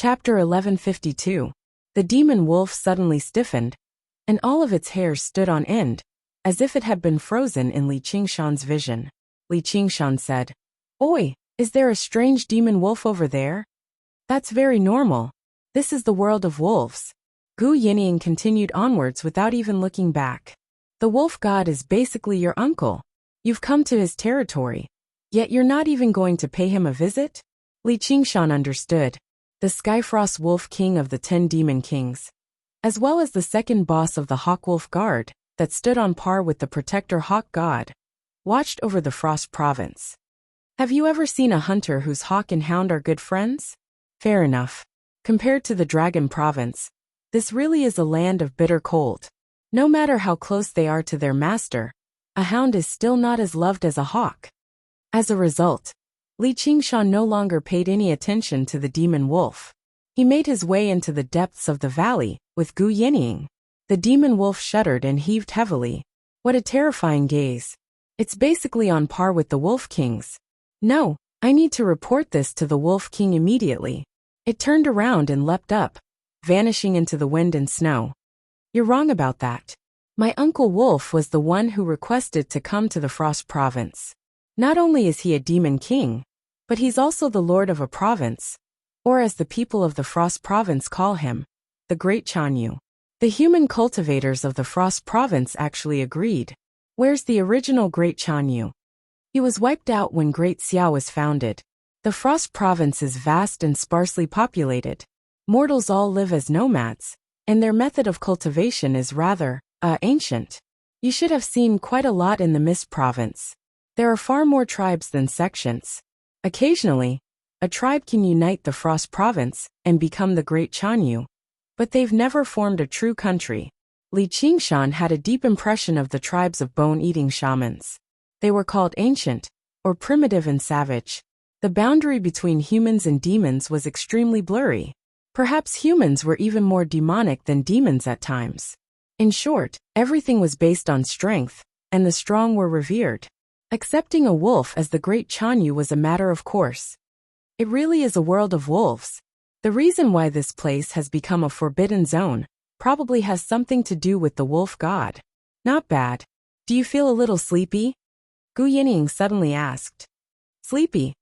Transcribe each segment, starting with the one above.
Chapter 1152. The demon wolf suddenly stiffened, and all of its hairs stood on end, as if it had been frozen in Li Qingshan's vision. Li Qingshan said, "Oi, is there a strange demon wolf over there?" "That's very normal. This is the world of wolves." Gu Yinying continued onwards without even looking back. "The wolf god is basically your uncle. You've come to his territory, yet you're not even going to pay him a visit?" Li Qingshan understood. The Skyfrost Wolf King of the 10 Demon Kings, as well as the second boss of the Hawkwolf Guard, that stood on par with the Protector Hawk God, watched over the Frost Province. Have you ever seen a hunter whose hawk and hound are good friends? Fair enough. Compared to the Dragon Province, this really is a land of bitter cold. No matter how close they are to their master, a hound is still not as loved as a hawk. As a result, Li Qingshan no longer paid any attention to the demon wolf. He made his way into the depths of the valley, with Gu Yinying. The demon wolf shuddered and heaved heavily. What a terrifying gaze. It's basically on par with the Wolf Kings. No, I need to report this to the Wolf King immediately. It turned around and leapt up, vanishing into the wind and snow. You're wrong about that. My uncle Wolf was the one who requested to come to the Frost Province. Not only is he a demon king, but he's also the lord of a province, or as the people of the Frost Province call him, the Great Chanyu. The human cultivators of the Frost Province actually agreed. Where's the original Great Chanyu? He was wiped out when Great Xiao was founded. The Frost Province is vast and sparsely populated. Mortals all live as nomads, and their method of cultivation is rather, ancient. You should have seen quite a lot in the Mist Province. There are far more tribes than sections. Occasionally, a tribe can unite the Frost Province and become the Great Chanyu, but they've never formed a true country. Li Qingshan had a deep impression of the tribes of bone-eating shamans. They were called ancient, or primitive and savage. The boundary between humans and demons was extremely blurry. Perhaps humans were even more demonic than demons at times. In short, everything was based on strength, and the strong were revered. Accepting a wolf as the Great Chanyu was a matter of course. It really is a world of wolves. The reason why this place has become a forbidden zone probably has something to do with the wolf god. Not bad. Do you feel a little sleepy? Gu Yinying suddenly asked. Sleepy?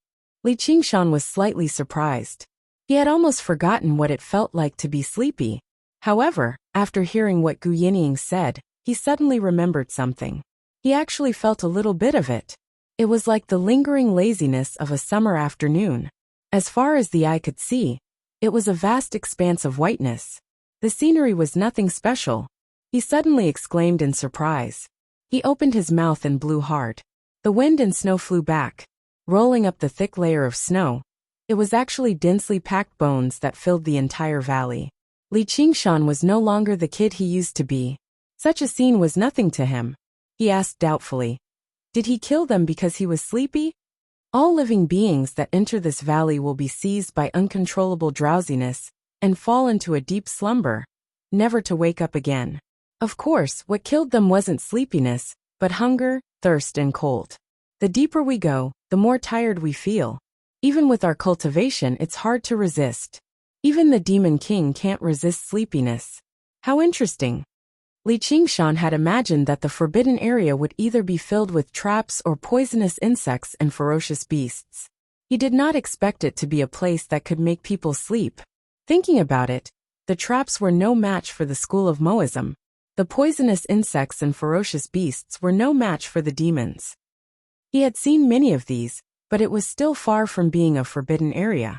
Li Qingshan was slightly surprised. He had almost forgotten what it felt like to be sleepy. However, after hearing what Gu Yinying said, he suddenly remembered something. He actually felt a little bit of it. It was like the lingering laziness of a summer afternoon. As far as the eye could see, it was a vast expanse of whiteness. The scenery was nothing special. He suddenly exclaimed in surprise. He opened his mouth and blew hard. The wind and snow flew back, rolling up the thick layer of snow. It was actually densely packed bones that filled the entire valley. Li Qingshan was no longer the kid he used to be. Such a scene was nothing to him. He asked doubtfully. Did he kill them because he was sleepy? All living beings that enter this valley will be seized by uncontrollable drowsiness and fall into a deep slumber, never to wake up again. Of course, what killed them wasn't sleepiness, but hunger, thirst, and cold. The deeper we go, the more tired we feel. Even with our cultivation, it's hard to resist. Even the Demon King can't resist sleepiness. How interesting. Li Qingshan had imagined that the forbidden area would either be filled with traps or poisonous insects and ferocious beasts. He did not expect it to be a place that could make people sleep. Thinking about it, the traps were no match for the school of Moism. The poisonous insects and ferocious beasts were no match for the demons. He had seen many of these, but it was still far from being a forbidden area.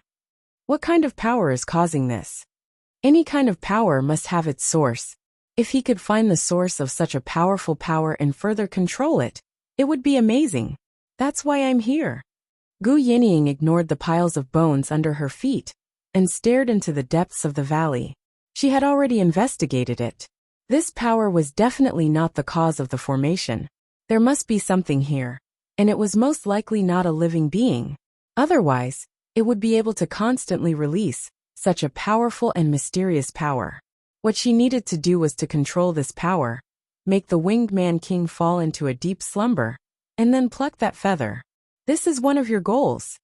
What kind of power is causing this? Any kind of power must have its source. If he could find the source of such a powerful power and further control it, it would be amazing. That's why I'm here. Gu Yinying ignored the piles of bones under her feet and stared into the depths of the valley. She had already investigated it. This power was definitely not the cause of the formation. There must be something here, and it was most likely not a living being. Otherwise, it would be able to constantly release such a powerful and mysterious power. What she needed to do was to control this power, make the Winged Man King fall into a deep slumber, and then pluck that feather. This is one of your goals.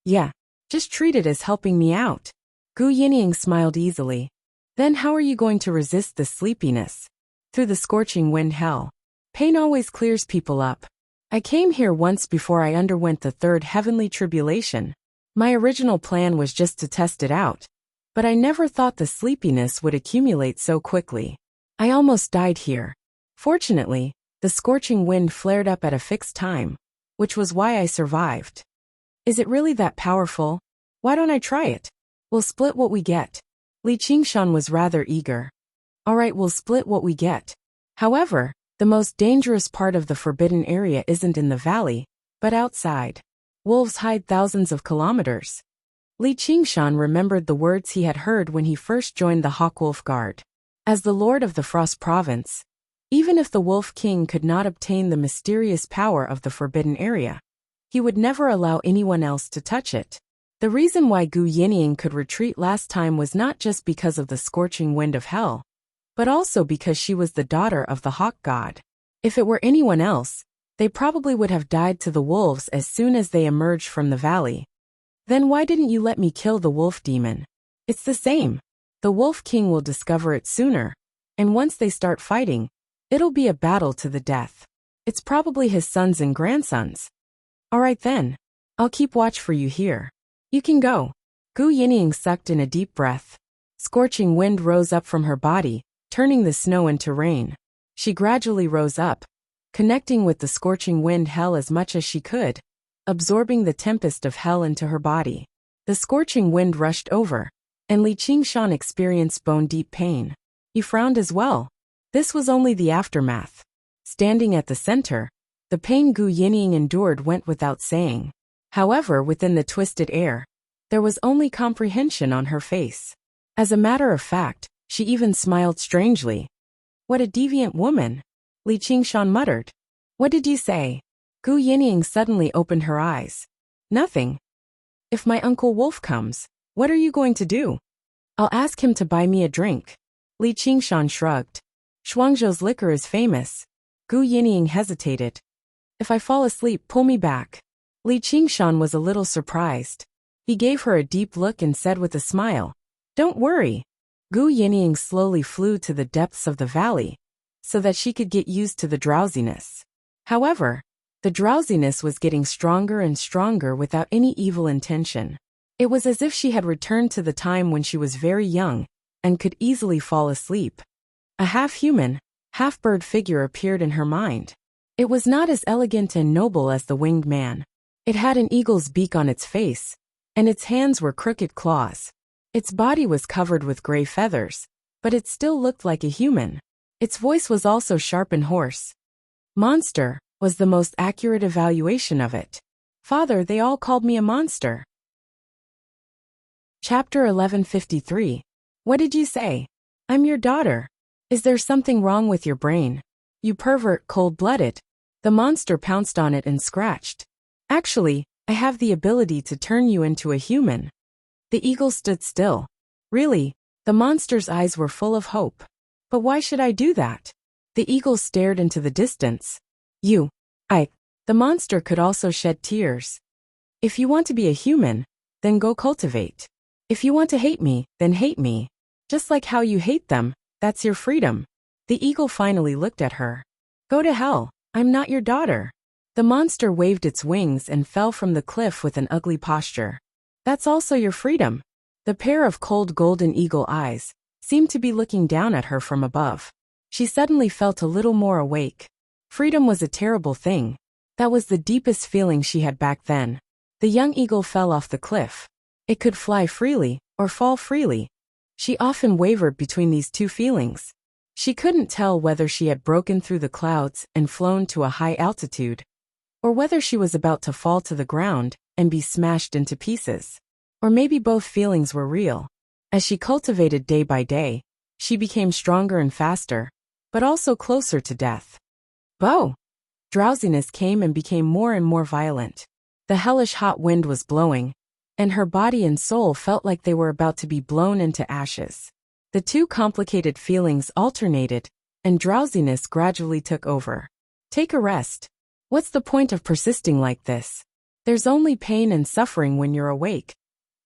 Yeah, just treat it as helping me out. Gu Yinying smiled easily. Then how are you going to resist this sleepiness? Through the scorching wind hell. Pain always clears people up. I came here once before I underwent the third heavenly tribulation. My original plan was just to test it out. But I never thought the sleepiness would accumulate so quickly. I almost died here. Fortunately, the scorching wind flared up at a fixed time, which was why I survived. Is it really that powerful? Why don't I try it? We'll split what we get. Li Qingshan was rather eager. All right, we'll split what we get. However, the most dangerous part of the forbidden area isn't in the valley, but outside. Wolves hide thousands of kilometers. Li Qingshan remembered the words he had heard when he first joined the Hawkwolf Guard. As the Lord of the Frost Province, even if the Wolf King could not obtain the mysterious power of the forbidden area, he would never allow anyone else to touch it. The reason why Gu Yinying could retreat last time was not just because of the scorching wind of hell, but also because she was the daughter of the Hawk God. If it were anyone else, they probably would have died to the wolves as soon as they emerged from the valley. Then why didn't you let me kill the wolf demon? It's the same. The Wolf King will discover it sooner, and once they start fighting, it'll be a battle to the death. It's probably his sons and grandsons. All right then. I'll keep watch for you here. You can go. Gu Yinying sucked in a deep breath. Scorching wind rose up from her body, turning the snow into rain. She gradually rose up, connecting with the scorching wind hell as much as she could, absorbing the tempest of hell into her body. The scorching wind rushed over, and Li Qingshan experienced bone-deep pain. He frowned as well. This was only the aftermath. Standing at the center, the pain Gu Yinying endured went without saying. However, within the twisted air, there was only comprehension on her face. As a matter of fact, she even smiled strangely. What a deviant woman, Li Qingshan muttered. What did you say? Gu Yinying suddenly opened her eyes. Nothing. If my Uncle Wolf comes, what are you going to do? I'll ask him to buy me a drink. Li Qingshan shrugged. Shuangzhou's liquor is famous. Gu Yinying hesitated. If I fall asleep, pull me back. Li Qingshan was a little surprised. He gave her a deep look and said with a smile, Don't worry. Gu Yinying slowly flew to the depths of the valley, so that she could get used to the drowsiness. However, the drowsiness was getting stronger and stronger without any evil intention. It was as if she had returned to the time when she was very young and could easily fall asleep. A half-human, half-bird figure appeared in her mind. It was not as elegant and noble as the winged man. It had an eagle's beak on its face, and its hands were crooked claws. Its body was covered with gray feathers, but it still looked like a human. Its voice was also sharp and hoarse. Monster was the most accurate evaluation of it. Father, they all called me a monster. Chapter 1153. What did you say? I'm your daughter. Is there something wrong with your brain? You pervert, cold-blooded. The monster pounced on it and scratched. Actually, I have the ability to turn you into a human. The eagle stood still. Really, the monster's eyes were full of hope. But why should I do that? The eagle stared into the distance. The monster could also shed tears. If you want to be a human, then go cultivate. If you want to hate me, then hate me. Just like how you hate them, that's your freedom. The eagle finally looked at her. Go to hell, I'm not your daughter. The monster waved its wings and fell from the cliff with an ugly posture. That's also your freedom. The pair of cold golden eagle eyes seemed to be looking down at her from above. She suddenly felt a little more awake. Freedom was a terrible thing. That was the deepest feeling she had back then. The young eagle fell off the cliff. It could fly freely or fall freely. She often wavered between these two feelings. She couldn't tell whether she had broken through the clouds and flown to a high altitude, or whether she was about to fall to the ground and be smashed into pieces. Or maybe both feelings were real. As she cultivated day by day, she became stronger and faster, but also closer to death. Bo! Drowsiness came and became more and more violent. The hellish hot wind was blowing, and her body and soul felt like they were about to be blown into ashes. The two complicated feelings alternated, and drowsiness gradually took over. Take a rest. What's the point of persisting like this? There's only pain and suffering when you're awake.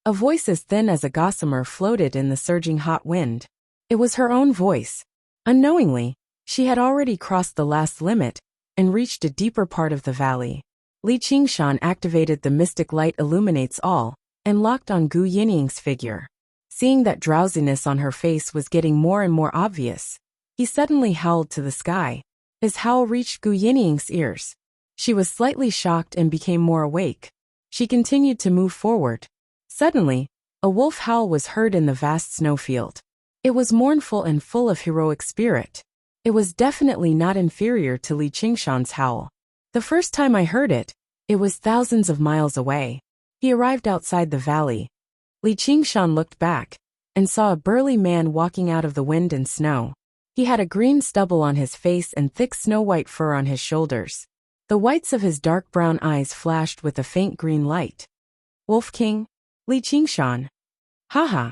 A voice as thin as a gossamer floated in the surging hot wind. It was her own voice. Unknowingly, she had already crossed the last limit and reached a deeper part of the valley. Li Qingshan activated the mystic light illuminates all and locked on Gu Yinying's figure. Seeing that drowsiness on her face was getting more and more obvious, he suddenly howled to the sky. His howl reached Gu Yinying's ears. She was slightly shocked and became more awake. She continued to move forward. Suddenly, a wolf howl was heard in the vast snowfield. It was mournful and full of heroic spirit. It was definitely not inferior to Li Qingshan's howl. The first time I heard it, it was thousands of miles away. He arrived outside the valley. Li Qingshan looked back and saw a burly man walking out of the wind and snow. He had a green stubble on his face and thick snow-white fur on his shoulders. The whites of his dark brown eyes flashed with a faint green light. Wolf King? Li Qingshan. Haha.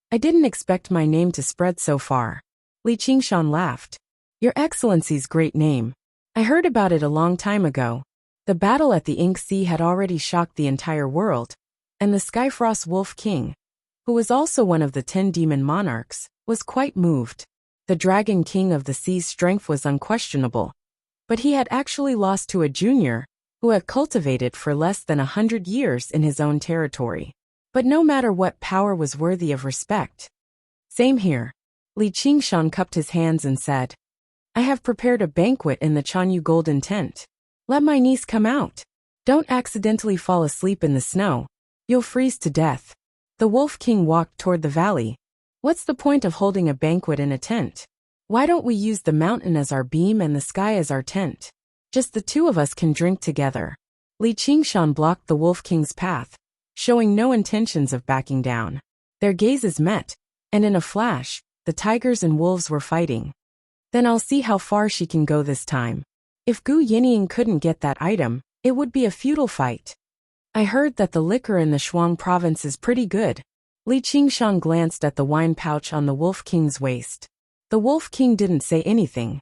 I didn't expect my name to spread so far. Li Qingshan laughed. Your Excellency's great name. I heard about it a long time ago. The battle at the Ink Sea had already shocked the entire world, and the Skyfrost Wolf King, who was also one of the 10 demon monarchs, was quite moved. The Dragon King of the Sea's strength was unquestionable, but he had actually lost to a junior who had cultivated for less than 100 years in his own territory. But no matter what power was worthy of respect. Same here. Li Qingshan cupped his hands and said, I have prepared a banquet in the Chanyu Golden Tent. Let my niece come out. Don't accidentally fall asleep in the snow. You'll freeze to death. The Wolf King walked toward the valley. What's the point of holding a banquet in a tent? Why don't we use the mountain as our beam and the sky as our tent? Just the two of us can drink together. Li Qingshan blocked the Wolf King's path, showing no intentions of backing down. Their gazes met, and in a flash, the tigers and wolves were fighting. Then I'll see how far she can go this time. If Gu Yinying couldn't get that item, it would be a futile fight. I heard that the liquor in the Shuang province is pretty good. Li Qingshan glanced at the wine pouch on the Wolf King's waist. The Wolf King didn't say anything.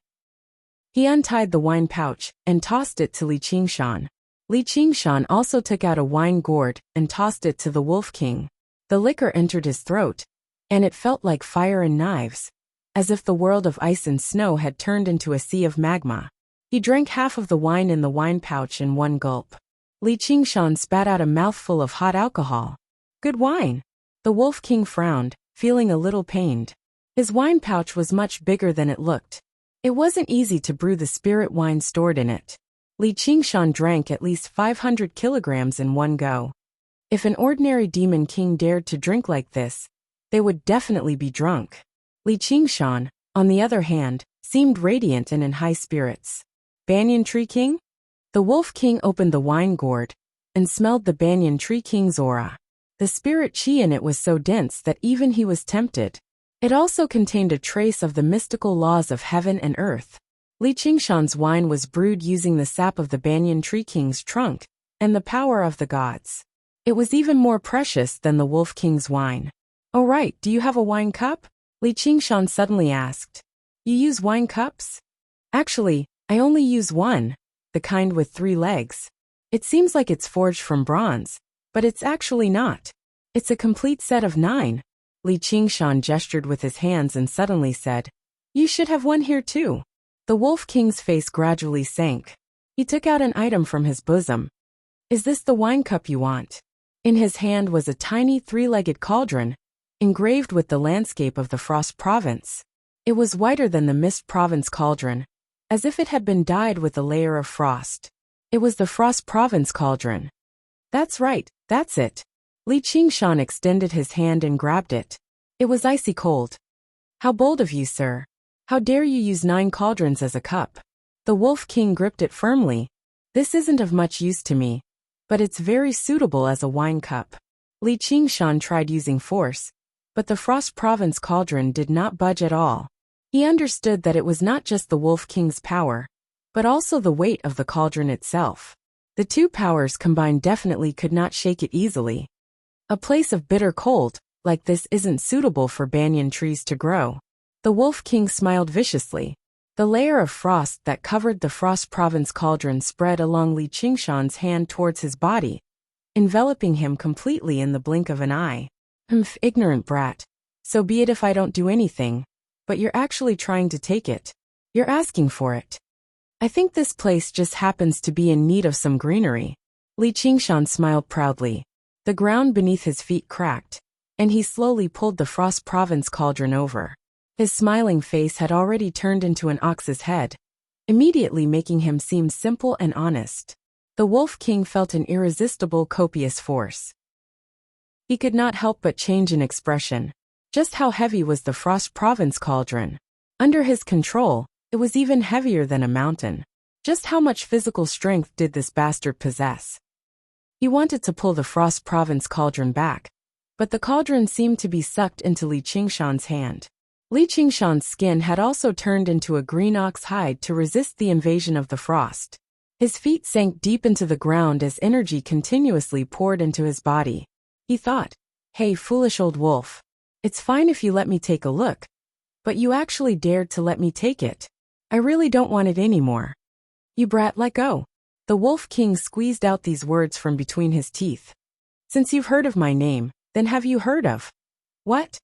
He untied the wine pouch and tossed it to Li Qingshan. Li Qingshan also took out a wine gourd and tossed it to the Wolf King. The liquor entered his throat, and it felt like fire and knives, as if the world of ice and snow had turned into a sea of magma. He drank half of the wine in the wine pouch in one gulp. Li Qingshan spat out a mouthful of hot alcohol. Good wine. The Wolf King frowned, feeling a little pained. His wine pouch was much bigger than it looked. It wasn't easy to brew the spirit wine stored in it. Li Qingshan drank at least 500 kilograms in one go. If an ordinary demon king dared to drink like this, they would definitely be drunk. Li Qingshan, on the other hand, seemed radiant and in high spirits. Banyan Tree King? The Wolf King opened the wine gourd and smelled the Banyan Tree King's aura. The spirit chi in it was so dense that even he was tempted. It also contained a trace of the mystical laws of heaven and earth. Li Qingshan's wine was brewed using the sap of the Banyan Tree King's trunk and the power of the gods. It was even more precious than the Wolf King's wine. Oh right, do you have a wine cup? Li Qingshan suddenly asked. You use wine cups? Actually, I only use one, the kind with 3 legs. It seems like it's forged from bronze, but it's actually not. It's a complete set of 9. Li Qingshan gestured with his hands and suddenly said, You should have one here too. The Wolf King's face gradually sank. He took out an item from his bosom. Is this the wine cup you want? In his hand was a tiny 3-legged cauldron, engraved with the landscape of the Frost Province. It was whiter than the Mist Province cauldron, as if it had been dyed with a layer of frost. It was the Frost Province cauldron. That's right, that's it. Li Qingshan extended his hand and grabbed it. It was icy cold. How bold of you, sir. How dare you use 9 cauldrons as a cup? The Wolf King gripped it firmly. This isn't of much use to me, but it's very suitable as a wine cup. Li Qingshan tried using force, but the Frost Province cauldron did not budge at all. He understood that it was not just the Wolf King's power, but also the weight of the cauldron itself. The two powers combined definitely could not shake it easily. A place of bitter cold, like this, isn't suitable for banyan trees to grow. The Wolf King smiled viciously. The layer of frost that covered the Frost Province cauldron spread along Li Qingshan's hand towards his body, enveloping him completely in the blink of an eye. Ignorant brat. So be it if I don't do anything, but you're actually trying to take it. You're asking for it. I think this place just happens to be in need of some greenery. Li Qingshan smiled proudly. The ground beneath his feet cracked, and he slowly pulled the Frost Province cauldron over. His smiling face had already turned into an ox's head, immediately making him seem simple and honest. The Wolf King felt an irresistible copious force. He could not help but change in expression. Just how heavy was the Frost Province cauldron? Under his control, it was even heavier than a mountain. Just how much physical strength did this bastard possess? He wanted to pull the Frost Province cauldron back, but the cauldron seemed to be sucked into Li Qingshan's hand. Li Qingshan's skin had also turned into a green ox hide to resist the invasion of the frost. His feet sank deep into the ground as energy continuously poured into his body. He thought, "Hey, foolish old wolf. It's fine if you let me take a look. But you actually dared to let me take it. I really don't want it anymore. You brat, let go." The Wolf King squeezed out these words from between his teeth. "Since you've heard of my name, then have you heard of what?"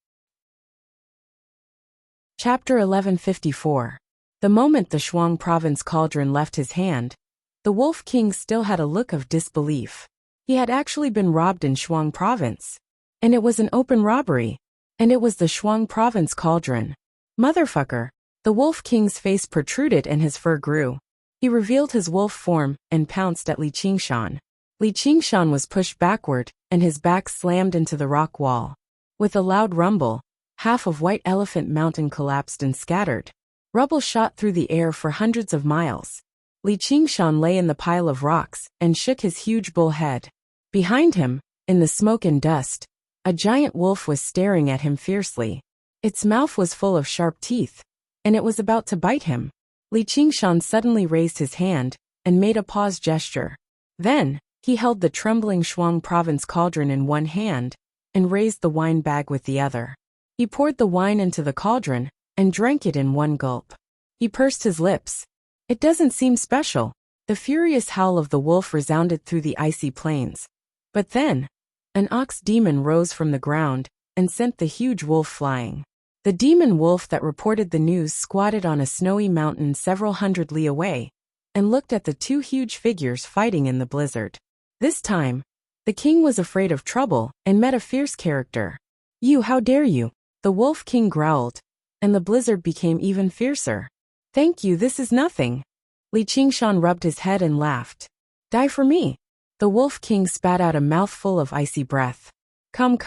Chapter 1154. The moment the Shuang Province cauldron left his hand, the Wolf King still had a look of disbelief. He had actually been robbed in Shuang Province. And it was an open robbery. And it was the Shuang Province cauldron. Motherfucker. The Wolf King's face protruded and his fur grew. He revealed his wolf form and pounced at Li Qingshan. Li Qingshan was pushed backward, and his back slammed into the rock wall. With a loud rumble, half of White Elephant Mountain collapsed and scattered. Rubble shot through the air for hundreds of miles. Li Qingshan lay in the pile of rocks and shook his huge bull head. Behind him, in the smoke and dust, a giant wolf was staring at him fiercely. Its mouth was full of sharp teeth, and it was about to bite him. Li Qingshan suddenly raised his hand and made a pause gesture. Then, he held the trembling Shuang Province cauldron in one hand and raised the wine bag with the other. He poured the wine into the cauldron and drank it in one gulp. He pursed his lips. It doesn't seem special. The furious howl of the wolf resounded through the icy plains. But then, an ox demon rose from the ground and sent the huge wolf flying. The demon wolf that reported the news squatted on a snowy mountain several hundred li away and looked at the two huge figures fighting in the blizzard. This time, the king was afraid of trouble and met a fierce character. "You, how dare you?" The Wolf King growled, and the blizzard became even fiercer. "Thank you, this is nothing." Li Qingshan rubbed his head and laughed. "Die for me." The Wolf King spat out a mouthful of icy breath. Come.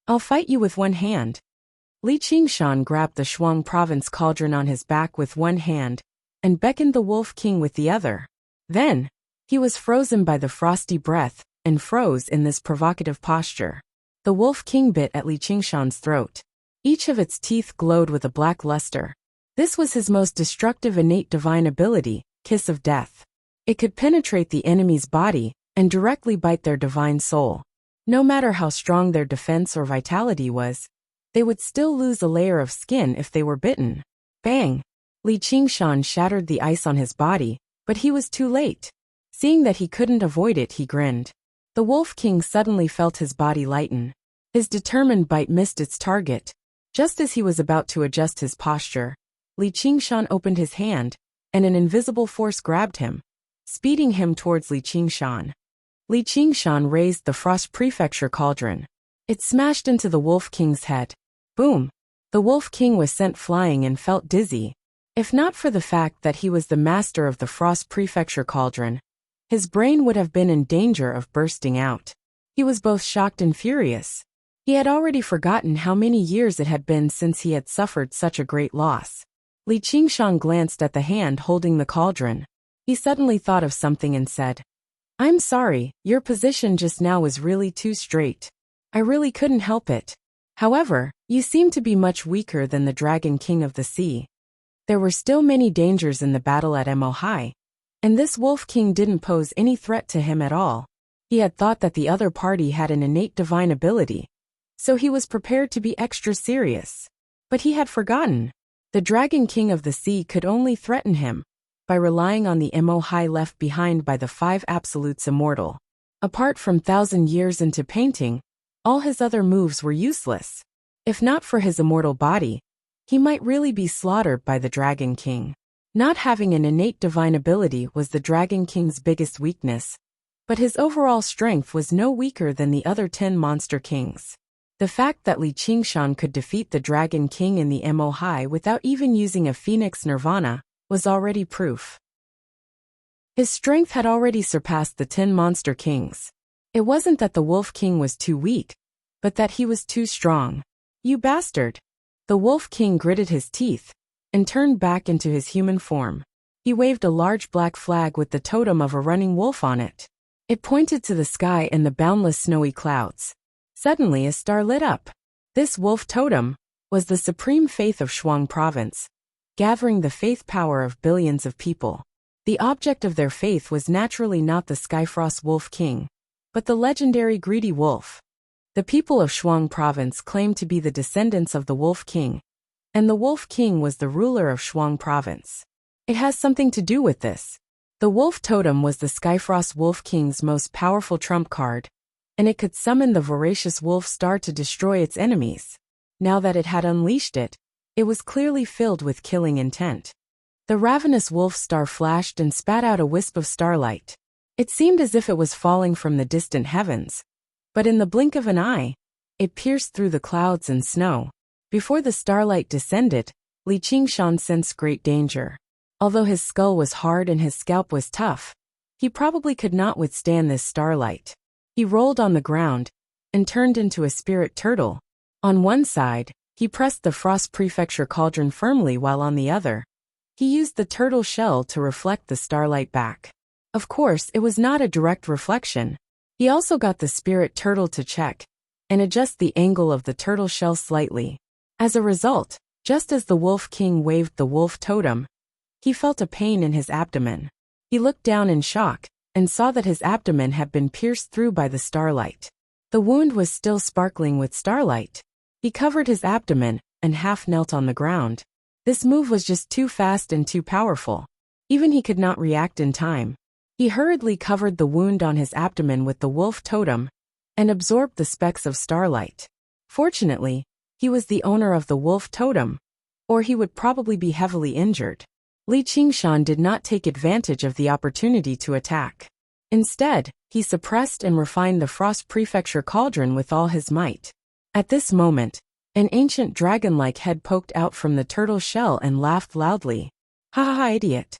I'll fight you with one hand." Li Qingshan grabbed the Shuang Province cauldron on his back with one hand and beckoned the Wolf King with the other. Then, he was frozen by the frosty breath and froze in this provocative posture. The Wolf King bit at Li Qingshan's throat. Each of its teeth glowed with a black luster. This was his most destructive innate divine ability, Kiss of Death. It could penetrate the enemy's body and directly bite their divine soul. No matter how strong their defense or vitality was, they would still lose a layer of skin if they were bitten. Bang! Li Qingshan shattered the ice on his body, but he was too late. Seeing that he couldn't avoid it, he grinned. The Wolf King suddenly felt his body lighten. His determined bite missed its target. Just as he was about to adjust his posture, Li Qingshan opened his hand, and an invisible force grabbed him, speeding him towards Li Qingshan. Li Qingshan raised the Frost Prefecture cauldron. It smashed into the Wolf King's head. Boom! The Wolf King was sent flying and felt dizzy. If not for the fact that he was the master of the Frost Prefecture cauldron, his brain would have been in danger of bursting out. He was both shocked and furious. He had already forgotten how many years it had been since he had suffered such a great loss. Li Qingshan glanced at the hand holding the cauldron. He suddenly thought of something and said, "I'm sorry, your position just now was really too straight. I really couldn't help it. However, you seem to be much weaker than the Dragon King of the Sea." There were still many dangers in the battle at Mo Hai, and this Wolf King didn't pose any threat to him at all. He had thought that the other party had an innate divine ability, so he was prepared to be extra serious. But he had forgotten. The Dragon King of the Sea could only threaten him by relying on the Mo Hai left behind by the 5 Absolutes Immortal. Apart from 1,000 years into painting, all his other moves were useless. If not for his immortal body, he might really be slaughtered by the Dragon King. Not having an innate divine ability was the Dragon King's biggest weakness, but his overall strength was no weaker than the other 10 monster kings. The fact that Li Qingshan could defeat the Dragon King in the Mo High without even using a Phoenix Nirvana was already proof. His strength had already surpassed the 10 monster kings. It wasn't that the Wolf King was too weak, but that he was too strong. "You bastard!" The Wolf King gritted his teeth and turned back into his human form. He waved a large black flag with the totem of a running wolf on it. It pointed to the sky and the boundless snowy clouds. Suddenly a star lit up. This wolf totem was the supreme faith of Shuang Province, gathering the faith power of billions of people. The object of their faith was naturally not the Skyfrost Wolf King, but the legendary greedy wolf. The people of Shuang Province claimed to be the descendants of the Wolf King, and the Wolf King was the ruler of Shuang Province. It has something to do with this. The wolf totem was the Skyfrost Wolf King's most powerful trump card, and it could summon the voracious wolf star to destroy its enemies. Now that it had unleashed it, it was clearly filled with killing intent. The ravenous wolf star flashed and spat out a wisp of starlight. It seemed as if it was falling from the distant heavens, but in the blink of an eye, it pierced through the clouds and snow. Before the starlight descended, Li Qingshan sensed great danger. Although his skull was hard and his scalp was tough, he probably could not withstand this starlight. He rolled on the ground and turned into a spirit turtle. On one side, he pressed the Frost Prefecture cauldron firmly, while on the other, he used the turtle shell to reflect the starlight back. Of course, it was not a direct reflection. He also got the spirit turtle to check and adjust the angle of the turtle shell slightly. As a result, just as the Wolf King waved the wolf totem, he felt a pain in his abdomen. He looked down in shock and saw that his abdomen had been pierced through by the starlight. The wound was still sparkling with starlight. He covered his abdomen and half knelt on the ground. This move was just too fast and too powerful. Even he could not react in time. He hurriedly covered the wound on his abdomen with the wolf totem and absorbed the specks of starlight. Fortunately, he was the owner of the wolf totem, or he would probably be heavily injured. Li Qingshan did not take advantage of the opportunity to attack. Instead, he suppressed and refined the Frost Prefecture cauldron with all his might. At this moment, an ancient dragon-like head poked out from the turtle shell and laughed loudly. "Ha ha ha, idiot!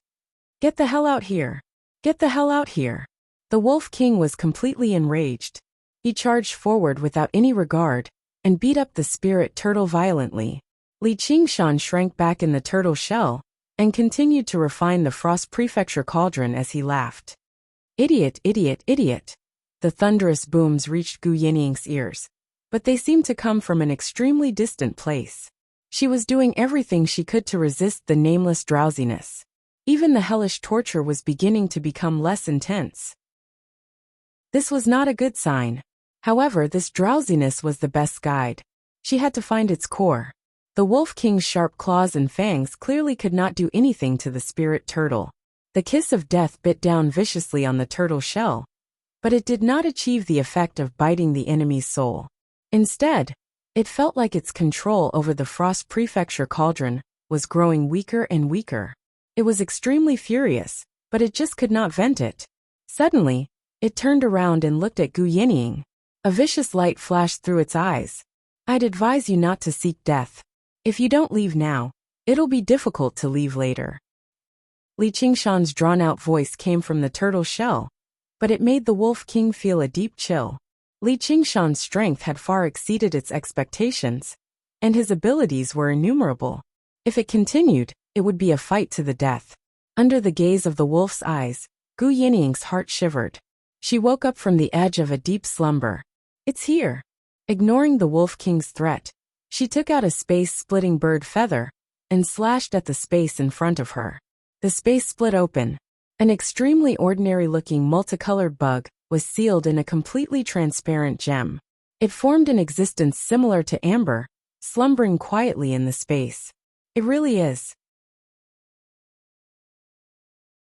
Get the hell out here! Get the hell out here!" The Wolf King was completely enraged. He charged forward without any regard and beat up the spirit turtle violently. Li Qingshan shrank back in the turtle shell and continued to refine the Frost Prefecture cauldron as he laughed. "Idiot, idiot, idiot!" The thunderous booms reached Gu Yining's ears, but they seemed to come from an extremely distant place. She was doing everything she could to resist the nameless drowsiness. Even the hellish torture was beginning to become less intense. This was not a good sign. However, this drowsiness was the best guide. She had to find its core. The Wolf King's sharp claws and fangs clearly could not do anything to the spirit turtle. The kiss of death bit down viciously on the turtle shell, but it did not achieve the effect of biting the enemy's soul. Instead, it felt like its control over the Frost Prefecture cauldron was growing weaker and weaker. It was extremely furious, but it just could not vent it. Suddenly, it turned around and looked at Gu Yining. A vicious light flashed through its eyes. "I'd advise you not to seek death. If you don't leave now, it'll be difficult to leave later." Li Qingshan's drawn-out voice came from the turtle shell, but it made the Wolf King feel a deep chill. Li Qingshan's strength had far exceeded its expectations, and his abilities were innumerable. If it continued, it would be a fight to the death. Under the gaze of the wolf's eyes, Gu Yining's heart shivered. She woke up from the edge of a deep slumber. "It's here." Ignoring the Wolf King's threat, she took out a space-splitting bird feather and slashed at the space in front of her. The space split open. An extremely ordinary-looking multicolored bug was sealed in a completely transparent gem. It formed an existence similar to amber, slumbering quietly in the space. It really is.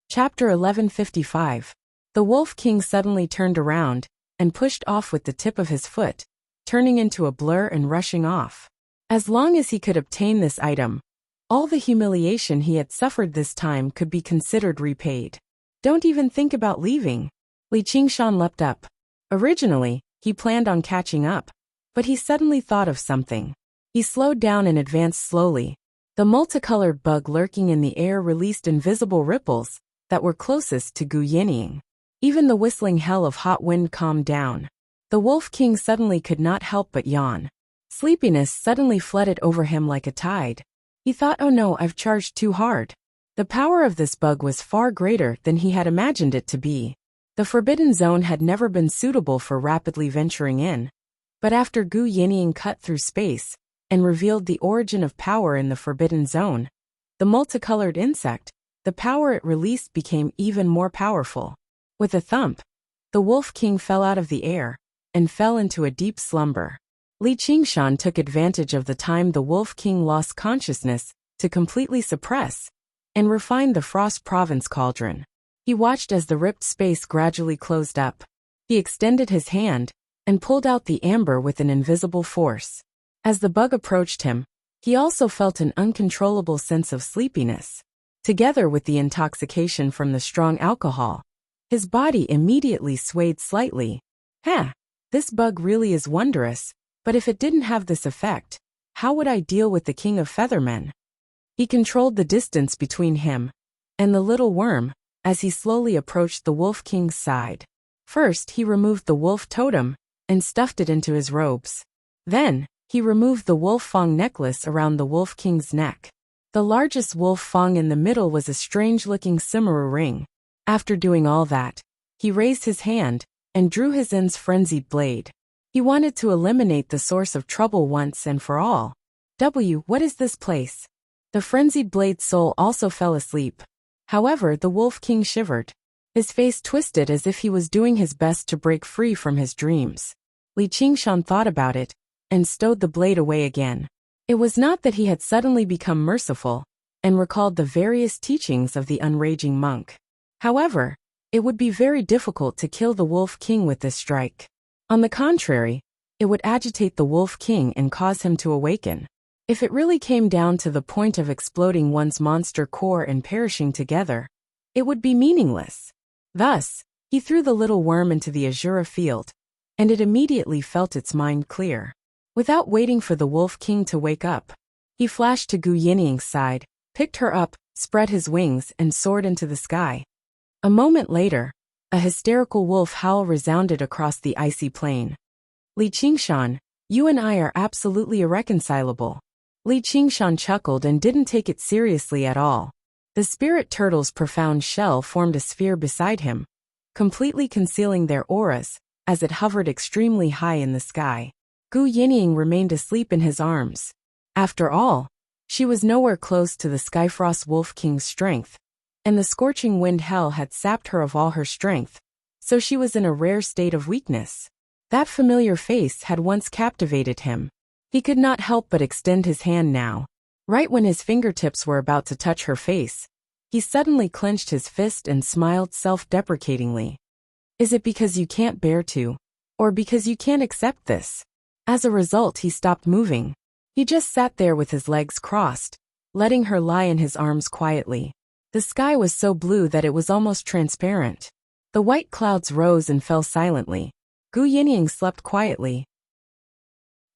Chapter 1155. The Wolf King suddenly turned around and pushed off with the tip of his foot, turning into a blur and rushing off. As long as he could obtain this item, all the humiliation he had suffered this time could be considered repaid. Don't even think about leaving. Li Qingshan leapt up. Originally, he planned on catching up, but he suddenly thought of something. He slowed down and advanced slowly. The multicolored bug lurking in the air released invisible ripples that were closest to Gu Yinying. Even the whistling hell of hot wind calmed down. The Wolf King suddenly could not help but yawn. Sleepiness suddenly flooded over him like a tide. He thought, oh no, I've charged too hard. The power of this bug was far greater than he had imagined it to be. The Forbidden Zone had never been suitable for rapidly venturing in. But after Gu Yinying cut through space and revealed the origin of power in the Forbidden Zone, the multicolored insect, the power it released became even more powerful. With a thump, the Wolf King fell out of the air and fell into a deep slumber. Li Qingshan took advantage of the time the Wolf King lost consciousness to completely suppress and refine the Frost Province cauldron. He watched as the ripped space gradually closed up. He extended his hand and pulled out the amber with an invisible force. As the bug approached him, he also felt an uncontrollable sense of sleepiness. Together with the intoxication from the strong alcohol, his body immediately swayed slightly. This bug really is wondrous, but if it didn't have this effect, how would I deal with the King of Feathermen? He controlled the distance between him and the little worm as he slowly approached the Wolf King's side. First, he removed the wolf totem and stuffed it into his robes. Then, he removed the wolf fang necklace around the Wolf King's neck. The largest wolf fang in the middle was a strange-looking Simuru ring. After doing all that, he raised his hand and drew his end's frenzied blade. He wanted to eliminate the source of trouble once and for all. What is this place? The frenzied blade's soul also fell asleep. However, the Wolf King shivered. His face twisted as if he was doing his best to break free from his dreams. Li Qingshan thought about it and stowed the blade away again. It was not that he had suddenly become merciful and recalled the various teachings of the unraging monk. However, it would be very difficult to kill the Wolf King with this strike. On the contrary, it would agitate the Wolf King and cause him to awaken. If it really came down to the point of exploding one's monster core and perishing together, it would be meaningless. Thus, he threw the little worm into the Azura field, and it immediately felt its mind clear. Without waiting for the Wolf King to wake up, he flashed to Gu Yinying's side, picked her up, spread his wings, and soared into the sky. A moment later, a hysterical wolf howl resounded across the icy plain. Li Qingshan, you and I are absolutely irreconcilable. Li Qingshan chuckled and didn't take it seriously at all. The spirit turtle's profound shell formed a sphere beside him, completely concealing their auras as it hovered extremely high in the sky. Gu Yinying remained asleep in his arms. After all, she was nowhere close to the Skyfrost Wolf King's strength, and the scorching wind hell had sapped her of all her strength, so she was in a rare state of weakness. That familiar face had once captivated him. He could not help but extend his hand now. Right when his fingertips were about to touch her face, he suddenly clenched his fist and smiled self-deprecatingly. Is it because you can't bear to, or because you can't accept this? As a result, he stopped moving. He just sat there with his legs crossed, letting her lie in his arms quietly. The sky was so blue that it was almost transparent. The white clouds rose and fell silently. Gu Yinying slept quietly.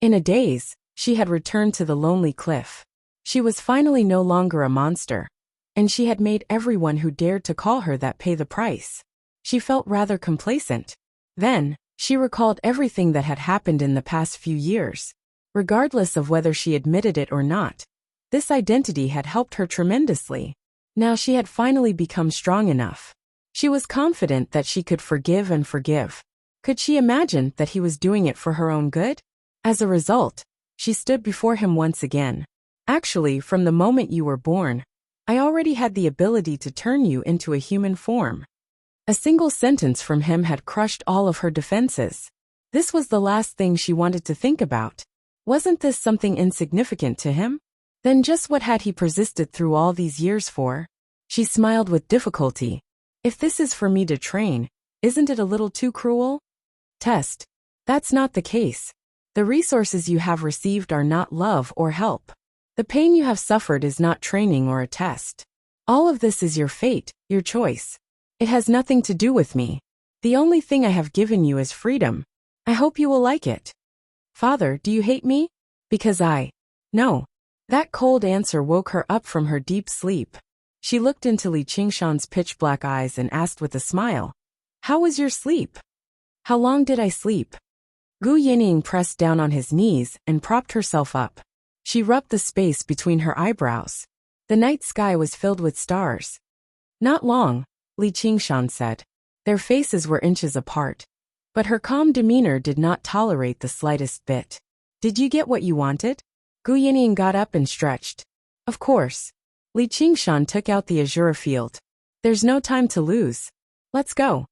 In a daze, she had returned to the lonely cliff. She was finally no longer a monster, and she had made everyone who dared to call her that pay the price. She felt rather complacent. Then, she recalled everything that had happened in the past few years. Regardless of whether she admitted it or not, this identity had helped her tremendously. Now she had finally become strong enough. She was confident that she could forgive and forgive. Could she imagine that he was doing it for her own good? As a result, she stood before him once again. Actually, from the moment you were born, I already had the ability to turn you into a human form. A single sentence from him had crushed all of her defenses. This was the last thing she wanted to think about. Wasn't this something insignificant to him? Then just what had he persisted through all these years for? She smiled with difficulty. If this is for me to train, Isn't it a little too cruel? Test. That's not the case. The resources you have received are not love or help. The pain you have suffered is not training or a test. All of this is your fate, your choice. It has nothing to do with me. The only thing I have given you is freedom. I hope you will like it. Father, do you hate me? Because No. That cold answer woke her up from her deep sleep. She looked into Li Qingshan's pitch-black eyes and asked with a smile, "How was your sleep? How long did I sleep?" Gu Yinying pressed down on his knees and propped herself up. She rubbed the space between her eyebrows. The night sky was filled with stars. Not long, Li Qingshan said. Their faces were inches apart. But her calm demeanor did not tolerate the slightest bit. Did you get what you wanted? Gu Yinying got up and stretched. Of course. Li Qingshan took out the Azura field. There's no time to lose. Let's go.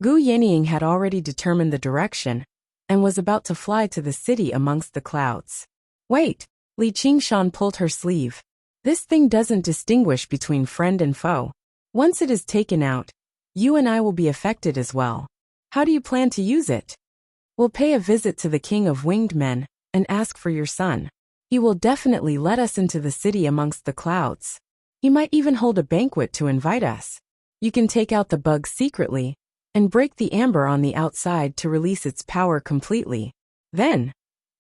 Gu Yinying had already determined the direction and was about to fly to the city amongst the clouds. Wait, Li Qingshan pulled her sleeve. This thing doesn't distinguish between friend and foe. Once it is taken out, you and I will be affected as well. How do you plan to use it? We'll pay a visit to the king of winged men and ask for your son. He will definitely let us into the city amongst the clouds. He might even hold a banquet to invite us. You can take out the bug secretly and break the amber on the outside to release its power completely. Then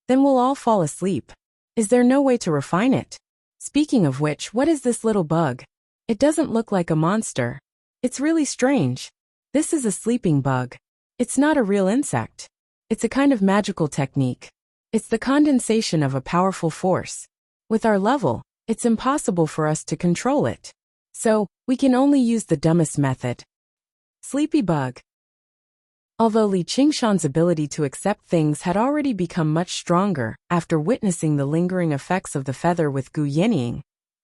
we'll all fall asleep. Is there no way to refine it? Speaking of which, what is this little bug? It doesn't look like a monster. It's really strange. This is a sleeping bug. It's not a real insect. It's a kind of magical technique. It's the condensation of a powerful force. With our level, it's impossible for us to control it. So, we can only use the dumbest method. Sleepy bug. Although Li Qingshan's ability to accept things had already become much stronger after witnessing the lingering effects of the feather with Gu Yinying,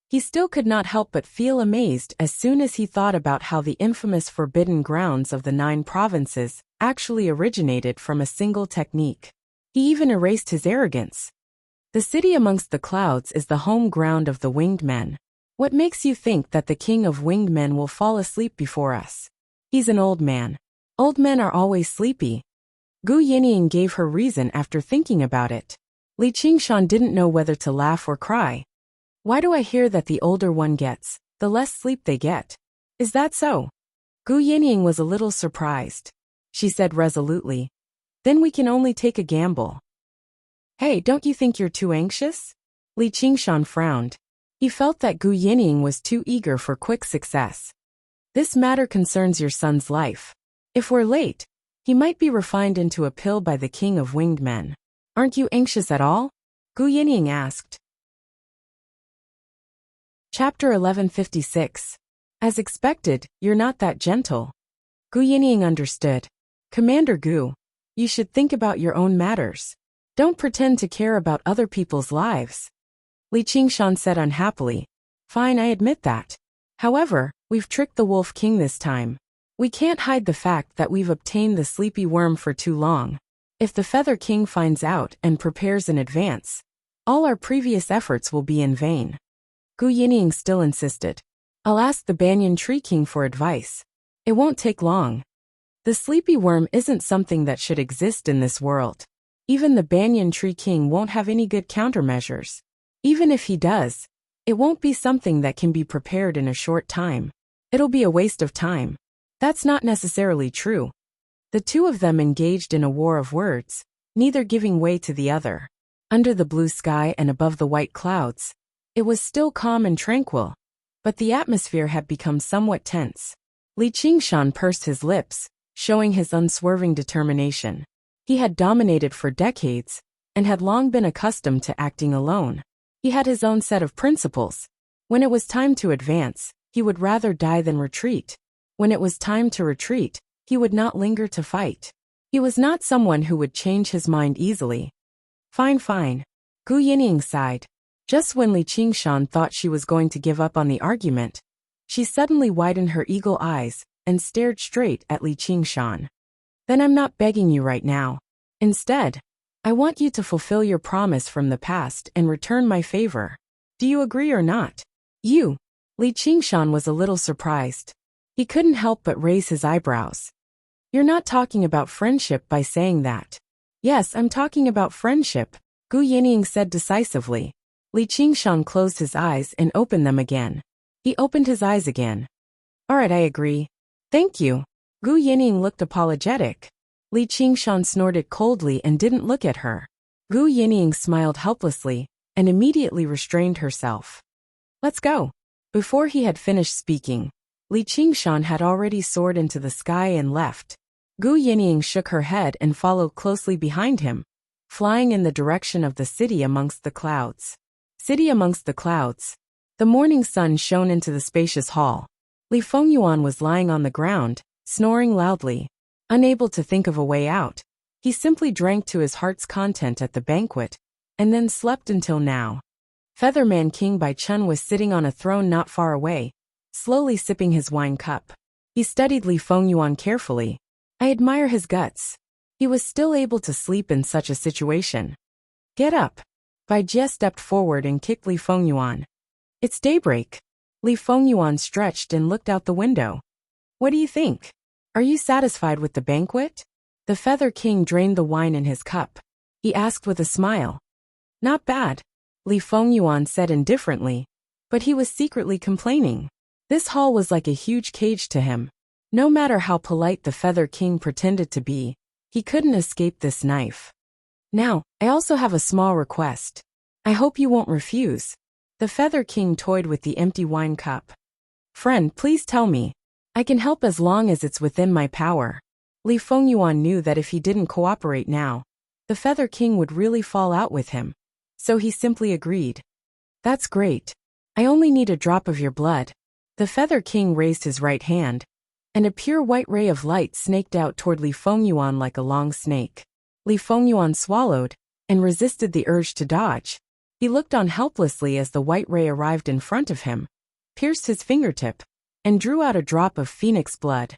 he still could not help but feel amazed as soon as he thought about how the infamous forbidden grounds of the 9 provinces actually originated from a single technique. He even erased his arrogance. The city amongst the clouds is the home ground of the winged men. What makes you think that the king of winged men will fall asleep before us? He's an old man. Old men are always sleepy. Gu Yinying gave her reason after thinking about it. Li Qingshan didn't know whether to laugh or cry. Why do I hear that the older one gets, the less sleep they get? Is that so? Gu Yinying was a little surprised. She said resolutely, "Then we can only take a gamble." Hey, don't you think you're too anxious? Li Qingshan frowned. He felt that Gu Yinying was too eager for quick success. This matter concerns your son's life. If we're late, he might be refined into a pill by the king of winged men. Aren't you anxious at all? Gu Yinying asked. Chapter 1156. As expected, you're not that gentle. Gu Yinying understood. Commander Gu, you should think about your own matters. Don't pretend to care about other people's lives. Li Qingshan said unhappily. Fine, I admit that. However, we've tricked the Wolf King this time. We can't hide the fact that we've obtained the sleepy worm for too long. If the Feather King finds out and prepares in advance, all our previous efforts will be in vain. Gu Yinying still insisted. I'll ask the Banyan Tree King for advice. It won't take long. The sleepy worm isn't something that should exist in this world. Even the Banyan Tree King won't have any good countermeasures. Even if he does, it won't be something that can be prepared in a short time. It'll be a waste of time. That's not necessarily true. The two of them engaged in a war of words, neither giving way to the other. Under the blue sky and above the white clouds, it was still calm and tranquil, but the atmosphere had become somewhat tense. Li Qingshan pursed his lips, showing his unswerving determination. He had dominated for decades and had long been accustomed to acting alone. He had his own set of principles. When it was time to advance, he would rather die than retreat. When it was time to retreat, he would not linger to fight. He was not someone who would change his mind easily. Fine. Gu Yinying sighed. Just when Li Qingshan thought she was going to give up on the argument, she suddenly widened her eagle eyes and stared straight at Li Qingshan. Then I'm not begging you right now. Instead, I want you to fulfill your promise from the past and return my favor. Do you agree or not? You. Li Qingshan was a little surprised. He couldn't help but raise his eyebrows. You're not talking about friendship by saying that. Yes, I'm talking about friendship, Gu Yinying said decisively. Li Qingshan closed his eyes and opened them again. He opened his eyes again. Alright, I agree. Thank you. Gu Yinying looked apologetic. Li Qingshan snorted coldly and didn't look at her. Gu Yinying smiled helplessly and immediately restrained herself. Let's go. Before he had finished speaking, Li Qingshan had already soared into the sky and left. Gu Yinying shook her head and followed closely behind him, flying in the direction of the city amongst the clouds. City amongst the clouds. The morning sun shone into the spacious hall. Li Fengyuan was lying on the ground, snoring loudly. Unable to think of a way out, he simply drank to his heart's content at the banquet, and then slept until now. Featherman King Bai Chun was sitting on a throne not far away, slowly sipping his wine cup. He studied Li Fengyuan carefully. I admire his guts. He was still able to sleep in such a situation. Get up. Bai Jie stepped forward and kicked Li Fengyuan. It's daybreak. Li Fengyuan stretched and looked out the window. What do you think? Are you satisfied with the banquet? The Feather King drained the wine in his cup. He asked with a smile. Not bad, Li Fengyuan said indifferently, but he was secretly complaining. This hall was like a huge cage to him. No matter how polite the Feather King pretended to be, he couldn't escape this knife. Now, I also have a small request. I hope you won't refuse. The Feather King toyed with the empty wine cup. Friend, please tell me. I can help as long as it's within my power. Li Fengyuan knew that if he didn't cooperate now, the Feather King would really fall out with him. So he simply agreed. That's great. I only need a drop of your blood. The Feather King raised his right hand, and a pure white ray of light snaked out toward Li Fengyuan like a long snake. Li Fengyuan swallowed and resisted the urge to dodge. He looked on helplessly as the white ray arrived in front of him, pierced his fingertip, and drew out a drop of phoenix blood.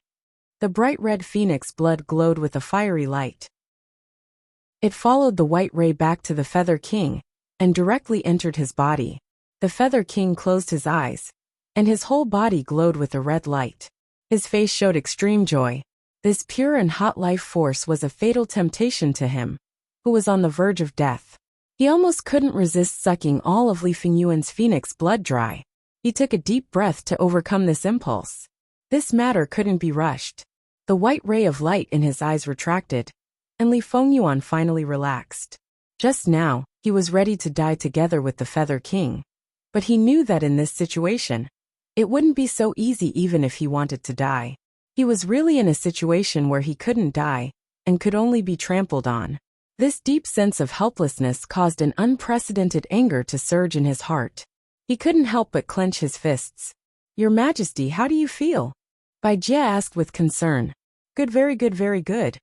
The bright red phoenix blood glowed with a fiery light. It followed the white ray back to the Feather King and directly entered his body. The Feather King closed his eyes, and his whole body glowed with a red light. His face showed extreme joy. This pure and hot life force was a fatal temptation to him, who was on the verge of death. He almost couldn't resist sucking all of Li Fengyuan's phoenix blood dry. He took a deep breath to overcome this impulse. This matter couldn't be rushed. The white ray of light in his eyes retracted, and Li Fengyuan finally relaxed. Just now, he was ready to die together with the Feather King. But he knew that in this situation, it wouldn't be so easy even if he wanted to die. He was really in a situation where he couldn't die, and could only be trampled on. This deep sense of helplessness caused an unprecedented anger to surge in his heart. He couldn't help but clench his fists. Your Majesty, how do you feel? Bai Jie asked with concern. Good, very good, very good.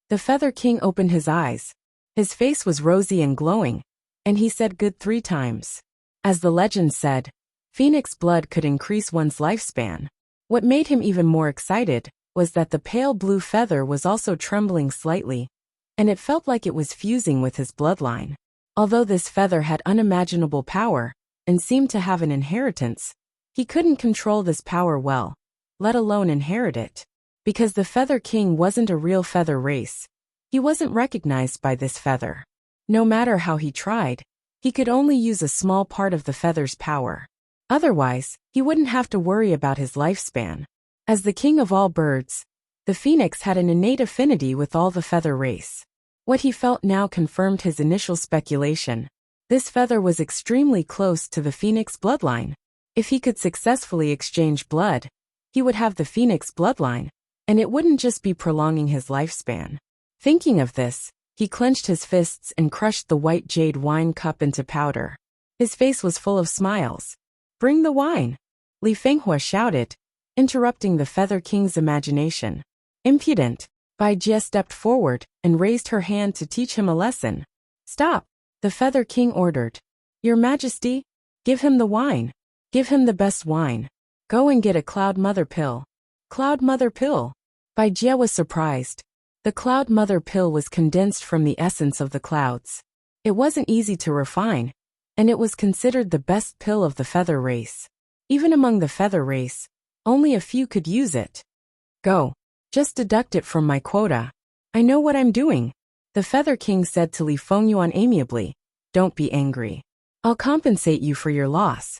The Feather King opened his eyes. His face was rosy and glowing, and he said good 3 times. As the legend said, phoenix blood could increase one's lifespan. What made him even more excited was that the pale blue feather was also trembling slightly, and it felt like it was fusing with his bloodline. Although this feather had unimaginable power and seemed to have an inheritance, he couldn't control this power well, let alone inherit it. Because the Feather King wasn't a real feather race, he wasn't recognized by this feather. No matter how he tried, he could only use a small part of the feather's power. Otherwise, he wouldn't have to worry about his lifespan. As the king of all birds, the phoenix had an innate affinity with all the feather race. What he felt now confirmed his initial speculation. This feather was extremely close to the phoenix bloodline. If he could successfully exchange blood, he would have the phoenix bloodline, and it wouldn't just be prolonging his lifespan. Thinking of this, he clenched his fists and crushed the white jade wine cup into powder. His face was full of smiles. Bring the wine! Li Fenghua shouted, interrupting the Feather King's imagination. Impudent! Bai Jie stepped forward and raised her hand to teach him a lesson. Stop! The Feather King ordered. Your Majesty, give him the wine. Give him the best wine. Go and get a Cloud Mother pill. Cloud Mother pill! Bai Jie was surprised. The Cloud Mother pill was condensed from the essence of the clouds. It wasn't easy to refine, and it was considered the best pill of the feather race. Even among the feather race, only a few could use it. Go. Just deduct it from my quota. I know what I'm doing. The Feather King said to Li Fengyuan amiably. Don't be angry. I'll compensate you for your loss.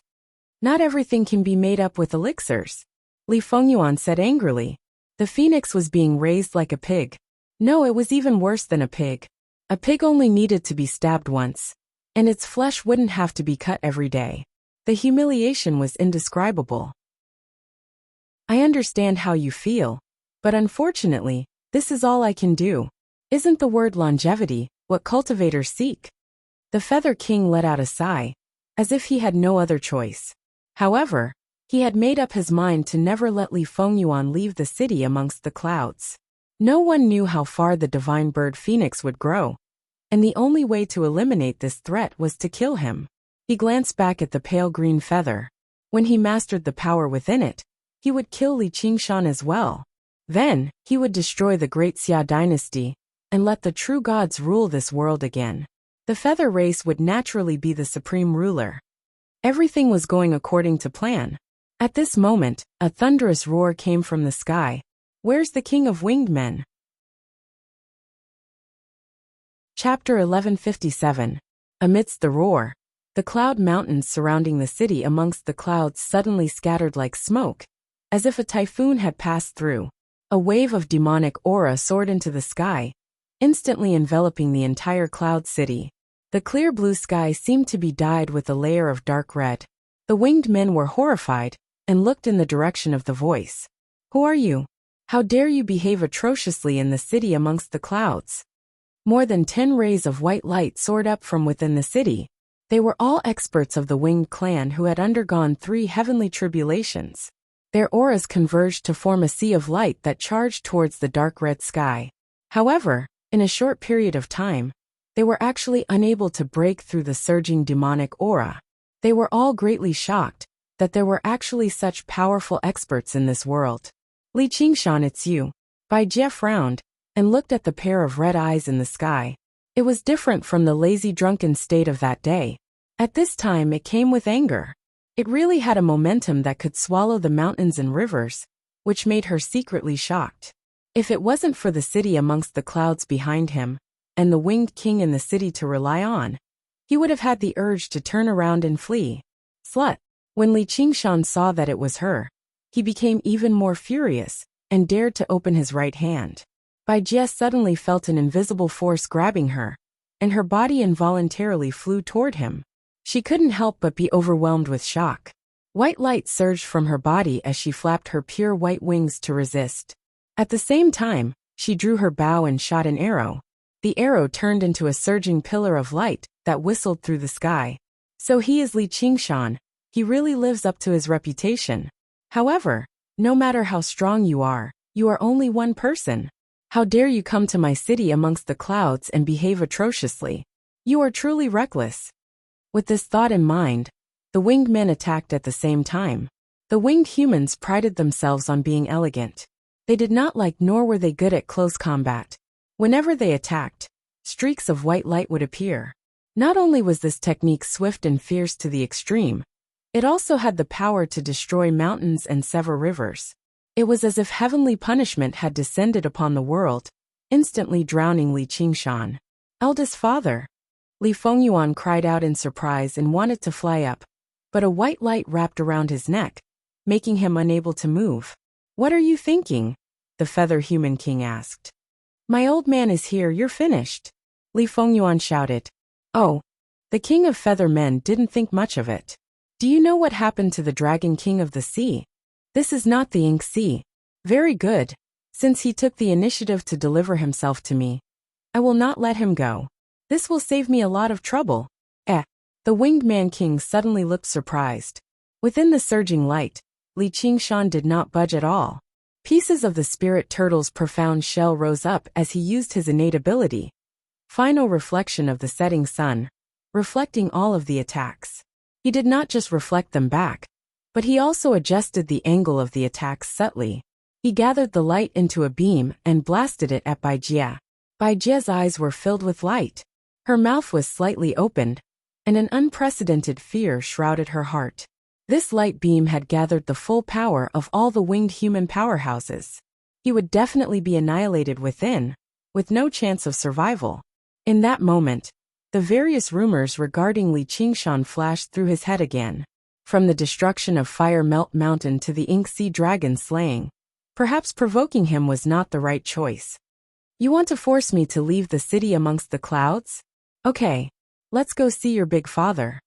Not everything can be made up with elixirs. Li Fengyuan said angrily. The phoenix was being raised like a pig. No, it was even worse than a pig. A pig only needed to be stabbed once, and its flesh wouldn't have to be cut every day. The humiliation was indescribable. I understand how you feel, but unfortunately, this is all I can do. Isn't the word longevity what cultivators seek? The Feather King let out a sigh, as if he had no other choice. However, he had made up his mind to never let Li Fengyuan leave the city amongst the clouds. No one knew how far the divine bird phoenix would grow, and the only way to eliminate this threat was to kill him. He glanced back at the pale green feather. When he mastered the power within it, he would kill Li Qingshan as well. Then, he would destroy the great Xia dynasty, and let the true gods rule this world again. The feather race would naturally be the supreme ruler. Everything was going according to plan. At this moment, a thunderous roar came from the sky. Where's the king of winged men? Chapter 1157. Amidst the roar, the cloud mountains surrounding the city amongst the clouds suddenly scattered like smoke, as if a typhoon had passed through. A wave of demonic aura soared into the sky, instantly enveloping the entire cloud city. The clear blue sky seemed to be dyed with a layer of dark red. The winged men were horrified, and looked in the direction of the voice. Who are you? How dare you behave atrociously in the city amongst the clouds? More than 10 rays of white light soared up from within the city. They were all experts of the winged clan who had undergone 3 heavenly tribulations. Their auras converged to form a sea of light that charged towards the dark red sky. However, in a short period of time, they were actually unable to break through the surging demonic aura. They were all greatly shocked that there were actually such powerful experts in this world. Li Qingshan, it's you. Bai Jie frowned and looked at the pair of red eyes in the sky. It was different from the lazy drunken state of that day. At this time it came with anger. It really had a momentum that could swallow the mountains and rivers, which made her secretly shocked. If it wasn't for the city amongst the clouds behind him, and the winged king in the city to rely on, he would have had the urge to turn around and flee. Slut! When Li Qingshan saw that it was her, he became even more furious, and dared to open his right hand. Bai Jie suddenly felt an invisible force grabbing her, and her body involuntarily flew toward him. She couldn't help but be overwhelmed with shock. White light surged from her body as she flapped her pure white wings to resist. At the same time, she drew her bow and shot an arrow. The arrow turned into a surging pillar of light that whistled through the sky. So he is Li Qingshan. He really lives up to his reputation. However, no matter how strong you are only one person. How dare you come to my city amongst the clouds and behave atrociously? You are truly reckless. With this thought in mind, the winged men attacked at the same time. The winged humans prided themselves on being elegant. They did not like nor were they good at close combat. Whenever they attacked, streaks of white light would appear. Not only was this technique swift and fierce to the extreme, it also had the power to destroy mountains and sever rivers. It was as if heavenly punishment had descended upon the world, instantly drowning Li Qingshan. Eldest father. Li Fengyuan cried out in surprise and wanted to fly up, but a white light wrapped around his neck, making him unable to move. What are you thinking? The Feather Human King asked. My old man is here, you're finished. Li Fengyuan shouted. Oh. The King of Feather Men didn't think much of it. Do you know what happened to the Dragon King of the Sea? This is not the Ink Sea. Very good. Since he took the initiative to deliver himself to me, I will not let him go. This will save me a lot of trouble. The Winged Man King suddenly looked surprised. Within the surging light, Li Qingshan did not budge at all. Pieces of the spirit turtle's profound shell rose up as he used his innate ability. Final reflection of the setting sun, reflecting all of the attacks. He did not just reflect them back, but he also adjusted the angle of the attacks subtly. He gathered the light into a beam and blasted it at Bai Jie. Bai Jie's eyes were filled with light. Her mouth was slightly opened, and an unprecedented fear shrouded her heart. This light beam had gathered the full power of all the winged human powerhouses. he would definitely be annihilated within, with no chance of survival. In that moment, the various rumors regarding Li Qingshan flashed through his head again. From the destruction of Fire Melt Mountain to the Ink Sea Dragon slaying, perhaps provoking him was not the right choice. You want to force me to leave the city amongst the clouds? Okay, let's go see your big father.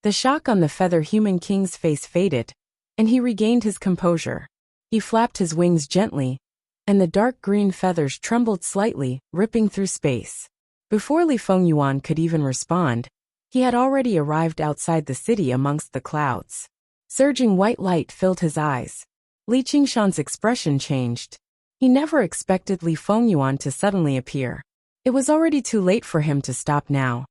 The shock on the Feather Human King's face faded, and he regained his composure. He flapped his wings gently, and the dark green feathers trembled slightly, ripping through space. Before Li Fengyuan could even respond, he had already arrived outside the city amongst the clouds. Surging white light filled his eyes. Li Qingshan's expression changed. He never expected Li Fengyuan to suddenly appear. It was already too late for him to stop now.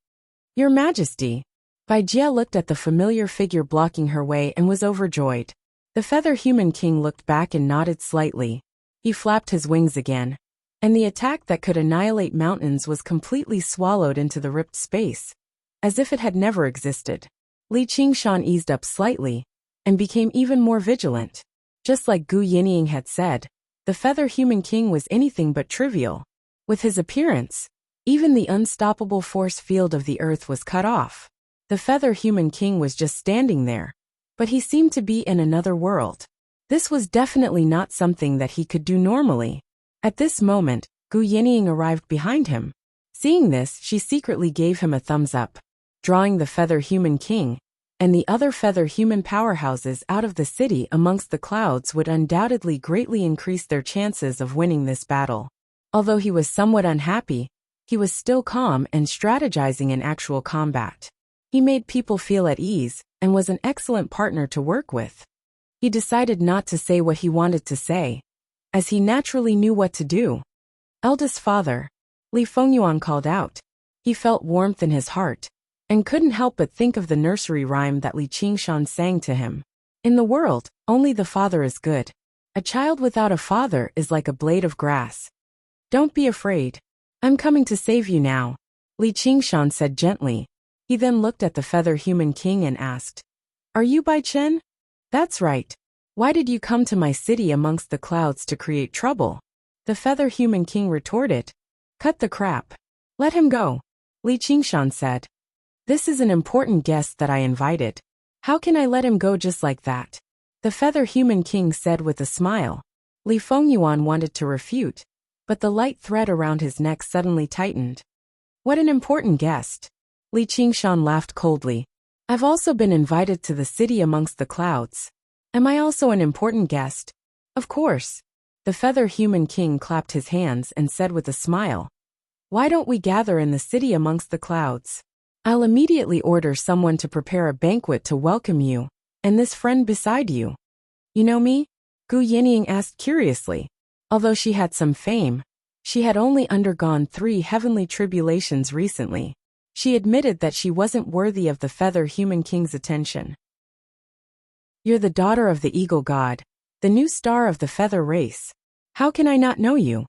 Your Majesty. Bai Jie looked at the familiar figure blocking her way and was overjoyed. The Feather Human King looked back and nodded slightly. He flapped his wings again, and the attack that could annihilate mountains was completely swallowed into the ripped space, as if it had never existed. Li Qingshan eased up slightly, and became even more vigilant. Just like Gu Yinying had said, the Feather Human King was anything but trivial. With his appearance, even the unstoppable force field of the earth was cut off. The Feather Human King was just standing there, but he seemed to be in another world. This was definitely not something that he could do normally. At this moment, Gu Yinying arrived behind him. Seeing this, she secretly gave him a thumbs up. Drawing the Feather Human King and the other Feather Human powerhouses out of the city amongst the clouds would undoubtedly greatly increase their chances of winning this battle. Although he was somewhat unhappy, he was still calm and strategizing in actual combat. He made people feel at ease and was an excellent partner to work with. He decided not to say what he wanted to say, as he naturally knew what to do. Eldest father, Li Fengyuan called out. He felt warmth in his heart, and couldn't help but think of the nursery rhyme that Li Qingshan sang to him. In the world, only the father is good. A child without a father is like a blade of grass. Don't be afraid. I'm coming to save you now, Li Qingshan said gently. He then looked at the Feather Human King and asked, Are you Bai Chen? That's right. Why did you come to my city amongst the clouds to create trouble? The Feather Human King retorted, Cut the crap. Let him go, Li Qingshan said. This is an important guest that I invited. How can I let him go just like that? The Feather Human King said with a smile. Li Fengyuan wanted to refute, but the light thread around his neck suddenly tightened. What an important guest. Li Qingshan laughed coldly. I've also been invited to the city amongst the clouds. Am I also an important guest? Of course. The Feather Human King clapped his hands and said with a smile. Why don't we gather in the city amongst the clouds? I'll immediately order someone to prepare a banquet to welcome you, and this friend beside you. You know me? Gu Yinying asked curiously. Although she had some fame, she had only undergone 3 heavenly tribulations recently. She admitted that she wasn't worthy of the Feather Human King's attention. You're the daughter of the Eagle God, the new star of the feather race. How can I not know you?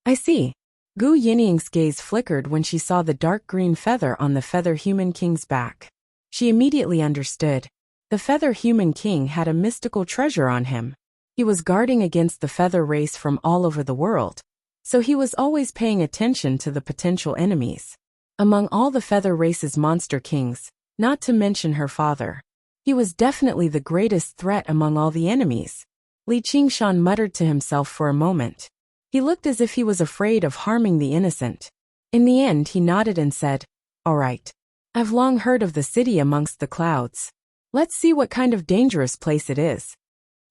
I see. Gu Yinying's gaze flickered when she saw the dark green feather on the Feather Human King's back. She immediately understood. The Feather Human King had a mystical treasure on him. He was guarding against the feather race from all over the world, so he was always paying attention to the potential enemies. Among all the feather race's monster kings, not to mention her father, he was definitely the greatest threat among all the enemies. Li Qingshan muttered to himself for a moment. He looked as if he was afraid of harming the innocent. In the end, he nodded and said, All right. I've long heard of the city amongst the clouds. Let's see what kind of dangerous place it is.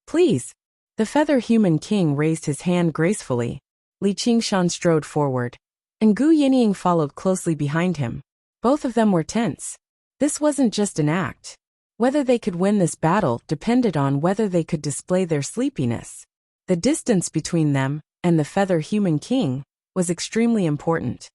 Please. The Feather Human King raised his hand gracefully. Li Qingshan strode forward, and Gu Yinying followed closely behind him. Both of them were tense. This wasn't just an act. Whether they could win this battle depended on whether they could display their sleepiness. The distance between them and the Feather Human King was extremely important.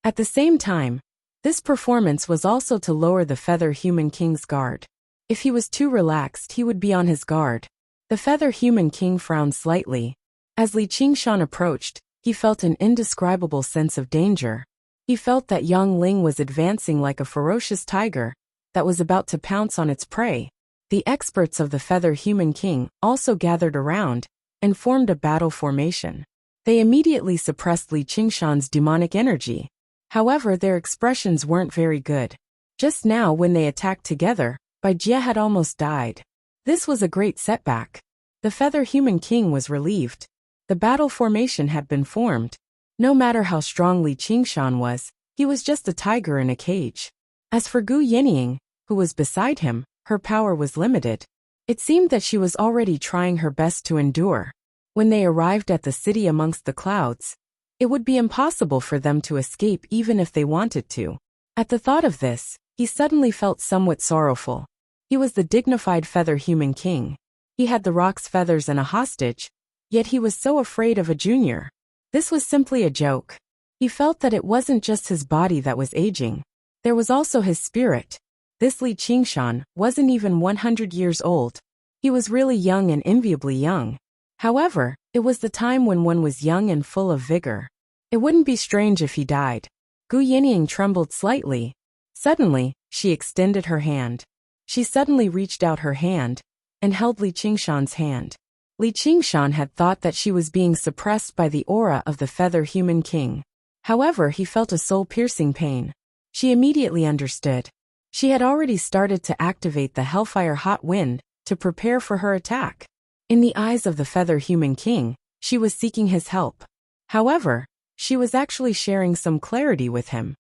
At the same time, this performance was also to lower the Feather Human King's guard. If he was too relaxed, he would be on his guard. The Feather Human King frowned slightly. As Li Qingshan approached, he felt an indescribable sense of danger. He felt that Yang Ling was advancing like a ferocious tiger that was about to pounce on its prey. The experts of the Feather Human King also gathered around, and formed a battle formation. They immediately suppressed Li Qingshan's demonic energy. However, their expressions weren't very good. Just now, when they attacked together, Bai Jie had almost died. This was a great setback. The Feather Human King was relieved. The battle formation had been formed. No matter how strong Li Qingshan was, he was just a tiger in a cage. As for Gu Yinying, who was beside him, her power was limited. It seemed that she was already trying her best to endure. When they arrived at the city amongst the clouds, it would be impossible for them to escape even if they wanted to. At the thought of this, he suddenly felt somewhat sorrowful. He was the dignified Feather Human King. He had the rock's feathers and a hostage, yet he was so afraid of a junior. This was simply a joke. He felt that it wasn't just his body that was aging. There was also his spirit. This Li Qingshan wasn't even 100 years old. He was really young and enviably young. However, it was the time when one was young and full of vigor. It wouldn't be strange if he died. Gu Yinying trembled slightly. Suddenly, she extended her hand. She suddenly reached out her hand and held Li Qingshan's hand. Li Qingshan had thought that she was being suppressed by the aura of the Feather Human King. However, he felt a soul-piercing pain. She immediately understood. She had already started to activate the Hellfire Hot Wind to prepare for her attack. In the eyes of the Feather Human King, she was seeking his help. However, she was actually sharing some clarity with him.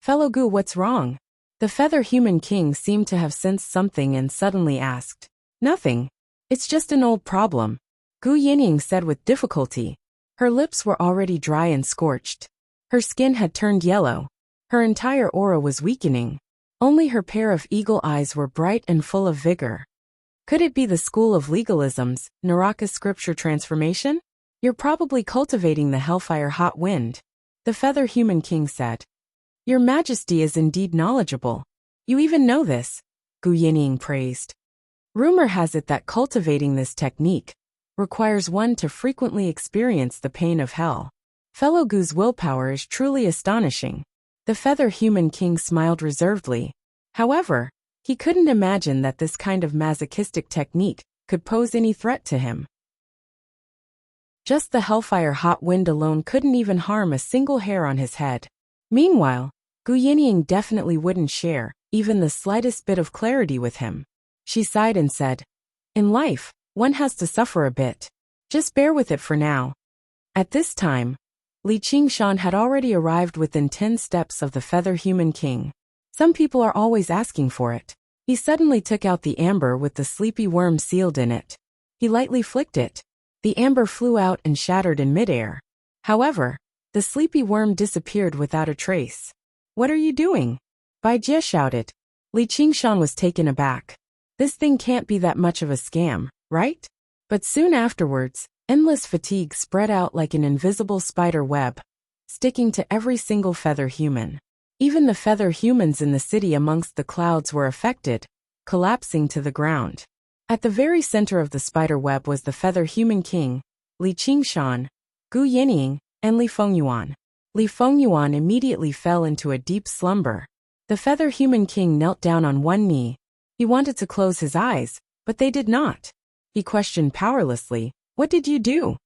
"Fellow Gu, what's wrong?" The Feather Human King seemed to have sensed something and suddenly asked. "Nothing. It's just an old problem," Gu Yinying said with difficulty. Her lips were already dry and scorched. Her skin had turned yellow. Her entire aura was weakening. Only her pair of eagle eyes were bright and full of vigor. Could it be the school of legalism's, Naraka scripture transformation? "You're probably cultivating the Hellfire Hot Wind," the Feather Human King said. "Your Majesty is indeed knowledgeable. You even know this," Gu Yinying praised. Rumor has it that cultivating this technique requires one to frequently experience the pain of hell. Fellow Gu's willpower is truly astonishing. The Feather Human King smiled reservedly. However, he couldn't imagine that this kind of masochistic technique could pose any threat to him. Just the Hellfire Hot Wind alone couldn't even harm a single hair on his head. Meanwhile, Gu Yinying definitely wouldn't share even the slightest bit of clarity with him. She sighed and said, "In life, one has to suffer a bit. Just bear with it for now." At this time, Li Qingshan had already arrived within 10 steps of the Feather Human King. Some people are always asking for it. He suddenly took out the amber with the sleepy worm sealed in it. He lightly flicked it. The amber flew out and shattered in midair. However, the sleepy worm disappeared without a trace. "What are you doing?" Bai Jie shouted. Li Qingshan was taken aback. This thing can't be that much of a scam, right? But soon afterwards, endless fatigue spread out like an invisible spider web, sticking to every single feather human. Even the feather humans in the city amongst the clouds were affected, collapsing to the ground. At the very center of the spider web was the Feather Human King, Li Qingshan, Gu Yinying, and Li Fengyuan. Li Fengyuan immediately fell into a deep slumber. The Feather Human King knelt down on one knee. He wanted to close his eyes, but they did not. He questioned powerlessly, "What did you do?"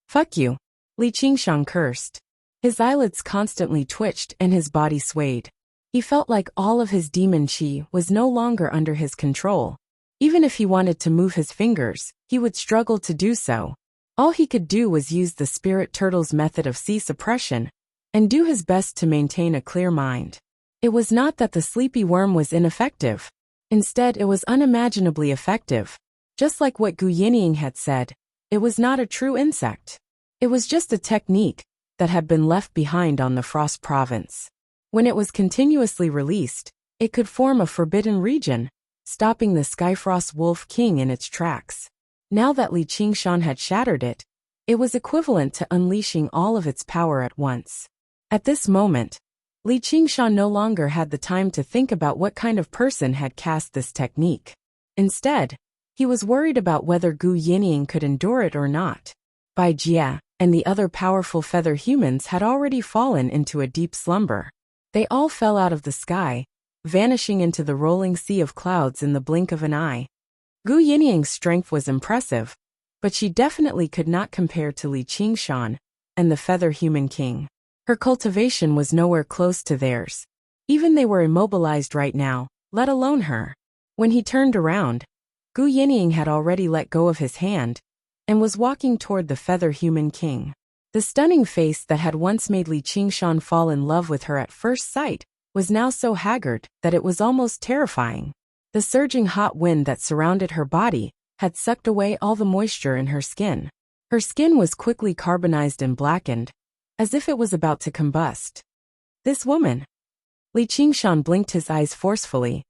"Fuck you," Li Qingshan cursed. His eyelids constantly twitched and his body swayed. He felt like all of his demon chi was no longer under his control. Even if he wanted to move his fingers, he would struggle to do so. All he could do was use the spirit turtle's method of chi suppression and do his best to maintain a clear mind. It was not that the sleepy worm was ineffective. Instead, it was unimaginably effective. Just like what Gu Yinying had said, it was not a true insect. It was just a technique that had been left behind on the Frost Province. When it was continuously released, it could form a forbidden region, stopping the Skyfrost Wolf King in its tracks. Now that Li Qingshan had shattered it, it was equivalent to unleashing all of its power at once. At this moment, Li Qingshan no longer had the time to think about what kind of person had cast this technique. Instead, he was worried about whether Gu Yinying could endure it or not. Bai Jie and the other powerful feather humans had already fallen into a deep slumber. They all fell out of the sky, vanishing into the rolling sea of clouds in the blink of an eye. Gu Yinying's strength was impressive, but she definitely could not compare to Li Qingshan and the Feather Human King. Her cultivation was nowhere close to theirs. Even they were immobilized right now, let alone her. When he turned around, Gu Yinying had already let go of his hand and was walking toward the Feather Human King. The stunning face that had once made Li Qingshan fall in love with her at first sight was now so haggard that it was almost terrifying. The surging hot wind that surrounded her body had sucked away all the moisture in her skin. Her skin was quickly carbonized and blackened, as if it was about to combust. This woman. Li Qingshan blinked his eyes forcefully.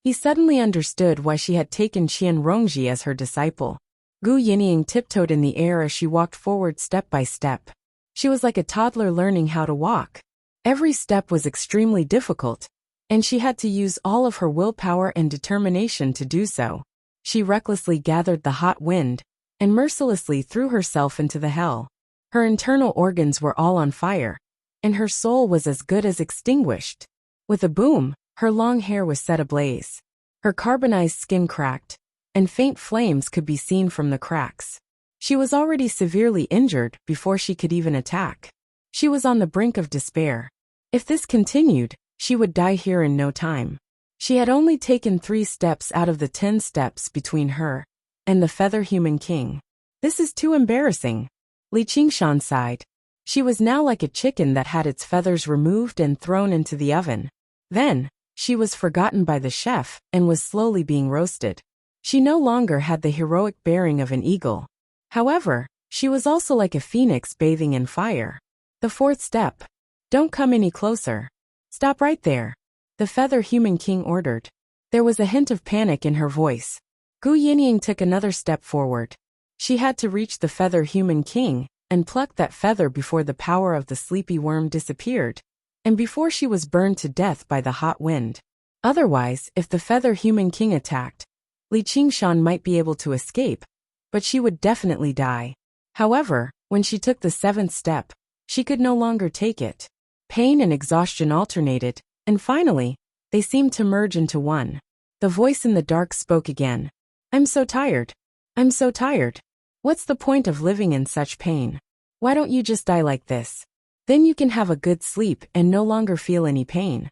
He suddenly understood why she had taken Qian Rongji as her disciple. Gu Yinying tiptoed in the air as she walked forward step by step. She was like a toddler learning how to walk. Every step was extremely difficult, and she had to use all of her willpower and determination to do so. She recklessly gathered the hot wind and mercilessly threw herself into the hell. Her internal organs were all on fire, and her soul was as good as extinguished. With a boom, her long hair was set ablaze. Her carbonized skin cracked, and faint flames could be seen from the cracks. She was already severely injured before she could even attack. She was on the brink of despair. If this continued, she would die here in no time. She had only taken 3 steps out of the 10 steps between her and the Feather Human King. This is too embarrassing. Li Qingshan sighed. She was now like a chicken that had its feathers removed and thrown into the oven. Then, she was forgotten by the chef and was slowly being roasted. She no longer had the heroic bearing of an eagle. However, she was also like a phoenix bathing in fire. The 4th step. Don't come any closer. Stop right there. The Feather Human King ordered. There was a hint of panic in her voice. Gu Yinying took another step forward. She had to reach the Feather Human King and pluck that feather before the power of the sleepy worm disappeared, and before she was burned to death by the hot wind. Otherwise, if the Feather Human King attacked, Li Qingshan might be able to escape, but she would definitely die. However, when she took the 7th step, she could no longer take it. Pain and exhaustion alternated, and finally, they seemed to merge into one. The voice in the dark spoke again. I'm so tired. I'm so tired. What's the point of living in such pain? Why don't you just die like this? Then you can have a good sleep and no longer feel any pain.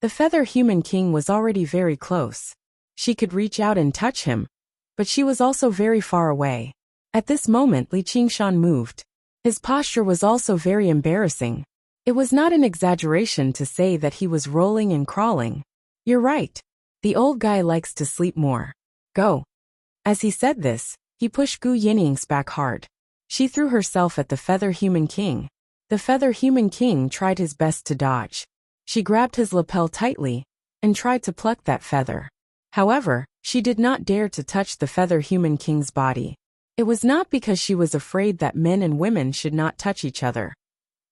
The Feather Human King was already very close. She could reach out and touch him, but she was also very far away. At this moment Li Qingshan moved. His posture was also very embarrassing. It was not an exaggeration to say that he was rolling and crawling. You're right. The old guy likes to sleep more. Go. As he said this, he pushed Gu Yinying's back hard. She threw herself at the Feather Human King. The Feather Human King tried his best to dodge. She grabbed his lapel tightly and tried to pluck that feather. However, she did not dare to touch the Feather Human King's body. It was not because she was afraid that men and women should not touch each other,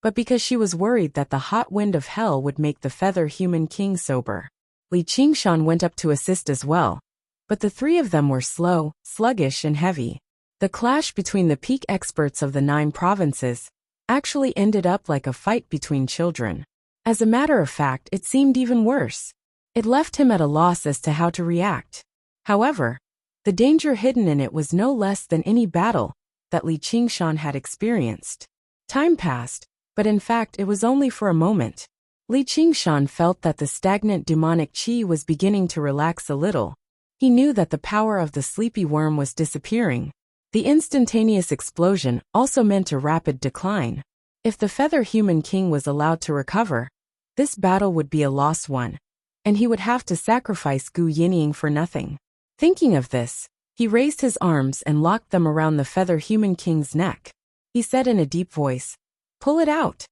but because she was worried that the hot wind of hell would make the Feather Human King sober. Li Qingshan went up to assist as well, but the 3 of them were slow, sluggish and heavy. The clash between the peak experts of the 9 provinces actually ended up like a fight between children. As a matter of fact, it seemed even worse. It left him at a loss as to how to react. However, the danger hidden in it was no less than any battle that Li Qingshan had experienced. Time passed, but in fact it was only for a moment. Li Qingshan felt that the stagnant demonic qi was beginning to relax a little. He knew that the power of the sleepy worm was disappearing. The instantaneous explosion also meant a rapid decline. If the Feather Human King was allowed to recover, this battle would be a lost one, and he would have to sacrifice Gu Yinying for nothing. Thinking of this, he raised his arms and locked them around the Feather Human King's neck. He said in a deep voice, "Pull it out."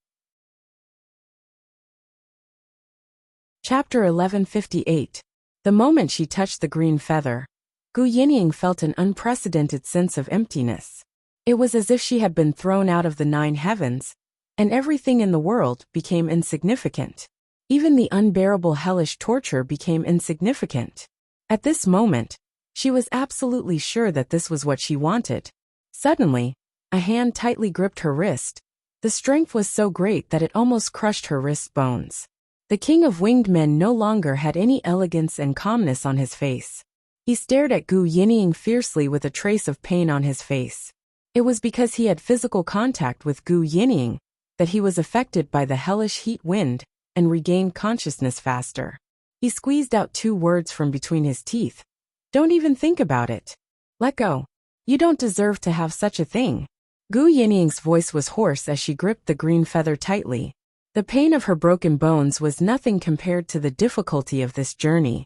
Chapter 1158. The moment she touched the green feather, Gu Yinying felt an unprecedented sense of emptiness. It was as if she had been thrown out of the 9 heavens, and everything in the world became insignificant. Even the unbearable hellish torture became insignificant. At this moment, she was absolutely sure that this was what she wanted. Suddenly, a hand tightly gripped her wrist. The strength was so great that it almost crushed her wrist bones. The king of winged men no longer had any elegance and calmness on his face. He stared at Gu Yinying fiercely with a trace of pain on his face. It was because he had physical contact with Gu Yinying that he was affected by the hellish heat wind and regained consciousness faster. He squeezed out 2 words from between his teeth. Don't even think about it. Let go. You don't deserve to have such a thing. Gu Yinying's voice was hoarse as she gripped the green feather tightly. The pain of her broken bones was nothing compared to the difficulty of this journey.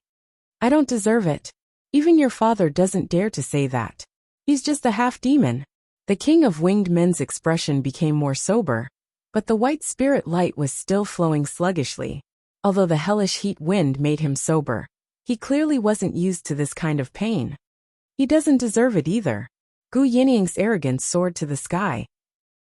I don't deserve it. Even your father doesn't dare to say that. He's just a half-demon. The king of winged men's expression became more sober, but the white spirit light was still flowing sluggishly. Although the hellish heat wind made him sober, he clearly wasn't used to this kind of pain. He doesn't deserve it either. Gu Yinying's arrogance soared to the sky.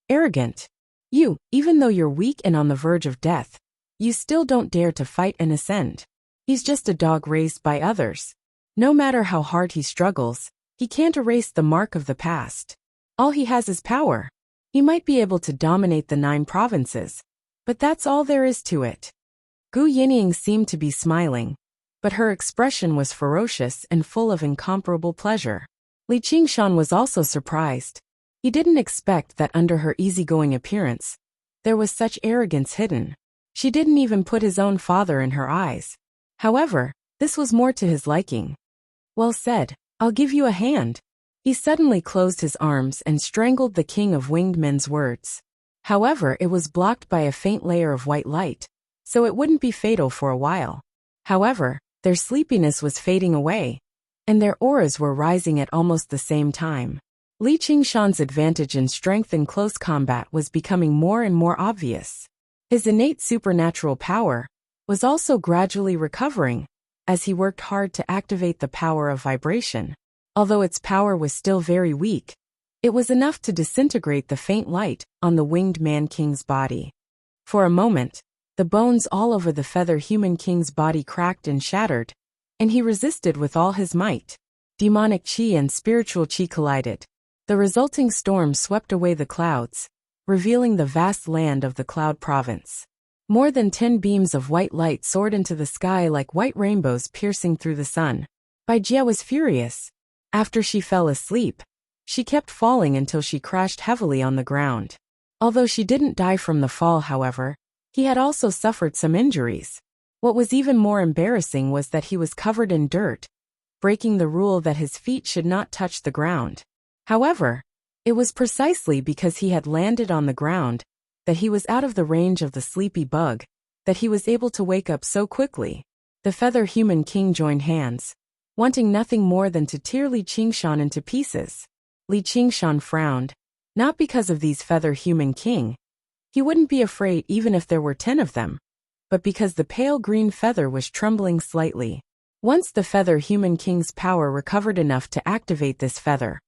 Arrogant. You, even though you're weak and on the verge of death, you still don't dare to fight and ascend. He's just a dog raised by others. No matter how hard he struggles, he can't erase the mark of the past. All he has is power. He might be able to dominate the 9 provinces, but that's all there is to it. Gu Yinying seemed to be smiling, but her expression was ferocious and full of incomparable pleasure. Li Qingshan was also surprised. He didn't expect that under her easygoing appearance, there was such arrogance hidden. She didn't even put his own father in her eyes. However, this was more to his liking. Well said, I'll give you a hand. He suddenly closed his arms and strangled the king of winged men's words. However, it was blocked by a faint layer of white light, so it wouldn't be fatal for a while. However, their sleepiness was fading away, and their auras were rising at almost the same time. Li Qingshan's advantage in strength in close combat was becoming more and more obvious. His innate supernatural power was also gradually recovering as he worked hard to activate the power of vibration. Although its power was still very weak, it was enough to disintegrate the faint light on the winged man king's body. For a moment, the bones all over the feather human king's body cracked and shattered, and he resisted with all his might. Demonic chi and spiritual chi collided. The resulting storm swept away the clouds, revealing the vast land of the Cloud Province. More than 10 beams of white light soared into the sky like white rainbows piercing through the sun. Bai Jie was furious. After she fell asleep, she kept falling until she crashed heavily on the ground. Although she didn't die from the fall, however, he had also suffered some injuries. What was even more embarrassing was that he was covered in dirt, breaking the rule that his feet should not touch the ground. However, it was precisely because he had landed on the ground that he was out of the range of the sleepy bug that he was able to wake up so quickly. The feather human king joined hands, wanting nothing more than to tear Li Qingshan into pieces. Li Qingshan frowned, not because of these feather human king. He wouldn't be afraid even if there were 10 of them, but because the pale green feather was trembling slightly. Once the feather human king's power recovered enough to activate this feather,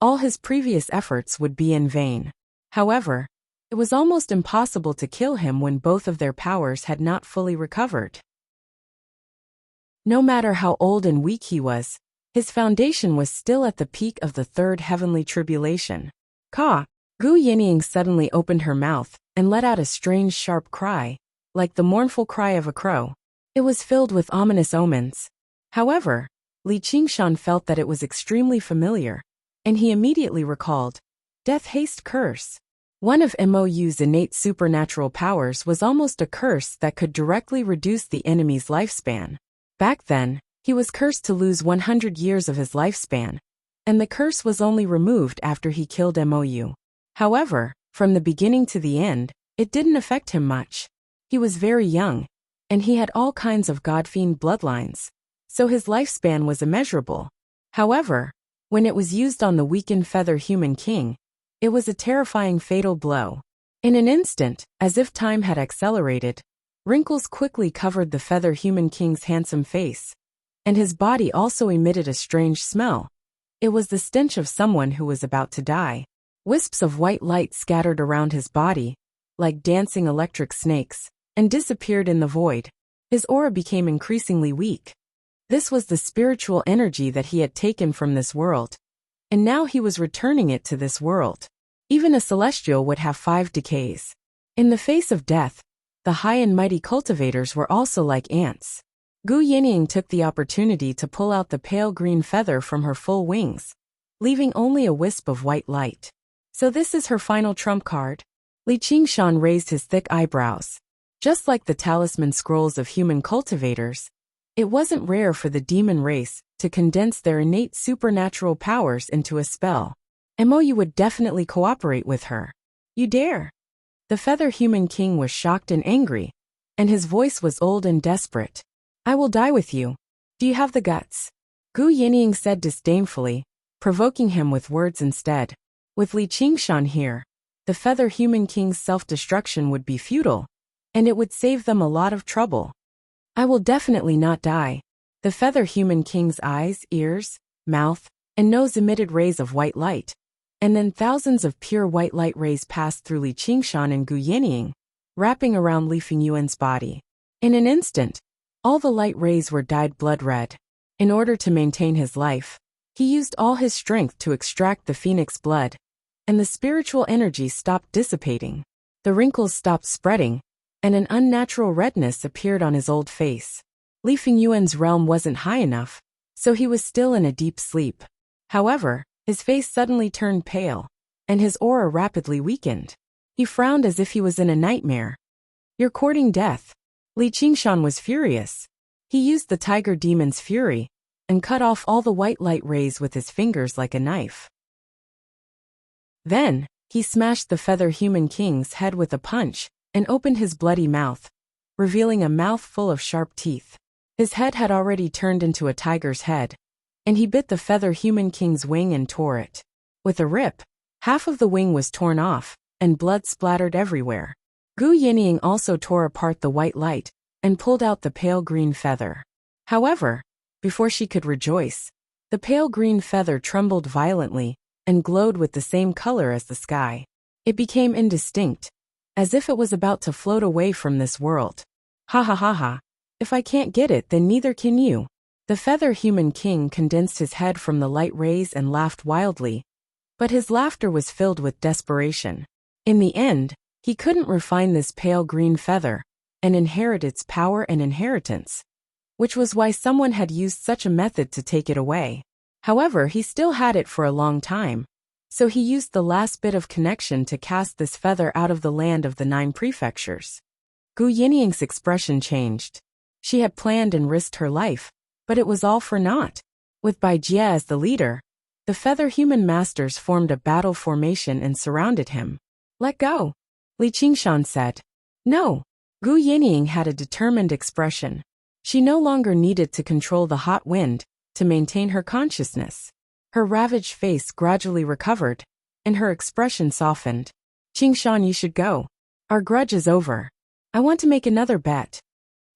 all his previous efforts would be in vain. However, it was almost impossible to kill him when both of their powers had not fully recovered. No matter how old and weak he was, his foundation was still at the peak of the 3rd heavenly tribulation. Ka! Gu Yinying suddenly opened her mouth and let out a strange sharp cry, like the mournful cry of a crow. It was filled with ominous omens. However, Li Qingshan felt that it was extremely familiar, and he immediately recalled Death Haste Curse. One of Mou's innate supernatural powers was almost a curse that could directly reduce the enemy's lifespan. Back then, he was cursed to lose 100 years of his lifespan, and the curse was only removed after he killed Mou. However, from the beginning to the end, it didn't affect him much. He was very young, and he had all kinds of godfiend bloodlines, so his lifespan was immeasurable. However, when it was used on the weakened feather human king, it was a terrifying fatal blow. In an instant, as if time had accelerated, wrinkles quickly covered the feather human king's handsome face, and his body also emitted a strange smell. It was the stench of someone who was about to die. Wisps of white light scattered around his body, like dancing electric snakes, and disappeared in the void. His aura became increasingly weak. This was the spiritual energy that he had taken from this world, and now he was returning it to this world. Even a celestial would have 5 decays. In the face of death, the high and mighty cultivators were also like ants. Gu Yinying took the opportunity to pull out the pale green feather from her full wings, leaving only a wisp of white light. So this is her final trump card? Li Qingshan raised his thick eyebrows. Just like the talisman scrolls of human cultivators, it wasn't rare for the demon race to condense their innate supernatural powers into a spell. Mo, you would definitely cooperate with her. You dare? The Feather Human King was shocked and angry, and his voice was old and desperate. I will die with you. Do you have the guts? Gu Yinying said disdainfully, provoking him with words instead. With Li Qingshan here, the Feather Human King's self-destruction would be futile, and it would save them a lot of trouble. I will definitely not die. The Feather Human King's eyes, ears, mouth, and nose emitted rays of white light, and then thousands of pure white light rays passed through Li Qingshan and Gu Yinying, wrapping around Li Fingyuan's body. In an instant, all the light rays were dyed blood red. In order to maintain his life, he used all his strength to extract the phoenix blood, and the spiritual energy stopped dissipating. The wrinkles stopped spreading, and an unnatural redness appeared on his old face. Li Fingyuan's realm wasn't high enough, so he was still in a deep sleep. However, his face suddenly turned pale, and his aura rapidly weakened. He frowned as if he was in a nightmare. You're courting death. Li Qingshan was furious. He used the tiger demon's fury, and cut off all the white light rays with his fingers like a knife. Then, he smashed the Feather Human King's head with a punch, and opened his bloody mouth, revealing a mouth full of sharp teeth. His head had already turned into a tiger's head, and he bit the Feather Human King's wing and tore it. With a rip, half of the wing was torn off, and blood splattered everywhere. Gu Yinying also tore apart the white light, and pulled out the pale green feather. However, before she could rejoice, the pale green feather trembled violently, and glowed with the same color as the sky. It became indistinct, as if it was about to float away from this world. Ha ha ha ha. If I can't get it, then neither can you. The Feather Human King condensed his head from the light rays and laughed wildly, but his laughter was filled with desperation. In the end, he couldn't refine this pale green feather, and inherit its power and inheritance, which was why someone had used such a method to take it away. However, he still had it for a long time, so he used the last bit of connection to cast this feather out of the land of the 9 prefectures. Gu Yinying's expression changed. She had planned and risked her life, but it was all for naught. With Bai Jie as the leader, the Feather Human Masters formed a battle formation and surrounded him. Let go, Li Qingshan said. No. Gu Yinying had a determined expression. She no longer needed to control the hot wind to maintain her consciousness. Her ravaged face gradually recovered, and her expression softened. Qingshan, you should go. Our grudge is over. I want to make another bet.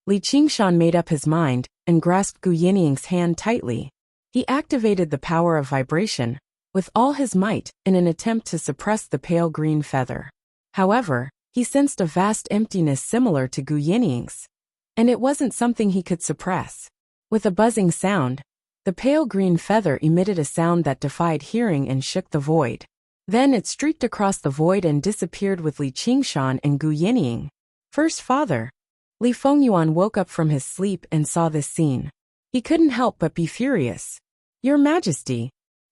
Li Qingshan made up his mind and grasped Gu Yinying's hand tightly. He activated the power of vibration with all his might in an attempt to suppress the pale green feather. However, he sensed a vast emptiness similar to Gu Yinying's, and it wasn't something he could suppress. With a buzzing sound, the pale green feather emitted a sound that defied hearing and shook the void. Then it streaked across the void and disappeared with Li Qingshan and Gu Yinying. First Father. Li Fengyuan woke up from his sleep and saw this scene. He couldn't help but be furious. Your Majesty,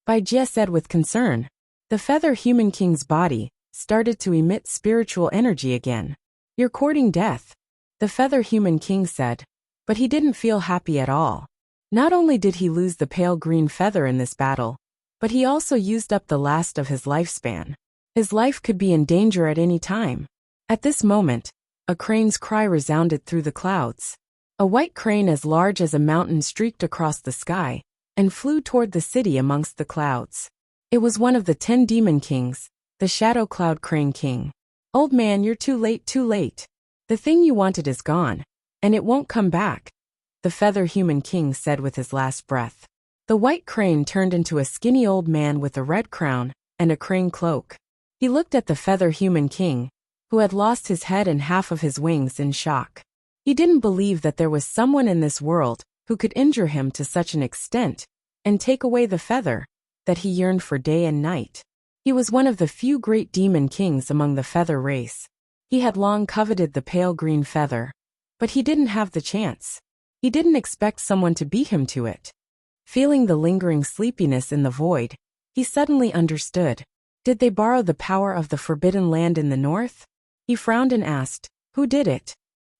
Bai Jie said with concern. The Feather Human King's body started to emit spiritual energy again. You're courting death, the Feather Human King said, but he didn't feel happy at all. Not only did he lose the pale green feather in this battle, but he also used up the last of his lifespan. His life could be in danger at any time. At this moment, a crane's cry resounded through the clouds. A white crane as large as a mountain streaked across the sky and flew toward the city amongst the clouds. It was one of the 10 demon kings, the Shadow Cloud Crane King. Old man, you're too late, too late. The thing you wanted is gone, and it won't come back, the Feather Human King said with his last breath. The white crane turned into a skinny old man with a red crown and a crane cloak. He looked at the Feather Human King, who had lost his head and half of his wings, in shock. He didn't believe that there was someone in this world who could injure him to such an extent and take away the feather that he yearned for day and night. He was one of the few great demon kings among the feather race. He had long coveted the pale green feather, but he didn't have the chance. He didn't expect someone to beat him to it. Feeling the lingering sleepiness in the void, he suddenly understood. Did they borrow the power of the forbidden land in the north? He frowned and asked, who did it?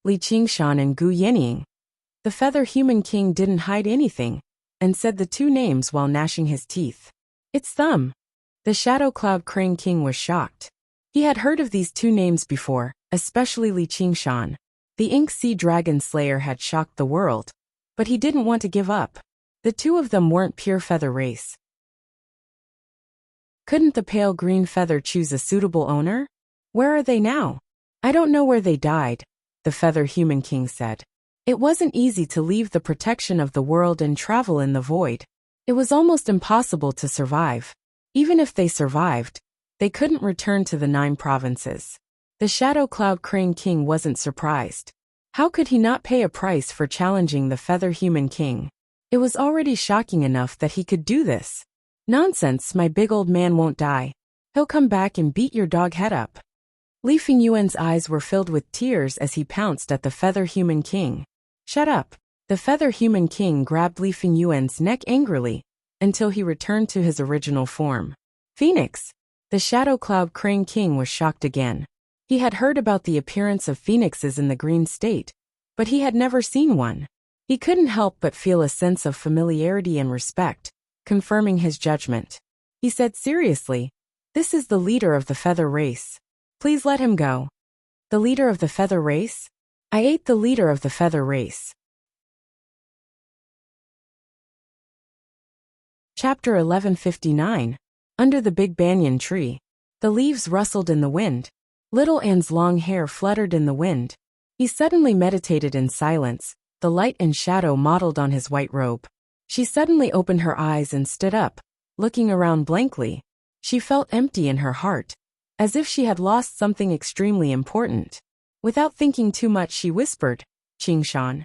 Li Qingshan and Gu Yenying. The Feather Human King didn't hide anything, and said the two names while gnashing his teeth. It's them. The Shadow Cloud Crane King was shocked. He had heard of these two names before, especially Li Qingshan. The Ink Sea Dragon Slayer had shocked the world, but he didn't want to give up. The two of them weren't pure feather race. Couldn't the pale green feather choose a suitable owner? Where are they now? I don't know where they died, the Feather Human King said. It wasn't easy to leave the protection of the world and travel in the void. It was almost impossible to survive. Even if they survived, they couldn't return to the 9 provinces. The Shadow Cloud Crane King wasn't surprised. How could he not pay a price for challenging the Feather Human King? It was already shocking enough that he could do this. Nonsense, my big old man won't die. He'll come back and beat your dog head up. Li Fingyuan's eyes were filled with tears as he pounced at the Feather Human King. Shut up. The Feather Human King grabbed Li Fingyuan's neck angrily, until he returned to his original form. Phoenix! The Shadow Cloud Crane King was shocked again. He had heard about the appearance of phoenixes in the Green State, but he had never seen one. He couldn't help but feel a sense of familiarity and respect, confirming his judgment. He said seriously, this is the leader of the feather race. Please let him go. The leader of the feather race? I ate the leader of the feather race. Chapter 1159. Under the Big Banyan Tree. The leaves rustled in the wind. Little Anne's long hair fluttered in the wind. He suddenly meditated in silence, the light and shadow modeled on his white robe. She suddenly opened her eyes and stood up, looking around blankly. She felt empty in her heart, as if she had lost something extremely important. Without thinking too much, she whispered, Qingshan.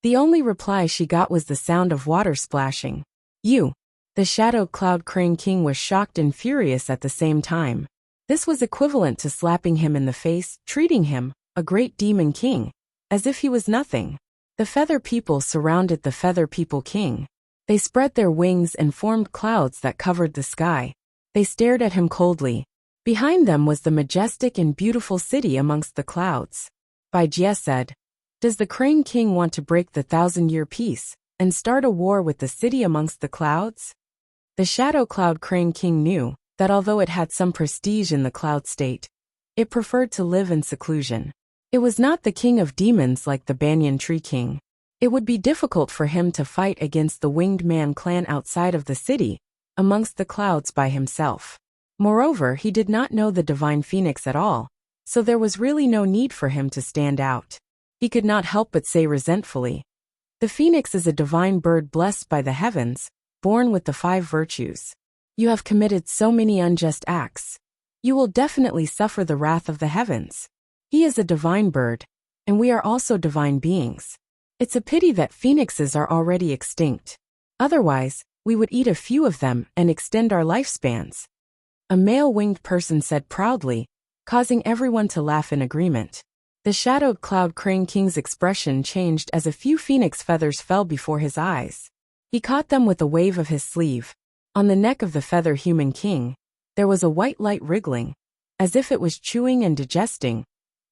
The only reply she got was the sound of water splashing. You. The Shadow Cloud Crane King was shocked and furious at the same time. This was equivalent to slapping him in the face, treating him, a great demon king, as if he was nothing. The Feather People surrounded the Feather People King. They spread their wings and formed clouds that covered the sky. They stared at him coldly. Behind them was the majestic and beautiful city amongst the clouds. Bai Jie said, does the Crane King want to break the 1,000-year peace and start a war with the city amongst the clouds? The Shadow Cloud Crane King knew that although it had some prestige in the cloud state, it preferred to live in seclusion. It was not the king of demons like the Banyan Tree King. It would be difficult for him to fight against the Winged Man clan outside of the city, amongst the clouds by himself. Moreover, he did not know the Divine Phoenix at all, so there was really no need for him to stand out. He could not help but say resentfully, the phoenix is a divine bird blessed by the heavens, born with the 5 virtues. You have committed so many unjust acts. You will definitely suffer the wrath of the heavens. He is a divine bird, and we are also divine beings. It's a pity that phoenixes are already extinct. Otherwise, we would eat a few of them and extend our lifespans. A male winged person said proudly, causing everyone to laugh in agreement. The Shadowed Cloud Crane King's expression changed as a few phoenix feathers fell before his eyes. He caught them with a wave of his sleeve. On the neck of the Feather Human King, there was a white light wriggling, as if it was chewing and digesting,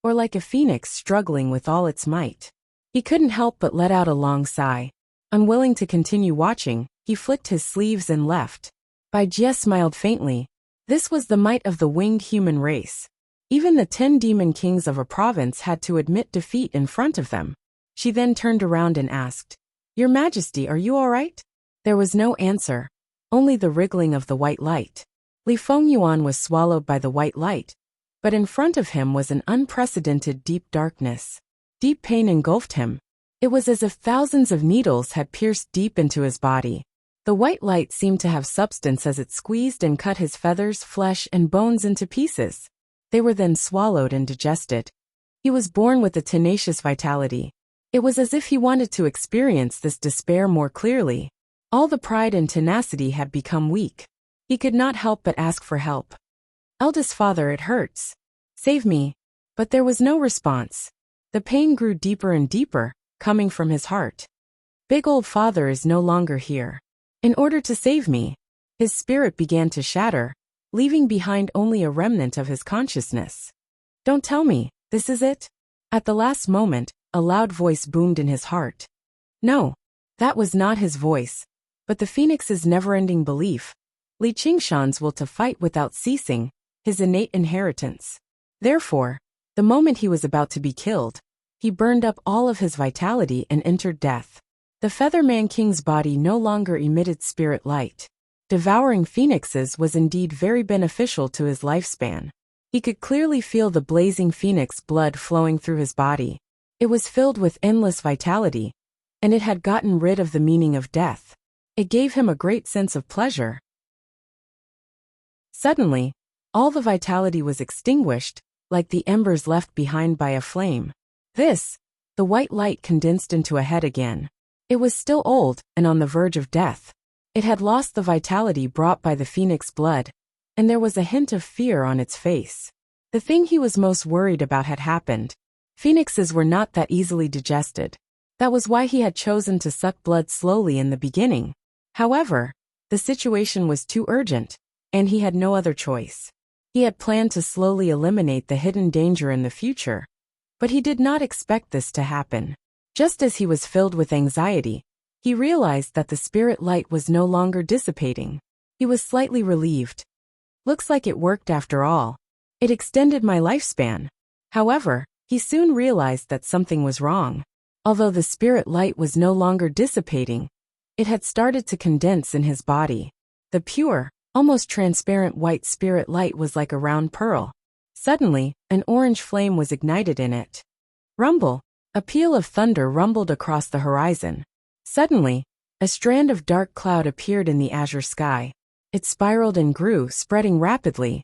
or like a phoenix struggling with all its might. He couldn't help but let out a long sigh. Unwilling to continue watching, he flicked his sleeves and left. Bai Jie smiled faintly. This was the might of the winged human race. Even the 10 demon kings of a province had to admit defeat in front of them. She then turned around and asked, Your Majesty, are you all right? There was no answer, only the wriggling of the white light. Li Fengyuan was swallowed by the white light, but in front of him was an unprecedented deep darkness. Deep pain engulfed him. It was as if thousands of needles had pierced deep into his body. The white light seemed to have substance as it squeezed and cut his feathers, flesh, and bones into pieces. They were then swallowed and digested. He was born with a tenacious vitality. It was as if he wanted to experience this despair more clearly. All the pride and tenacity had become weak. He could not help but ask for help. Eldest father, it hurts. Save me. But there was no response. The pain grew deeper and deeper, coming from his heart. Big old father is no longer here. In order to save me, his spirit began to shatter, leaving behind only a remnant of his consciousness. Don't tell me, this is it? At the last moment, a loud voice boomed in his heart. No, that was not his voice, but the phoenix's never-ending belief, Li Qingshan's will to fight without ceasing, his innate inheritance. Therefore, the moment he was about to be killed, he burned up all of his vitality and entered death. The Featherman King's body no longer emitted spirit light. Devouring phoenixes was indeed very beneficial to his lifespan. He could clearly feel the blazing phoenix blood flowing through his body. It was filled with endless vitality, and it had gotten rid of the meaning of death. It gave him a great sense of pleasure. Suddenly, all the vitality was extinguished, like the embers left behind by a flame. The white light condensed into a head again. It was still old and on the verge of death. It had lost the vitality brought by the phoenix blood, and there was a hint of fear on its face. The thing he was most worried about had happened. Phoenixes were not that easily digested. That was why he had chosen to suck blood slowly in the beginning. However, the situation was too urgent, and he had no other choice. He had planned to slowly eliminate the hidden danger in the future, but he did not expect this to happen. Just as he was filled with anxiety, he realized that the spirit light was no longer dissipating. He was slightly relieved. Looks like it worked after all. It extended my lifespan. However, he soon realized that something was wrong. Although the spirit light was no longer dissipating, it had started to condense in his body. The pure, almost transparent white spirit light was like a round pearl. Suddenly, an orange flame was ignited in it. Rumble! A peal of thunder rumbled across the horizon. Suddenly, a strand of dark cloud appeared in the azure sky. It spiraled and grew, spreading rapidly.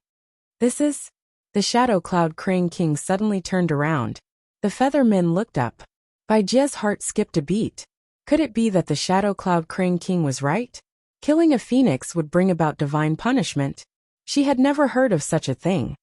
This is? The shadow cloud Crane King suddenly turned around. The Featherman looked up. Bai Jie's heart skipped a beat. Could it be that the shadow cloud Crane King was right? Killing a phoenix would bring about divine punishment. She had never heard of such a thing.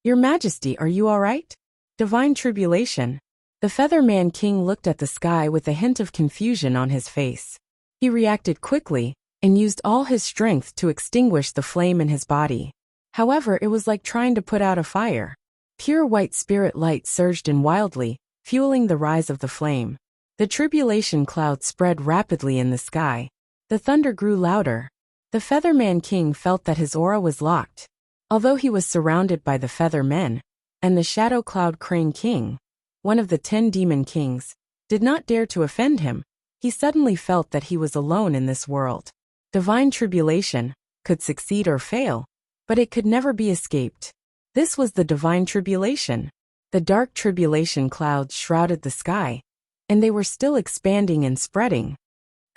Your Majesty, are you all right? Divine tribulation. The Featherman King looked at the sky with a hint of confusion on his face. He reacted quickly and used all his strength to extinguish the flame in his body. However, it was like trying to put out a fire. Pure white spirit light surged in wildly, fueling the rise of the flame. The tribulation cloud spread rapidly in the sky. The thunder grew louder. The Featherman King felt that his aura was locked. Although he was surrounded by the Feathermen, and the Shadow Cloud Crane King, one of the 10 demon kings, did not dare to offend him, he suddenly felt that he was alone in this world. Divine tribulation could succeed or fail, but it could never be escaped. This was the divine tribulation. The dark tribulation clouds shrouded the sky, and they were still expanding and spreading.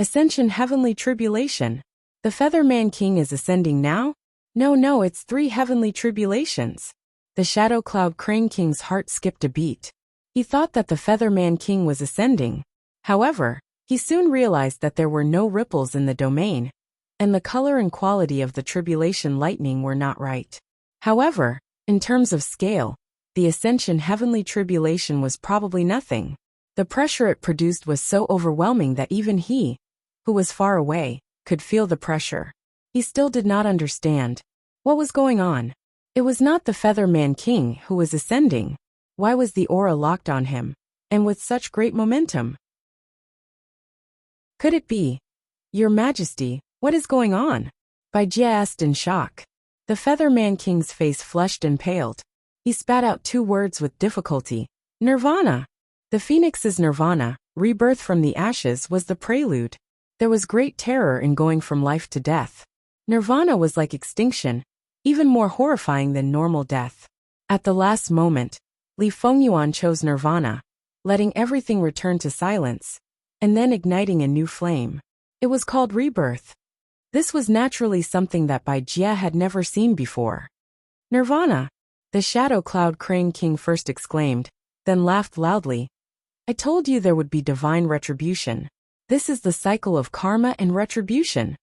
Ascension heavenly tribulation. The Featherman King is ascending now? No, it's 3 heavenly tribulations. The Shadow Cloud Crane King's heart skipped a beat. He thought that the Featherman King was ascending. However, he soon realized that there were no ripples in the domain, and the color and quality of the tribulation lightning were not right. However, in terms of scale, the Ascension heavenly tribulation was probably nothing. The pressure it produced was so overwhelming that even he, who was far away, could feel the pressure. He still did not understand what was going on. It was not the Featherman King who was ascending. Why was the aura locked on him, and with such great momentum? Could it be? Your Majesty, what is going on? Bai Jie asked in shock. The Featherman King's face flushed and paled. He spat out 2 words with difficulty. Nirvana. The phoenix's nirvana, rebirth from the ashes, was the prelude. There was great terror in going from life to death. Nirvana was like extinction, even more horrifying than normal death. At the last moment, Li Fengyuan chose nirvana, letting everything return to silence, and then igniting a new flame. It was called rebirth. This was naturally something that Bai Jie had never seen before. Nirvana! The Shadow Cloud Crane King first exclaimed, then laughed loudly. I told you there would be divine retribution. This is the cycle of karma and retribution.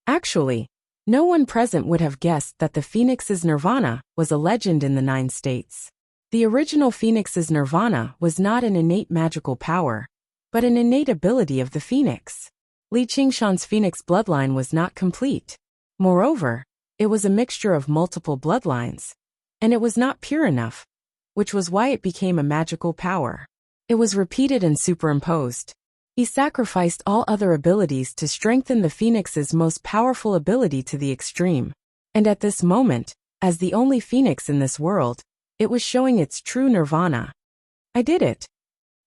Actually, no one present would have guessed that the phoenix's nirvana was a legend in the 9 states. The original phoenix's nirvana was not an innate magical power. but an innate ability of the phoenix. Li Qingshan's phoenix bloodline was not complete. Moreover, it was a mixture of multiple bloodlines, and it was not pure enough, which was why it became a magical power. It was repeated and superimposed. He sacrificed all other abilities to strengthen the phoenix's most powerful ability to the extreme. And at this moment, as the only phoenix in this world, it was showing its true nirvana. I did it.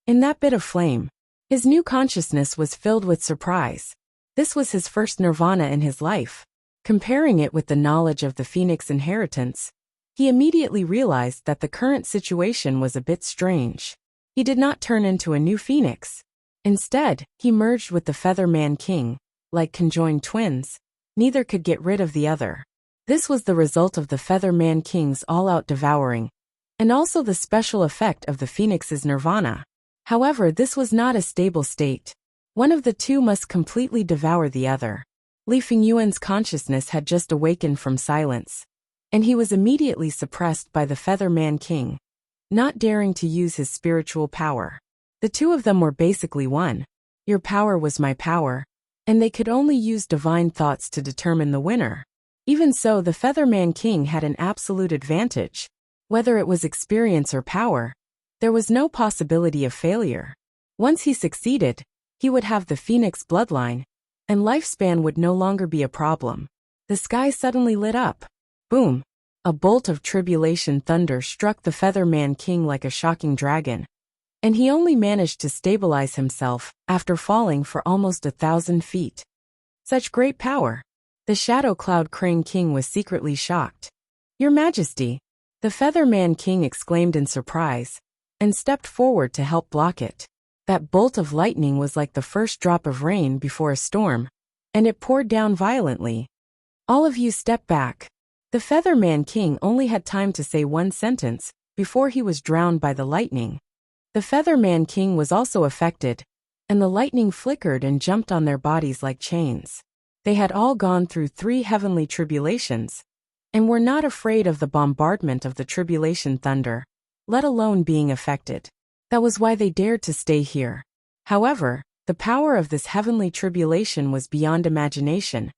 In that bit of flame, his new consciousness was filled with surprise. This was his first nirvana in his life. Comparing it with the knowledge of the phoenix inheritance, he immediately realized that the current situation was a bit strange. He did not turn into a new phoenix. Instead, he merged with the Feather Man King. Like conjoined twins, neither could get rid of the other. This was the result of the Feather Man King's all-out devouring, and also the special effect of the phoenix's nirvana. However, this was not a stable state. One of the two must completely devour the other. Li Fingyuan's consciousness had just awakened from silence, and he was immediately suppressed by the Feather Man King, not daring to use his spiritual power. The two of them were basically one. Your power was my power, and they could only use divine thoughts to determine the winner. Even so, the Feather Man King had an absolute advantage. Whether it was experience or power, there was no possibility of failure. Once he succeeded, he would have the phoenix bloodline, and lifespan would no longer be a problem. The sky suddenly lit up. Boom! A bolt of tribulation thunder struck the Feather Man King like a shocking dragon, and he only managed to stabilize himself after falling for almost 1,000 feet. Such great power! The Shadow Cloud Crane King was secretly shocked. Your Majesty, the Feather Man King exclaimed in surprise, and stepped forward to help block it. That bolt of lightning was like the first drop of rain before a storm, and it poured down violently. All of you step back. The Feather Man King only had time to say one sentence before he was drowned by the lightning. The Feather Man King was also affected, and the lightning flickered and jumped on their bodies like chains. They had all gone through 3 heavenly tribulations, and were not afraid of the bombardment of the tribulation thunder, let alone being affected. That was why they dared to stay here. However, the power of this heavenly tribulation was beyond imagination,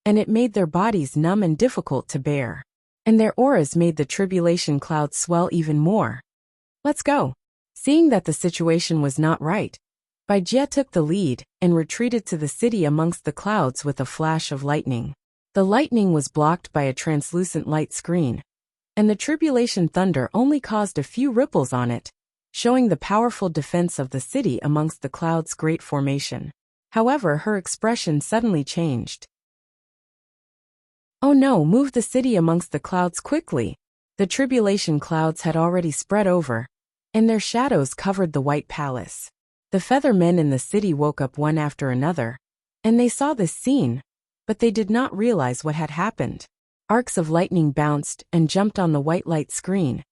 and it made their bodies numb and difficult to bear. And their auras made the tribulation cloud swell even more. Let's go. Seeing that the situation was not right, Bai Jie took the lead and retreated to the city amongst the clouds with a flash of lightning. The lightning was blocked by a translucent light screen, and the tribulation thunder only caused a few ripples on it, showing the powerful defense of the city amongst the clouds' great formation. However, her expression suddenly changed. Oh no, move the city amongst the clouds quickly. The tribulation clouds had already spread over, and their shadows covered the White Palace. The feather men in the city woke up one after another, and they saw this scene, but they did not realize what had happened. Arcs of lightning bounced and jumped on the white light screen,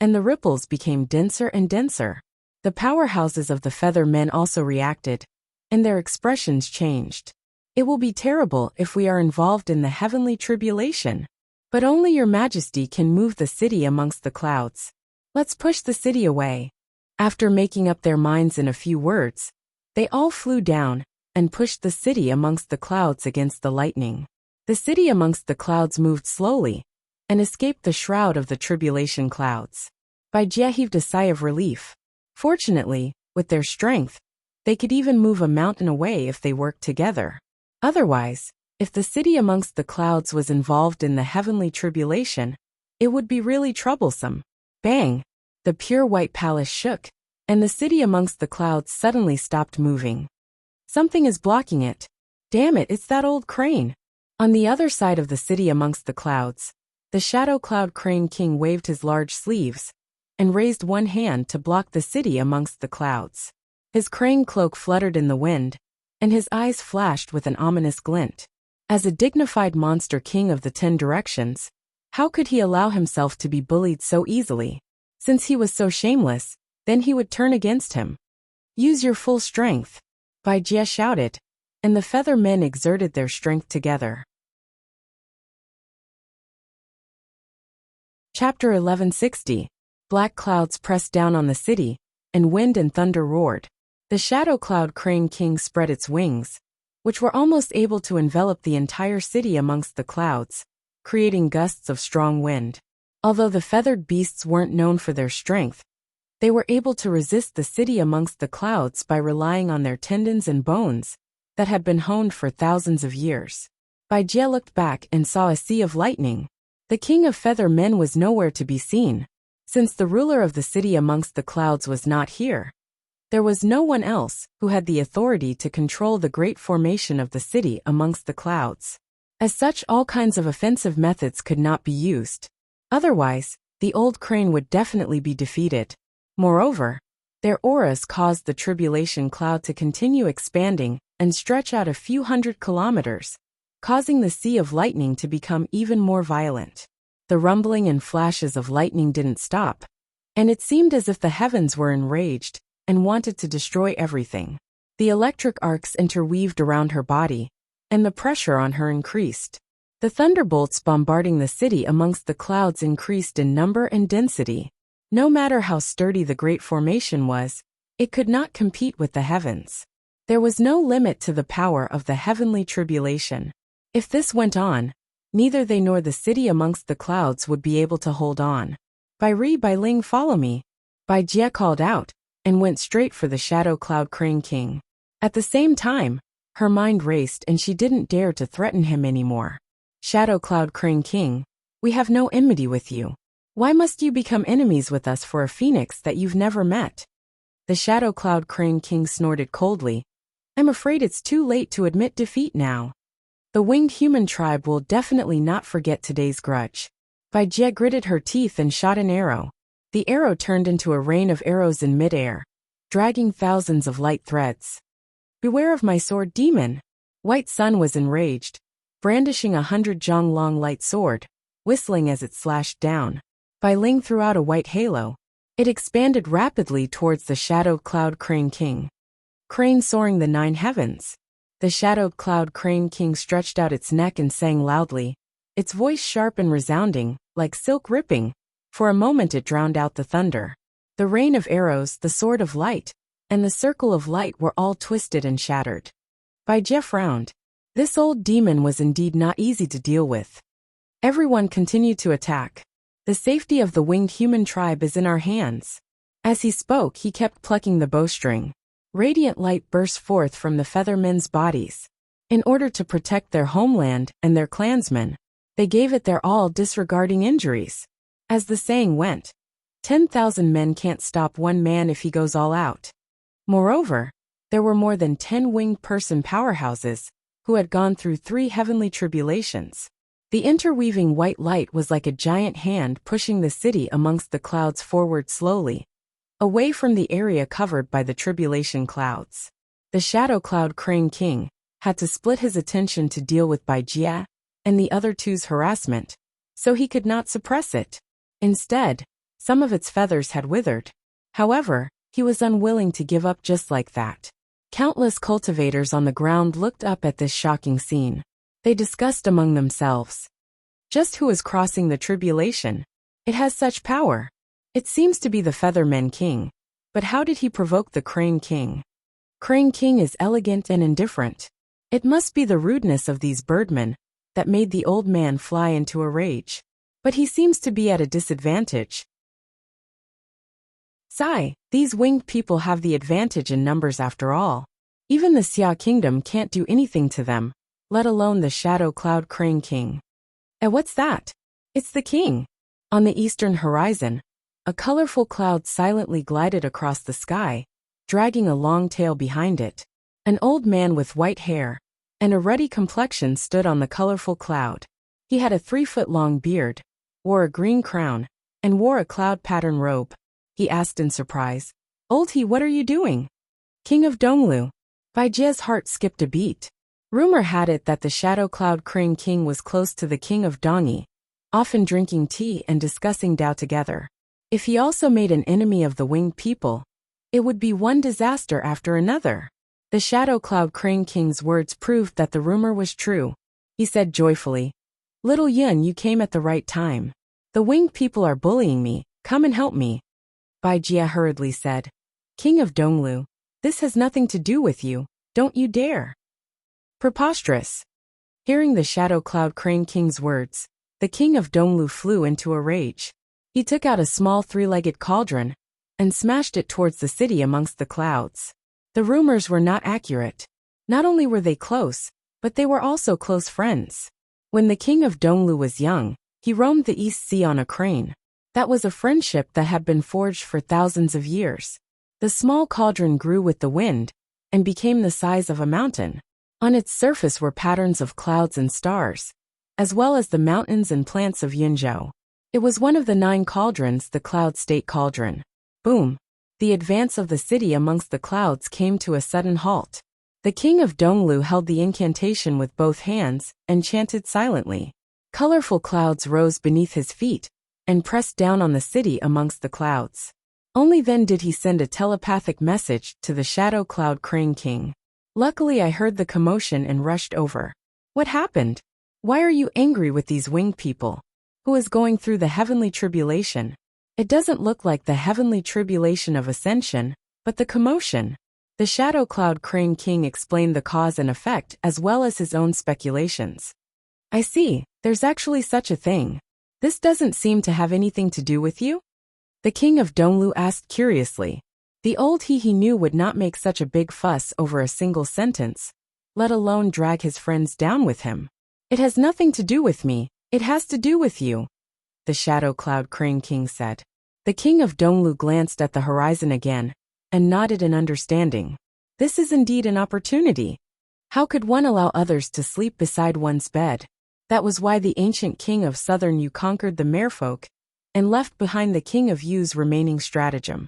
and the ripples became denser and denser. The powerhouses of the feather men also reacted, and their expressions changed. It will be terrible if we are involved in the heavenly tribulation. But only your majesty can move the city amongst the clouds. Let's push the city away. After making up their minds in a few words, they all flew down and pushed the city amongst the clouds against the lightning. The city amongst the clouds moved slowly and escaped the shroud of the tribulation clouds. Bai Jie heaved a sigh of relief. Fortunately, with their strength, they could even move a mountain away if they worked together. Otherwise, if the city amongst the clouds was involved in the heavenly tribulation, it would be really troublesome. Bang! The pure white palace shook, and the city amongst the clouds suddenly stopped moving. Something is blocking it. Damn it, it's that old crane. On the other side of the city amongst the clouds, the Shadow Cloud Crane King waved his large sleeves and raised one hand to block the city amongst the clouds. His crane cloak fluttered in the wind, and his eyes flashed with an ominous glint. As a dignified monster king of the 10 directions, how could he allow himself to be bullied so easily? Since he was so shameless, then he would turn against him. Use your full strength, Bai Jie shouted, and the feather men exerted their strength together. Chapter 1160. Black clouds pressed down on the city, and wind and thunder roared. The Shadow Cloud Crane King spread its wings, which were almost able to envelop the entire city amongst the clouds, creating gusts of strong wind. Although the feathered beasts weren't known for their strength, they were able to resist the city amongst the clouds by relying on their tendons and bones that had been honed for thousands of years. Bai Jie looked back and saw a sea of lightning. The king of feather men was nowhere to be seen. Since the ruler of the city amongst the clouds was not here, there was no one else who had the authority to control the great formation of the city amongst the clouds. As such, all kinds of offensive methods could not be used. Otherwise, the old crane would definitely be defeated. Moreover, their auras caused the tribulation cloud to continue expanding and stretch out a few hundred kilometers, causing the sea of lightning to become even more violent. The rumbling and flashes of lightning didn't stop, and it seemed as if the heavens were enraged and wanted to destroy everything. The electric arcs interweaved around her body, and the pressure on her increased. The thunderbolts bombarding the city amongst the clouds increased in number and density. No matter how sturdy the great formation was, it could not compete with the heavens. There was no limit to the power of the heavenly tribulation. If this went on, neither they nor the city amongst the clouds would be able to hold on. Bai Ling, follow me. Bai Jie called out, and went straight for the Shadow Cloud Crane King. At the same time, her mind raced and she didn't dare to threaten him anymore. Shadow Cloud Crane King, we have no enmity with you. Why must you become enemies with us for a phoenix that you've never met? The Shadow Cloud Crane King snorted coldly. I'm afraid it's too late to admit defeat now. The winged human tribe will definitely not forget today's grudge. Bai Jie gritted her teeth and shot an arrow. The arrow turned into a rain of arrows in midair, dragging thousands of light threads. Beware of my sword, demon! White Sun was enraged, brandishing 100 zhong-long light sword, whistling as it slashed down. Bai Ling threw out a white halo. It expanded rapidly towards the Shadow Cloud Crane King. Crane soaring the 9 heavens. The Shadow Cloud Crane King stretched out its neck and sang loudly, its voice sharp and resounding, like silk ripping. For a moment it drowned out the thunder. The rain of arrows, the sword of light, and the circle of light were all twisted and shattered. Bai Jie frowned. This old demon was indeed not easy to deal with. Everyone continued to attack. The safety of the winged human tribe is in our hands. As he spoke, he kept plucking the bowstring. Radiant light burst forth from the feathermen's bodies. In order to protect their homeland and their clansmen, they gave it their all, disregarding injuries. As the saying went, 10,000 men can't stop one man if he goes all out. Moreover, there were more than 10 winged person powerhouses who had gone through 3 heavenly tribulations. The interweaving white light was like a giant hand pushing the city amongst the clouds forward slowly, away from the area covered by the tribulation clouds. The Shadow Cloud Crane King had to split his attention to deal with Bai Jie and the other two's harassment, so he could not suppress it. Instead, some of its feathers had withered. However, he was unwilling to give up just like that. Countless cultivators on the ground looked up at this shocking scene. They discussed among themselves. Just who is crossing the tribulation? It has such power. It seems to be the Featherman King. But how did he provoke the Crane King? Crane King is elegant and indifferent. It must be the rudeness of these birdmen that made the old man fly into a rage. But he seems to be at a disadvantage. Sigh, these winged people have the advantage in numbers after all. Even the Xia Kingdom can't do anything to them, let alone the Shadow Cloud Crane King. And what's that? It's the king. On the eastern horizon, a colorful cloud silently glided across the sky, dragging a long tail behind it. An old man with white hair and a ruddy complexion stood on the colorful cloud. He had a 3-foot-long beard, wore a green crown, and wore a cloud-pattern robe. He asked in surprise, "Old He, what are you doing?" "King of Donglu." Bai Jie's heart skipped a beat. Rumor had it that the Shadow Cloud Crane King was close to the King of Dongyi, often drinking tea and discussing Dao together. If he also made an enemy of the winged people, it would be one disaster after another. The Shadow Cloud Crane King's words proved that the rumor was true. He said joyfully, "Little Yun, you came at the right time. The winged people are bullying me, come and help me." Bai Jie hurriedly said, "King of Donglu, This has nothing to do with you, don't you dare. Preposterous. Hearing the Shadow Cloud Crane King's words, the king of Donglu flew into a rage. He took out a small three-legged cauldron and smashed it towards the city amongst the clouds. The rumors were not accurate. Not only were they close, but they were also close friends. When the king of Donglu was young, he roamed the East Sea on a crane. That was a friendship that had been forged for thousands of years. The small cauldron grew with the wind and became the size of a mountain. On its surface were patterns of clouds and stars, as well as the mountains and plants of Yinzhou. It was one of the 9 cauldrons, the Cloud State Cauldron. Boom! The advance of the city amongst the clouds came to a sudden halt. The king of Donglu held the incantation with both hands and chanted silently. Colorful clouds rose beneath his feet and pressed down on the city amongst the clouds. Only then did he send a telepathic message to the Shadow Cloud Crane King. Luckily, I heard the commotion and rushed over. What happened? Why are you angry with these winged people? Who is going through the heavenly tribulation? It doesn't look like the heavenly tribulation of ascension, but the commotion. The Shadow Cloud Crane King explained the cause and effect as well as his own speculations. I see, there's actually such a thing. This doesn't seem to have anything to do with you? The king of Donglu asked curiously. The old he knew would not make such a big fuss over a single sentence, let alone drag his friends down with him. It has nothing to do with me, it has to do with you, the Shadow Cloud Crane King said. The king of Donglu glanced at the horizon again and nodded in understanding. This is indeed an opportunity. How could one allow others to sleep beside one's bed? That was why the ancient king of southern Yu conquered the merfolk and left behind the king of Yu's remaining stratagem.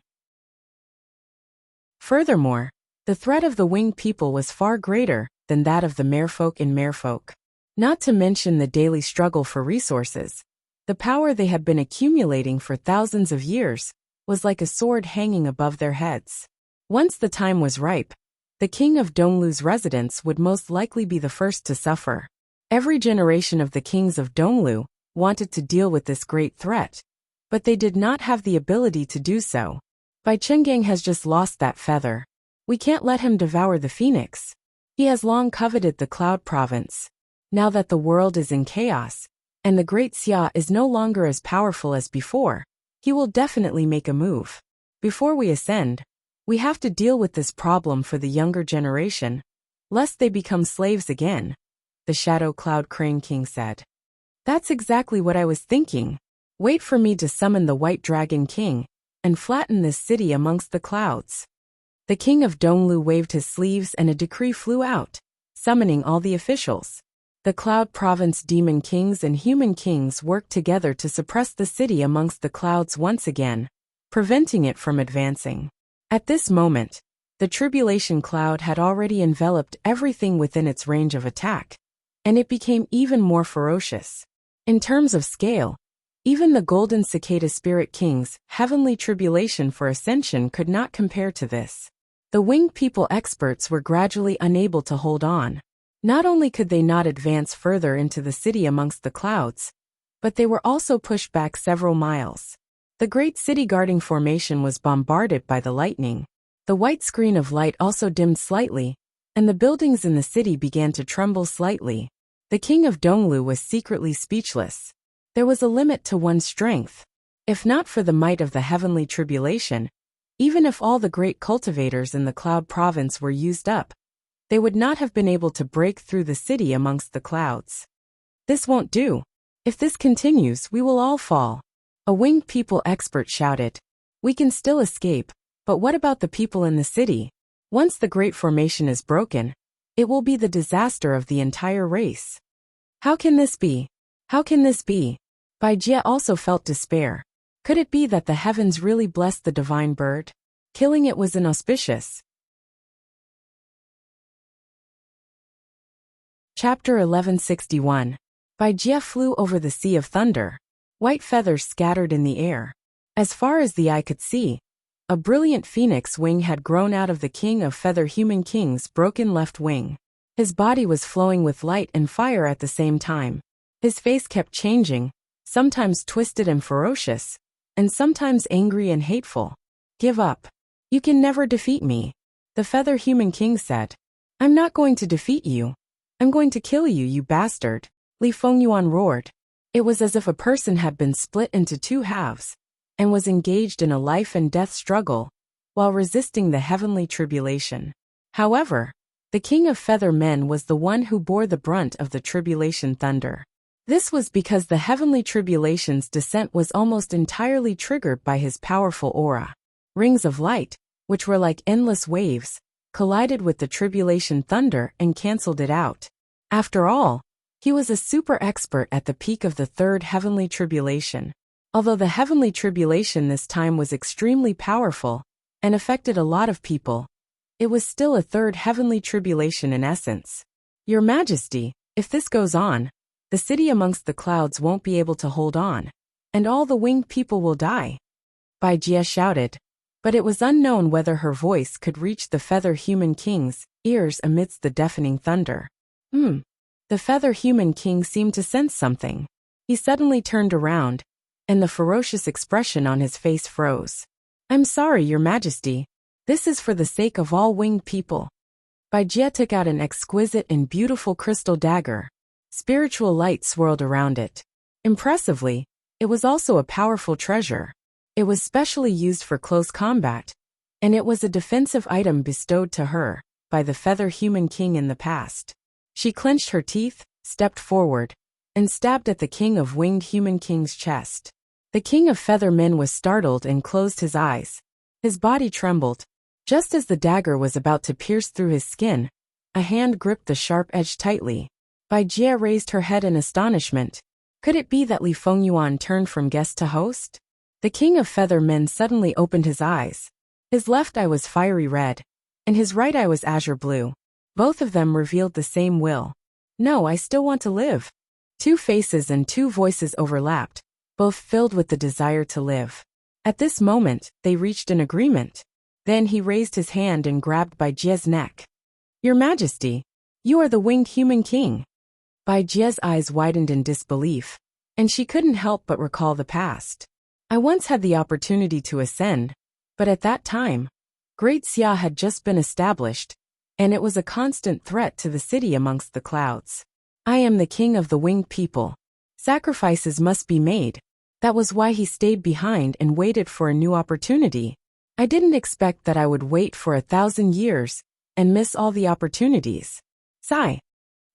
Furthermore, the threat of the winged people was far greater than that of the merfolk and merfolk. Not to mention the daily struggle for resources. The power they had been accumulating for thousands of years was like a sword hanging above their heads. Once the time was ripe, the king of Donglu's residents would most likely be the first to suffer. Every generation of the kings of Donglu wanted to deal with this great threat, but they did not have the ability to do so. Bai Chenggang has just lost that feather. We can't let him devour the phoenix. He has long coveted the Cloud Province. Now that the world is in chaos, and the Great Xia is no longer as powerful as before, he will definitely make a move. Before we ascend, we have to deal with this problem for the younger generation, lest they become slaves again, the Shadow Cloud Crane King said. That's exactly what I was thinking. Wait for me to summon the White Dragon King and flatten this city amongst the clouds. The king of Donglu waved his sleeves and a decree flew out, summoning all the officials. The Cloud Province demon kings and human kings worked together to suppress the city amongst the clouds once again, preventing it from advancing. At this moment, the tribulation cloud had already enveloped everything within its range of attack, and it became even more ferocious. In terms of scale, even the Golden Cicada Spirit King's heavenly tribulation for ascension could not compare to this. The winged people experts were gradually unable to hold on. Not only could they not advance further into the city amongst the clouds, but they were also pushed back several miles. The great city guarding formation was bombarded by the lightning. The white screen of light also dimmed slightly, and the buildings in the city began to tremble slightly. The king of Donglu was secretly speechless. There was a limit to one's strength. If not for the might of the heavenly tribulation, even if all the great cultivators in the Cloud Province were used up, they would not have been able to break through the city amongst the clouds. This won't do. If this continues, we will all fall. A winged people expert shouted. We can still escape, but what about the people in the city? Once the great formation is broken, it will be the disaster of the entire race. How can this be? How can this be? Bai Jie also felt despair. Could it be that the heavens really blessed the divine bird? Killing it was inauspicious. Chapter 1161. Bai Jie flew over the Sea of Thunder. White feathers scattered in the air. As far as the eye could see, a brilliant phoenix wing had grown out of the King of Feather Human King's broken left wing. His body was flowing with light and fire at the same time. His face kept changing, sometimes twisted and ferocious, and sometimes angry and hateful. Give up. You can never defeat me. The Feather Human King said, I'm not going to defeat you. I'm going to kill you, you bastard. Li Fengyuan roared. It was as if a person had been split into two halves and was engaged in a life and death struggle while resisting the heavenly tribulation. However, the King of Feather Men was the one who bore the brunt of the tribulation thunder. This was because the heavenly tribulation's descent was almost entirely triggered by his powerful aura. Rings of light, which were like endless waves, collided with the tribulation thunder and cancelled it out. After all, he was a super expert at the peak of the third heavenly tribulation. Although the heavenly tribulation this time was extremely powerful and affected a lot of people, it was still a third heavenly tribulation in essence. Your Majesty, if this goes on, the city amongst the clouds won't be able to hold on, and all the winged people will die. Bai Jie shouted, but it was unknown whether her voice could reach the Feather Human King's ears amidst the deafening thunder. The Feather Human King seemed to sense something. He suddenly turned around, and the ferocious expression on his face froze. I'm sorry, Your Majesty. This is for the sake of all winged people. Bai Jie took out an exquisite and beautiful crystal dagger. Spiritual light swirled around it. Impressively, it was also a powerful treasure. It was specially used for close combat, and it was a defensive item bestowed to her by the Feather Human King in the past. She clenched her teeth, stepped forward, and stabbed at the King of Winged Human King's chest. The King of Feather Men was startled and closed his eyes. His body trembled. Just as the dagger was about to pierce through his skin, a hand gripped the sharp edge tightly. Bai Jie raised her head in astonishment. Could it be that Li Fengyuan turned from guest to host? The King of Feather Men suddenly opened his eyes. His left eye was fiery red, and his right eye was azure blue. Both of them revealed the same will. No, I still want to live. Two faces and two voices overlapped, both filled with the desire to live. At this moment, they reached an agreement. Then he raised his hand and grabbed Bai Jie's neck. Your Majesty, you are the Winged Human King. Bai Jie's eyes widened in disbelief, and she couldn't help but recall the past. I once had the opportunity to ascend, but at that time, Great Xia had just been established, and it was a constant threat to the city amongst the clouds. I am the king of the winged people. Sacrifices must be made. That was why he stayed behind and waited for a new opportunity. I didn't expect that I would wait for 1,000 years and miss all the opportunities. Sigh.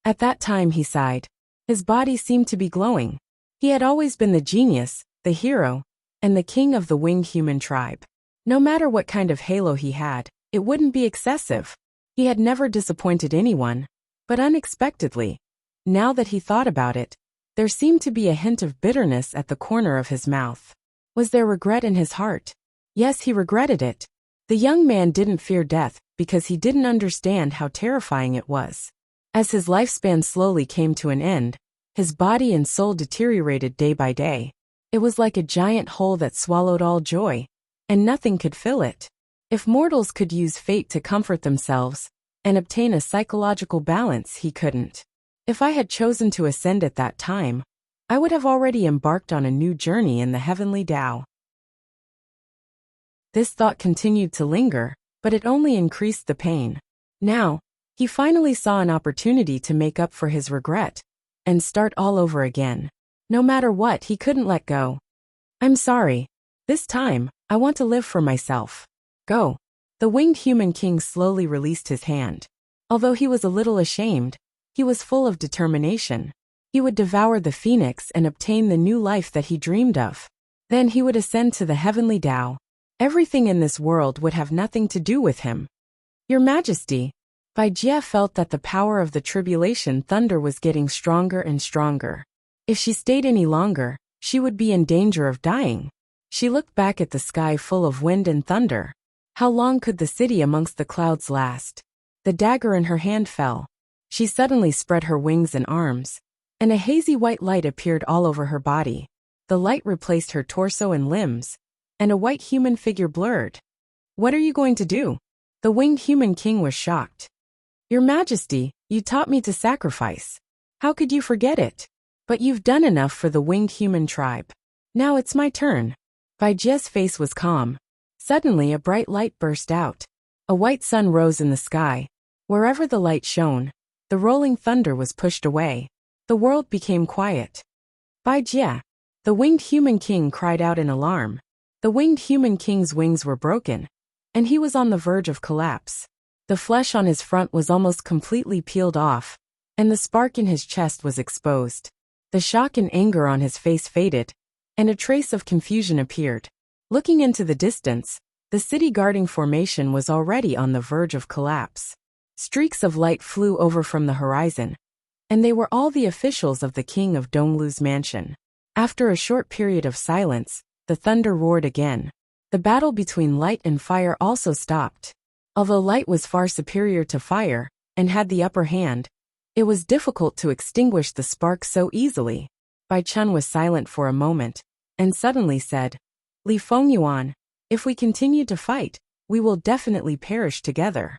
At that time he sighed. His body seemed to be glowing. He had always been the genius, the hero, and the king of the winged human tribe. No matter what kind of halo he had, it wouldn't be excessive. He had never disappointed anyone, but unexpectedly, now that he thought about it, there seemed to be a hint of bitterness at the corner of his mouth. Was there regret in his heart? Yes, he regretted it. The young man didn't fear death because he didn't understand how terrifying it was. As his lifespan slowly came to an end, his body and soul deteriorated day by day. It was like a giant hole that swallowed all joy, and nothing could fill it. If mortals could use fate to comfort themselves and obtain a psychological balance, he couldn't. If I had chosen to ascend at that time, I would have already embarked on a new journey in the heavenly Tao. This thought continued to linger, but it only increased the pain. Now, he finally saw an opportunity to make up for his regret and start all over again. No matter what, he couldn't let go. I'm sorry. This time, I want to live for myself. Go. The Winged Human King slowly released his hand. Although he was a little ashamed, he was full of determination. He would devour the phoenix and obtain the new life that he dreamed of. Then he would ascend to the heavenly Tao. Everything in this world would have nothing to do with him. Your Majesty, Bai Jie felt that the power of the tribulation thunder was getting stronger and stronger. If she stayed any longer, she would be in danger of dying. She looked back at the sky full of wind and thunder. How long could the city amongst the clouds last? The dagger in her hand fell. She suddenly spread her wings and arms, and a hazy white light appeared all over her body. The light replaced her torso and limbs, and a white human figure blurred. What are you going to do? The Winged Human King was shocked. Your Majesty, you taught me to sacrifice. How could you forget it? But you've done enough for the winged human tribe. Now it's my turn. Bai Jie's face was calm. Suddenly a bright light burst out. A white sun rose in the sky. Wherever the light shone, the rolling thunder was pushed away. The world became quiet. Bai Jie, the winged human king, cried out in alarm. The winged human king's wings were broken, and he was on the verge of collapse. The flesh on his front was almost completely peeled off, and the spark in his chest was exposed. The shock and anger on his face faded, and a trace of confusion appeared. Looking into the distance, the city guarding formation was already on the verge of collapse. Streaks of light flew over from the horizon, and they were all the officials of the king of Donglu's mansion. After a short period of silence, the thunder roared again. The battle between light and fire also stopped. Although light was far superior to fire, and had the upper hand, it was difficult to extinguish the spark so easily. Bai Chun was silent for a moment, and suddenly said, "Li Fengyuan, if we continue to fight, we will definitely perish together."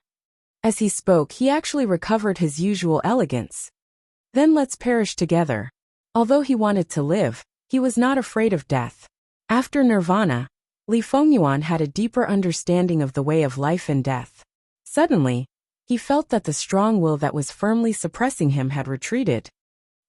As he spoke, he actually recovered his usual elegance. "Then let's perish together." Although he wanted to live, he was not afraid of death. After nirvana, Li Fengyuan had a deeper understanding of the way of life and death. Suddenly, he felt that the strong will that was firmly suppressing him had retreated.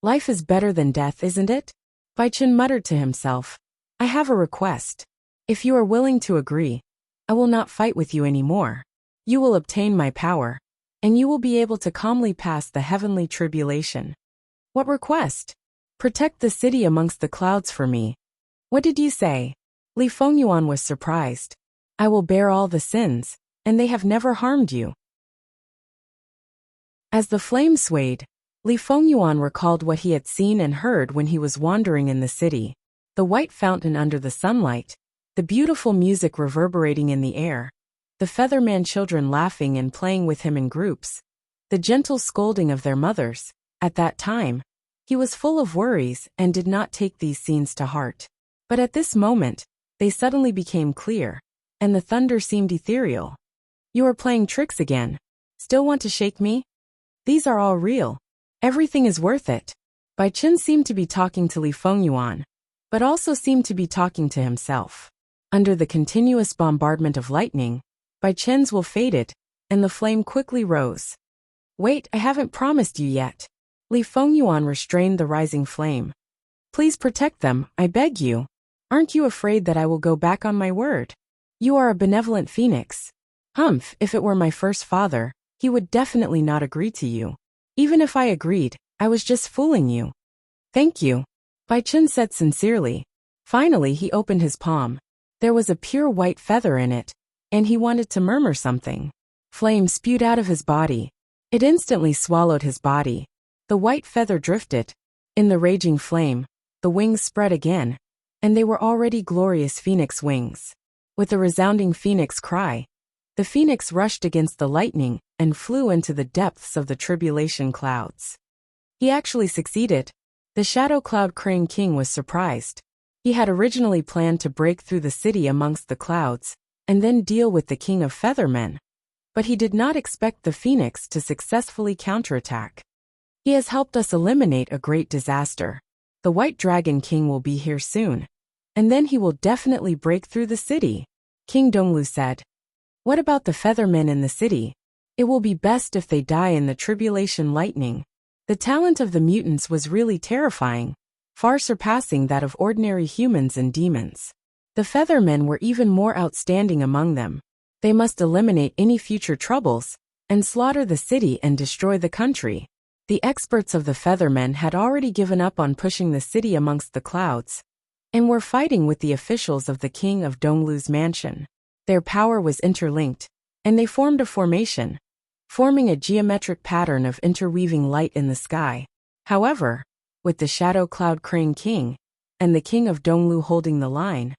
"Life is better than death, isn't it?" Bai Chun muttered to himself. "I have a request. If you are willing to agree, I will not fight with you anymore. You will obtain my power, and you will be able to calmly pass the heavenly tribulation." "What request?" "Protect the city amongst the clouds for me." "What did you say?" Li Fengyuan was surprised. "I will bear all the sins, and they have never harmed you." As the flame swayed, Li Fengyuan recalled what he had seen and heard when he was wandering in the city. The white fountain under the sunlight, the beautiful music reverberating in the air, the Featherman children laughing and playing with him in groups, the gentle scolding of their mothers. At that time, he was full of worries and did not take these scenes to heart. But at this moment, they suddenly became clear, and the thunder seemed ethereal. "You are playing tricks again. Still want to shake me? These are all real. Everything is worth it." Bai Chun seemed to be talking to Li Fengyuan, but also seemed to be talking to himself. Under the continuous bombardment of lightning, Bai Chun's will faded, and the flame quickly rose. "Wait, I haven't promised you yet." Li Fengyuan restrained the rising flame. "Please protect them, I beg you. Aren't you afraid that I will go back on my word? You are a benevolent phoenix." "Humph, if it were my first father, he would definitely not agree to you. Even if I agreed, I was just fooling you." "Thank you," Bai Chun said sincerely. Finally he opened his palm. There was a pure white feather in it, and he wanted to murmur something. Flame spewed out of his body. It instantly swallowed his body. The white feather drifted. In the raging flame, the wings spread again, and they were already glorious phoenix wings. With a resounding phoenix cry, the phoenix rushed against the lightning and flew into the depths of the tribulation clouds. He actually succeeded. The Shadow Cloud Crane King was surprised. He had originally planned to break through the city amongst the clouds, and then deal with the King of Feathermen. But he did not expect the phoenix to successfully counterattack. "He has helped us eliminate a great disaster. The White Dragon King will be here soon, and then he will definitely break through the city," King Donglu said. "What about the Feathermen in the city? It will be best if they die in the tribulation lightning." The talent of the mutants was really terrifying, far surpassing that of ordinary humans and demons. The Feathermen were even more outstanding among them. They must eliminate any future troubles, and slaughter the city and destroy the country. The experts of the Feathermen had already given up on pushing the city amongst the clouds, and were fighting with the officials of the king of Donglu's mansion. Their power was interlinked, and they formed a formation, forming a geometric pattern of interweaving light in the sky. However, with the Shadow Cloud Crane King, and the king of Donglu holding the line,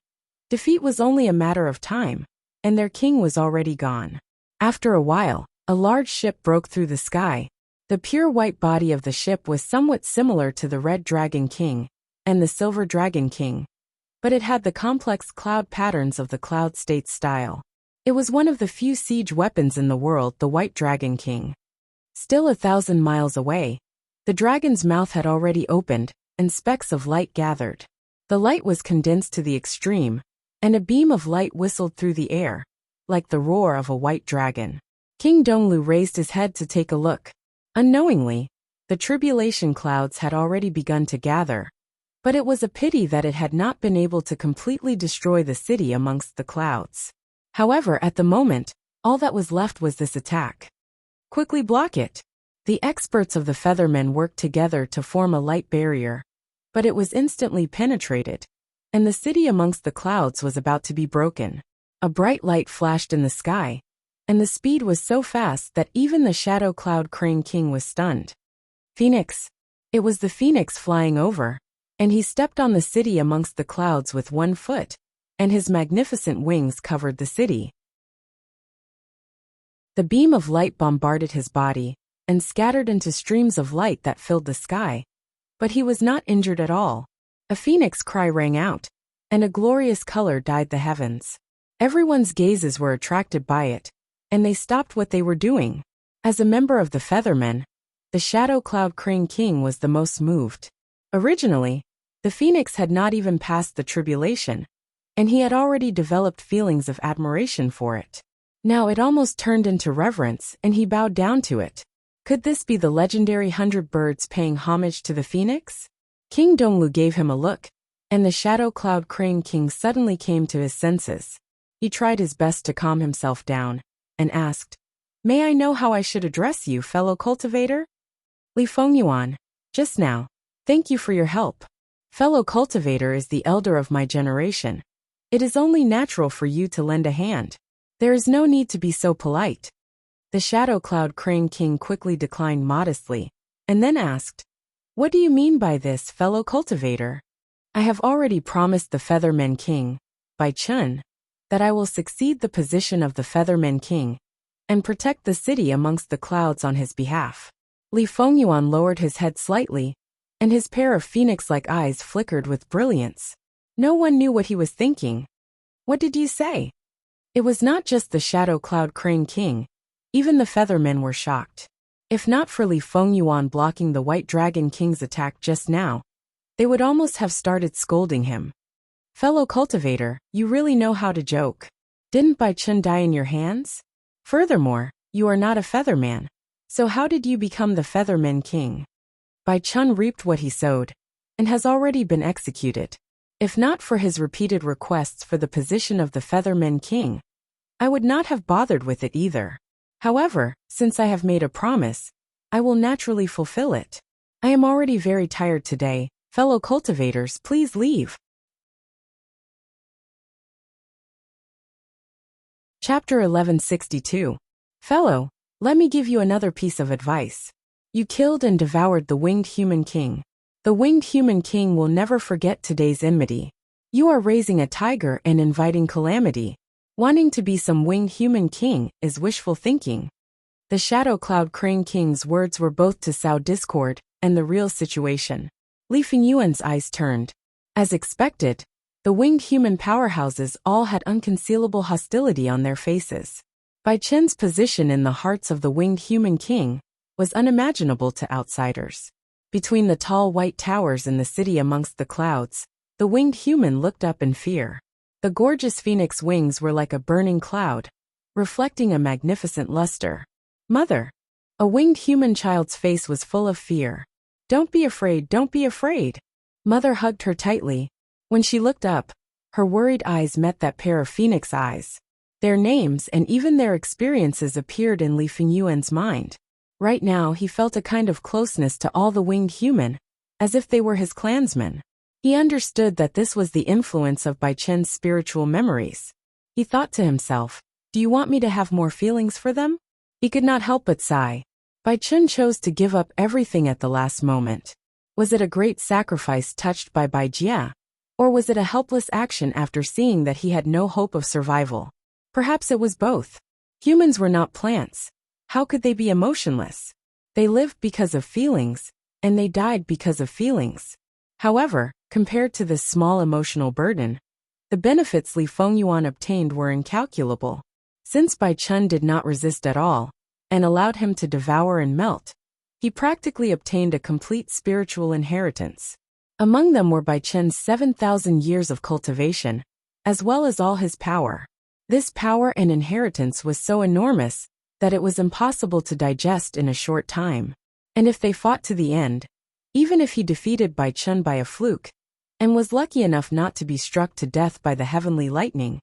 defeat was only a matter of time, and their king was already gone. After a while, a large ship broke through the sky. The pure white body of the ship was somewhat similar to the Red Dragon King and the Silver Dragon King, but it had the complex cloud patterns of the Cloud State style. It was one of the few siege weapons in the world, the White Dragon King. Still 1,000 miles away, the dragon's mouth had already opened, and specks of light gathered. The light was condensed to the extreme, and a beam of light whistled through the air. like the roar of a white dragon. King Donglu raised his head to take a look. Unknowingly, the tribulation clouds had already begun to gather, but it was a pity that it had not been able to completely destroy the city amongst the clouds. However, at the moment, all that was left was this attack. Quickly block it. The experts of the Feathermen worked together to form a light barrier, but it was instantly penetrated, and the city amongst the clouds was about to be broken. A bright light flashed in the sky, and the speed was so fast that even the Shadow Cloud Crane King was stunned. Phoenix. It was the Phoenix flying over, and he stepped on the city amongst the clouds with 1 foot, and his magnificent wings covered the city. The beam of light bombarded his body, and scattered into streams of light that filled the sky, but he was not injured at all. A phoenix cry rang out, and a glorious color dyed the heavens. Everyone's gazes were attracted by it, and they stopped what they were doing. As a member of the Feathermen, the Shadow Cloud Crane King was the most moved. Originally, the phoenix had not even passed the tribulation, and he had already developed feelings of admiration for it. Now it almost turned into reverence, and he bowed down to it. Could this be the legendary 100 birds paying homage to the phoenix? King Donglu gave him a look, and the Shadow Cloud Crane King suddenly came to his senses. He tried his best to calm himself down, and asked, "May I know how I should address you, fellow cultivator?" Li Fengyuan, just now. Thank you for your help. Fellow cultivator is the elder of my generation. It is only natural for you to lend a hand. There is no need to be so polite. The Shadow Cloud Crane King quickly declined modestly, and then asked, "What do you mean by this, fellow cultivator?" "I have already promised the Feathermen King, Bai Chun, that I will succeed the position of the Feathermen King, and protect the city amongst the clouds on his behalf." Li Fengyuan lowered his head slightly, and his pair of phoenix-like eyes flickered with brilliance. No one knew what he was thinking. "What did you say?" It was not just the Shadow Cloud Crane King. Even the Feathermen were shocked. If not for Li Fengyuan blocking the White Dragon King's attack just now, they would almost have started scolding him. "Fellow cultivator, you really know how to joke. Didn't Bai Chun die in your hands? Furthermore, you are not a Featherman. So how did you become the Feathermen King?" Bai Chun reaped what he sowed, and has already been executed. If not for his repeated requests for the position of the Feathermen King, I would not have bothered with it either. However, since I have made a promise, I will naturally fulfill it. I am already very tired today. Fellow cultivators, please leave. Chapter 1162. Fellow, let me give you another piece of advice. You killed and devoured the Winged Human King. The Winged Human King will never forget today's enmity. You are raising a tiger and inviting calamity. Wanting to be some Winged Human King is wishful thinking. The Shadow Cloud Crane King's words were both to sow discord and the real situation. Li Fengyuan's eyes turned. As expected, the winged human powerhouses all had unconcealable hostility on their faces. Bai Chen's position in the hearts of the Winged Human King was unimaginable to outsiders. Between the tall white towers in the city amongst the clouds, the winged human looked up in fear. The gorgeous phoenix wings were like a burning cloud, reflecting a magnificent luster. "Mother!" A winged human child's face was full of fear. "Don't be afraid, don't be afraid." Mother hugged her tightly. When she looked up, her worried eyes met that pair of phoenix eyes. Their names and even their experiences appeared in Li Fengyuan's mind. Right now he felt a kind of closeness to all the winged human, as if they were his clansmen. He understood that this was the influence of Bai Chen's spiritual memories. He thought to himself, "Do you want me to have more feelings for them?" He could not help but sigh. Bai Chen chose to give up everything at the last moment. Was it a great sacrifice touched by Bai Jia? Or was it a helpless action after seeing that he had no hope of survival? Perhaps it was both. Humans were not plants. How could they be emotionless? They lived because of feelings, and they died because of feelings. However, compared to this small emotional burden, the benefits Li Fengyuan obtained were incalculable. Since Bai Chun did not resist at all, and allowed him to devour and melt, he practically obtained a complete spiritual inheritance. Among them were Bai Chen's 7,000 years of cultivation, as well as all his power. This power and inheritance was so enormous that it was impossible to digest in a short time. And if they fought to the end, even if he defeated Bai Chun by a fluke, and was lucky enough not to be struck to death by the heavenly lightning,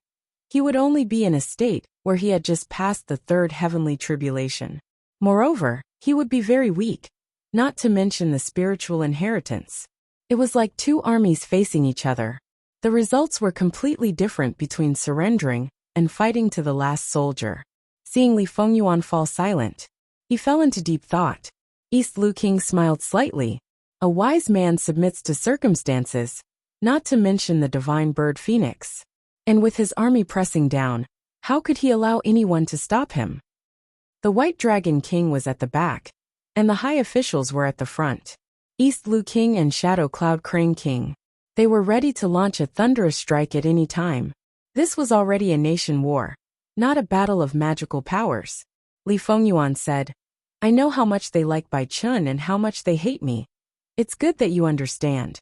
he would only be in a state where he had just passed the third heavenly tribulation. Moreover, he would be very weak, not to mention the spiritual inheritance. It was like two armies facing each other. The results were completely different between surrendering and fighting to the last soldier. Seeing Li Fengyuan fall silent, he fell into deep thought. East Lu King smiled slightly. A wise man submits to circumstances, not to mention the divine bird phoenix. And with his army pressing down, how could he allow anyone to stop him? The White Dragon King was at the back, and the high officials were at the front. East Lu King and Shadow Cloud Crane King. They were ready to launch a thunderous strike at any time. This was already a nation war, not a battle of magical powers. Li Fengyuan said, I know how much they like Bai Chun and how much they hate me. It's good that you understand.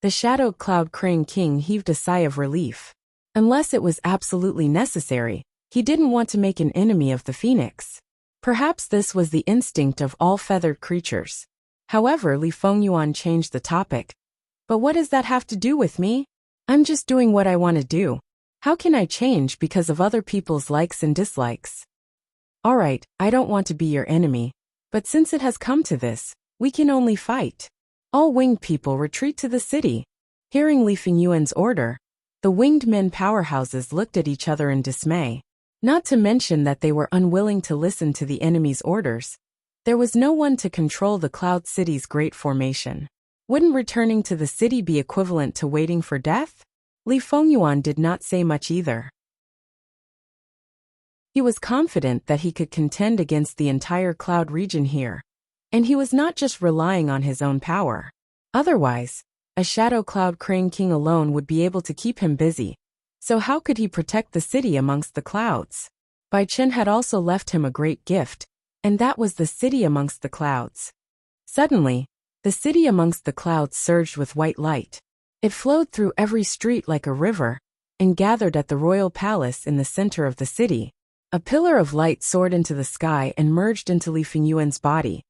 The Shadow Cloud Crane King heaved a sigh of relief. Unless it was absolutely necessary, he didn't want to make an enemy of the phoenix. Perhaps this was the instinct of all feathered creatures. However, Li Fengyuan changed the topic. But what does that have to do with me? I'm just doing what I want to do. How can I change because of other people's likes and dislikes? Alright, I don't want to be your enemy. But since it has come to this, we can only fight. All winged people retreat to the city. Hearing Li Fengyuan's order, the winged men powerhouses looked at each other in dismay. Not to mention that they were unwilling to listen to the enemy's orders. There was no one to control the Cloud City's great formation. Wouldn't returning to the city be equivalent to waiting for death? Li Fengyuan did not say much either. He was confident that he could contend against the entire Cloud region here. And he was not just relying on his own power. Otherwise, a Shadow Cloud Crane King alone would be able to keep him busy. So how could he protect the city amongst the clouds? Bai Chun had also left him a great gift, and that was the city amongst the clouds. Suddenly, the city amongst the clouds surged with white light. It flowed through every street like a river, and gathered at the royal palace in the center of the city. A pillar of light soared into the sky and merged into Li Fengyuan's body,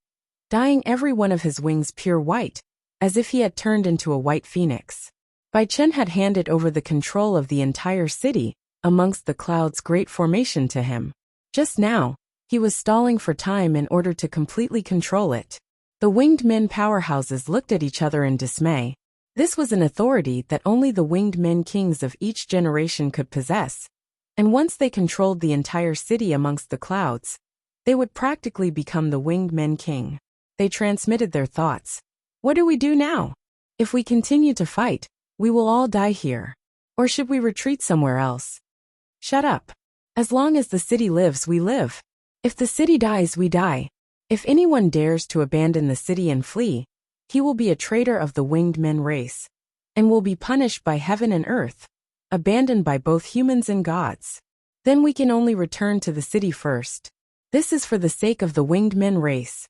dyeing every one of his wings pure white, as if he had turned into a white phoenix. Bai Chun had handed over the control of the entire city, amongst the clouds' great formation to him. Just now, he was stalling for time in order to completely control it. The winged men powerhouses looked at each other in dismay. This was an authority that only the winged men kings of each generation could possess. And once they controlled the entire city amongst the clouds, they would practically become the winged men king. They transmitted their thoughts. What do we do now? If we continue to fight, we will all die here. Or should we retreat somewhere else? Shut up. As long as the city lives, we live. If the city dies, we die. If anyone dares to abandon the city and flee, he will be a traitor of the winged men race, and will be punished by heaven and earth, abandoned by both humans and gods. Then we can only return to the city first. This is for the sake of the winged men race.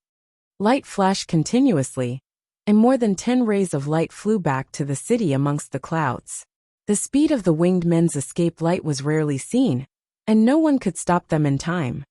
Light flashed continuously, and more than 10 rays of light flew back to the city amongst the clouds. The speed of the winged men's escape light was rarely seen, and no one could stop them in time.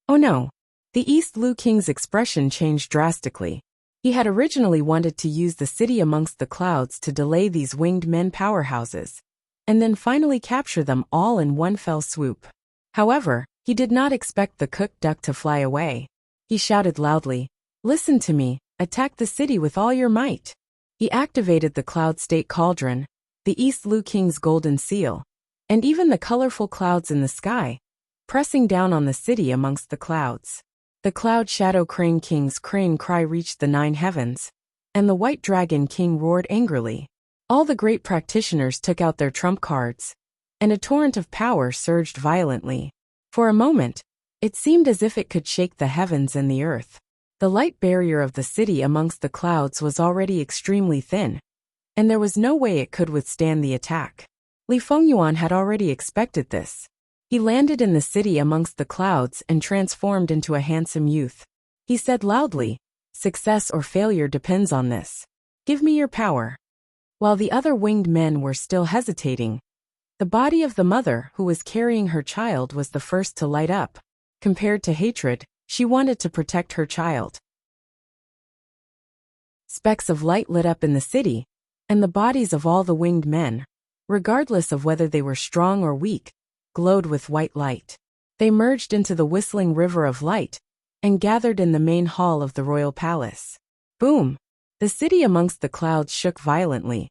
Oh no! The East Lu King's expression changed drastically. He had originally wanted to use the city amongst the clouds to delay these winged men powerhouses, and then finally capture them all in one fell swoop. However, he did not expect the cooked duck to fly away. He shouted loudly, "Listen to me, attack the city with all your might." He activated the Cloud State Cauldron, the East Lu King's golden seal, and even the colorful clouds in the sky, pressing down on the city amongst the clouds. The Cloud Shadow Crane King's crane cry reached the 9 heavens, and the White Dragon King roared angrily. All the great practitioners took out their trump cards, and a torrent of power surged violently. For a moment, it seemed as if it could shake the heavens and the earth. The light barrier of the city amongst the clouds was already extremely thin, and there was no way it could withstand the attack. Li Fengyuan had already expected this. He landed in the city amongst the clouds and transformed into a handsome youth. He said loudly, "Success or failure depends on this. Give me your power." While the other winged men were still hesitating, The body of the mother who was carrying her child was the first to light up. Compared to hatred, she wanted to protect her child. Specks of light lit up in the city, and the bodies of all the winged men, regardless of whether they were strong or weak, glowed with white light. They merged into the whistling river of light and gathered in the main hall of the royal palace. Boom! The city amongst the clouds shook violently,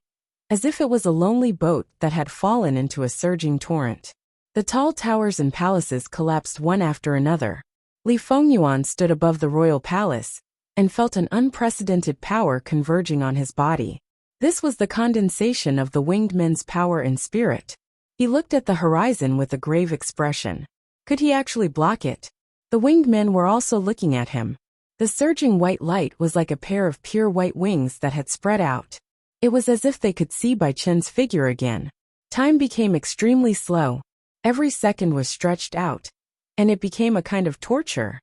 as if it was a lonely boat that had fallen into a surging torrent. The tall towers and palaces collapsed one after another. Li Fengyuan stood above the royal palace and felt an unprecedented power converging on his body. This was the condensation of the winged men's power and spirit. He looked at the horizon with a grave expression. Could he actually block it? The winged men were also looking at him. The surging white light was like a pair of pure white wings that had spread out. It was as if they could see Bai Chen's figure again. Time became extremely slow. Every second was stretched out, and it became a kind of torture.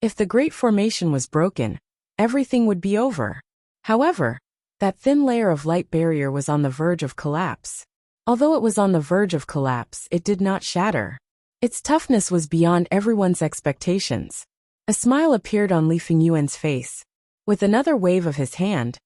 If the great formation was broken, everything would be over. However, that thin layer of light barrier was on the verge of collapse. Although it was on the verge of collapse, it did not shatter. Its toughness was beyond everyone's expectations. A smile appeared on Li Fengyuan's face. With another wave of his hand,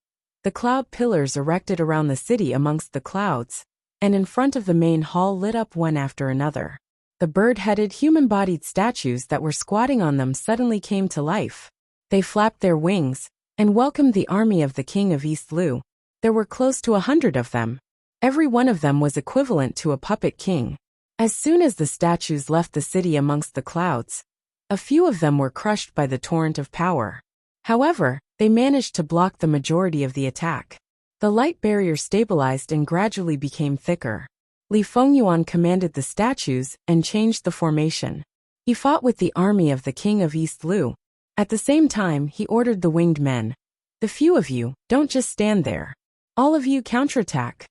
the cloud pillars erected around the city amongst the clouds, and in front of the main hall lit up one after another. The bird-headed, human-bodied statues that were squatting on them suddenly came to life. They flapped their wings and welcomed the army of the king of East Lu. There were close to 100 of them. Every one of them was equivalent to a puppet king. As soon as the statues left the city amongst the clouds, a few of them were crushed by the torrent of power. However, they managed to block the majority of the attack. The light barrier stabilized and gradually became thicker. Li Fengyuan commanded the statues and changed the formation. He fought with the army of the king of East Lu. At the same time, he ordered the winged men. The few of you, don't just stand there. All of you counterattack.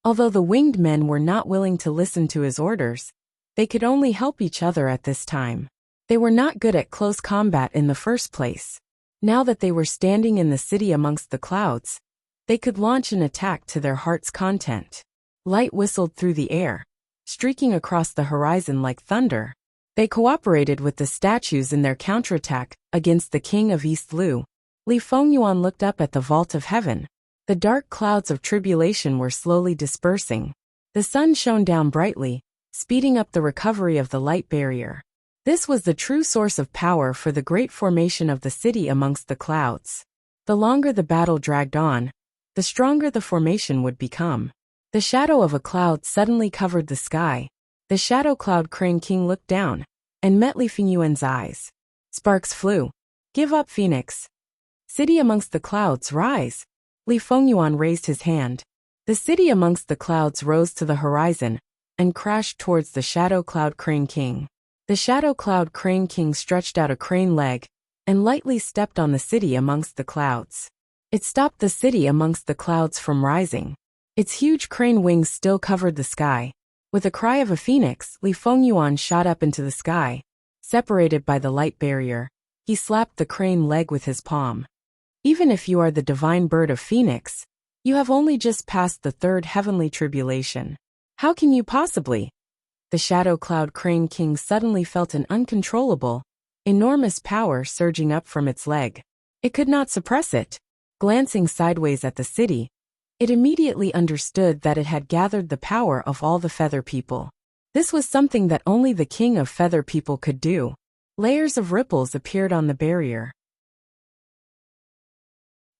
Although the winged men were not willing to listen to his orders, they could only help each other at this time. They were not good at close combat in the first place. Now that they were standing in the city amongst the clouds, they could launch an attack to their heart's content. Light whistled through the air, streaking across the horizon like thunder. They cooperated with the statues in their counterattack against the king of East Lu. Li Fengyuan looked up at the vault of heaven. The dark clouds of tribulation were slowly dispersing. The sun shone down brightly, speeding up the recovery of the light barrier. This was the true source of power for the great formation of the city amongst the clouds. The longer the battle dragged on, the stronger the formation would become. The shadow of a cloud suddenly covered the sky. The shadow cloud Crane King looked down and met Li Fengyuan's eyes. Sparks flew. Give up, Phoenix. City amongst the clouds, rise. Li Fengyuan raised his hand. The city amongst the clouds rose to the horizon and crashed towards the shadow cloud Crane King. The shadow cloud Crane King stretched out a crane leg and lightly stepped on the city amongst the clouds. It stopped the city amongst the clouds from rising. Its huge crane wings still covered the sky. With a cry of a phoenix, Li Fengyuan shot up into the sky. Separated by the light barrier, he slapped the crane leg with his palm. Even if you are the divine bird of Phoenix, you have only just passed the third heavenly tribulation. How can you possibly? The shadow cloud Crane King suddenly felt an uncontrollable, enormous power surging up from its leg. It could not suppress it. Glancing sideways at the city, it immediately understood that it had gathered the power of all the feather people. This was something that only the king of feather people could do. Layers of ripples appeared on the barrier.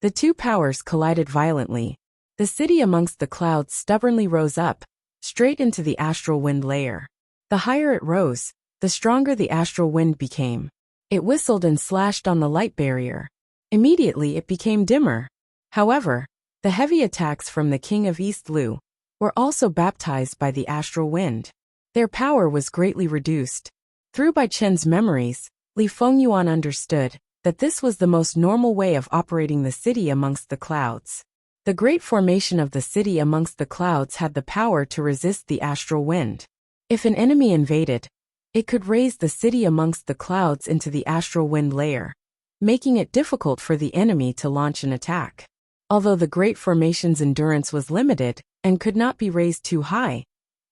The two powers collided violently. The city amongst the clouds stubbornly rose up, straight into the astral wind layer. The higher it rose, the stronger the astral wind became. It whistled and slashed on the light barrier. Immediately it became dimmer. However, the heavy attacks from the king of East Lu were also baptized by the astral wind. Their power was greatly reduced. Through Bai Chen's memories, Li Fengyuan understood that this was the most normal way of operating the city amongst the clouds. The great formation of the city amongst the clouds had the power to resist the astral wind. If an enemy invaded, it could raise the city amongst the clouds into the astral wind layer, making it difficult for the enemy to launch an attack. Although the great formation's endurance was limited and could not be raised too high,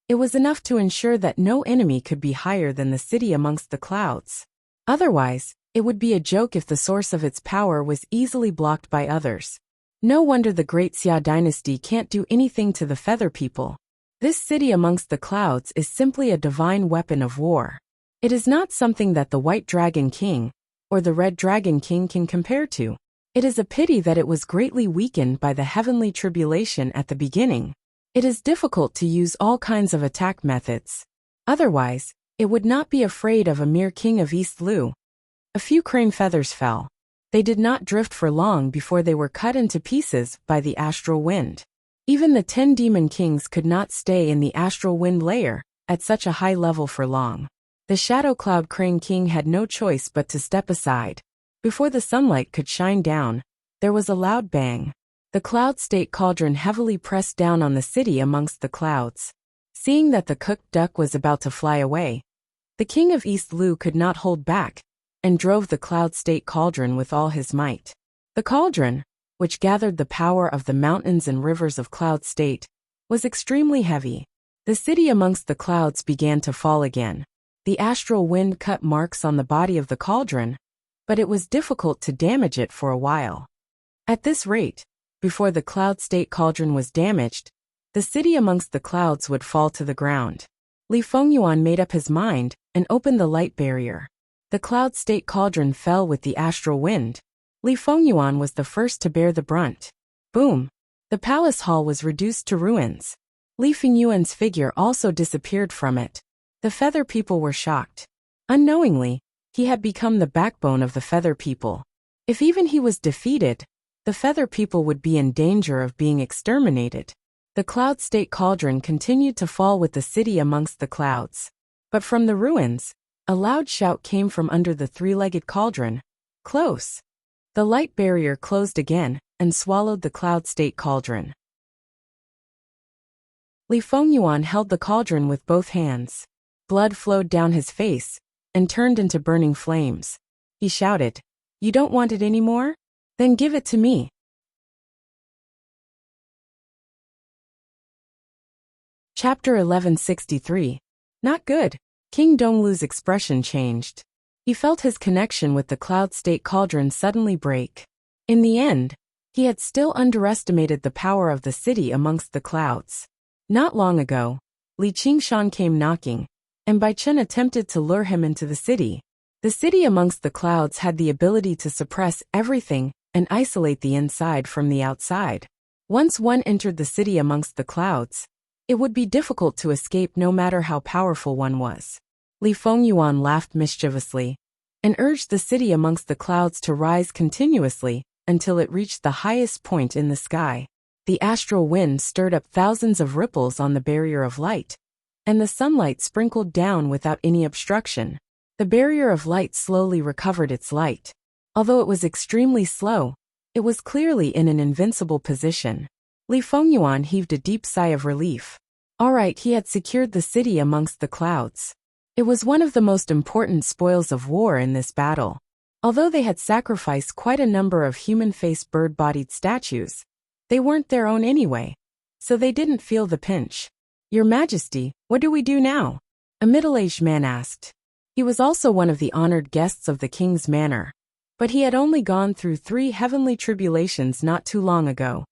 It was enough to ensure that no enemy could be higher than the city amongst the clouds. Otherwise, it would be a joke if the source of its power was easily blocked by others. No wonder the great Xia dynasty can't do anything to the feather people. This city amongst the clouds is simply a divine weapon of war. It is not something that the White Dragon King or the Red Dragon King can compare to. It is a pity that it was greatly weakened by the heavenly tribulation at the beginning. It is difficult to use all kinds of attack methods. Otherwise, it would not be afraid of a mere king of East Lu. A few crane feathers fell. They did not drift for long before they were cut into pieces by the astral wind. Even the 10 demon kings could not stay in the astral wind layer at such a high level for long. The Shadow Cloud Crane King had no choice but to step aside. Before the sunlight could shine down, there was a loud bang. The cloud state cauldron heavily pressed down on the city amongst the clouds. Seeing that the cooked duck was about to fly away, the king of East Lu could not hold back and drove the cloud state cauldron with all his might. The cauldron, which gathered the power of the mountains and rivers of cloud state, was extremely heavy. The city amongst the clouds began to fall again. The astral wind cut marks on the body of the cauldron, but it was difficult to damage it for a while. At this rate, before the cloud state cauldron was damaged, the city amongst the clouds would fall to the ground. Li Fengyuan made up his mind and opened the light barrier. The cloud state cauldron fell with the astral wind. Li Fengyuan was the first to bear the brunt. Boom! The palace hall was reduced to ruins. Li Fengyuan's figure also disappeared from it. The feather people were shocked. Unknowingly, he had become the backbone of the feather people. If even he was defeated, the feather people would be in danger of being exterminated. The cloud state cauldron continued to fall with the city amongst the clouds. But from the ruins, a loud shout came from under the three-legged cauldron. Close! The light barrier closed again and swallowed the cloud state cauldron. Li Fengyuan held the cauldron with both hands. Blood flowed down his face and turned into burning flames. He shouted, "You don't want it anymore? Then give it to me." Chapter 1163. Not good. King Donglu's expression changed. He felt his connection with the cloud state cauldron suddenly break. In the end, he had still underestimated the power of the city amongst the clouds. Not long ago, Li Qingshan came knocking, and Bai Chen attempted to lure him into the city. The city amongst the clouds had the ability to suppress everything and isolate the inside from the outside. Once one entered the city amongst the clouds, it would be difficult to escape no matter how powerful one was. Li Fengyuan laughed mischievously and urged the city amongst the clouds to rise continuously until it reached the highest point in the sky. The astral wind stirred up thousands of ripples on the barrier of light, and the sunlight sprinkled down without any obstruction. The barrier of light slowly recovered its light. Although it was extremely slow, it was clearly in an invincible position. Li Fengyuan heaved a deep sigh of relief. All right, he had secured the city amongst the clouds. It was one of the most important spoils of war in this battle. Although they had sacrificed quite a number of human-faced bird-bodied statues, they weren't their own anyway, so they didn't feel the pinch. "Your Majesty, what do we do now?" a middle-aged man asked. He was also one of the honored guests of the king's manor, but he had only gone through 3 heavenly tribulations not too long ago,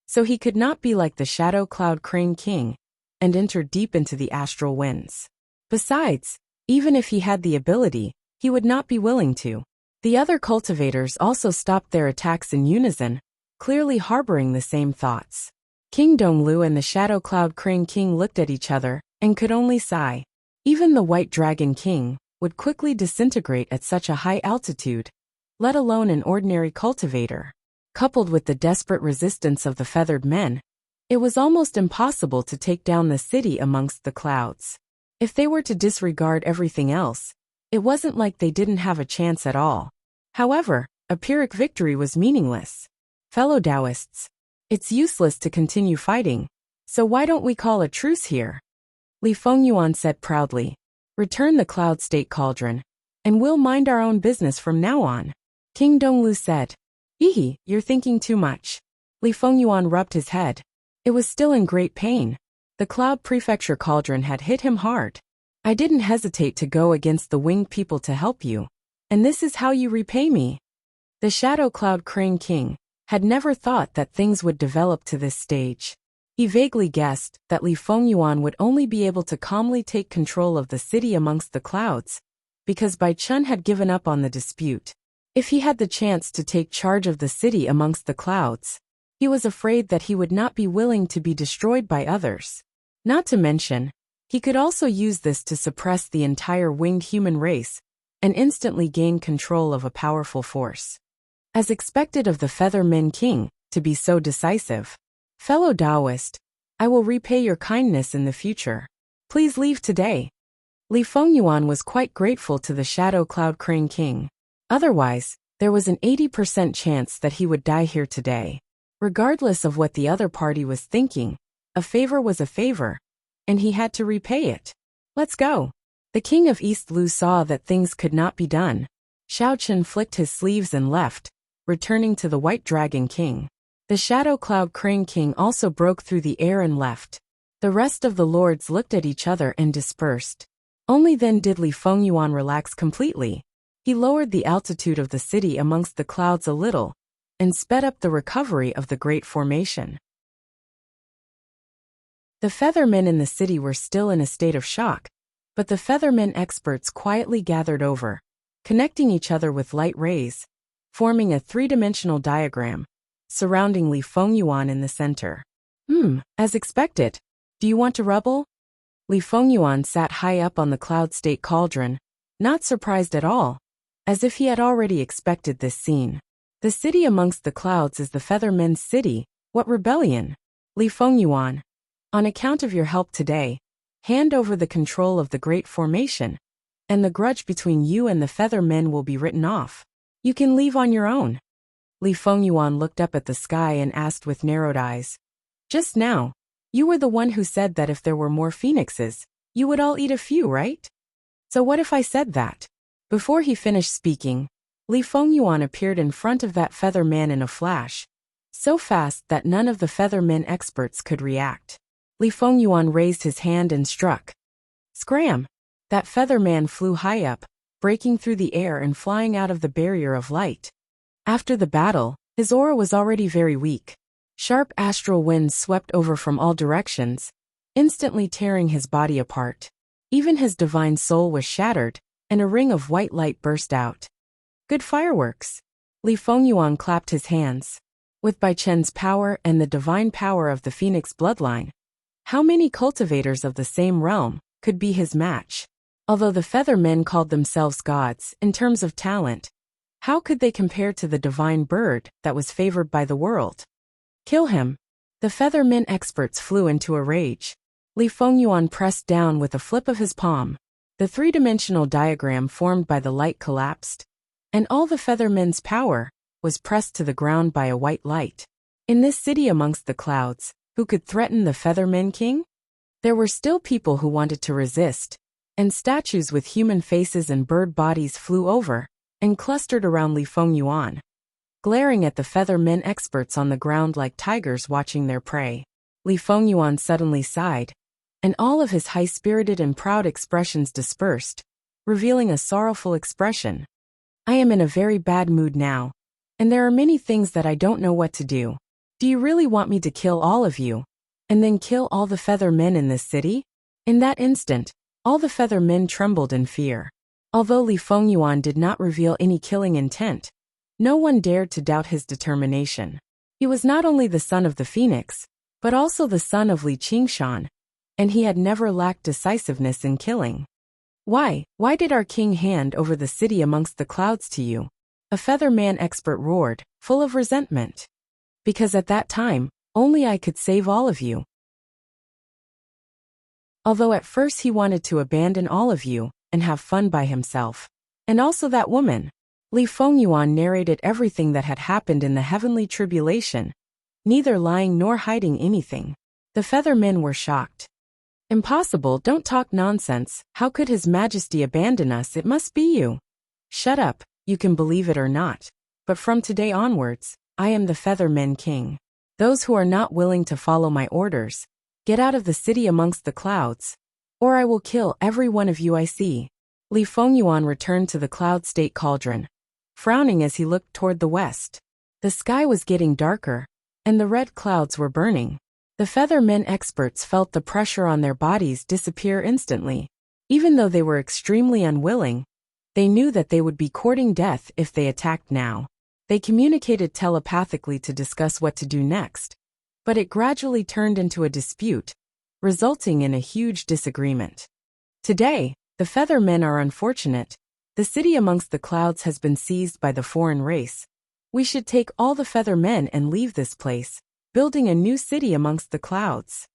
so he could not be like the Shadow Cloud Crane King and enter deep into the astral winds. Besides, even if he had the ability, he would not be willing to. The other cultivators also stopped their attacks in unison, clearly harboring the same thoughts. King Donglu and the Shadow Cloud Crane King looked at each other and could only sigh. Even the White Dragon King would quickly disintegrate at such a high altitude, let alone an ordinary cultivator. Coupled with the desperate resistance of the feathered men, it was almost impossible to take down the city amongst the clouds. If they were to disregard everything else, it wasn't like they didn't have a chance at all. However, a Pyrrhic victory was meaningless. Fellow Taoists, it's useless to continue fighting, so why don't we call a truce here? Li Fengyuan said proudly. Return the cloud state cauldron, and we'll mind our own business from now on. King Donglu said. Hehe, you're thinking too much. Li Fengyuan rubbed his head. It was still in great pain. The Cloud Prefecture cauldron had hit him hard. I didn't hesitate to go against the winged people to help you. And this is how you repay me. The Shadow Cloud Crane King had never thought that things would develop to this stage. He vaguely guessed that Li Fengyuan would only be able to calmly take control of the city amongst the clouds, because Bai Chun had given up on the dispute. If he had the chance to take charge of the city amongst the clouds, he was afraid that he would not be willing to be destroyed by others. Not to mention, he could also use this to suppress the entire winged human race and instantly gain control of a powerful force. As expected of the Feather Men King to be so decisive, fellow Taoist, I will repay your kindness in the future. Please leave today. Li Fengyuan was quite grateful to the Shadow Cloud Crane King. Otherwise, there was an 80% chance that he would die here today. Regardless of what the other party was thinking, a favor was a favor, and he had to repay it. Let's go. The King of East Lu saw that things could not be done. Xiao Chen flicked his sleeves and left, returning to the White Dragon King. The Shadow Cloud Crane King also broke through the air and left. The rest of the lords looked at each other and dispersed. Only then did Li Fengyuan relax completely. He lowered the altitude of the city amongst the clouds a little, and sped up the recovery of the Great Formation. The Feathermen in the city were still in a state of shock, but the Feathermen experts quietly gathered over, connecting each other with light rays, forming a three-dimensional diagram, surrounding Li Fengyuan in the center. As expected. Do you want to rebel? Li Fengyuan sat high up on the Cloud State Cauldron, not surprised at all, as if he had already expected this scene. The city amongst the clouds is the Feathermen's city. What rebellion? Li Fengyuan, on account of your help today, hand over the control of the Great Formation, and the grudge between you and the Feathermen will be written off. You can leave on your own. Li Fengyuan looked up at the sky and asked with narrowed eyes. Just now, you were the one who said that if there were more phoenixes, you would all eat a few, right? So what if I said that? Before he finished speaking, Li Fengyuan appeared in front of that Feather Man in a flash, so fast that none of the Feathermen experts could react. Li Fengyuan raised his hand and struck. Scram! That Feather Man flew high up, breaking through the air and flying out of the barrier of light. After the battle, his aura was already very weak. Sharp astral winds swept over from all directions, instantly tearing his body apart. Even his divine soul was shattered, and a ring of white light burst out. Good fireworks! Li Fengyuan clapped his hands. With Bai Chen's power and the divine power of the Phoenix bloodline, how many cultivators of the same realm could be his match? Although the Feather Men called themselves gods in terms of talent, how could they compare to the divine bird that was favored by the world? Kill him! The Feathermen experts flew into a rage. Li Fengyuan pressed down with a flip of his palm. The three-dimensional diagram formed by the light collapsed, and all the Feathermen's power was pressed to the ground by a white light. In this city amongst the clouds, who could threaten the Feathermen King? There were still people who wanted to resist, and statues with human faces and bird bodies flew over and clustered around Li Fengyuan, glaring at the Feathermen experts on the ground like tigers watching their prey. Li Fengyuan suddenly sighed, and all of his high-spirited and proud expressions dispersed, revealing a sorrowful expression. I am in a very bad mood now, and there are many things that I don't know what to do. Do you really want me to kill all of you, and then kill all the Feathermen in this city? In that instant, all the Feathermen trembled in fear. Although Li Fengyuan did not reveal any killing intent, no one dared to doubt his determination. He was not only the son of the Phoenix, but also the son of Li Qingshan, and he had never lacked decisiveness in killing. Why did our king hand over the city amongst the clouds to you? A Featherman expert roared, full of resentment. Because at that time, only I could save all of you. Although at first he wanted to abandon all of you and have fun by himself. And also that woman. Li Fengyuan narrated everything that had happened in the heavenly tribulation, neither lying nor hiding anything. The Feathermen were shocked. Impossible, don't talk nonsense. How could His Majesty abandon us? It must be you. Shut up, you can believe it or not. But from today onwards, I am the Feathermen King. Those who are not willing to follow my orders Get out of the city amongst the clouds, or I will kill every one of you I see. Li Fengyuan returned to the cloud state cauldron, frowning as he looked toward the west. The sky was getting darker, and the red clouds were burning. The feather men experts felt the pressure on their bodies disappear instantly. Even though they were extremely unwilling, they knew that they would be courting death if they attacked now. They communicated telepathically to discuss what to do next, but it gradually turned into a dispute, resulting in a huge disagreement. Today, the feather men are unfortunate. The city amongst the clouds has been seized by the foreign race. We should take all the feather men and leave this place, building a new city amongst the clouds.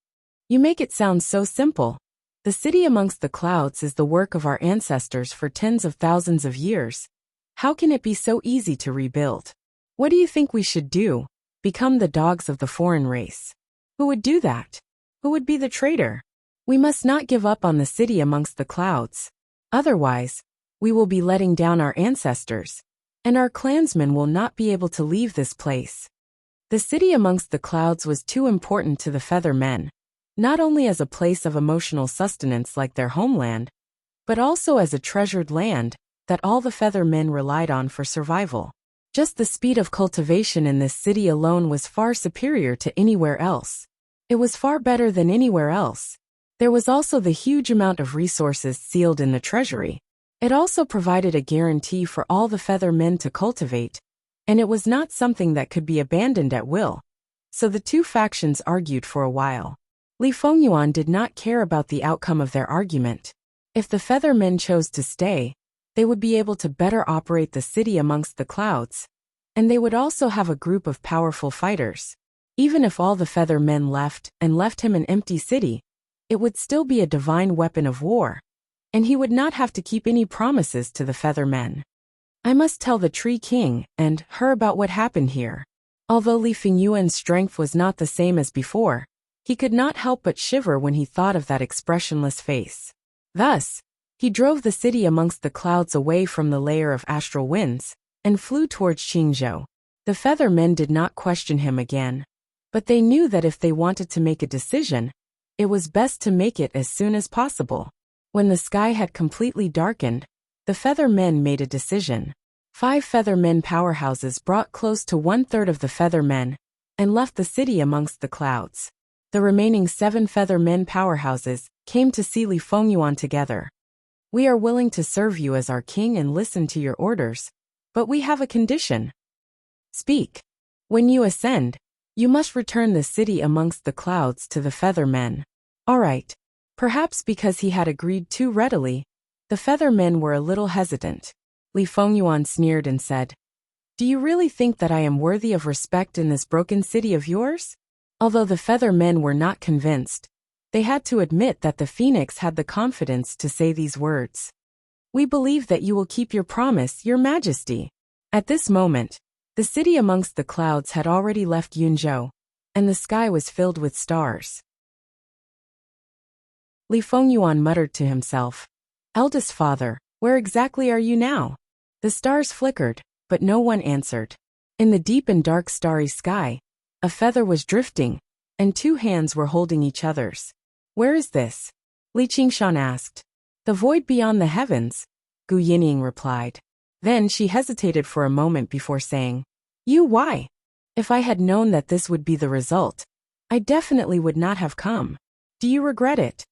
You make it sound so simple. The city amongst the clouds is the work of our ancestors for tens of thousands of years. How can it be so easy to rebuild? What do you think we should do? Become the dogs of the foreign race? Who would do that? Who would be the traitor? We must not give up on the city amongst the clouds. Otherwise, we will be letting down our ancestors, and our clansmen will not be able to leave this place. The city amongst the clouds was too important to the feather men, not only as a place of emotional sustenance like their homeland, but also as a treasured land that all the feather men relied on for survival. Just the speed of cultivation in this city alone was far superior to anywhere else. It was far better than anywhere else. There was also the huge amount of resources sealed in the treasury. It also provided a guarantee for all the feather men to cultivate, and it was not something that could be abandoned at will. So the two factions argued for a while. Li Fengyuan did not care about the outcome of their argument. If the feather men chose to stay, they would be able to better operate the city amongst the clouds, and they would also have a group of powerful fighters. Even if all the feather men left him an empty city, it would still be a divine weapon of war, and he would not have to keep any promises to the feather men. I must tell the Tree King and her about what happened here. Although Li Fengyuan's strength was not the same as before, he could not help but shiver when he thought of that expressionless face. Thus, he drove the city amongst the clouds away from the layer of astral winds, and flew towards Qingzhou. The feather men did not question him again, but they knew that if they wanted to make a decision, it was best to make it as soon as possible. When the sky had completely darkened, the feather men made a decision. 5 feather men powerhouses brought close to 1/3 of the feather men, and left the city amongst the clouds. The remaining 7 feather men powerhouses came to see Li Fengyuan together. We are willing to serve you as our king and listen to your orders, but we have a condition. Speak. When you ascend, you must return the city amongst the clouds to the feather men. All right. Perhaps because he had agreed too readily, the feather men were a little hesitant. Li Fengyuan sneered and said, "Do you really think that I am worthy of respect in this broken city of yours?" Although the feather men were not convinced, they had to admit that the phoenix had the confidence to say these words. "We believe that you will keep your promise, your majesty." At this moment, the city amongst the clouds had already left Yunzhou, and the sky was filled with stars. Li Fengyuan muttered to himself, "Eldest father, where exactly are you now?" The stars flickered, but no one answered. In the deep and dark starry sky, a feather was drifting, and 2 hands were holding each other's. "Where is this?" Li Qingshan asked. "The void beyond the heavens," Gu Yinying replied. Then she hesitated for a moment before saying, Why? If I had known that this would be the result, I definitely would not have come. Do you regret it?"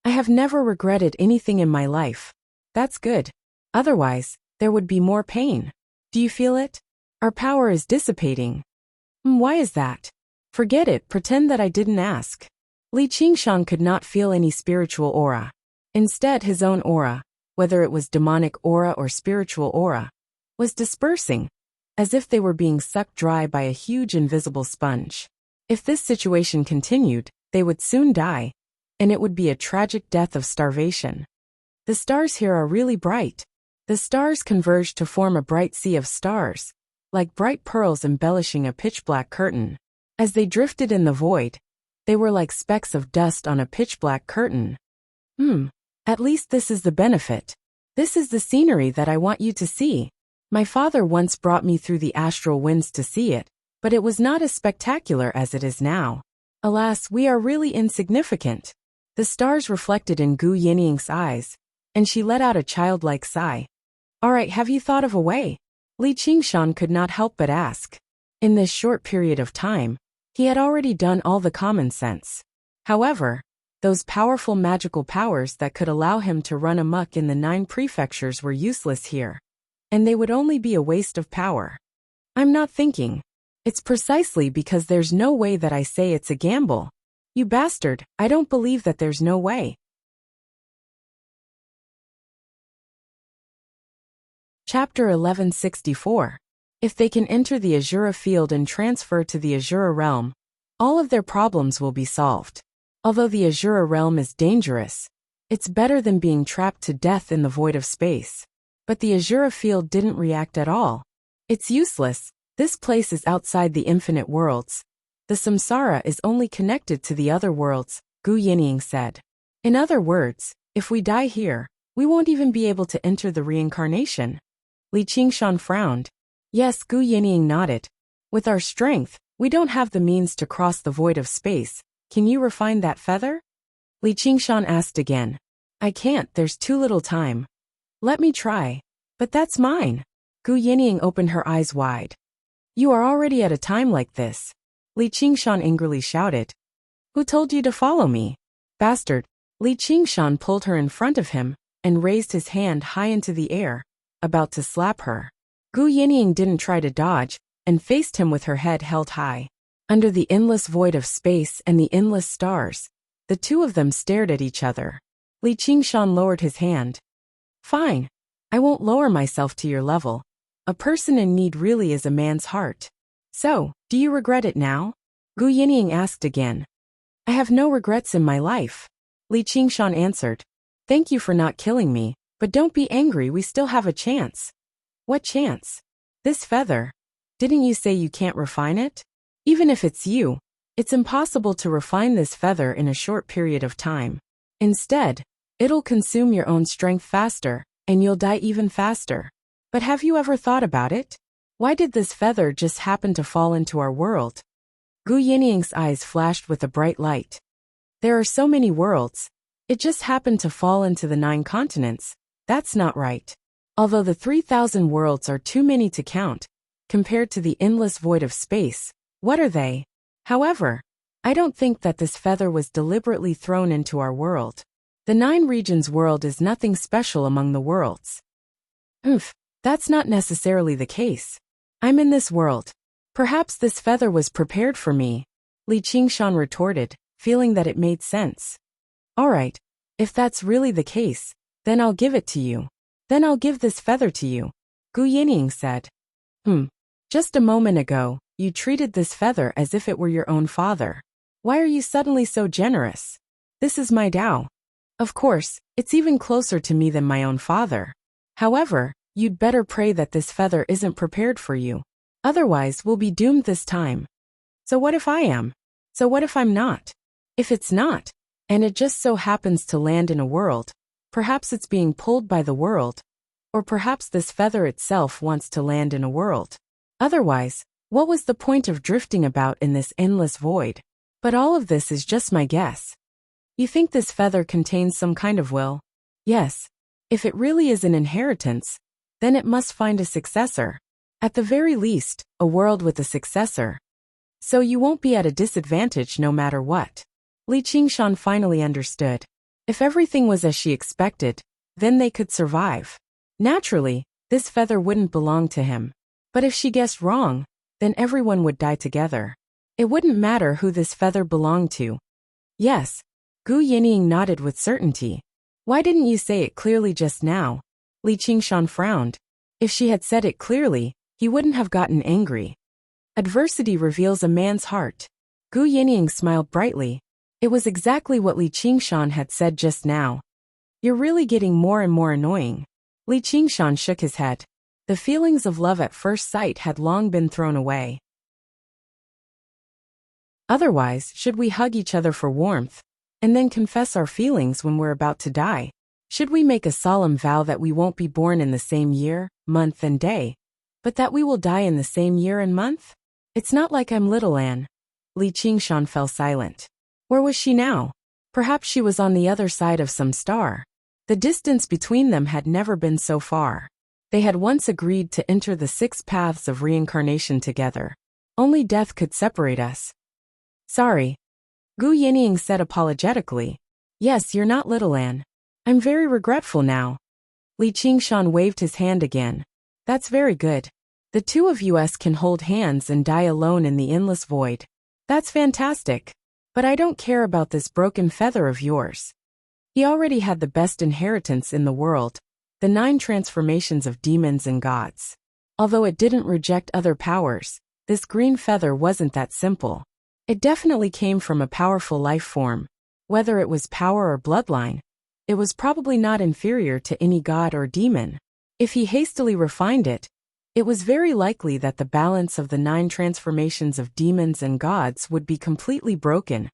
"I have never regretted anything in my life." "That's good. Otherwise, there would be more pain. Do you feel it? Our power is dissipating." "Why is that?" "Forget it, pretend that I didn't ask." Li Qingshan could not feel any spiritual aura. Instead, his own aura, whether it was demonic aura or spiritual aura, was dispersing, as if they were being sucked dry by a huge invisible sponge. If this situation continued, they would soon die, and it would be a tragic death of starvation. "The stars here are really bright." The stars converged to form a bright sea of stars, like bright pearls embellishing a pitch-black curtain. As they drifted in the void, they were like specks of dust on a pitch-black curtain. At least this is the benefit. This is the scenery that I want you to see. My father once brought me through the astral winds to see it, but it was not as spectacular as it is now. Alas, we are really insignificant. The stars reflected in Gu Yinying's eyes, and she let out a childlike sigh. All right, have you thought of a way? Li Qingshan could not help but ask. In this short period of time, he had already done all the common sense. However, those powerful magical powers that could allow him to run amok in the 9 prefectures were useless here, and they would only be a waste of power. I'm not thinking. It's precisely because there's no way that I say it's a gamble. You bastard, I don't believe that there's no way. Chapter 1164. If they can enter the Azura field and transfer to the Azura realm, all of their problems will be solved. Although the Azura realm is dangerous, it's better than being trapped to death in the void of space. But the Azura field didn't react at all. It's useless. This place is outside the infinite worlds. The samsara is only connected to the other worlds, Gu Yinying said. In other words, if we die here, we won't even be able to enter the reincarnation. Li Qingshan frowned. Yes, Gu Yinying nodded. With our strength, we don't have the means to cross the void of space. Can you refine that feather? Li Qingshan asked again. I can't, there's too little time. Let me try. But that's mine. Gu Yinying opened her eyes wide. You are already at a time like this. Li Qingshan angrily shouted. Who told you to follow me? Bastard. Li Qingshan pulled her in front of him and raised his hand high into the air, about to slap her. Gu Yinying didn't try to dodge and faced him with her head held high. Under the endless void of space and the endless stars, the two of them stared at each other. Li Qingshan lowered his hand. Fine. I won't lower myself to your level. A person in need really is a man's heart. So, do you regret it now? Gu Yinying asked again. I have no regrets in my life. Li Qingshan answered. Thank you for not killing me, but don't be angry, we still have a chance. What chance? This feather. Didn't you say you can't refine it? Even if it's you, it's impossible to refine this feather in a short period of time. Instead, it'll consume your own strength faster, and you'll die even faster. But have you ever thought about it? Why did this feather just happen to fall into our world? Gu Yinying's eyes flashed with a bright light. There are so many worlds. It just happened to fall into the 9 continents. That's not right. Although the 3,000 worlds are too many to count, compared to the endless void of space, what are they? However, I don't think that this feather was deliberately thrown into our world. The 9 regions world is nothing special among the worlds. That's not necessarily the case. I'm in this world. Perhaps this feather was prepared for me, Li Qingshan retorted, feeling that it made sense. All right, if that's really the case, then I'll give it to you. Then I'll give this feather to you, Gu Yinying said. Just a moment ago, you treated this feather as if it were your own father. Why are you suddenly so generous? This is my Tao. Of course, it's even closer to me than my own father. However, you'd better pray that this feather isn't prepared for you. Otherwise, we'll be doomed this time. So what if I am? So what if I'm not? If it's not, and it just so happens to land in a world, perhaps it's being pulled by the world, or perhaps this feather itself wants to land in a world. Otherwise, what was the point of drifting about in this endless void? But all of this is just my guess. You think this feather contains some kind of will? Yes. If it really is an inheritance, then it must find a successor. At the very least, a world with a successor. So you won't be at a disadvantage no matter what. Li Qingshan finally understood. If everything was as she expected, then they could survive. Naturally, this feather wouldn't belong to him. But if she guessed wrong, then everyone would die together. It wouldn't matter who this feather belonged to. Yes. Gu Yinying nodded with certainty. Why didn't you say it clearly just now? Li Qingshan frowned. If she had said it clearly, he wouldn't have gotten angry. Adversity reveals a man's heart. Gu Yinying smiled brightly. It was exactly what Li Qingshan had said just now. You're really getting more and more annoying. Li Qingshan shook his head. The feelings of love at first sight had long been thrown away. Otherwise, should we hug each other for warmth, and then confess our feelings when we're about to die? Should we make a solemn vow that we won't be born in the same year, month and day, but that we will die in the same year and month? It's not like I'm little Anne. Li Qingshan fell silent. Where was she now? Perhaps she was on the other side of some star. The distance between them had never been so far. They had once agreed to enter the 6 paths of reincarnation together. Only death could separate us. Sorry. Gu Yinying said apologetically. Yes, you're not little Anne. I'm very regretful now. Li Qingshan waved his hand again. That's very good. The two of us can hold hands and die alone in the endless void. That's fantastic. But I don't care about this broken feather of yours. He already had the best inheritance in the world, the 9 transformations of demons and gods. Although it didn't reject other powers, this green feather wasn't that simple. It definitely came from a powerful life form. Whether it was power or bloodline, it was probably not inferior to any god or demon. If he hastily refined it, it was very likely that the balance of the 9 transformations of demons and gods would be completely broken,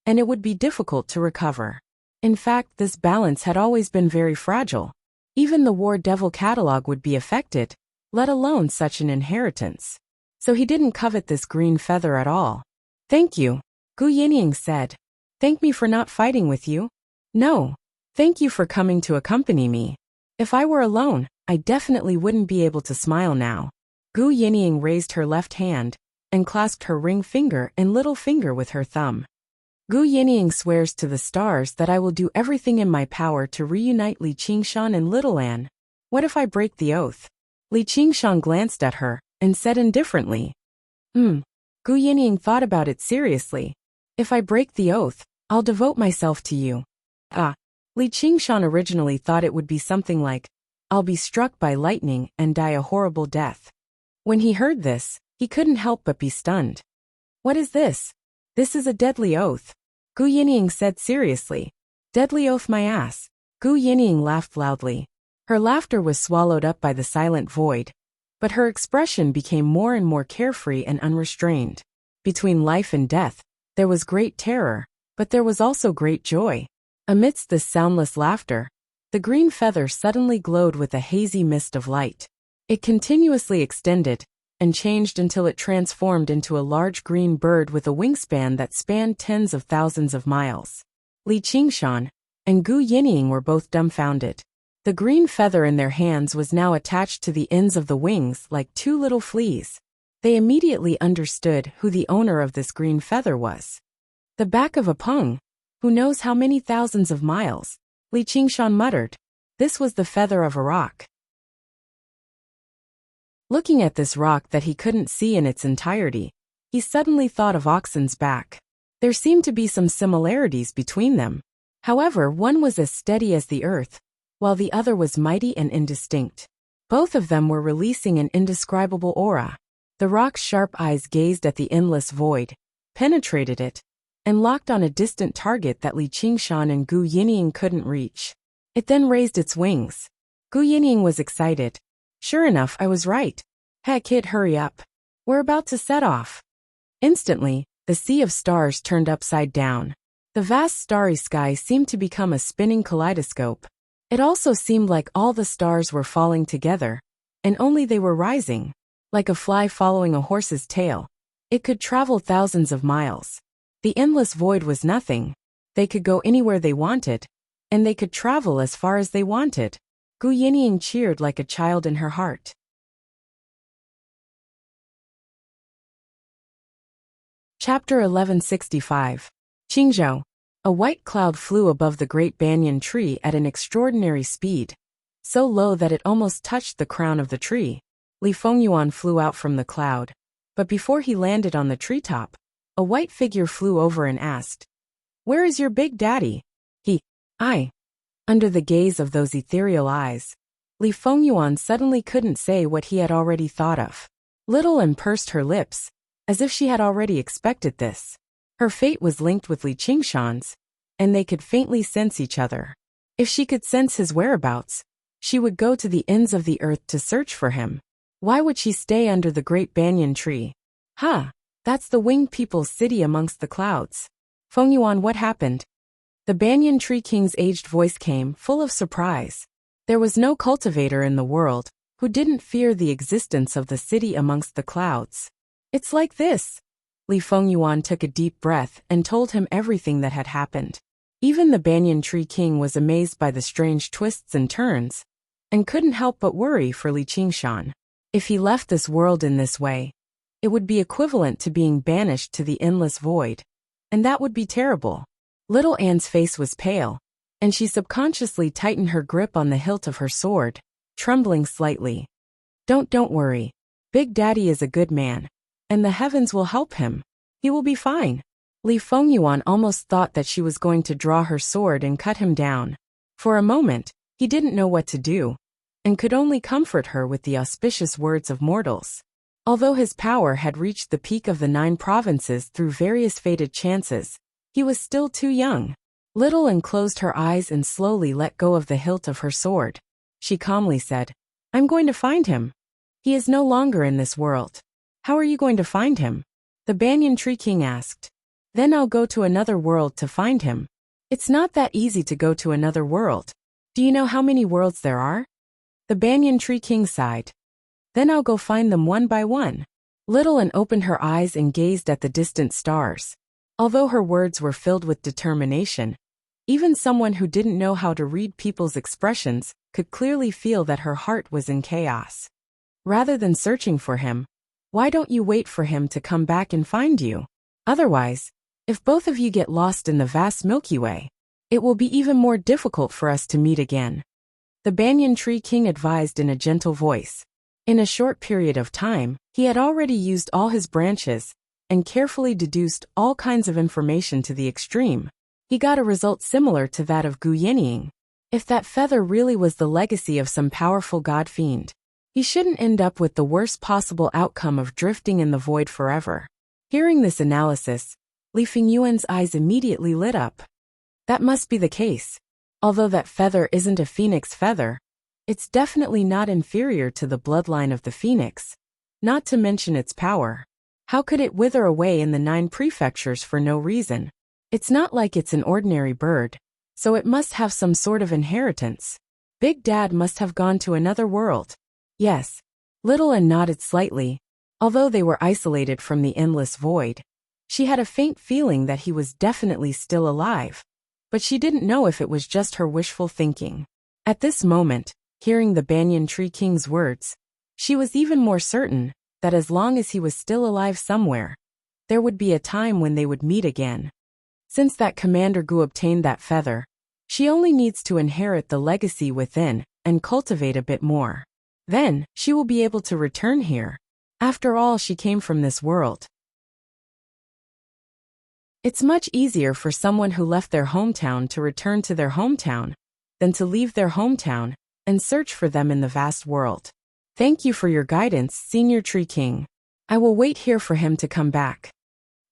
and it would be difficult to recover. In fact, this balance had always been very fragile. Even the War Devil catalog would be affected, let alone such an inheritance. So he didn't covet this green feather at all. Thank you, Gu Yinying said. Thank me for not fighting with you? No. Thank you for coming to accompany me. If I were alone, I definitely wouldn't be able to smile now. Gu Yinying raised her left hand and clasped her ring finger and little finger with her thumb. Gu Yinying swears to the stars that I will do everything in my power to reunite Li Qingshan and little Anne. What if I break the oath? Li Qingshan glanced at her and said indifferently. Gu Yinying thought about it seriously. If I break the oath, I'll devote myself to you. Li Qingshan originally thought it would be something like, I'll be struck by lightning and die a horrible death. When he heard this, he couldn't help but be stunned. What is this? This is a deadly oath. Gu Yinying said seriously. Deadly oath my ass. Gu Yinying laughed loudly. Her laughter was swallowed up by the silent void, but her expression became more and more carefree and unrestrained. Between life and death, there was great terror, but there was also great joy. Amidst this soundless laughter, the green feather suddenly glowed with a hazy mist of light. It continuously extended and changed until it transformed into a large green bird with a wingspan that spanned tens of thousands of miles. Li Qingshan and Gu Yinying were both dumbfounded. The green feather in their hands was now attached to the ends of the wings like 2 little fleas. They immediately understood who the owner of this green feather was. The back of a pung. Who knows how many thousands of miles? Li Qingshan muttered. This was the feather of a rock. Looking at this rock that he couldn't see in its entirety, he suddenly thought of Oxen's back. There seemed to be some similarities between them. However, one was as steady as the earth, while the other was mighty and indistinct. Both of them were releasing an indescribable aura. The rock's sharp eyes gazed at the endless void, penetrated it, and locked on a distant target that Li Qingshan and Gu Yinying couldn't reach. It then raised its wings. Gu Yinying was excited. Sure enough, I was right. Heck, kid, hurry up. We're about to set off. Instantly, the sea of stars turned upside down. The vast starry sky seemed to become a spinning kaleidoscope. It also seemed like all the stars were falling together, and only they were rising. Like a fly following a horse's tail. It could travel thousands of miles. The endless void was nothing. They could go anywhere they wanted, and they could travel as far as they wanted. Gu Yinying cheered like a child in her heart. Chapter 1165. Qingzhou. A white cloud flew above the great banyan tree at an extraordinary speed, so low that it almost touched the crown of the tree. Li Fengyuan flew out from the cloud, but before he landed on the treetop, a white figure flew over and asked, Where is your big daddy? I. Under the gaze of those ethereal eyes, Li Fengyuan suddenly couldn't say what he had already thought of. Little Anne pursed her lips, as if she had already expected this. Her fate was linked with Li Qingshan's, and they could faintly sense each other. If she could sense his whereabouts, she would go to the ends of the earth to search for him. Why would she stay under the great banyan tree? That's the winged people's city amongst the clouds. Fengyuan, what happened? The banyan tree king's aged voice came, full of surprise. There was no cultivator in the world who didn't fear the existence of the city amongst the clouds. It's like this. Li Fengyuan took a deep breath and told him everything that had happened. Even the Banyan Tree King was amazed by the strange twists and turns, and couldn't help but worry for Li Qingshan. If he left this world in this way, it would be equivalent to being banished to the endless void, and that would be terrible. Little Anne's face was pale, and she subconsciously tightened her grip on the hilt of her sword, trembling slightly. Don't worry. Big Daddy is a good man, and the heavens will help him. He will be fine." Li Fengyuan almost thought that she was going to draw her sword and cut him down. For a moment, he didn't know what to do, and could only comfort her with the auspicious words of mortals. Although his power had reached the peak of the 9 provinces through various fated chances, he was still too young. Little Anne closed her eyes and slowly let go of the hilt of her sword. She calmly said, "I'm going to find him. He is no longer in this world." "How are you going to find him?" the Banyan Tree King asked. "Then I'll go to another world to find him." "It's not that easy to go to another world. Do you know how many worlds there are?" the Banyan Tree King sighed. "Then I'll go find them one by one." Little Anne opened her eyes and gazed at the distant stars. Although her words were filled with determination, even someone who didn't know how to read people's expressions could clearly feel that her heart was in chaos. Rather than searching for him, why don't you wait for him to come back and find you? Otherwise, if both of you get lost in the vast Milky Way, it will be even more difficult for us to meet again. The Banyan Tree King advised in a gentle voice. In a short period of time, he had already used all his branches and carefully deduced all kinds of information to the extreme. He got a result similar to that of Gu Yenying. If that feather really was the legacy of some powerful god fiend, he shouldn't end up with the worst possible outcome of drifting in the void forever. Hearing this analysis, Li Fengyuan's eyes immediately lit up. That must be the case. Although that feather isn't a phoenix feather, it's definitely not inferior to the bloodline of the phoenix, not to mention its power. How could it wither away in the 9 prefectures for no reason? It's not like it's an ordinary bird, so it must have some sort of inheritance. Big Dad must have gone to another world. Yes. Little Anne nodded slightly. Although they were isolated from the endless void, she had a faint feeling that he was definitely still alive, but she didn't know if it was just her wishful thinking. At this moment, hearing the Banyan Tree King's words, she was even more certain that as long as he was still alive somewhere, there would be a time when they would meet again. Since that Commander Gu obtained that feather, she only needs to inherit the legacy within and cultivate a bit more. Then, she will be able to return here. After all, she came from this world. It's much easier for someone who left their hometown to return to their hometown than to leave their hometown and search for them in the vast world. Thank you for your guidance, Senior Tree King. I will wait here for him to come back.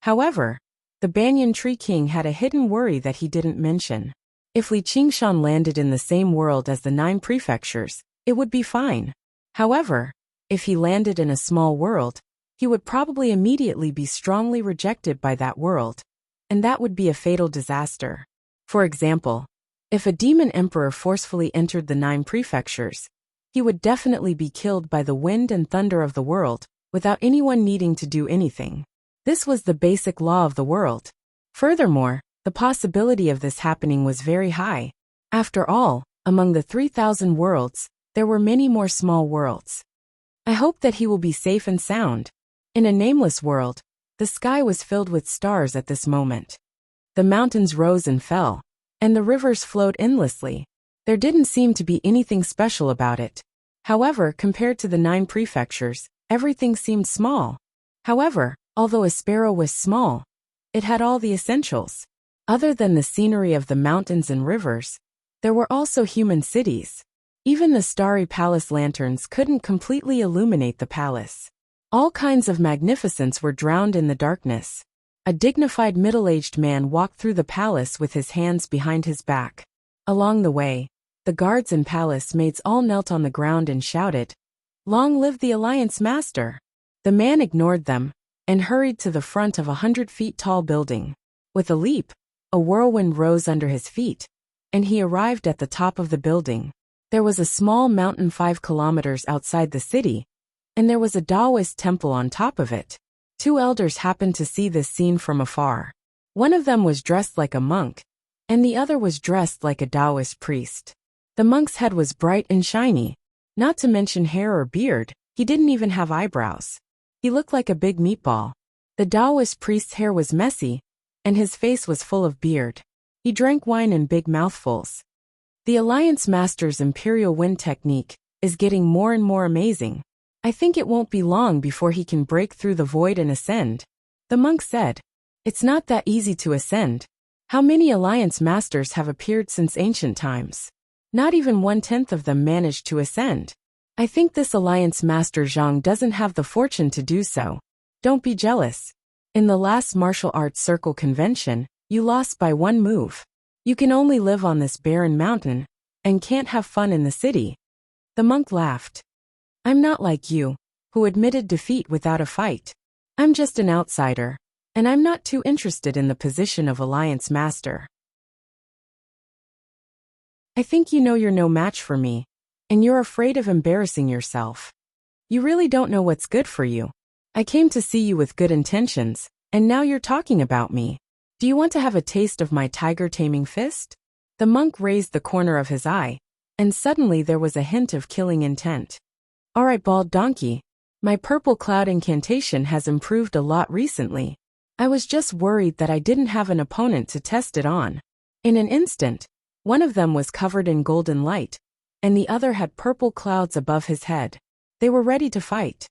However, the Banyan Tree King had a hidden worry that he didn't mention. If Li Qingshan landed in the same world as the 9 prefectures, it would be fine. However, if he landed in a small world, he would probably immediately be strongly rejected by that world, and that would be a fatal disaster. For example, if a demon emperor forcefully entered the 9 prefectures, he would definitely be killed by the wind and thunder of the world, without anyone needing to do anything. This was the basic law of the world. Furthermore, the possibility of this happening was very high. After all, among the 3,000 worlds, there were many more small worlds. I hope that he will be safe and sound. In a nameless world, the sky was filled with stars at this moment. The mountains rose and fell, and the rivers flowed endlessly. There didn't seem to be anything special about it. However, compared to the 9 prefectures, everything seemed small. However, although a sparrow was small, it had all the essentials. Other than the scenery of the mountains and rivers, there were also human cities. Even the starry palace lanterns couldn't completely illuminate the palace. All kinds of magnificence were drowned in the darkness. A dignified middle-aged man walked through the palace with his hands behind his back. Along the way, the guards and palace maids all knelt on the ground and shouted, "Long live the Alliance Master!" The man ignored them and hurried to the front of a 100-feet-tall building. With a leap, a whirlwind rose under his feet, and he arrived at the top of the building. There was a small mountain 5 kilometers outside the city, and there was a Taoist temple on top of it. Two elders happened to see this scene from afar. One of them was dressed like a monk, and the other was dressed like a Taoist priest. The monk's head was bright and shiny, not to mention hair or beard. He didn't even have eyebrows. He looked like a big meatball. The Taoist priest's hair was messy, and his face was full of beard. He drank wine in big mouthfuls. The Alliance Master's Imperial Wind technique is getting more and more amazing. I think it won't be long before he can break through the void and ascend. The monk said, "It's not that easy to ascend. How many Alliance Masters have appeared since ancient times? Not even 1/10 of them managed to ascend. I think this Alliance Master Zhang doesn't have the fortune to do so. Don't be jealous. In the last martial arts circle convention, you lost by one move. You can only live on this barren mountain, and can't have fun in the city." The monk laughed. "I'm not like you, who admitted defeat without a fight. I'm just an outsider, and I'm not too interested in the position of Alliance Master. I think you know you're no match for me, and you're afraid of embarrassing yourself. You really don't know what's good for you. I came to see you with good intentions, and now you're talking about me. Do you want to have a taste of my tiger-taming fist?" The monk raised the corner of his eye, and suddenly there was a hint of killing intent. "All right, bald donkey. My purple cloud incantation has improved a lot recently. I was just worried that I didn't have an opponent to test it on." In an instant, one of them was covered in golden light, and the other had purple clouds above his head. They were ready to fight.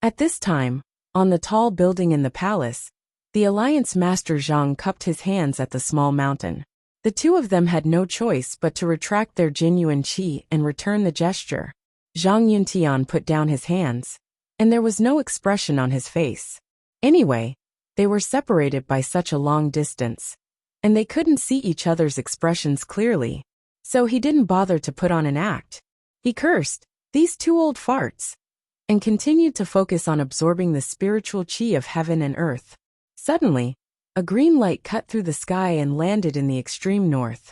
At this time, on the tall building in the palace, the Alliance Master Zhang cupped his hands at the small mountain. The two of them had no choice but to retract their genuine qi and return the gesture. Zhang Yuntian put down his hands, and there was no expression on his face. Anyway, they were separated by such a long distance, and they couldn't see each other's expressions clearly, so he didn't bother to put on an act. He cursed, "These two old farts," and continued to focus on absorbing the spiritual qi of heaven and earth. Suddenly, a green light cut through the sky and landed in the extreme north.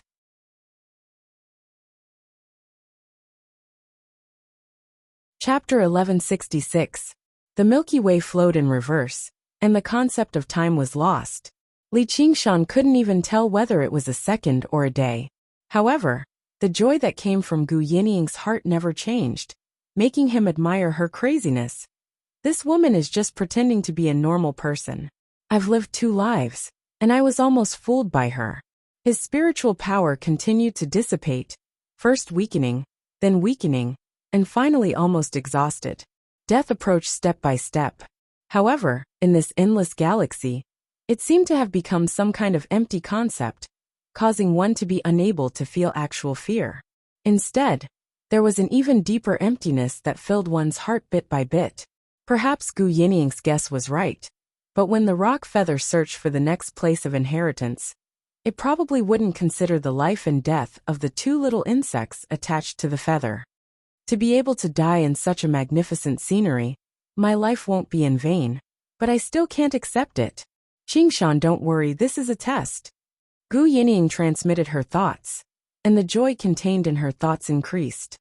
Chapter 1166. The Milky Way flowed in reverse, and the concept of time was lost. Li Qingshan couldn't even tell whether it was a second or a day. However, the joy that came from Gu Yining's heart never changed, making him admire her craziness. This woman is just pretending to be a normal person. I've lived 2 lives, and I was almost fooled by her. His spiritual power continued to dissipate, first weakening, and finally almost exhausted. Death approached step by step. However, in this endless galaxy, it seemed to have become some kind of empty concept, causing one to be unable to feel actual fear. Instead, there was an even deeper emptiness that filled one's heart bit by bit. Perhaps Gu Yining's guess was right, but when the rock feather searched for the next place of inheritance, it probably wouldn't consider the life and death of the 2 little insects attached to the feather. To be able to die in such a magnificent scenery, my life won't be in vain, but I still can't accept it. Qingshan, don't worry, this is a test. Gu Yining transmitted her thoughts, and the joy contained in her thoughts increased.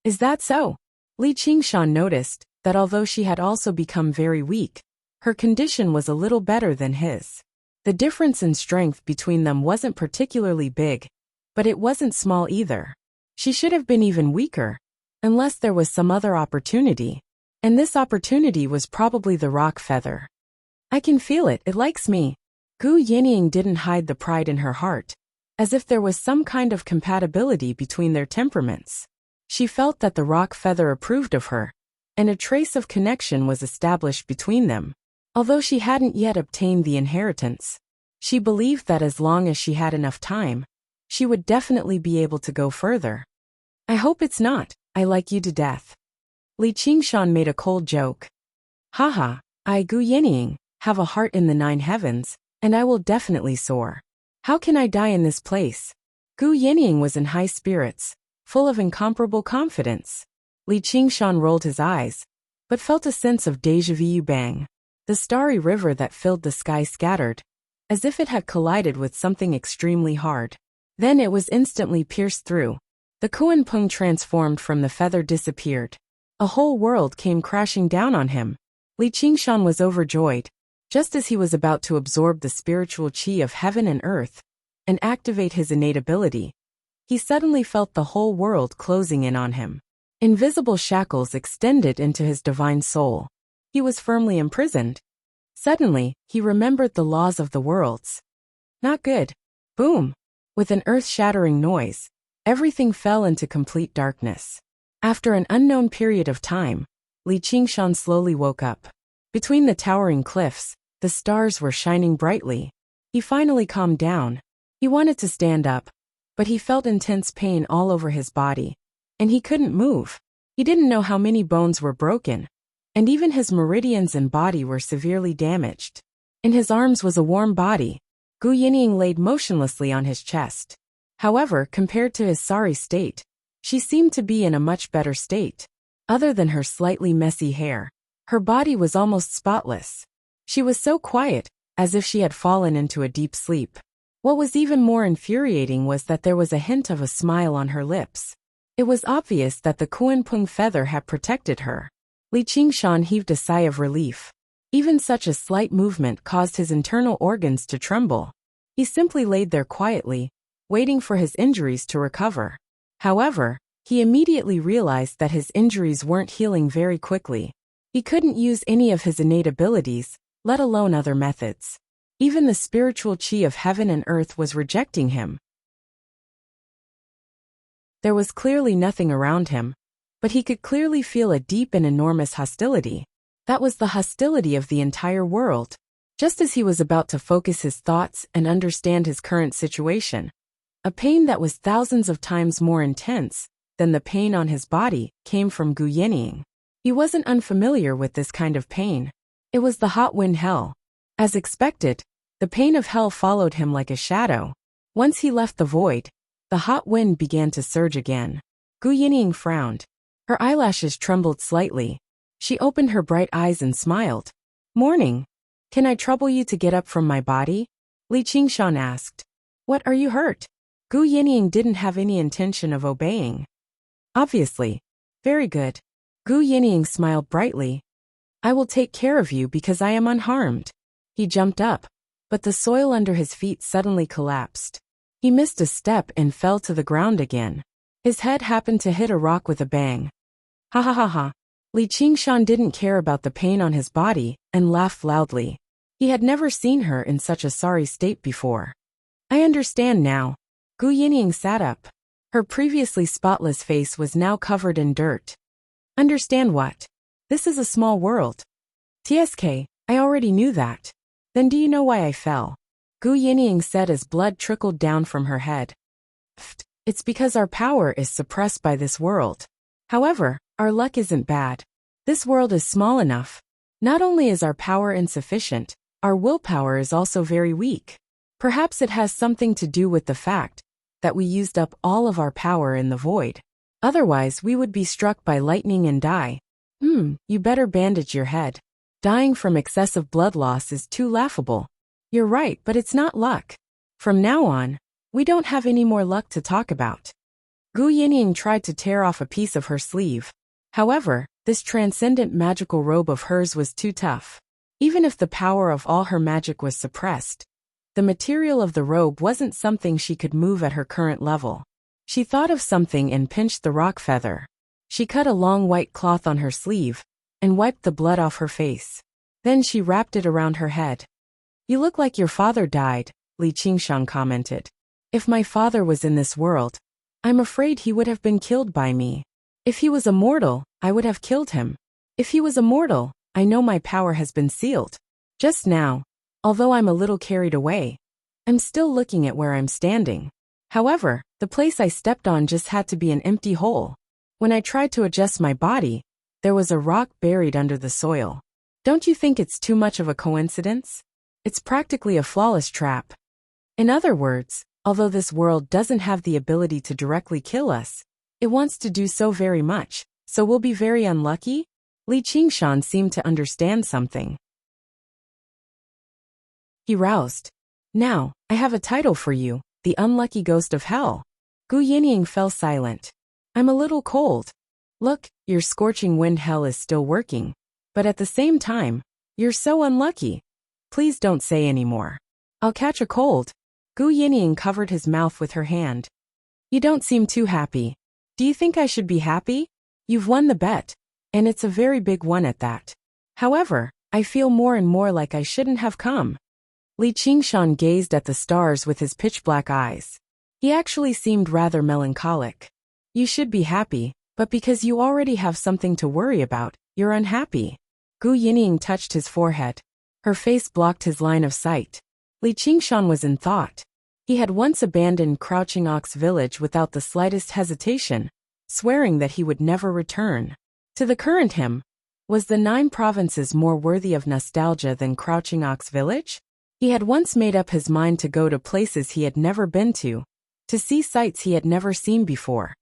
Is that so? Li Qingshan noticed that although she had also become very weak, her condition was a little better than his. The difference in strength between them wasn't particularly big, but it wasn't small either. She should have been even weaker, unless there was some other opportunity, and this opportunity was probably the rock feather. I can feel it, it likes me. Gu Yining didn't hide the pride in her heart, as if there was some kind of compatibility between their temperaments. She felt that the rock feather approved of her, and a trace of connection was established between them. Although she hadn't yet obtained the inheritance, she believed that as long as she had enough time, she would definitely be able to go further. I hope it's not. I like you to death. Li Qingshan made a cold joke. Haha, I, Gu Yining, have a heart in the 9 heavens, and I will definitely soar. How can I die in this place? Gu Yining was in high spirits, full of incomparable confidence. Li Qingshan rolled his eyes, but felt a sense of déjà vu. Bang. The starry river that filled the sky scattered, as if it had collided with something extremely hard. Then it was instantly pierced through. The Kuan-Pung transformed from the feather disappeared. A whole world came crashing down on him. Li Qingshan was overjoyed, Just as he was about to absorb the spiritual chi of heaven and earth and activate his innate ability, he suddenly felt the whole world closing in on him. Invisible shackles extended into his divine soul. He was firmly imprisoned. Suddenly, he remembered the laws of the worlds. Not good. Boom! With an earth-shattering noise, everything fell into complete darkness. After an unknown period of time, Li Qingshan slowly woke up. Between the towering cliffs, the stars were shining brightly. He finally calmed down. He wanted to stand up, but he felt intense pain all over his body, and he couldn't move. He didn't know how many bones were broken, and even his meridians and body were severely damaged. In his arms was a warm body. Gu Yinying laid motionlessly on his chest. However, compared to his sorry state, she seemed to be in a much better state. Other than her slightly messy hair, her body was almost spotless. She was so quiet, as if she had fallen into a deep sleep. What was even more infuriating was that there was a hint of a smile on her lips. It was obvious that the Kuan-Pung feather had protected her. Li Qingshan heaved a sigh of relief. Even such a slight movement caused his internal organs to tremble. He simply laid there quietly, waiting for his injuries to recover. However, he immediately realized that his injuries weren't healing very quickly. He couldn't use any of his innate abilities, let alone other methods. Even the spiritual chi of heaven and earth was rejecting him. There was clearly nothing around him, but he could clearly feel a deep and enormous hostility. That was the hostility of the entire world. Just as he was about to focus his thoughts and understand his current situation, a pain that was thousands of times more intense than the pain on his body came from Gu Yinying. He wasn't unfamiliar with this kind of pain. It was the hot wind hell. As expected, the pain of hell followed him like a shadow. Once he left the void, the hot wind began to surge again. Gu Yinying frowned. Her eyelashes trembled slightly. She opened her bright eyes and smiled. "Morning. Can I trouble you to get up from my body?" Li Qingshan asked. "What, are you hurt?" Gu Yinying didn't have any intention of obeying. "Obviously." "Very good." Gu Yinying smiled brightly. "I will take care of you because I am unharmed." He jumped up, but the soil under his feet suddenly collapsed. He missed a step and fell to the ground again. His head happened to hit a rock with a bang. Ha ha ha ha. Li Qingshan didn't care about the pain on his body and laughed loudly. He had never seen her in such a sorry state before. "I understand now." Gu Yinying sat up. Her previously spotless face was now covered in dirt. "Understand what? This is a small world." "TSK, I already knew that." "Then do you know why I fell?" Gu Yinying said as blood trickled down from her head. "Pfft, it's because our power is suppressed by this world. However, our luck isn't bad. This world is small enough. Not only is our power insufficient, our willpower is also very weak. Perhaps it has something to do with the fact that we used up all of our power in the void. Otherwise, we would be struck by lightning and die. You better bandage your head. Dying from excessive blood loss is too laughable." "You're right, but it's not luck. From now on, we don't have any more luck to talk about." Gu Yinying tried to tear off a piece of her sleeve. However, this transcendent magical robe of hers was too tough. Even if the power of all her magic was suppressed, the material of the robe wasn't something she could move at her current level. She thought of something and pinched the rock feather. She cut a long white cloth on her sleeve and wiped the blood off her face. Then she wrapped it around her head. "You look like your father died," Li Qingshan commented. "If my father was in this world, I'm afraid he would have been killed by me. If he was a mortal, I would have killed him. If he was a mortal, I know my power has been sealed. Just now, although I'm a little carried away, I'm still looking at where I'm standing. However, the place I stepped on just had to be an empty hole. When I tried to adjust my body, there was a rock buried under the soil. Don't you think it's too much of a coincidence? It's practically a flawless trap. In other words, although this world doesn't have the ability to directly kill us, it wants to do so very much, so we'll be very unlucky?" Li Qingshan seemed to understand something. He roused. "Now, I have a title for you, the unlucky ghost of hell." Gu Yinying fell silent. "I'm a little cold. Look, your scorching wind hell is still working, but at the same time, you're so unlucky." Please don't say any more. I'll catch a cold. Gu Yinying covered his mouth with her hand. You don't seem too happy. Do you think I should be happy? You've won the bet, and it's a very big one at that. However, I feel more and more like I shouldn't have come. Li Qingshan gazed at the stars with his pitch-black eyes. He actually seemed rather melancholic. You should be happy, but because you already have something to worry about, you're unhappy. Gu Yinying touched his forehead. Her face blocked his line of sight. Li Qingshan was in thought. He had once abandoned Crouching Ox Village without the slightest hesitation, swearing that he would never return. To the current him, was the 9 provinces more worthy of nostalgia than Crouching Ox Village? He had once made up his mind to go to places he had never been to see sights he had never seen before,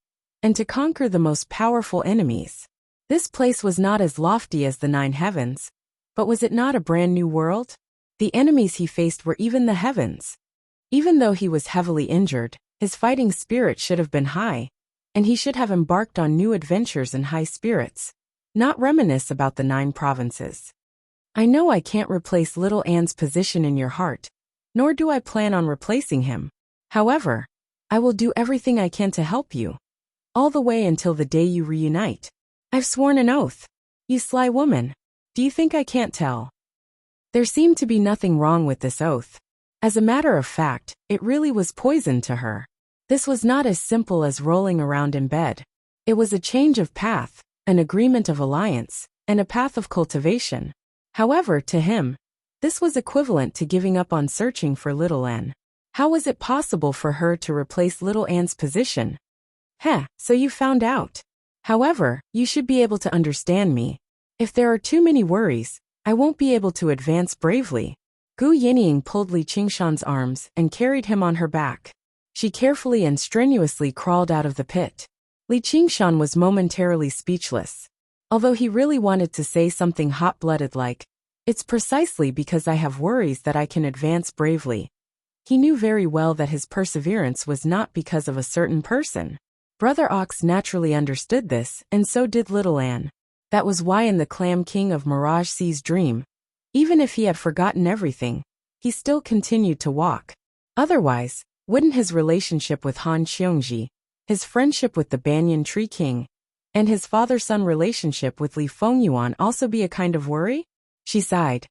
and to conquer the most powerful enemies. This place was not as lofty as the 9 heavens, but was it not a brand new world? The enemies he faced were even the heavens. Even though he was heavily injured, his fighting spirit should have been high, and he should have embarked on new adventures in high spirits, not reminisce about the 9 provinces. I know I can't replace little Anne's position in your heart, nor do I plan on replacing him. However, I will do everything I can to help you, all the way until the day you reunite. I've sworn an oath. You sly woman. Do you think I can't tell? There seemed to be nothing wrong with this oath. As a matter of fact, it really was poison to her. This was not as simple as rolling around in bed. It was a change of path, an agreement of alliance, and a path of cultivation. However, to him, this was equivalent to giving up on searching for little Anne. How was it possible for her to replace little Anne's position? So you found out. However, you should be able to understand me. If there are too many worries, I won't be able to advance bravely. Gu Yinying pulled Li Qingshan's arms and carried him on her back. She carefully and strenuously crawled out of the pit. Li Qingshan was momentarily speechless. Although he really wanted to say something hot-blooded like, "It's precisely because I have worries that I can advance bravely," he knew very well that his perseverance was not because of a certain person. Brother Ox naturally understood this, and so did little Anne. That was why in the Clam King of Mirage Sea's dream, even if he had forgotten everything, he still continued to walk. Otherwise, wouldn't his relationship with Han Xiongji, his friendship with the Banyan Tree King, and his father-son relationship with Li Fengyuan also be a kind of worry? She sighed.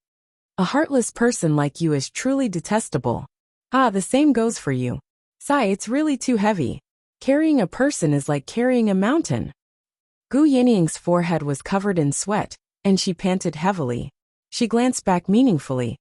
A heartless person like you is truly detestable. The same goes for you. Sigh, it's really too heavy. Carrying a person is like carrying a mountain. Gu Yinying's forehead was covered in sweat, and she panted heavily. She glanced back meaningfully.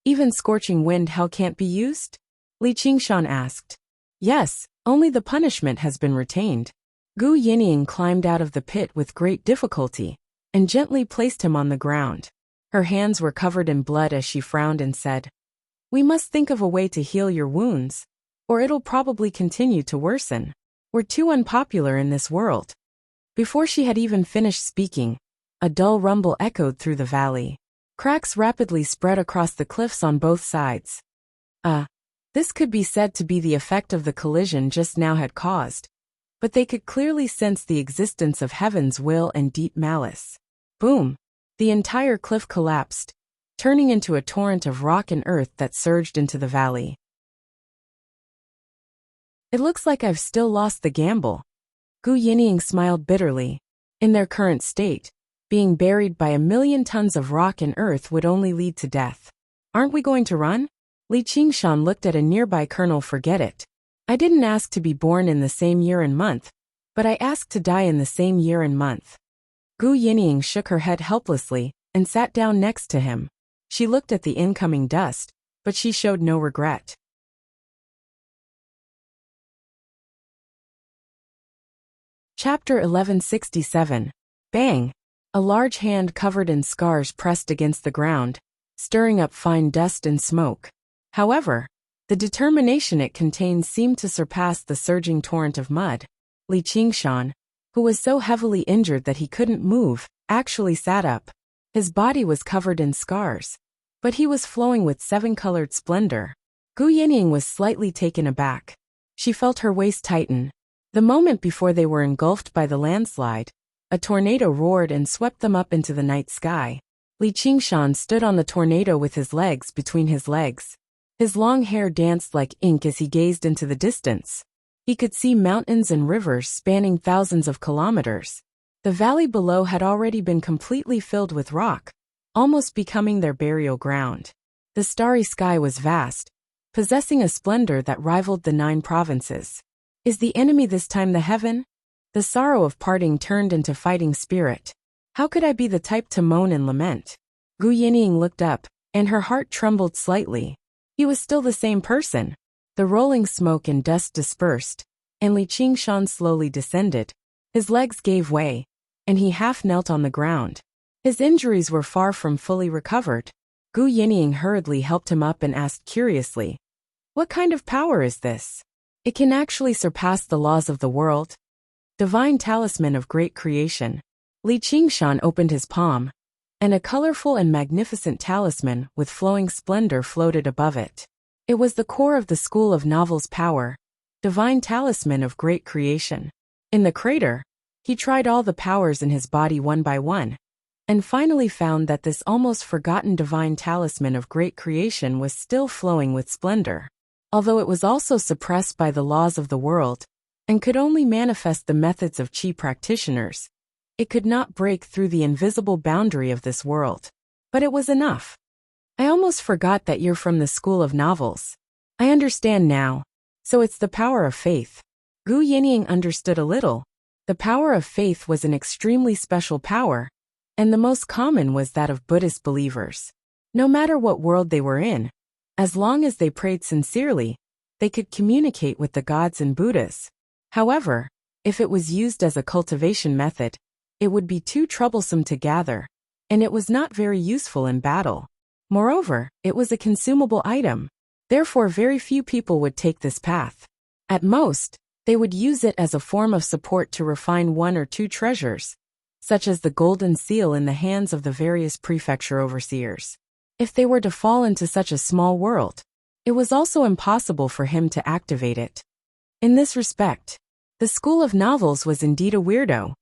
Even scorching wind hell can't be used? Li Qingshan asked. Yes, only the punishment has been retained. Gu Yinying climbed out of the pit with great difficulty, and gently placed him on the ground. Her hands were covered in blood as she frowned and said, "We must think of a way to heal your wounds, or it'll probably continue to worsen. We're too unpopular in this world." Before she had even finished speaking, a dull rumble echoed through the valley. Cracks rapidly spread across the cliffs on both sides. This could be said to be the effect of the collision just now had caused, but they could clearly sense the existence of heaven's will and deep malice. Boom! The entire cliff collapsed, turning into a torrent of rock and earth that surged into the valley. It looks like I've still lost the gamble. Gu Yinying smiled bitterly. In their current state, being buried by 1,000,000 tons of rock and earth would only lead to death. Aren't we going to run? Li Qingshan looked at a nearby colonel. Forget it. I didn't ask to be born in the same year and month, but I asked to die in the same year and month. Gu Yinying shook her head helplessly and sat down next to him. She looked at the incoming dust, but she showed no regret. Chapter 1167. Bang! A large hand covered in scars pressed against the ground, stirring up fine dust and smoke. However, the determination it contained seemed to surpass the surging torrent of mud. Li Qingshan, who was so heavily injured that he couldn't move, actually sat up. His body was covered in scars, but he was flowing with 7-colored splendor. Gu Yinying was slightly taken aback. She felt her waist tighten. The moment before they were engulfed by the landslide, a tornado roared and swept them up into the night sky. Li Qingshan stood on the tornado with his legs between his legs. His long hair danced like ink as he gazed into the distance. He could see mountains and rivers spanning thousands of kilometers. The valley below had already been completely filled with rock, almost becoming their burial ground. The starry sky was vast, possessing a splendor that rivaled the 9 provinces. Is the enemy this time the heaven? The sorrow of parting turned into fighting spirit. How could I be the type to moan and lament? Gu Yinying looked up, and her heart trembled slightly. He was still the same person. The rolling smoke and dust dispersed, and Li Qingshan slowly descended. His legs gave way, and he half knelt on the ground. His injuries were far from fully recovered. Gu Yinying hurriedly helped him up and asked curiously, "What kind of power is this? It can actually surpass the laws of the world?" Divine talisman of great creation. Li Qingshan opened his palm, and a colorful and magnificent talisman with flowing splendor floated above it. It was the core of the school of Novel's power, divine talisman of great creation. In the crater, he tried all the powers in his body one by one, and finally found that this almost forgotten divine talisman of great creation was still flowing with splendor. Although it was also suppressed by the laws of the world, and could only manifest the methods of Qi practitioners, it could not break through the invisible boundary of this world. But it was enough. I almost forgot that you're from the school of novels. I understand now. So it's the power of faith. Gu Yinying understood a little. The power of faith was an extremely special power, and the most common was that of Buddhist believers. No matter what world they were in, as long as they prayed sincerely, they could communicate with the gods and Buddhas. However, if it was used as a cultivation method, it would be too troublesome to gather, and it was not very useful in battle. Moreover, it was a consumable item. Therefore, very few people would take this path. At most, they would use it as a form of support to refine 1 or 2 treasures, such as the golden seal in the hands of the various prefecture overseers. If they were to fall into such a small world, it was also impossible for him to activate it. In this respect, the school of novels was indeed a weirdo.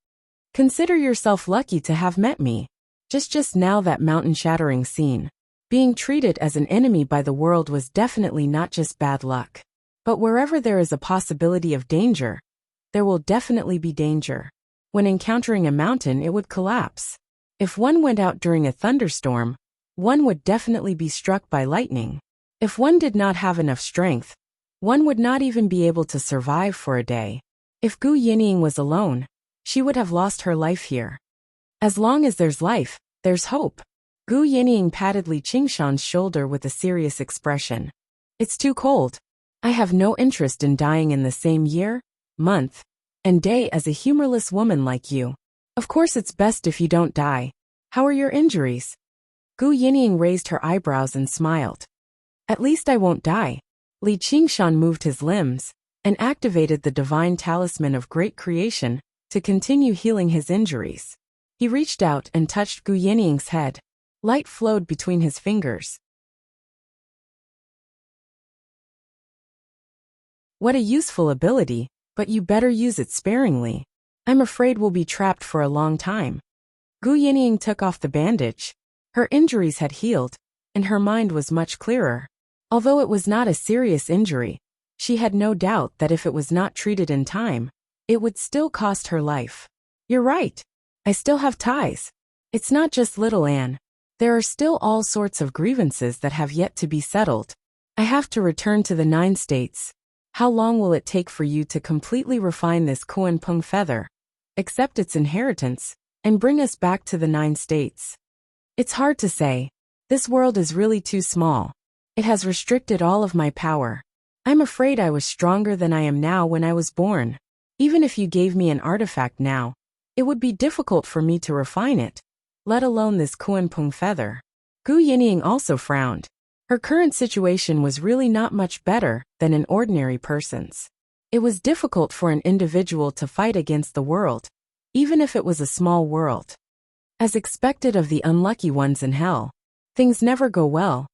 Consider yourself lucky to have met me. Just now that mountain-shattering scene. Being treated as an enemy by the world was definitely not just bad luck. But wherever there is a possibility of danger, there will definitely be danger. When encountering a mountain, it would collapse. If one went out during a thunderstorm, one would definitely be struck by lightning. If one did not have enough strength, one would not even be able to survive for a day. If Gu Yinying was alone, she would have lost her life here. As long as there's life, there's hope. Gu Yinying patted Li Qingshan's shoulder with a serious expression. It's too cold. I have no interest in dying in the same year, month, and day as a humorless woman like you. Of course it's best if you don't die. How are your injuries? Gu Yinying raised her eyebrows and smiled. At least I won't die. Li Qingshan moved his limbs, and activated the divine talisman of great creation to continue healing his injuries. He reached out and touched Gu Yinying's head. Light flowed between his fingers. What a useful ability, but you better use it sparingly. I'm afraid we'll be trapped for a long time. Gu Yinying took off the bandage. Her injuries had healed, and her mind was much clearer. Although it was not a serious injury, she had no doubt that if it was not treated in time, it would still cost her life. You're right. I still have ties. It's not just little Anne. There are still all sorts of grievances that have yet to be settled. I have to return to the 9 states. How long will it take for you to completely refine this Kuan Peng feather, accept its inheritance, and bring us back to the 9 states? It's hard to say. This world is really too small. It has restricted all of my power. I'm afraid I was stronger than I am now when I was born. Even if you gave me an artifact now, it would be difficult for me to refine it, let alone this Kuan Peng feather. Gu Yinying also frowned. Her current situation was really not much better than an ordinary person's. It was difficult for an individual to fight against the world, even if it was a small world. As expected of the unlucky ones in hell, things never go well.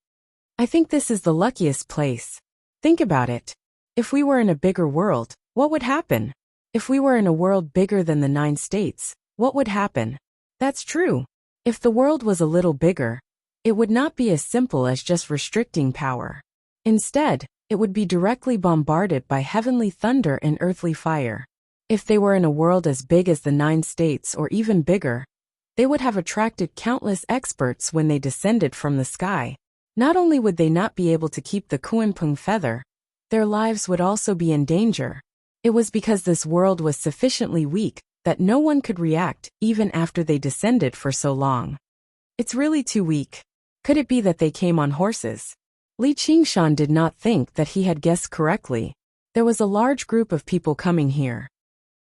I think this is the luckiest place. Think about it. If we were in a bigger world, what would happen? If we were in a world bigger than the 9 states, what would happen? That's true. If the world was a little bigger, it would not be as simple as just restricting power. Instead, it would be directly bombarded by heavenly thunder and earthly fire. If they were in a world as big as the 9 states or even bigger, they would have attracted countless experts when they descended from the sky. Not only would they not be able to keep the Kuanpung feather, their lives would also be in danger. It was because this world was sufficiently weak that no one could react even after they descended for so long. It's really too weak. Could it be that they came on horses? Li Qingshan did not think that he had guessed correctly. There was a large group of people coming here.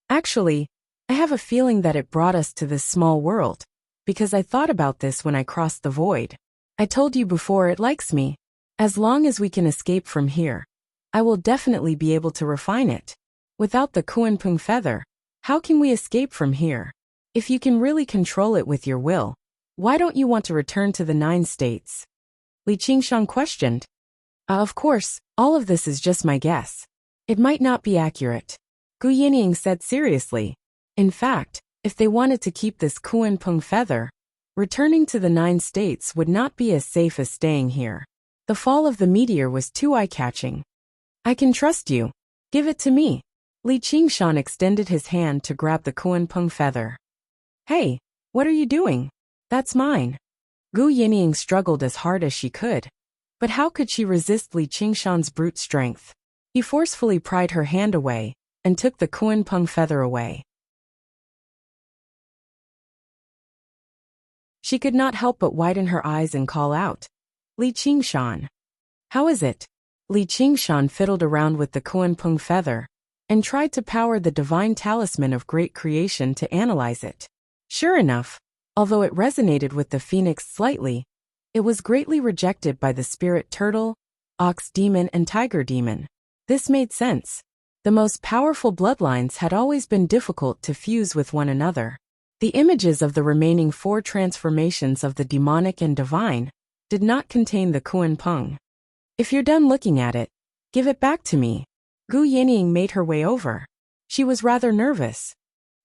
Actually, I have a feeling that it brought us to this small world, because I thought about this when I crossed the void. I told you before, it likes me. As long as we can escape from here, I will definitely be able to refine it. Without the Kuanpung feather, how can we escape from here? If you can really control it with your will, why don't you want to return to the 9 states? Li Qingshan questioned. Of course, all of this is just my guess. It might not be accurate. Gu Yinying said seriously. In fact, if they wanted to keep this Kuanpung feather, returning to the 9 states would not be as safe as staying here. The fall of the meteor was too eye-catching. I can trust you. Give it to me. Li Qingshan extended his hand to grab the Kuanpung feather. Hey, what are you doing? That's mine. Gu Yinying struggled as hard as she could. But how could she resist Li Qingshan's brute strength? He forcefully pried her hand away and took the Kuanpung feather away. She could not help but widen her eyes and call out, Li Qingshan. How is it? Li Qingshan fiddled around with the Kuanpung feather and tried to power the divine talisman of great creation to analyze it. Sure enough, although it resonated with the phoenix slightly, it was greatly rejected by the spirit turtle, ox demon and tiger demon. This made sense. The most powerful bloodlines had always been difficult to fuse with one another. The images of the remaining 4 transformations of the demonic and divine did not contain the Kuanpung. If you're done looking at it, give it back to me. Gu Yinying made her way over. She was rather nervous.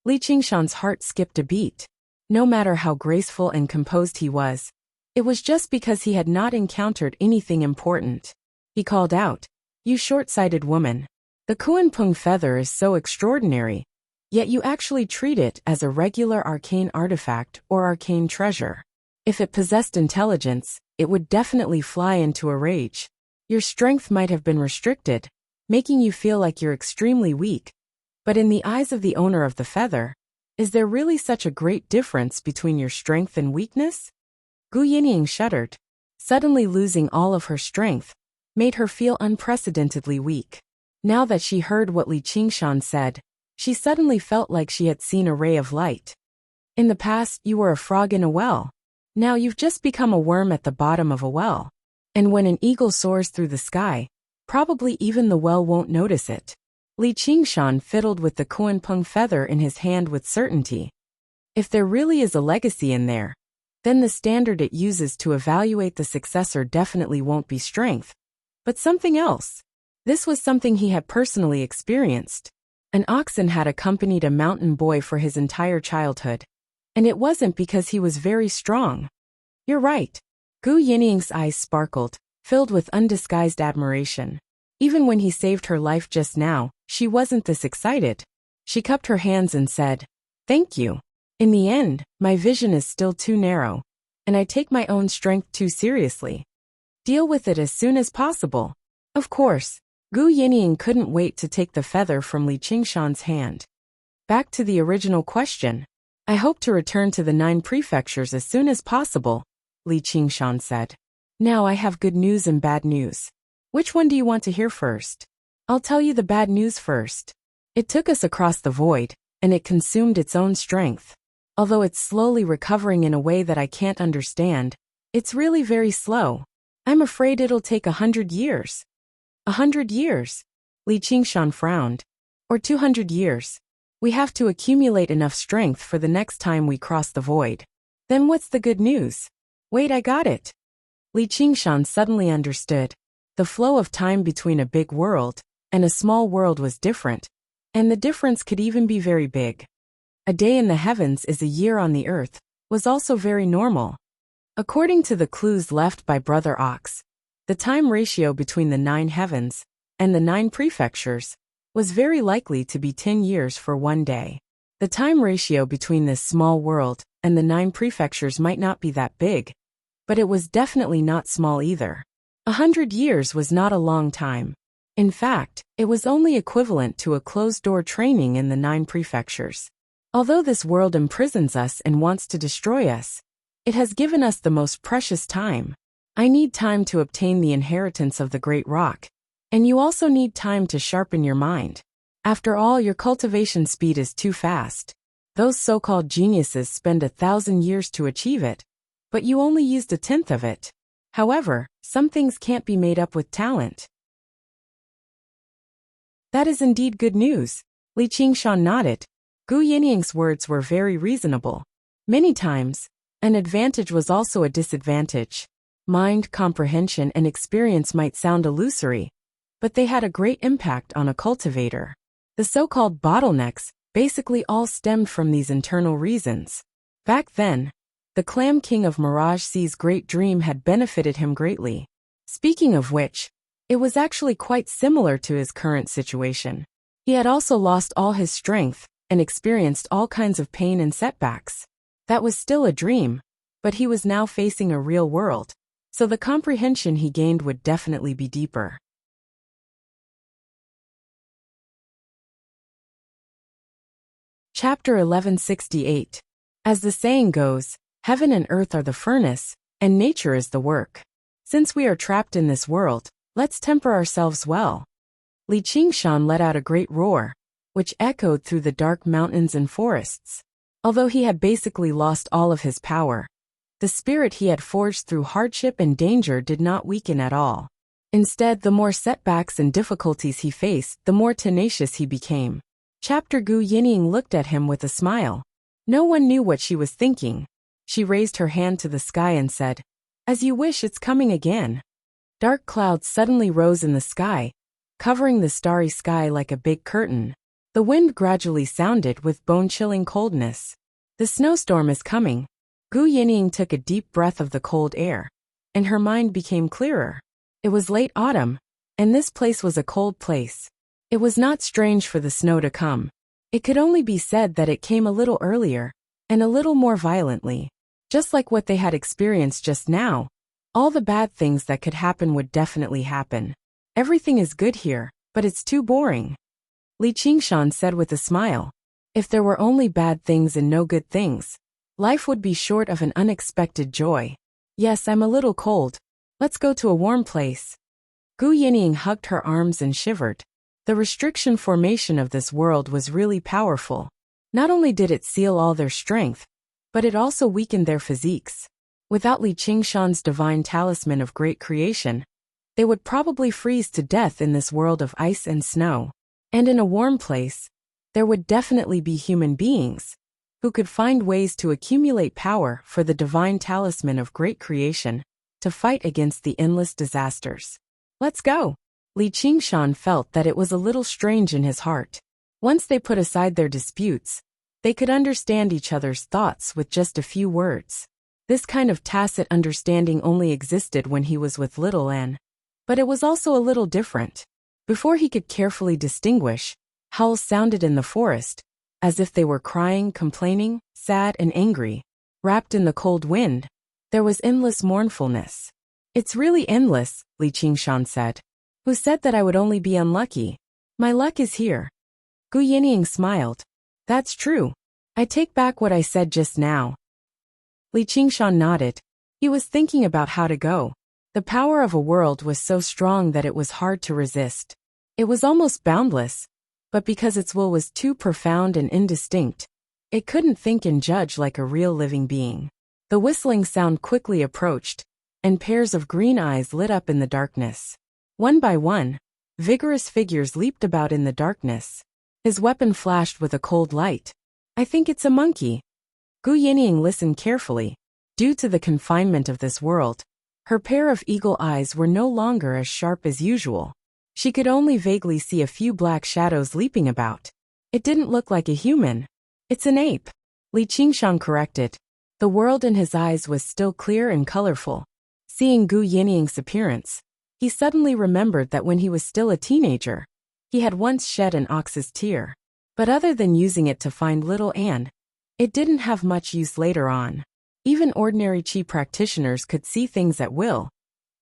Li Qingshan's heart skipped a beat. No matter how graceful and composed he was, it was just because he had not encountered anything important. He called out, You short-sighted woman. The Kuanpung feather is so extraordinary, yet you actually treat it as a regular arcane artifact or arcane treasure. If it possessed intelligence, it would definitely fly into a rage. Your strength might have been restricted, making you feel like you're extremely weak. But in the eyes of the owner of the feather, is there really such a great difference between your strength and weakness? Gu Yinying shuddered. Suddenly losing all of her strength made her feel unprecedentedly weak. Now that she heard what Li Qingshan said, she suddenly felt like she had seen a ray of light. In the past, you were a frog in a well. Now you've just become a worm at the bottom of a well. And when an eagle soars through the sky, probably even the well won't notice it. Li Qingshan fiddled with the Kuanpung feather in his hand with certainty. If there really is a legacy in there, then the standard it uses to evaluate the successor definitely won't be strength, but something else. This was something he had personally experienced. An oxen had accompanied a mountain boy for his entire childhood, and it wasn't because he was very strong. You're right. Gu Yinying's eyes sparkled, filled with undisguised admiration. Even when he saved her life just now, she wasn't this excited. She cupped her hands and said, Thank you. In the end, my vision is still too narrow, and I take my own strength too seriously. Deal with it as soon as possible. Of course, Gu Yinying couldn't wait to take the feather from Li Qingshan's hand. Back to the original question. I hope to return to the 9 prefectures as soon as possible, Li Qingshan said. Now I have good news and bad news. Which one do you want to hear first? I'll tell you the bad news first. It took us across the void, and it consumed its own strength. Although it's slowly recovering in a way that I can't understand, it's really very slow. I'm afraid it'll take 100 years. 100 years? Li Qingshan frowned. Or 200 years. We have to accumulate enough strength for the next time we cross the void. Then what's the good news? Wait, I got it. Li Qingshan suddenly understood. The flow of time between a big world and a small world was different, and the difference could even be very big. A day in the heavens is a year on the earth, was also very normal. According to the clues left by Brother Ox, the time ratio between the 9 heavens and the 9 prefectures was very likely to be 10 years for one day. The time ratio between this small world and the 9 prefectures might not be that big, but it was definitely not small either. 100 years was not a long time. In fact, it was only equivalent to a closed-door training in the 9 prefectures. Although this world imprisons us and wants to destroy us, it has given us the most precious time. I need time to obtain the inheritance of the great rock, and you also need time to sharpen your mind. After all, your cultivation speed is too fast. Those so-called geniuses spend 1,000 years to achieve it, but you only used 1/10 of it. However, some things can't be made up with talent. That is indeed good news. Li Qingshan nodded. Gu Yinying's words were very reasonable. Many times, an advantage was also a disadvantage. Mind, comprehension, and experience might sound illusory, but they had a great impact on a cultivator. The so-called bottlenecks basically all stemmed from these internal reasons. Back then, the Clam King of Mirage Sea's great dream had benefited him greatly. Speaking of which, it was actually quite similar to his current situation. He had also lost all his strength and experienced all kinds of pain and setbacks. That was still a dream, but he was now facing a real world, so the comprehension he gained would definitely be deeper. Chapter 1168. As the saying goes, heaven and earth are the furnace, and nature is the work. Since we are trapped in this world, let's temper ourselves well. Li Qingshan let out a great roar, which echoed through the dark mountains and forests. Although he had basically lost all of his power, the spirit he had forged through hardship and danger did not weaken at all. Instead, the more setbacks and difficulties he faced, the more tenacious he became. Chapter Gu Yinying looked at him with a smile. No one knew what she was thinking. She raised her hand to the sky and said, "As you wish, it's coming again." Dark clouds suddenly rose in the sky, covering the starry sky like a big curtain. The wind gradually sounded with bone-chilling coldness. The snowstorm is coming. Gu Yinying took a deep breath of the cold air, and her mind became clearer. It was late autumn, and this place was a cold place. It was not strange for the snow to come. It could only be said that it came a little earlier, and a little more violently. Just like what they had experienced just now, all the bad things that could happen would definitely happen. Everything is good here, but it's too boring. Li Qingshan said with a smile. If there were only bad things and no good things, life would be short of an unexpected joy. Yes, I'm a little cold. Let's go to a warm place. Gu Yinying hugged her arms and shivered. The restriction formation of this world was really powerful. Not only did it seal all their strength, but it also weakened their physiques. Without Li Qingshan's divine talisman of great creation, they would probably freeze to death in this world of ice and snow. And in a warm place, there would definitely be human beings who could find ways to accumulate power for the divine talisman of great creation to fight against the endless disasters. Let's go. Li Qingshan felt that it was a little strange in his heart. Once they put aside their disputes, they could understand each other's thoughts with just a few words. This kind of tacit understanding only existed when he was with little Anne. But it was also a little different. Before he could carefully distinguish, howls sounded in the forest, as if they were crying, complaining, sad and angry. Wrapped in the cold wind, there was endless mournfulness. It's really endless, Li Qingshan said. Who said that I would only be unlucky? My luck is here. Gu Yinying smiled. That's true. I take back what I said just now. Li Qingshan nodded. He was thinking about how to go. The power of a world was so strong that it was hard to resist. It was almost boundless, but because its will was too profound and indistinct, it couldn't think and judge like a real living being. The whistling sound quickly approached, and pairs of green eyes lit up in the darkness. One by one, vigorous figures leaped about in the darkness. His weapon flashed with a cold light. I think it's a monkey. Gu Yinying listened carefully. Due to the confinement of this world, her pair of eagle eyes were no longer as sharp as usual. She could only vaguely see a few black shadows leaping about. It didn't look like a human. It's an ape. Li Qingshan corrected. The world in his eyes was still clear and colorful. Seeing Gu Yinying's appearance, he suddenly remembered that when he was still a teenager, he had once shed an ox's tear. But other than using it to find little Anne, it didn't have much use later on. Even ordinary Qi practitioners could see things at will,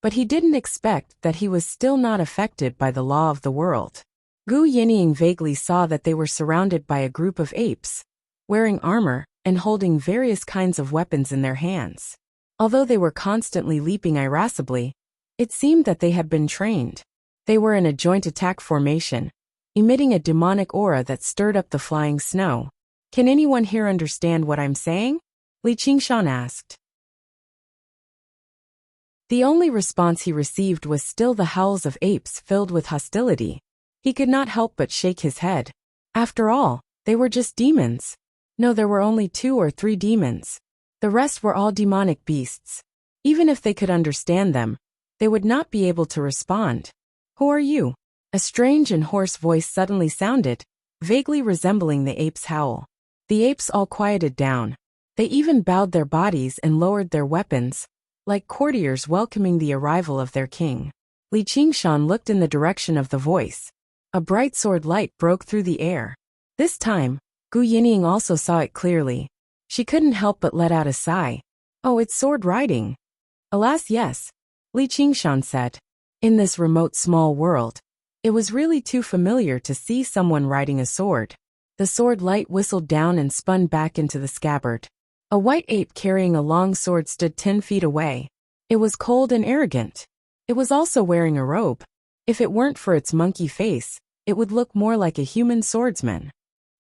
but he didn't expect that he was still not affected by the law of the world. Gu Yinying vaguely saw that they were surrounded by a group of apes, wearing armor and holding various kinds of weapons in their hands. Although they were constantly leaping irascibly, it seemed that they had been trained. They were in a joint attack formation, emitting a demonic aura that stirred up the flying snow. "Can anyone here understand what I'm saying?" Li Qingshan asked. The only response he received was still the howls of apes filled with hostility. He could not help but shake his head. After all, they were just demons. No, there were only 2 or 3 demons. The rest were all demonic beasts. Even if they could understand them, they would not be able to respond. "Who are you?" A strange and hoarse voice suddenly sounded, vaguely resembling the ape's howl. The apes all quieted down. They even bowed their bodies and lowered their weapons, like courtiers welcoming the arrival of their king. Li Qingshan looked in the direction of the voice. A bright sword light broke through the air. This time, Gu Yinying also saw it clearly. She couldn't help but let out a sigh. "Oh, it's sword riding." "Alas, yes," Li Qingshan said. In this remote small world, it was really too familiar to see someone riding a sword. The sword light whistled down and spun back into the scabbard. A white ape carrying a long sword stood 10 feet away. It was cold and arrogant. It was also wearing a robe. If it weren't for its monkey face, it would look more like a human swordsman.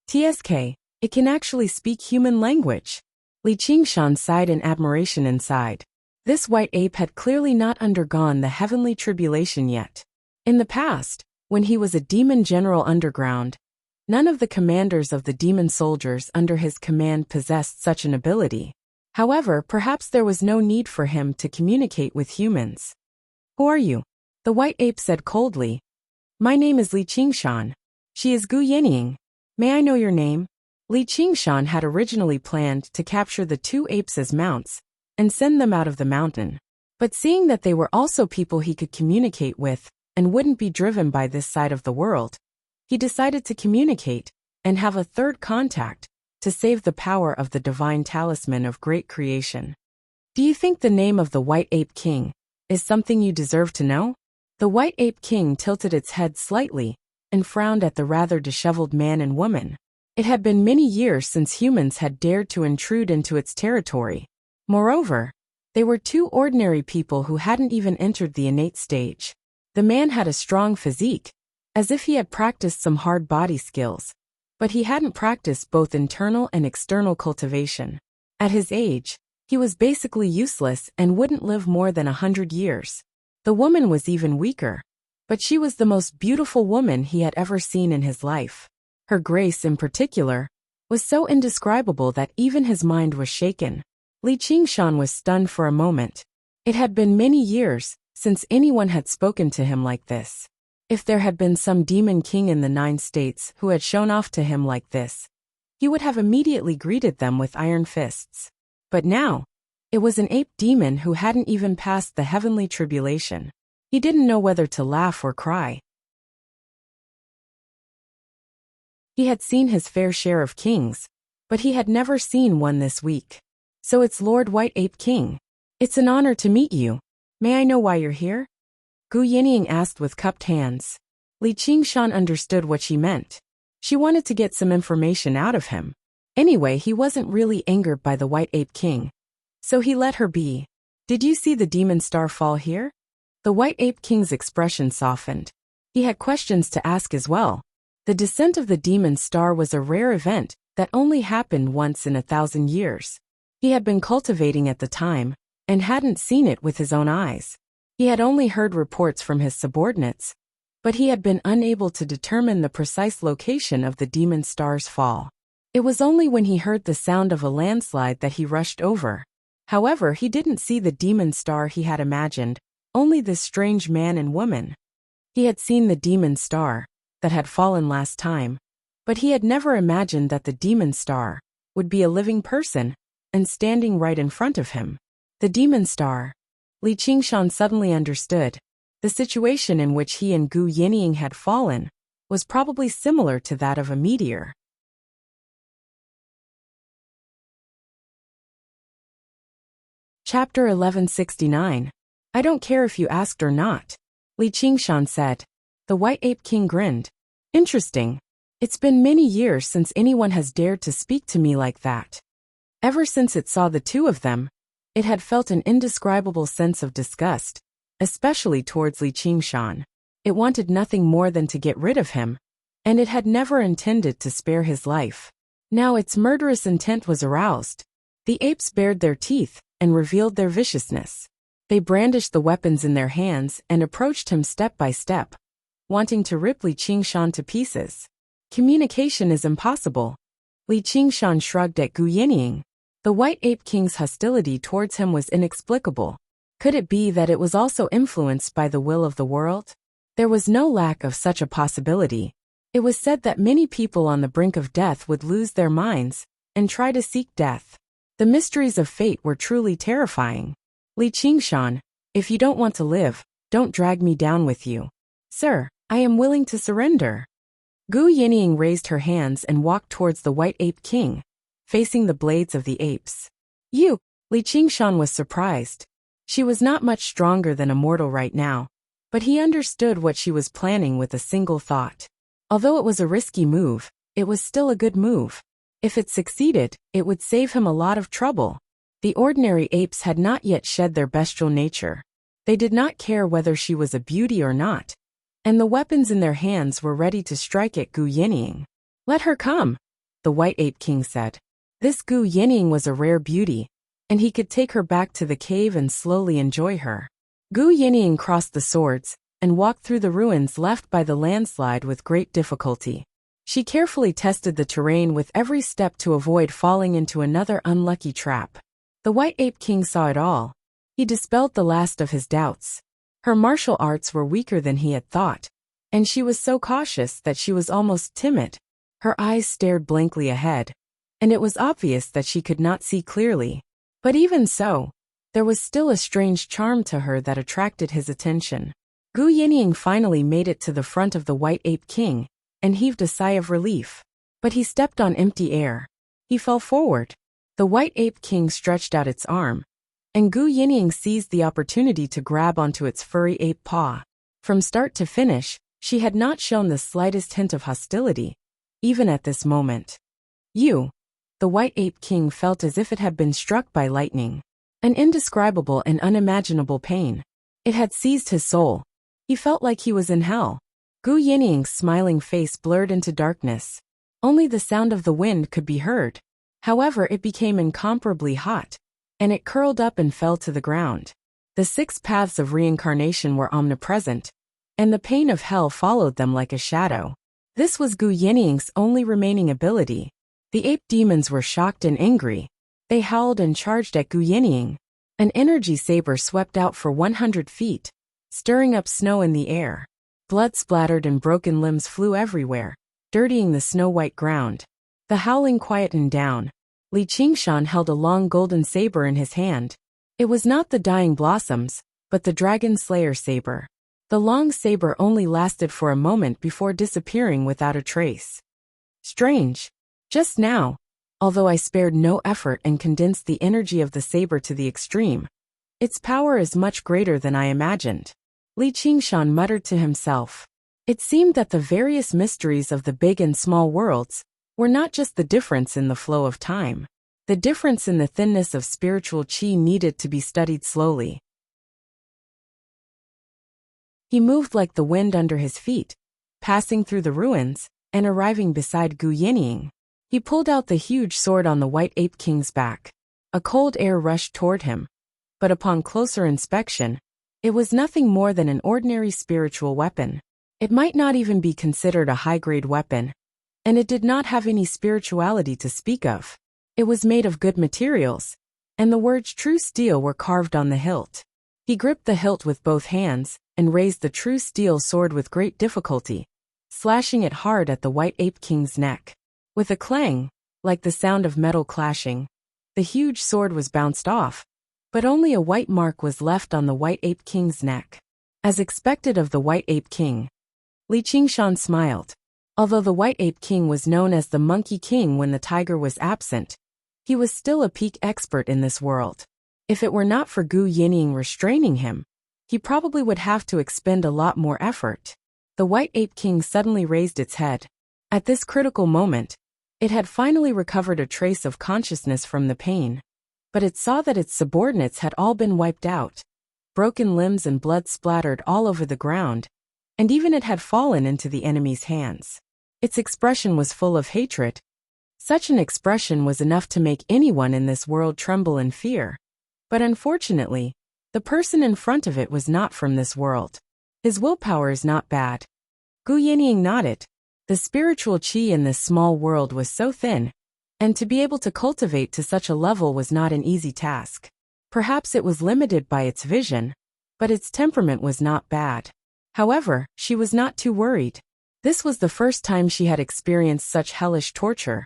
"TSK, it can actually speak human language." Li Qingshan sighed in admiration inside. This white ape had clearly not undergone the heavenly tribulation yet. In the past, when he was a demon general underground, none of the commanders of the demon soldiers under his command possessed such an ability. However, perhaps there was no need for him to communicate with humans. "Who are you?" the white ape said coldly. "My name is Li Qingshan. She is Gu Yinying. May I know your name?" Li Qingshan had originally planned to capture the 2 apes as mounts and send them out of the mountain. But seeing that they were also people he could communicate with and wouldn't be driven by this side of the world, he decided to communicate and have a third contact to save the power of the divine talisman of great creation. "Do you think the name of the White Ape King is something you deserve to know?" The White Ape King tilted its head slightly and frowned at the rather disheveled man and woman. It had been many years since humans had dared to intrude into its territory. Moreover, they were 2 ordinary people who hadn't even entered the innate stage. The man had a strong physique, as if he had practiced some hard body skills, but he hadn't practiced both internal and external cultivation. At his age, he was basically useless and wouldn't live more than 100 years. The woman was even weaker, but she was the most beautiful woman he had ever seen in his life. Her grace, in particular, was so indescribable that even his mind was shaken. Li Qingshan was stunned for a moment. It had been many years since anyone had spoken to him like this. If there had been some demon king in the 9 states who had shown off to him like this, he would have immediately greeted them with iron fists. But now, it was an ape demon who hadn't even passed the heavenly tribulation. He didn't know whether to laugh or cry. He had seen his fair share of kings, but he had never seen one this weak. "So it's Lord White Ape King. It's an honor to meet you. May I know why you're here?" Gu Yinying asked with cupped hands. Li Qingshan understood what she meant. She wanted to get some information out of him. Anyway, he wasn't really angered by the White Ape King, so he let her be. "Did you see the demon star fall here?" The White Ape King's expression softened. He had questions to ask as well. The descent of the demon star was a rare event that only happened once in 1,000 years. He had been cultivating at the time and hadn't seen it with his own eyes. He had only heard reports from his subordinates, but he had been unable to determine the precise location of the demon star's fall. It was only when he heard the sound of a landslide that he rushed over. However, he didn't see the demon star he had imagined, only this strange man and woman. He had seen the demon star that had fallen last time, but he had never imagined that the demon star would be a living person. and standing right in front of him. The demon star. Li Qingshan suddenly understood. The situation in which he and Gu Yinying had fallen was probably similar to that of a meteor. Chapter 1169. I don't care if you asked or not, Li Qingshan said. The White Ape King grinned. Interesting. It's been many years since anyone has dared to speak to me like that. Ever since it saw the two of them, it had felt an indescribable sense of disgust, especially towards Li Qingshan. It wanted nothing more than to get rid of him, and it had never intended to spare his life. Now its murderous intent was aroused. The apes bared their teeth and revealed their viciousness. They brandished the weapons in their hands and approached him step by step, wanting to rip Li Qingshan to pieces. Communication is impossible. Li Qingshan shrugged at Gu Yinying. The White Ape King's hostility towards him was inexplicable. Could it be that it was also influenced by the will of the world? There was no lack of such a possibility. It was said that many people on the brink of death would lose their minds and try to seek death. The mysteries of fate were truly terrifying. Li Qingshan, if you don't want to live, don't drag me down with you. Sir, I am willing to surrender. Gu Yinying raised her hands and walked towards the White Ape King, facing the blades of the apes. You, Li Qingshan was surprised. She was not much stronger than a mortal right now, but he understood what she was planning with a single thought. Although it was a risky move, it was still a good move. If it succeeded, it would save him a lot of trouble. The ordinary apes had not yet shed their bestial nature. They did not care whether she was a beauty or not, and the weapons in their hands were ready to strike at Gu Yinying. Let her come, the White Ape King said. This Gu Yinying was a rare beauty, and he could take her back to the cave and slowly enjoy her. Gu Yinying crossed the swords and walked through the ruins left by the landslide with great difficulty. She carefully tested the terrain with every step to avoid falling into another unlucky trap. The White Ape King saw it all. He dispelled the last of his doubts. Her martial arts were weaker than he had thought, and she was so cautious that she was almost timid. Her eyes stared blankly ahead, and it was obvious that she could not see clearly. But even so, there was still a strange charm to her that attracted his attention. Gu Yinying finally made it to the front of the White Ape King, and heaved a sigh of relief. But he stepped on empty air. He fell forward. The White Ape King stretched out its arm, and Gu Yinying seized the opportunity to grab onto its furry ape paw. From start to finish, she had not shown the slightest hint of hostility, even at this moment. The White Ape King felt as if it had been struck by lightning. An indescribable and unimaginable pain. It had seized his soul. He felt like he was in hell. Gu Yinying's smiling face blurred into darkness. Only the sound of the wind could be heard. However, it became incomparably hot, and it curled up and fell to the ground. The 6 paths of reincarnation were omnipresent, and the pain of hell followed them like a shadow. This was Gu Yinying's only remaining ability. The ape demons were shocked and angry. They howled and charged at Gu Yinying. An energy saber swept out for 100 feet, stirring up snow in the air. Blood splattered and broken limbs flew everywhere, dirtying the snow-white ground. The howling quietened down. Li Qingshan held a long golden saber in his hand. It was not the dying blossoms, but the dragon slayer saber. The long saber only lasted for a moment before disappearing without a trace. Strange. Just now, although I spared no effort and condensed the energy of the saber to the extreme, its power is much greater than I imagined. Li Qingshan muttered to himself. It seemed that the various mysteries of the big and small worlds were not just the difference in the flow of time. The difference in the thinness of spiritual qi needed to be studied slowly. He moved like the wind under his feet, passing through the ruins and arriving beside Gu Yinying. He pulled out the huge sword on the White Ape King's back. A cold air rushed toward him, but upon closer inspection, it was nothing more than an ordinary spiritual weapon. It might not even be considered a high-grade weapon, and it did not have any spirituality to speak of. It was made of good materials, and the words "true steel" were carved on the hilt. He gripped the hilt with both hands and raised the true steel sword with great difficulty, slashing it hard at the White Ape King's neck. With a clang, like the sound of metal clashing, The huge sword was bounced off, but only a white mark was left on the White Ape King's neck. As expected of the White Ape King, Li Qingshan smiled. Although the White Ape King was known as the Monkey King when the tiger was absent, he was still a peak expert in this world. If it were not for Gu Yinying restraining him, he probably would have to expend a lot more effort. The White Ape King suddenly raised its head. At this critical moment, it had finally recovered a trace of consciousness from the pain, but it saw that its subordinates had all been wiped out. Broken limbs and blood splattered all over the ground, and even it had fallen into the enemy's hands. Its expression was full of hatred. Such an expression was enough to make anyone in this world tremble in fear. But unfortunately, the person in front of it was not from this world. His willpower is not bad. Gu Yinying nodded. The spiritual qi in this small world was so thin, and to be able to cultivate to such a level was not an easy task. Perhaps it was limited by its vision, but its temperament was not bad. However, she was not too worried. This was the first time she had experienced such hellish torture,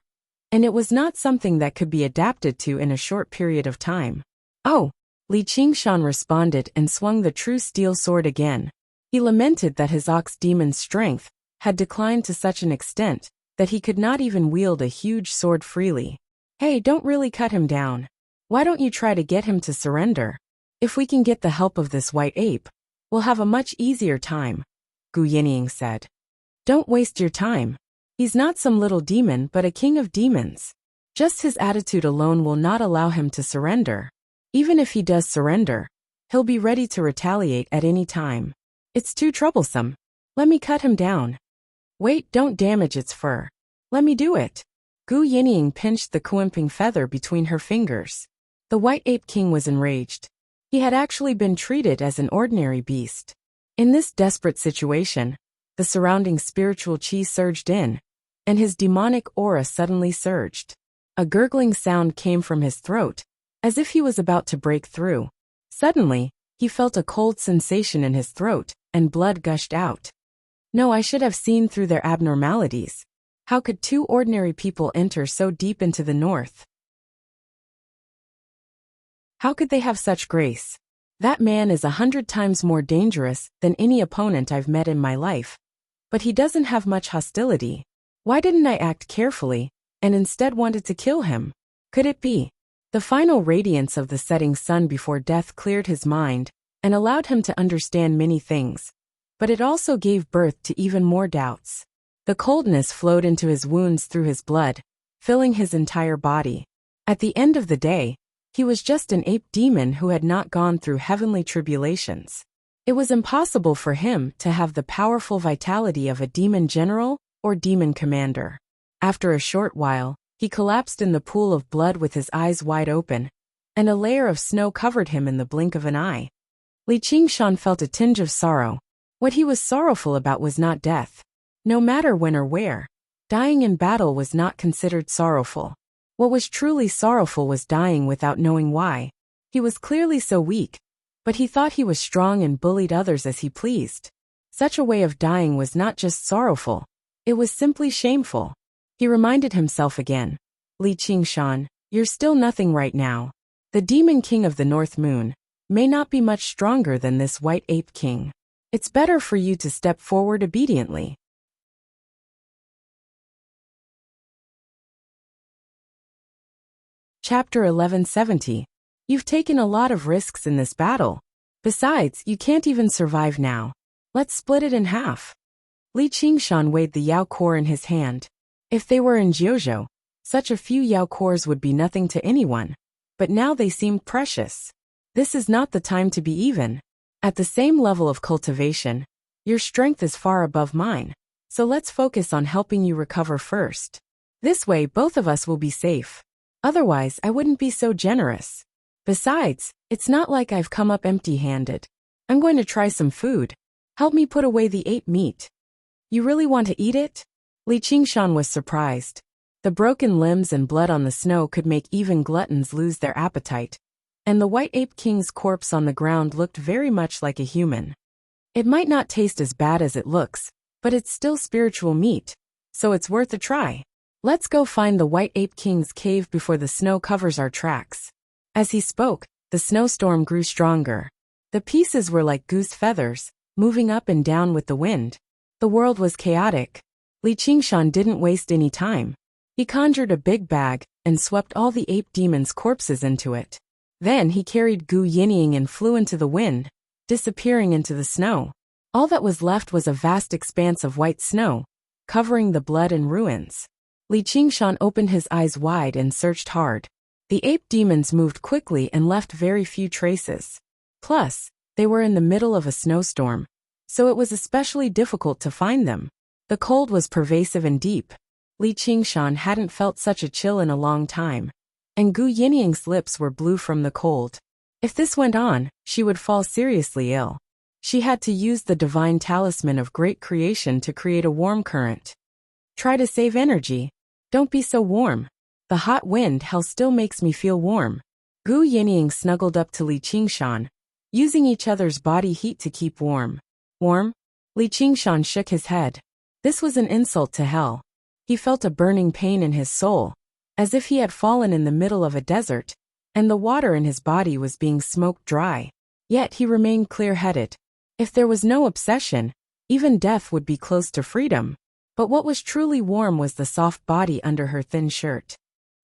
and it was not something that could be adapted to in a short period of time. Oh, Li Qingshan responded and swung the true steel sword again. He lamented that his ox demon's strength had declined to such an extent that he could not even wield a huge sword freely. Hey, don't really cut him down. Why don't you try to get him to surrender? If we can get the help of this white ape, we'll have a much easier time, Gu Yinying said. Don't waste your time. He's not some little demon but a king of demons. Just his attitude alone will not allow him to surrender. Even if he does surrender, he'll be ready to retaliate at any time. It's too troublesome. Let me cut him down. Wait, don't damage its fur. Let me do it. Gu Yinying pinched the Kuimping feather between her fingers. The White Ape King was enraged. He had actually been treated as an ordinary beast. In this desperate situation, the surrounding spiritual qi surged in, and his demonic aura suddenly surged. A gurgling sound came from his throat, as if he was about to break through. Suddenly, he felt a cold sensation in his throat, and blood gushed out. No, I should have seen through their abnormalities. How could two ordinary people enter so deep into the north? How could they have such grace? That man is 100 times more dangerous than any opponent I've met in my life. But he doesn't have much hostility. Why didn't I act carefully, and instead wanted to kill him? Could it be? The final radiance of the setting sun before death cleared his mind, and allowed him to understand many things. But it also gave birth to even more doubts. The coldness flowed into his wounds through his blood, filling his entire body. At the end of the day, he was just an ape demon who had not gone through heavenly tribulations. It was impossible for him to have the powerful vitality of a demon general or demon commander. After a short while, he collapsed in the pool of blood with his eyes wide open, and a layer of snow covered him in the blink of an eye. Li Qingshan felt a tinge of sorrow. What he was sorrowful about was not death. No matter when or where, dying in battle was not considered sorrowful. What was truly sorrowful was dying without knowing why. He was clearly so weak, but he thought he was strong and bullied others as he pleased. Such a way of dying was not just sorrowful, it was simply shameful. He reminded himself again. Li Qingshan, you're still nothing right now. The Demon King of the North Moon may not be much stronger than this White Ape King. It's better for you to step forward obediently. Chapter 1170. You've taken a lot of risks in this battle. Besides, you can't even survive now. Let's split it in half. Li Qingshan weighed the Yao Core in his hand. If they were in Jiuzhou, such a few Yao Cores would be nothing to anyone. But now they seemed precious. This is not the time to be even. At the same level of cultivation, your strength is far above mine. So let's focus on helping you recover first. This way both of us will be safe. Otherwise, I wouldn't be so generous. Besides, it's not like I've come up empty-handed. I'm going to try some food. Help me put away the ape meat. You really want to eat it? Li Qingshan was surprised. The broken limbs and blood on the snow could make even gluttons lose their appetite, and the White Ape King's corpse on the ground looked very much like a human. It might not taste as bad as it looks, but it's still spiritual meat, so it's worth a try. Let's go find the White Ape King's cave before the snow covers our tracks. As he spoke, the snowstorm grew stronger. The pieces were like goose feathers, moving up and down with the wind. The world was chaotic. Li Qingshan didn't waste any time. He conjured a big bag and swept all the ape demons' corpses into it. Then he carried Gu Yinying and flew into the wind, disappearing into the snow. All that was left was a vast expanse of white snow, covering the blood and ruins. Li Qingshan opened his eyes wide and searched hard. The ape demons moved quickly and left very few traces. Plus, they were in the middle of a snowstorm, so it was especially difficult to find them. The cold was pervasive and deep. Li Qingshan hadn't felt such a chill in a long time, and Gu Yinying's lips were blue from the cold. If this went on, she would fall seriously ill. She had to use the divine talisman of great creation to create a warm current. Try to save energy. Don't be so warm. The hot wind hell still makes me feel warm. Gu Yinying snuggled up to Li Qingshan, using each other's body heat to keep warm. Warm? Li Qingshan shook his head. This was an insult to hell. He felt a burning pain in his soul, as if he had fallen in the middle of a desert, and the water in his body was being smoked dry. Yet he remained clear-headed. If there was no obsession, even death would be close to freedom. But what was truly warm was the soft body under her thin shirt.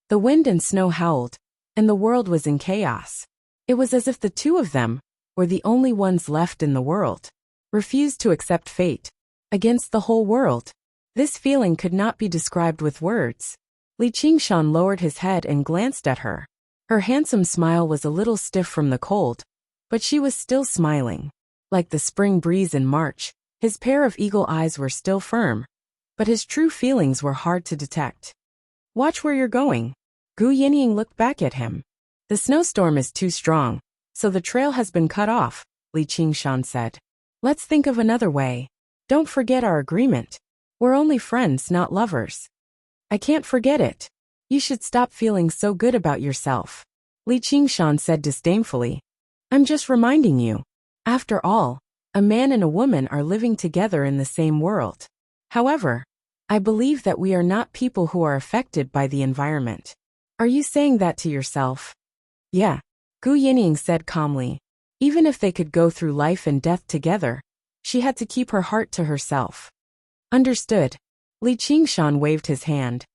The wind and snow howled, and the world was in chaos. It was as if the two of them were the only ones left in the world, refused to accept fate against the whole world. This feeling could not be described with words. Li Qingshan lowered his head and glanced at her. Her handsome smile was a little stiff from the cold, but she was still smiling. Like the spring breeze in March, his pair of eagle eyes were still firm, but his true feelings were hard to detect. Watch where you're going. Gu Yinying looked back at him. The snowstorm is too strong, so the trail has been cut off, Li Qingshan said. Let's think of another way. Don't forget our agreement. We're only friends, not lovers. I can't forget it. You should stop feeling so good about yourself, Li Qingshan said disdainfully. I'm just reminding you. After all, a man and a woman are living together in the same world. However, I believe that we are not people who are affected by the environment. Are you saying that to yourself? Yeah, Gu Yinying said calmly. Even if they could go through life and death together, she had to keep her heart to herself. Understood. Li Qingshan waved his hand,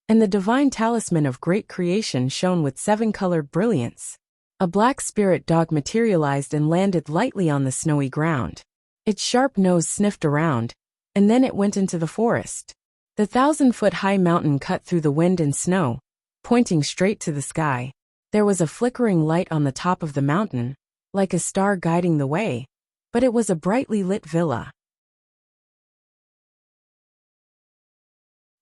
and the divine talisman of great creation shone with 7-colored brilliance. A black spirit dog materialized and landed lightly on the snowy ground. Its sharp nose sniffed around, and then it went into the forest. The 1,000-foot-high mountain cut through the wind and snow, pointing straight to the sky. There was a flickering light on the top of the mountain, like a star guiding the way, but it was a brightly lit villa.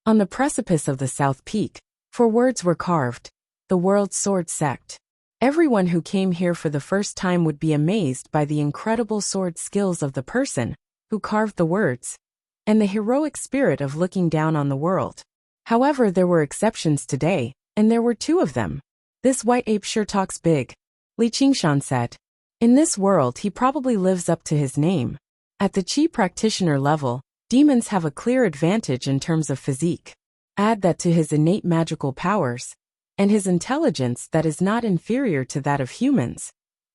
On the precipice of the south peak, 4 words were carved: the world's sword sect. Everyone who came here for the first time would be amazed by the incredible sword skills of the person who carved the words, and the heroic spirit of looking down on the world. However, there were exceptions today, and there were 2 of them. This white ape sure talks big, Li Qingshan said. In this world he probably lives up to his name. At the Qi practitioner level, demons have a clear advantage in terms of physique. Add that to his innate magical powers, and his intelligence that is not inferior to that of humans,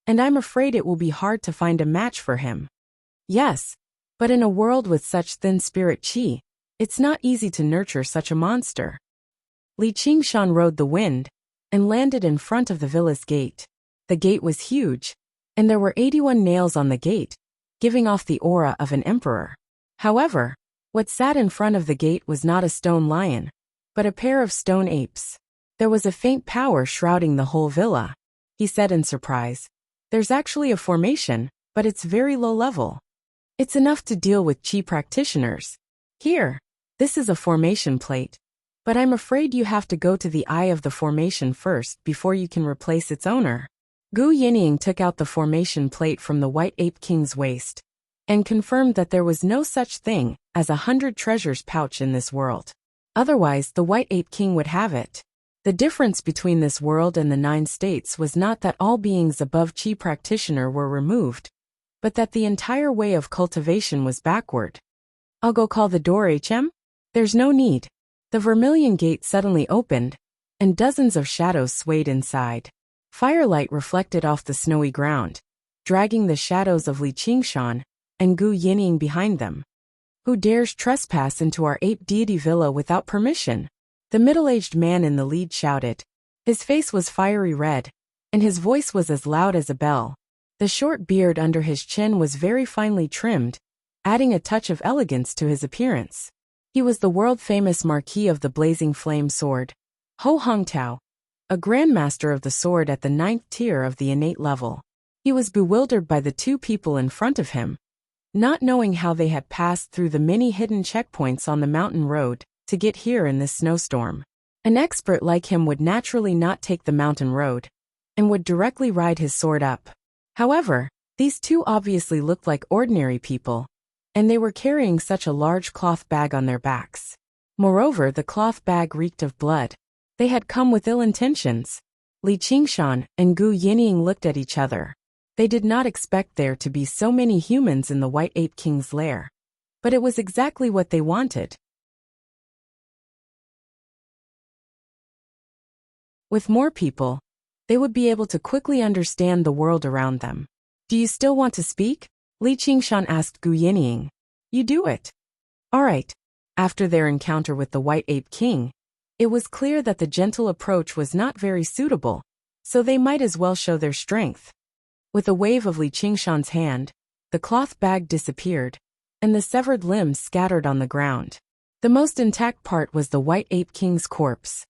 and I'm afraid it will be hard to find a match for him. Yes, but in a world with such thin spirit Qi, it's not easy to nurture such a monster. Li Qingshan rode the wind, and landed in front of the villa's gate. The gate was huge, and there were 81 nails on the gate, giving off the aura of an emperor. However, what sat in front of the gate was not a stone lion, but a pair of stone apes. There was a faint power shrouding the whole villa, he said in surprise. There's actually a formation, but it's very low level. It's enough to deal with Qi practitioners. Here, this is a formation plate, but I'm afraid you have to go to the eye of the formation first before you can replace its owner. Gu Yinying took out the formation plate from the White Ape King's waist, and confirmed that there was no such thing as 100 treasures pouch in this world. Otherwise, the White Ape King would have it. The difference between this world and the 9 states was not that all beings above Qi practitioner were removed, but that the entire way of cultivation was backward. I'll go call the door, HM? There's no need. The vermilion gate suddenly opened, and dozens of shadows swayed inside. Firelight reflected off the snowy ground, dragging the shadows of Li Qingshan and Gu Yinying behind them. Who dares trespass into our ape deity villa without permission? The middle-aged man in the lead shouted. His face was fiery red, and his voice was as loud as a bell. The short beard under his chin was very finely trimmed, adding a touch of elegance to his appearance. He was the world-famous Marquis of the Blazing Flame Sword, Ho Hongtao, a grandmaster of the sword at the 9th tier of the innate level. He was bewildered by the two people in front of him, not knowing how they had passed through the many hidden checkpoints on the mountain road to get here in this snowstorm. An expert like him would naturally not take the mountain road, and would directly ride his sword up. However, these two obviously looked like ordinary people, and they were carrying such a large cloth bag on their backs. Moreover, the cloth bag reeked of blood. They had come with ill intentions. Li Qingshan and Gu Yinying looked at each other. They did not expect there to be so many humans in the White Ape King's lair. But it was exactly what they wanted. With more people, they would be able to quickly understand the world around them. Do you still want to speak? Li Qingshan asked Gu Yinying. You do it. Alright. After their encounter with the White Ape King, it was clear that the gentle approach was not very suitable, so they might as well show their strength. With a wave of Li Qingshan's hand, the cloth bag disappeared, and the severed limbs scattered on the ground. The most intact part was the White Ape King's corpse.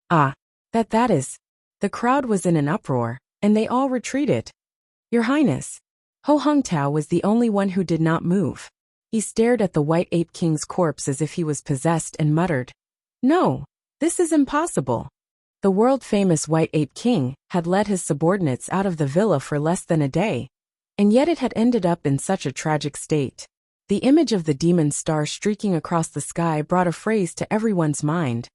Ah, that is. The crowd was in an uproar, and they all retreated. Your Highness. Ho Hongtao was the only one who did not move. He stared at the White Ape King's corpse as if he was possessed and muttered, No, this is impossible. The world-famous White Ape King had led his subordinates out of the villa for less than a day, and yet it had ended up in such a tragic state. The image of the demon star streaking across the sky brought a phrase to everyone's mind.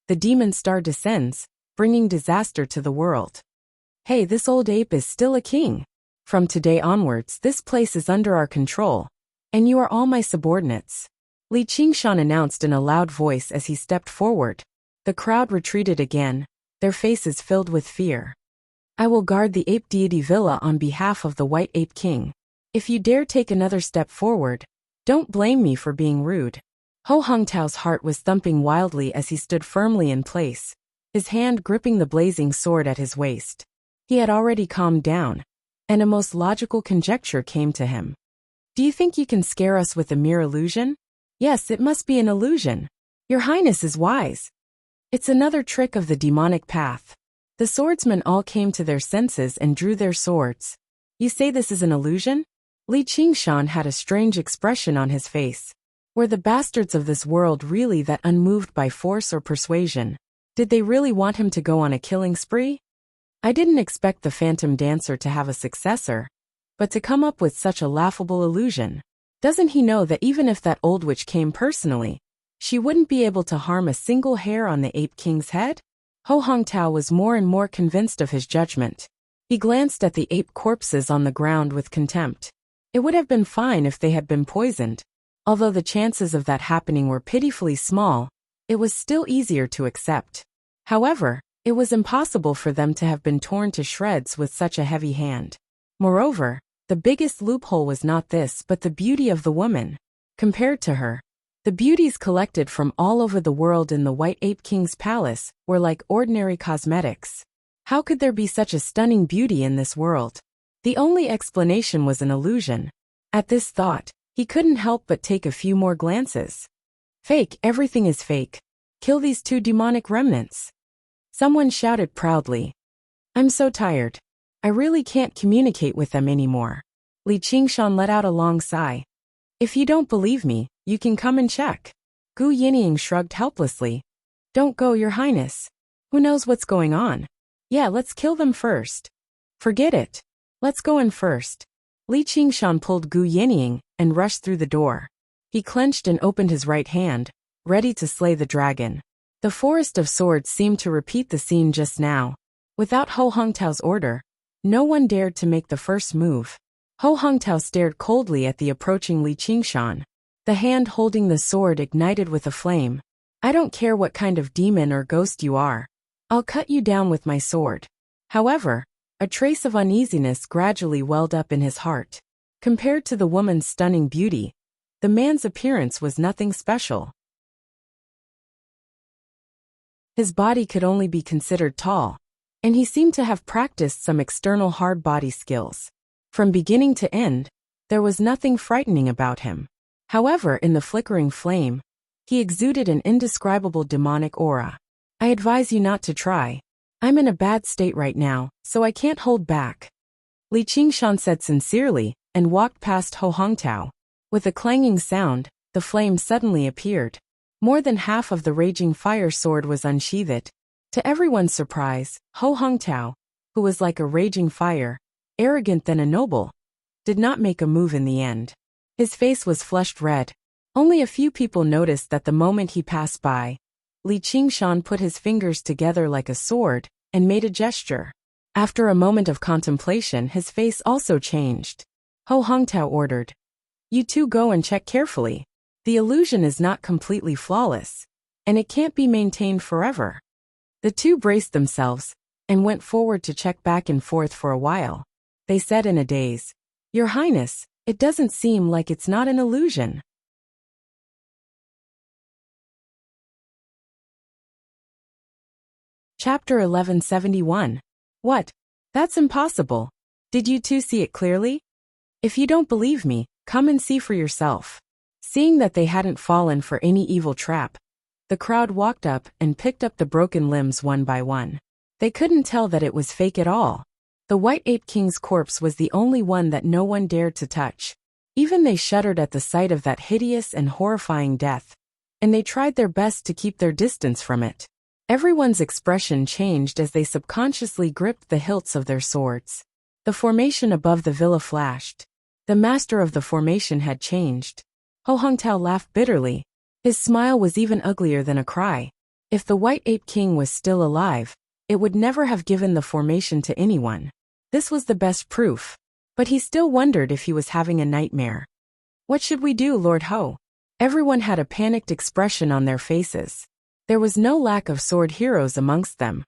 The demon star descends, bringing disaster to the world. Hey, this old ape is still a king. From today onwards, this place is under our control, and you are all my subordinates. Li Qingshan announced in a loud voice as he stepped forward. The crowd retreated again, their faces filled with fear. I will guard the ape deity villa on behalf of the White Ape King. If you dare take another step forward, don't blame me for being rude. Ho Hongtao's heart was thumping wildly as he stood firmly in place, his hand gripping the blazing sword at his waist. He had already calmed down, and a most logical conjecture came to him. Do you think you can scare us with a mere illusion? Yes, it must be an illusion. Your Highness is wise. It's another trick of the demonic path. The swordsmen all came to their senses and drew their swords. You say this is an illusion? Li Qingshan had a strange expression on his face. Were the bastards of this world really that unmoved by force or persuasion? Did they really want him to go on a killing spree? I didn't expect the Phantom Dancer to have a successor, but to come up with such a laughable illusion. Doesn't he know that even if that old witch came personally, she wouldn't be able to harm a single hair on the Ape King's head? Ho Hongtao was more and more convinced of his judgment. He glanced at the ape corpses on the ground with contempt. It would have been fine if they had been poisoned. Although the chances of that happening were pitifully small, it was still easier to accept. However, it was impossible for them to have been torn to shreds with such a heavy hand. Moreover, the biggest loophole was not this but the beauty of the woman. Compared to her, the beauties collected from all over the world in the White Ape King's palace were like ordinary cosmetics. How could there be such a stunning beauty in this world? The only explanation was an illusion. At this thought, he couldn't help but take a few more glances. Fake, everything is fake. Kill these two demonic remnants. Someone shouted proudly. I'm so tired. I really can't communicate with them anymore. Li Qingshan let out a long sigh. If you don't believe me, you can come and check. Gu Yinying shrugged helplessly. Don't go, Your Highness. Who knows what's going on? Yeah, let's kill them first. Forget it. Let's go in first. Li Qingshan pulled Gu Yinying and rushed through the door. He clenched and opened his right hand, ready to slay the dragon. The forest of swords seemed to repeat the scene just now. Without Ho Hongtao's order, no one dared to make the first move. Ho Hongtao stared coldly at the approaching Li Qingshan. The hand holding the sword ignited with a flame, I don't care what kind of demon or ghost you are. I'll cut you down with my sword. However, a trace of uneasiness gradually welled up in his heart. Compared to the woman's stunning beauty, the man's appearance was nothing special. His body could only be considered tall, and he seemed to have practiced some external hard body skills. From beginning to end, there was nothing frightening about him. However, in the flickering flame, he exuded an indescribable demonic aura. I advise you not to try. I'm in a bad state right now, so I can't hold back. Li Qingshan said sincerely, and walked past Ho Hongtao. With a clanging sound, the flame suddenly appeared. More than half of the raging fire sword was unsheathed. To everyone's surprise, Ho Hongtao, who was like a raging fire, arrogant than a noble, did not make a move in the end. His face was flushed red. Only a few people noticed that the moment he passed by, Li Qingshan put his fingers together like a sword and made a gesture. After a moment of contemplation, his face also changed. Ho Hongtao ordered, "You two go and check carefully. The illusion is not completely flawless, and it can't be maintained forever." The two braced themselves and went forward to check back and forth for a while. They said in a daze, "Your Highness, it doesn't seem like it's not an illusion." Chapter 1171. What? That's impossible. Did you two see it clearly? If you don't believe me, come and see for yourself. Seeing that they hadn't fallen for any evil trap, the crowd walked up and picked up the broken limbs one by one. They couldn't tell that it was fake at all. The White Ape King's corpse was the only one that no one dared to touch. Even they shuddered at the sight of that hideous and horrifying death, and they tried their best to keep their distance from it. Everyone's expression changed as they subconsciously gripped the hilts of their swords. The formation above the villa flashed. The master of the formation had changed. Ho Hongtao laughed bitterly. His smile was even uglier than a cry. If the White Ape King was still alive, it would never have given the formation to anyone. This was the best proof. But he still wondered if he was having a nightmare. What should we do, Lord Ho? Everyone had a panicked expression on their faces. There was no lack of sword heroes amongst them,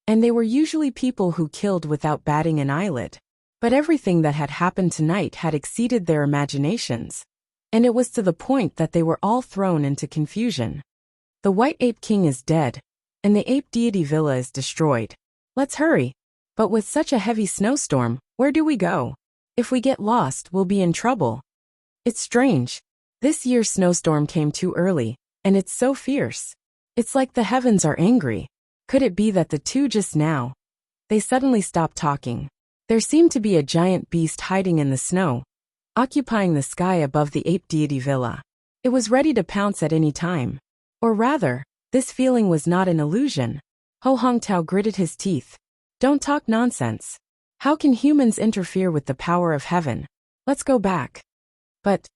and they were usually people who killed without batting an eyelid. But everything that had happened tonight had exceeded their imaginations, and it was to the point that they were all thrown into confusion. The White Ape King is dead, and the Ape Deity Villa is destroyed. Let's hurry. But with such a heavy snowstorm, where do we go? If we get lost, we'll be in trouble. It's strange. This year's snowstorm came too early, and it's so fierce. It's like the heavens are angry. Could it be that the two just now? They suddenly stopped talking. There seemed to be a giant beast hiding in the snow, occupying the sky above the Ape Deity Villa. It was ready to pounce at any time. Or rather, this feeling was not an illusion. Ho Hongtao gritted his teeth. Don't talk nonsense. How can humans interfere with the power of heaven? Let's go back. But,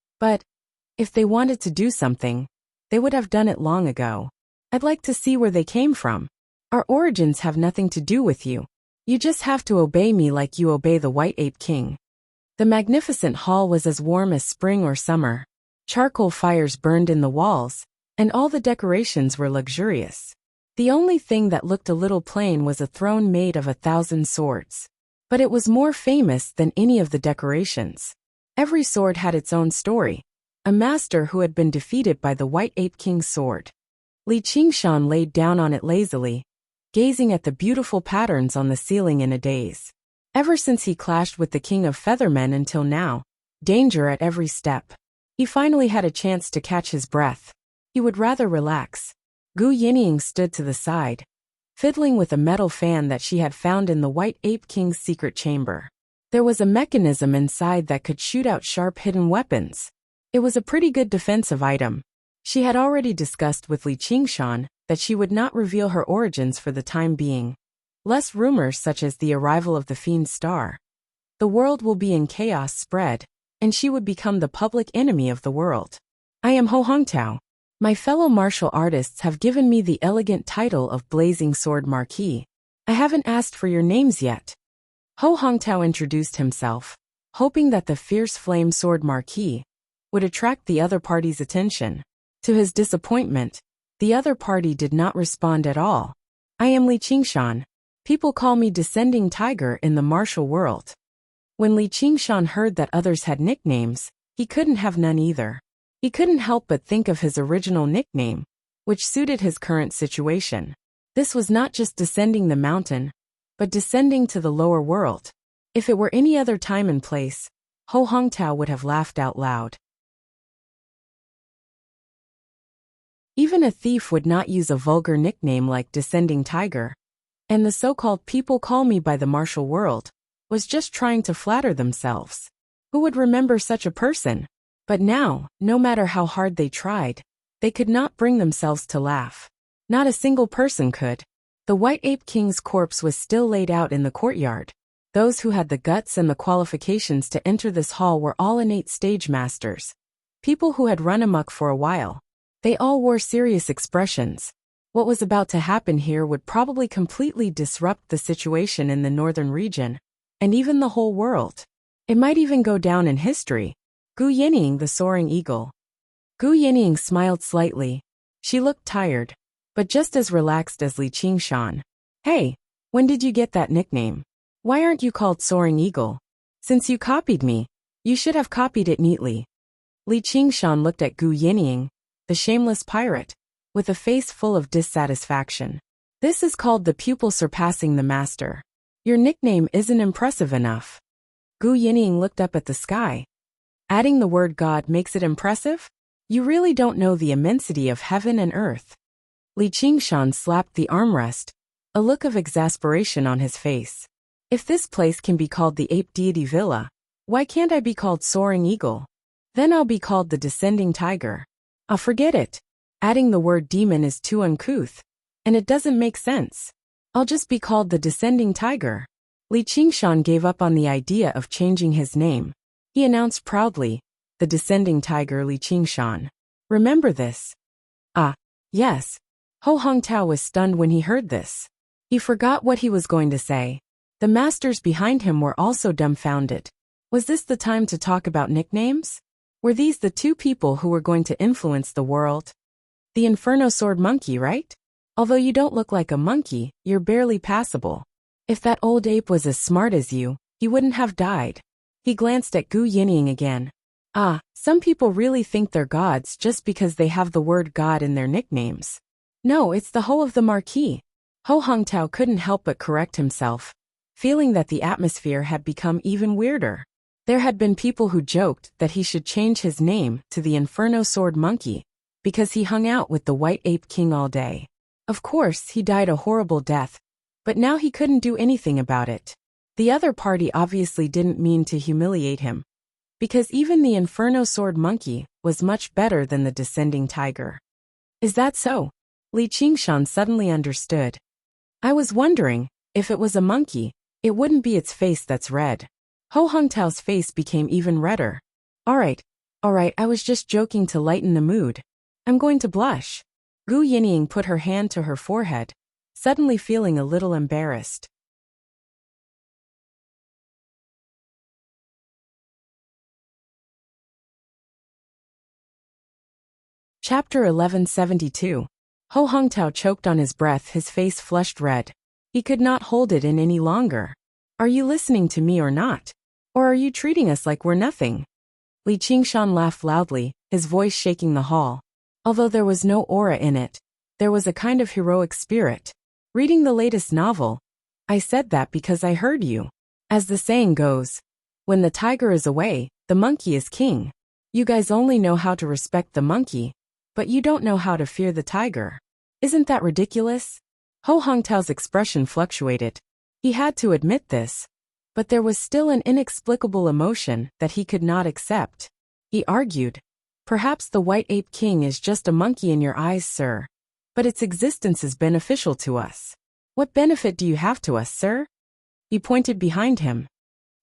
if they wanted to do something, they would have done it long ago. I'd like to see where they came from. Our origins have nothing to do with you. You just have to obey me like you obey the White Ape King. The magnificent hall was as warm as spring or summer. Charcoal fires burned in the walls, and all the decorations were luxurious. The only thing that looked a little plain was a throne made of 1,000 swords. But it was more famous than any of the decorations. Every sword had its own story. A master who had been defeated by the White Ape King's sword. Li Qingshan laid down on it lazily, gazing at the beautiful patterns on the ceiling in a daze. Ever since he clashed with the King of Feathermen until now, danger at every step. He finally had a chance to catch his breath. He would rather relax. Gu Yinying stood to the side, fiddling with a metal fan that she had found in the White Ape King's secret chamber. There was a mechanism inside that could shoot out sharp hidden weapons. It was a pretty good defensive item. She had already discussed with Li Qingshan that she would not reveal her origins for the time being. Lest rumors such as the arrival of the Fiend's star, the world will be in chaos spread, and she would become the public enemy of the world. I am Ho Hongtao. My fellow martial artists have given me the elegant title of Blazing Sword Marquis. I haven't asked for your names yet. Ho Hongtao introduced himself, hoping that the fierce flame sword Marquis would attract the other party's attention. To his disappointment, The other party did not respond at all. I am Li Qingshan. People call me Descending Tiger in the martial world. When Li Qingshan heard that others had nicknames, he couldn't have none either. He couldn't help but think of his original nickname, which suited his current situation. This was not just descending the mountain, but descending to the lower world. If it were any other time and place, Ho Hongtao would have laughed out loud. Even a thief would not use a vulgar nickname like Descending Tiger. And the so-called people call me by the martial world was just trying to flatter themselves. Who would remember such a person? But now, no matter how hard they tried, they could not bring themselves to laugh. Not a single person could. The White Ape King's corpse was still laid out in the courtyard. Those who had the guts and the qualifications to enter this hall were all innate stage masters. People who had run amok for a while. They all wore serious expressions. What was about to happen here would probably completely disrupt the situation in the northern region, and even the whole world. It might even go down in history. Gu Yining, the soaring eagle. Gu Yining smiled slightly. She looked tired, but just as relaxed as Li Qingshan. Hey, when did you get that nickname? Why aren't you called Soaring Eagle? Since you copied me, you should have copied it neatly. Li Qingshan looked at Gu Yining, the shameless pirate, with a face full of dissatisfaction. This is called the pupil surpassing the master. Your nickname isn't impressive enough. Gu Yining looked up at the sky. Adding the word God makes it impressive? You really don't know the immensity of heaven and earth. Li Qingshan slapped the armrest, a look of exasperation on his face. If this place can be called the Ape Deity Villa, why can't I be called Soaring Eagle? Then I'll be called the Descending Tiger. I'll forget it. Adding the word demon is too uncouth, and it doesn't make sense. I'll just be called the Descending Tiger. Li Qingshan gave up on the idea of changing his name. He announced proudly, the Descending Tiger Li Qingshan. Remember this? Ah, yes. Ho Hongtao was stunned when he heard this. He forgot what he was going to say. The masters behind him were also dumbfounded. Was this the time to talk about nicknames? Were these the two people who were going to influence the world? The Inferno Sword Monkey, right? Although you don't look like a monkey, you're barely passable. If that old ape was as smart as you, he wouldn't have died. He glanced at Gu Yining again. Ah, some people really think they're gods just because they have the word God in their nicknames. No, it's the Ho of the Marquis. Ho Hongtao couldn't help but correct himself, feeling that the atmosphere had become even weirder. There had been people who joked that he should change his name to the Inferno Sword Monkey, because he hung out with the White Ape King all day. Of course, he died a horrible death, but now he couldn't do anything about it. The other party obviously didn't mean to humiliate him, because even the Inferno Sword Monkey was much better than the Descending Tiger. Is that so? Li Qingshan suddenly understood. I was wondering, if it was a monkey, it wouldn't be its face that's red. Ho Hongtao's face became even redder. Alright, I was just joking to lighten the mood. I'm going to blush. Gu Yining put her hand to her forehead, suddenly feeling a little embarrassed. Chapter 1172. Ho Hongtao choked on his breath, his face flushed red. He could not hold it in any longer. Are you listening to me or not? Or are you treating us like we're nothing? Li Qingshan laughed loudly, his voice shaking the hall. Although there was no aura in it, there was a kind of heroic spirit. Reading the latest novel, I said that because I heard you. As the saying goes, when the tiger is away, the monkey is king. You guys only know how to respect the monkey, but you don't know how to fear the tiger. Isn't that ridiculous? Ho Hongtao's expression fluctuated. He had to admit this, but there was still an inexplicable emotion that he could not accept. He argued, perhaps the White Ape King is just a monkey in your eyes, sir. But its existence is beneficial to us. What benefit do you have to us, sir? He pointed behind him.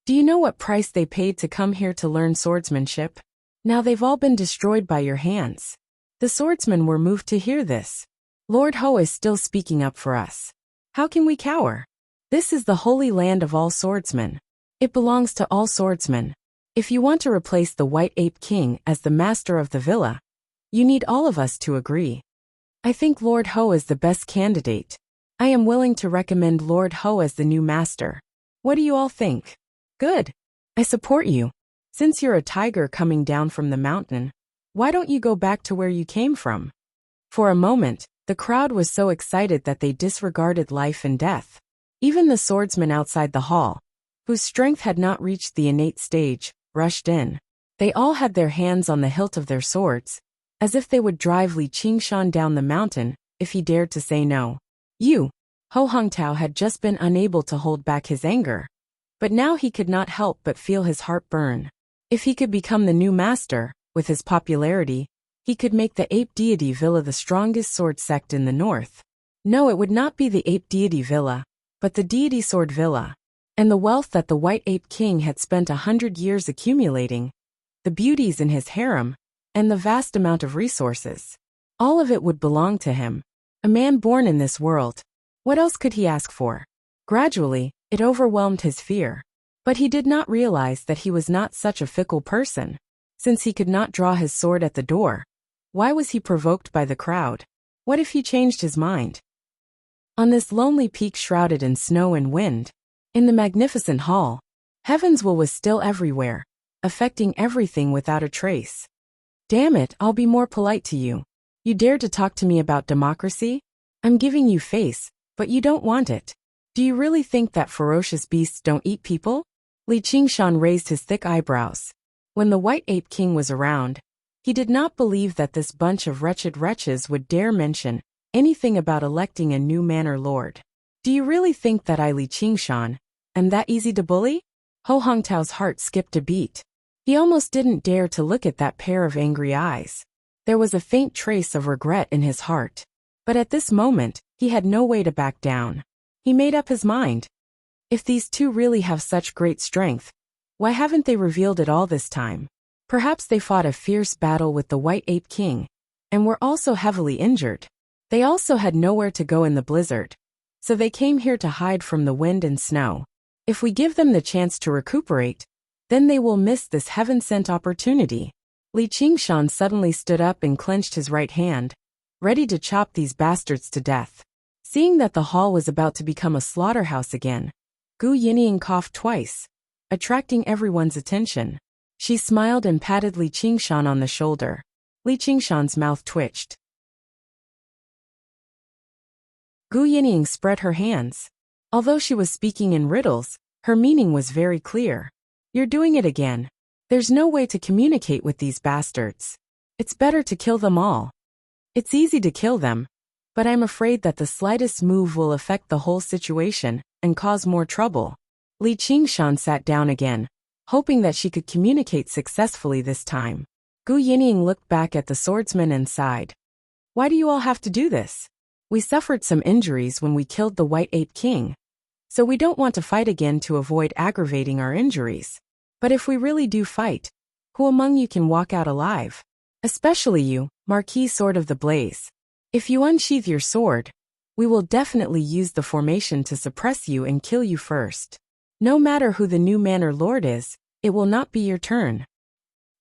Do you know what price they paid to come here to learn swordsmanship? Now they've all been destroyed by your hands. The swordsmen were moved to hear this. Lord Ho is still speaking up for us. How can we cower? This is the holy land of all swordsmen. It belongs to all swordsmen. If you want to replace the White Ape King as the master of the villa, you need all of us to agree. I think Lord Ho is the best candidate. I am willing to recommend Lord Ho as the new master. What do you all think? Good. I support you. Since you're a tiger coming down from the mountain, why don't you go back to where you came from? For a moment, the crowd was so excited that they disregarded life and death. Even the swordsmen outside the hall, whose strength had not reached the innate stage, rushed in. They all had their hands on the hilt of their swords, as if they would drive Li Qingshan down the mountain if he dared to say no. Ho Hongtao had just been unable to hold back his anger, but now he could not help but feel his heart burn. If he could become the new master, with his popularity, he could make the Ape Deity Villa the strongest sword sect in the north. No, it would not be the Ape Deity Villa, but the Deity Sword Villa. And the wealth that the White Ape King had spent 100 years accumulating, the beauties in his harem, and the vast amount of resources. All of it would belong to him. A man born in this world. What else could he ask for? Gradually, it overwhelmed his fear. But he did not realize that he was not such a fickle person. Since he could not draw his sword at the door, why was he provoked by the crowd? What if he changed his mind? On this lonely peak shrouded in snow and wind, in the magnificent hall, heaven's will was still everywhere, affecting everything without a trace. Damn it, I'll be more polite to you. You dare to talk to me about democracy? I'm giving you face, but you don't want it. Do you really think that ferocious beasts don't eat people? Li Qingshan raised his thick eyebrows. When the White Ape King was around, he did not believe that this bunch of wretched wretches would dare mention anything about electing a new manor lord. Do you really think that I, Li Qingshan, am that easy to bully? Ho Hongtao's heart skipped a beat. He almost didn't dare to look at that pair of angry eyes. There was a faint trace of regret in his heart. But at this moment, he had no way to back down. He made up his mind. If these two really have such great strength, why haven't they revealed it all this time? Perhaps they fought a fierce battle with the White Ape King, and were also heavily injured. They also had nowhere to go in the blizzard, so they came here to hide from the wind and snow. If we give them the chance to recuperate, then they will miss this heaven-sent opportunity. Li Qingshan suddenly stood up and clenched his right hand, ready to chop these bastards to death. Seeing that the hall was about to become a slaughterhouse again, Gu Yinying coughed twice, attracting everyone's attention. She smiled and patted Li Qingshan on the shoulder. Li Qingshan's mouth twitched. Gu Yinying spread her hands. Although she was speaking in riddles, her meaning was very clear. You're doing it again. There's no way to communicate with these bastards. It's better to kill them all. It's easy to kill them, but I'm afraid that the slightest move will affect the whole situation and cause more trouble. Li Qingshan sat down again, hoping that she could communicate successfully this time. Gu Yinying looked back at the swordsman and sighed. Why do you all have to do this? We suffered some injuries when we killed the White Ape King, so we don't want to fight again to avoid aggravating our injuries. But if we really do fight, who among you can walk out alive? Especially you, Marquis Sword of the Blaze. If you unsheath your sword, we will definitely use the formation to suppress you and kill you first. No matter who the new manor lord is, it will not be your turn.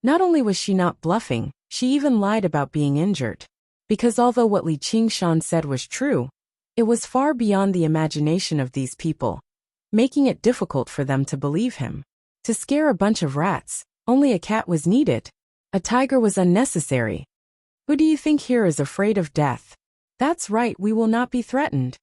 Not only was she not bluffing, she even lied about being injured. Because although what Li Qingshan said was true, it was far beyond the imagination of these people, making it difficult for them to believe him. To scare a bunch of rats, only a cat was needed. A tiger was unnecessary. Who do you think here is afraid of death? That's right, we will not be threatened.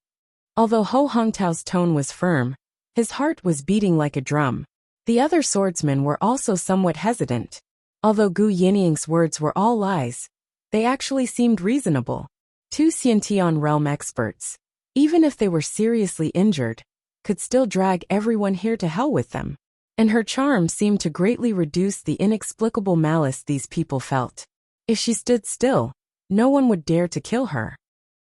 Although Ho Hongtao's tone was firm, his heart was beating like a drum. The other swordsmen were also somewhat hesitant. Although Gu Yinying's words were all lies, they actually seemed reasonable. Two Xiantian realm experts, even if they were seriously injured, could still drag everyone here to hell with them. And her charm seemed to greatly reduce the inexplicable malice these people felt. If she stood still, no one would dare to kill her.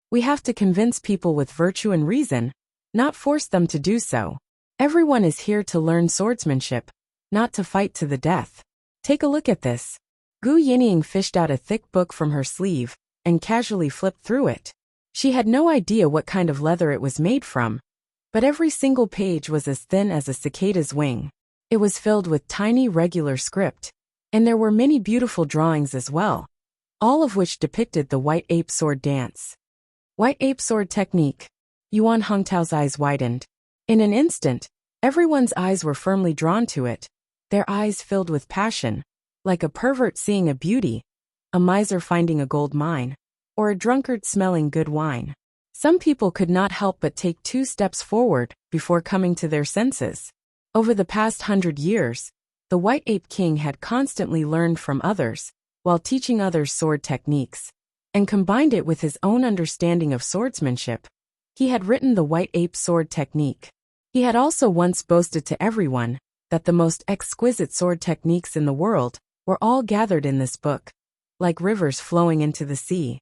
We have to convince people with virtue and reason, not force them to do so. Everyone is here to learn swordsmanship, not to fight to the death. Take a look at this. Gu Yinying fished out a thick book from her sleeve and casually flipped through it. She had no idea what kind of leather it was made from, but every single page was as thin as a cicada's wing. It was filled with tiny regular script, and there were many beautiful drawings as well. all of which depicted the white ape sword dance. White ape sword technique. Yuan Hongtao's eyes widened. In an instant, everyone's eyes were firmly drawn to it, their eyes filled with passion, like a pervert seeing a beauty, a miser finding a gold mine, or a drunkard smelling good wine. Some people could not help but take 2 steps forward before coming to their senses. Over the past 100 years, the White Ape King had constantly learned from others, while teaching others sword techniques, and combined it with his own understanding of swordsmanship. He had written the White Ape sword technique. He had also once boasted to everyone that the most exquisite sword techniques in the world were all gathered in this book, like rivers flowing into the sea.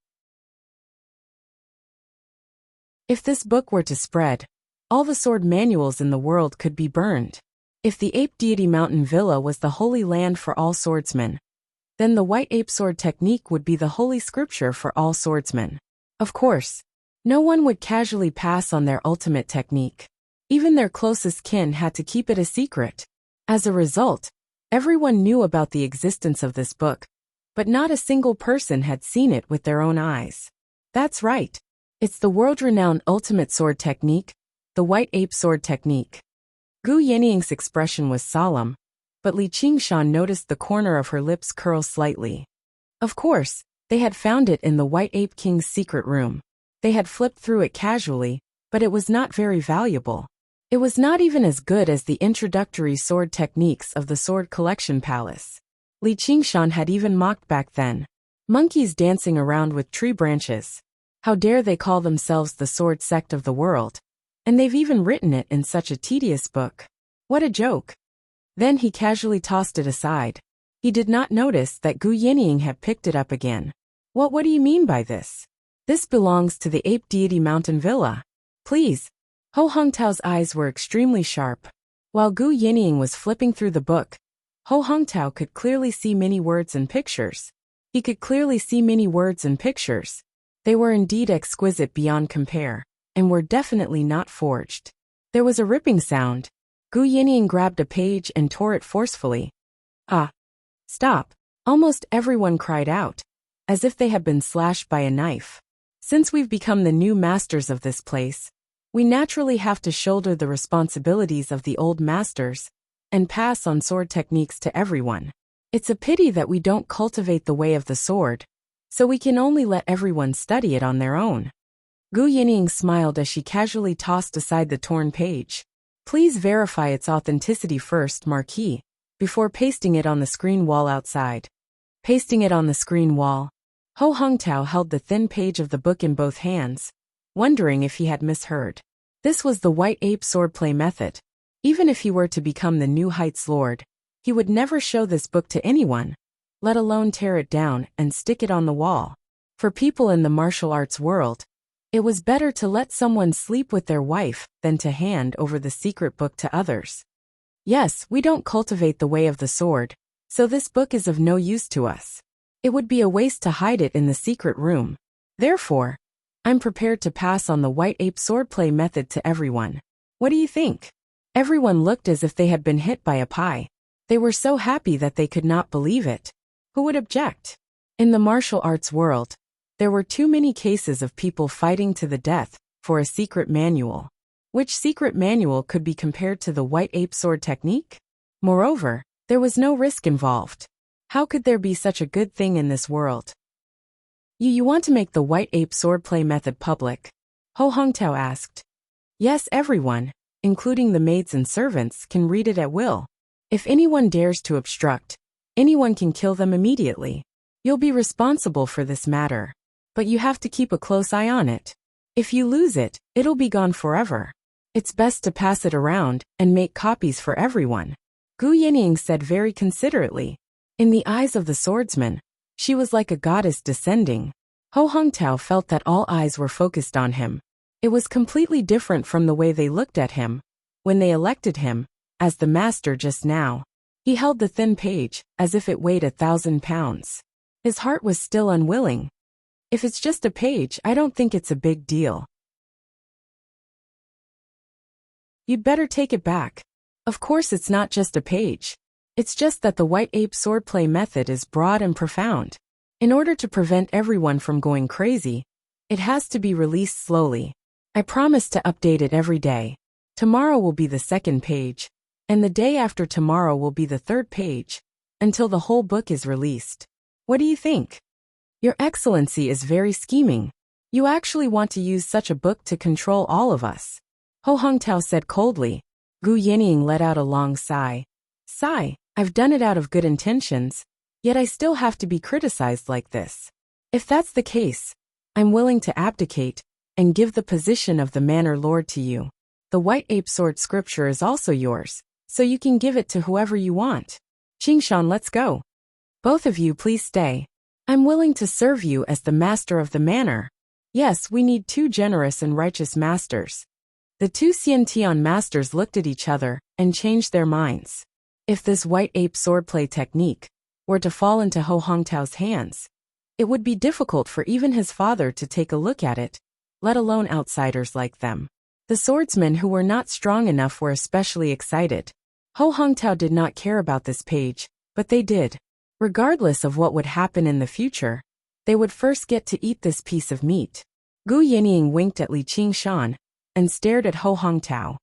If this book were to spread, all the sword manuals in the world could be burned. If the ape deity mountain villa was the holy land for all swordsmen, then the white ape sword technique would be the holy scripture for all swordsmen. Of course, no one would casually pass on their ultimate technique. Even their closest kin had to keep it a secret. As a result, everyone knew about the existence of this book, but not a single person had seen it with their own eyes. That's right. It's the world-renowned ultimate sword technique, the white ape sword technique. Gu Yanying's expression was solemn, but Li Qingshan noticed the corner of her lips curl slightly. Of course, they had found it in the White Ape King's secret room. They had flipped through it casually, but it was not very valuable. It was not even as good as the introductory sword techniques of the Sword Collection Palace. Li Qingshan had even mocked back then. Monkeys dancing around with tree branches. How dare they call themselves the sword sect of the world? And they've even written it in such a tedious book. What a joke. Then he casually tossed it aside. He did not notice that Gu Yinying had picked it up again. What do you mean by this? This belongs to the ape deity mountain villa. Please. Ho Hongtao's eyes were extremely sharp. While Gu Yinying was flipping through the book, Ho Hongtao could clearly see many words and pictures. He could clearly see many words and pictures. They were indeed exquisite beyond compare, and were definitely not forged. There was a ripping sound. Gu Yinying grabbed a page and tore it forcefully. Ah! Stop! Almost everyone cried out, as if they had been slashed by a knife. Since we've become the new masters of this place, we naturally have to shoulder the responsibilities of the old masters, and pass on sword techniques to everyone. It's a pity that we don't cultivate the way of the sword, so we can only let everyone study it on their own. Gu Yinying smiled as she casually tossed aside the torn page. Please verify its authenticity first, Marquis, before pasting it on the screen wall outside. Pasting it on the screen wall. Ho Hongtao held the thin page of the book in both hands, wondering if he had misheard. This was the White Ape swordplay method. Even if he were to become the new Heights Lord, he would never show this book to anyone, let alone tear it down and stick it on the wall. For people in the martial arts world, it was better to let someone sleep with their wife than to hand over the secret book to others. Yes, we don't cultivate the way of the sword, so this book is of no use to us. It would be a waste to hide it in the secret room. Therefore, I'm prepared to pass on the White Ape swordplay method to everyone. What do you think? Everyone looked as if they had been hit by a pie. They were so happy that they could not believe it. Who would object? In the martial arts world, there were too many cases of people fighting to the death for a secret manual. Which secret manual could be compared to the White Ape sword technique? Moreover, there was no risk involved. How could there be such a good thing in this world? You want to make the White Ape swordplay method public? Ho Hongtao asked. Yes, everyone, including the maids and servants, can read it at will. If anyone dares to obstruct, anyone can kill them immediately. You'll be responsible for this matter, but you have to keep a close eye on it. If you lose it, it'll be gone forever. It's best to pass it around and make copies for everyone. Gu Yinying said very considerately. In the eyes of the swordsman, she was like a goddess descending. Ho Hongtao felt that all eyes were focused on him. It was completely different from the way they looked at him when they elected him as the master just now. He held the thin page as if it weighed 1,000 pounds. His heart was still unwilling. If it's just a page, I don't think it's a big deal. You'd better take it back. Of course it's not just a page. It's just that the White Ape swordplay method is broad and profound. In order to prevent everyone from going crazy, it has to be released slowly. I promise to update it every day. Tomorrow will be the second page, and the day after tomorrow will be the third page, until the whole book is released. What do you think? Your Excellency is very scheming. You actually want to use such a book to control all of us. Ho Hongtao said coldly. Gu Yinying let out a long sigh. Sigh, I've done it out of good intentions, yet I still have to be criticized like this. If that's the case, I'm willing to abdicate and give the position of the Manor Lord to you. The White Ape Sword scripture is also yours, so you can give it to whoever you want. Qingshan, let's go. Both of you please stay. I'm willing to serve you as the master of the manor. Yes, we need two generous and righteous masters. The two Xiantian masters looked at each other and changed their minds. If this White Ape swordplay technique were to fall into Ho Hongtao's hands, it would be difficult for even his father to take a look at it, let alone outsiders like them. The swordsmen who were not strong enough were especially excited. Ho Hongtao did not care about this page, but they did. Regardless of what would happen in the future, they would first get to eat this piece of meat. Gu Yinying winked at Li Qingshan and stared at Ho Hongtao.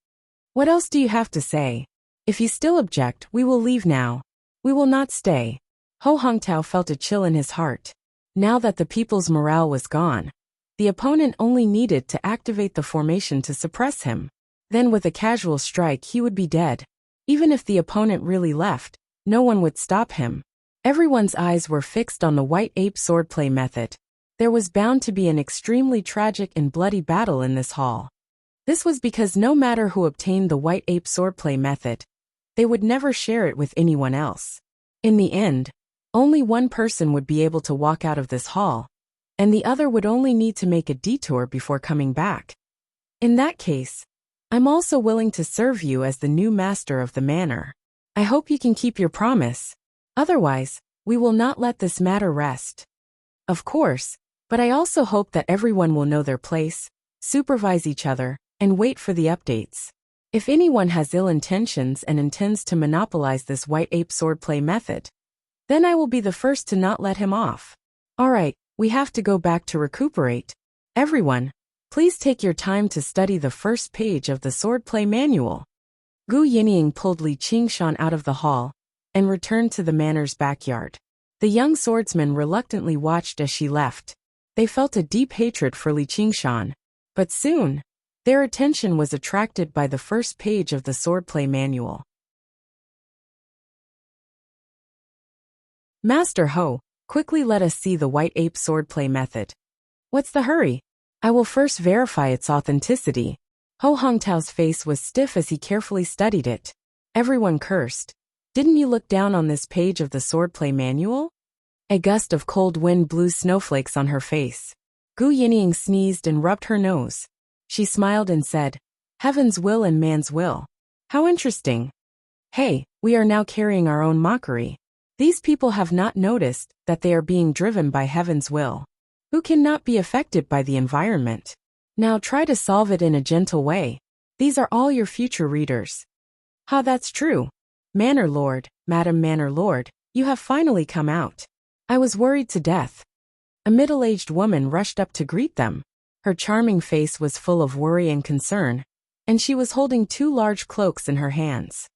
What else do you have to say? If you still object, we will leave now. We will not stay. Ho Hongtao felt a chill in his heart. Now that the people's morale was gone, the opponent only needed to activate the formation to suppress him. Then with a casual strike he would be dead. Even if the opponent really left, no one would stop him. Everyone's eyes were fixed on the White Ape swordplay method. There was bound to be an extremely tragic and bloody battle in this hall. This was because no matter who obtained the White Ape swordplay method, they would never share it with anyone else. In the end, only one person would be able to walk out of this hall, and the other would only need to make a detour before coming back. In that case, I'm also willing to serve you as the new master of the manor. I hope you can keep your promise. Otherwise, we will not let this matter rest. Of course, but I also hope that everyone will know their place, supervise each other, and wait for the updates. If anyone has ill intentions and intends to monopolize this White Ape swordplay method, then I will be the first to not let him off. Alright, we have to go back to recuperate. Everyone, please take your time to study the first page of the swordplay manual. Gu Yinying pulled Li Qingshan out of the hall and returned to the manor's backyard. The young swordsmen reluctantly watched as she left. They felt a deep hatred for Li Qingshan, but soon, their attention was attracted by the first page of the swordplay manual. Master Ho, quickly let us see the White Ape swordplay method. What's the hurry? I will first verify its authenticity. Ho Hongtao's face was stiff as he carefully studied it. Everyone cursed. Didn't you look down on this page of the swordplay manual? A gust of cold wind blew snowflakes on her face. Gu Yinying sneezed and rubbed her nose. She smiled and said, Heaven's will and man's will. How interesting. Hey, we are now carrying our own mockery. These people have not noticed that they are being driven by heaven's will. Who cannot be affected by the environment? Now try to solve it in a gentle way. These are all your future readers. Ha, that's true. Manor Lord, Madam Manor Lord, you have finally come out. I was worried to death. A middle-aged woman rushed up to greet them. Her charming face was full of worry and concern, and she was holding two large cloaks in her hands.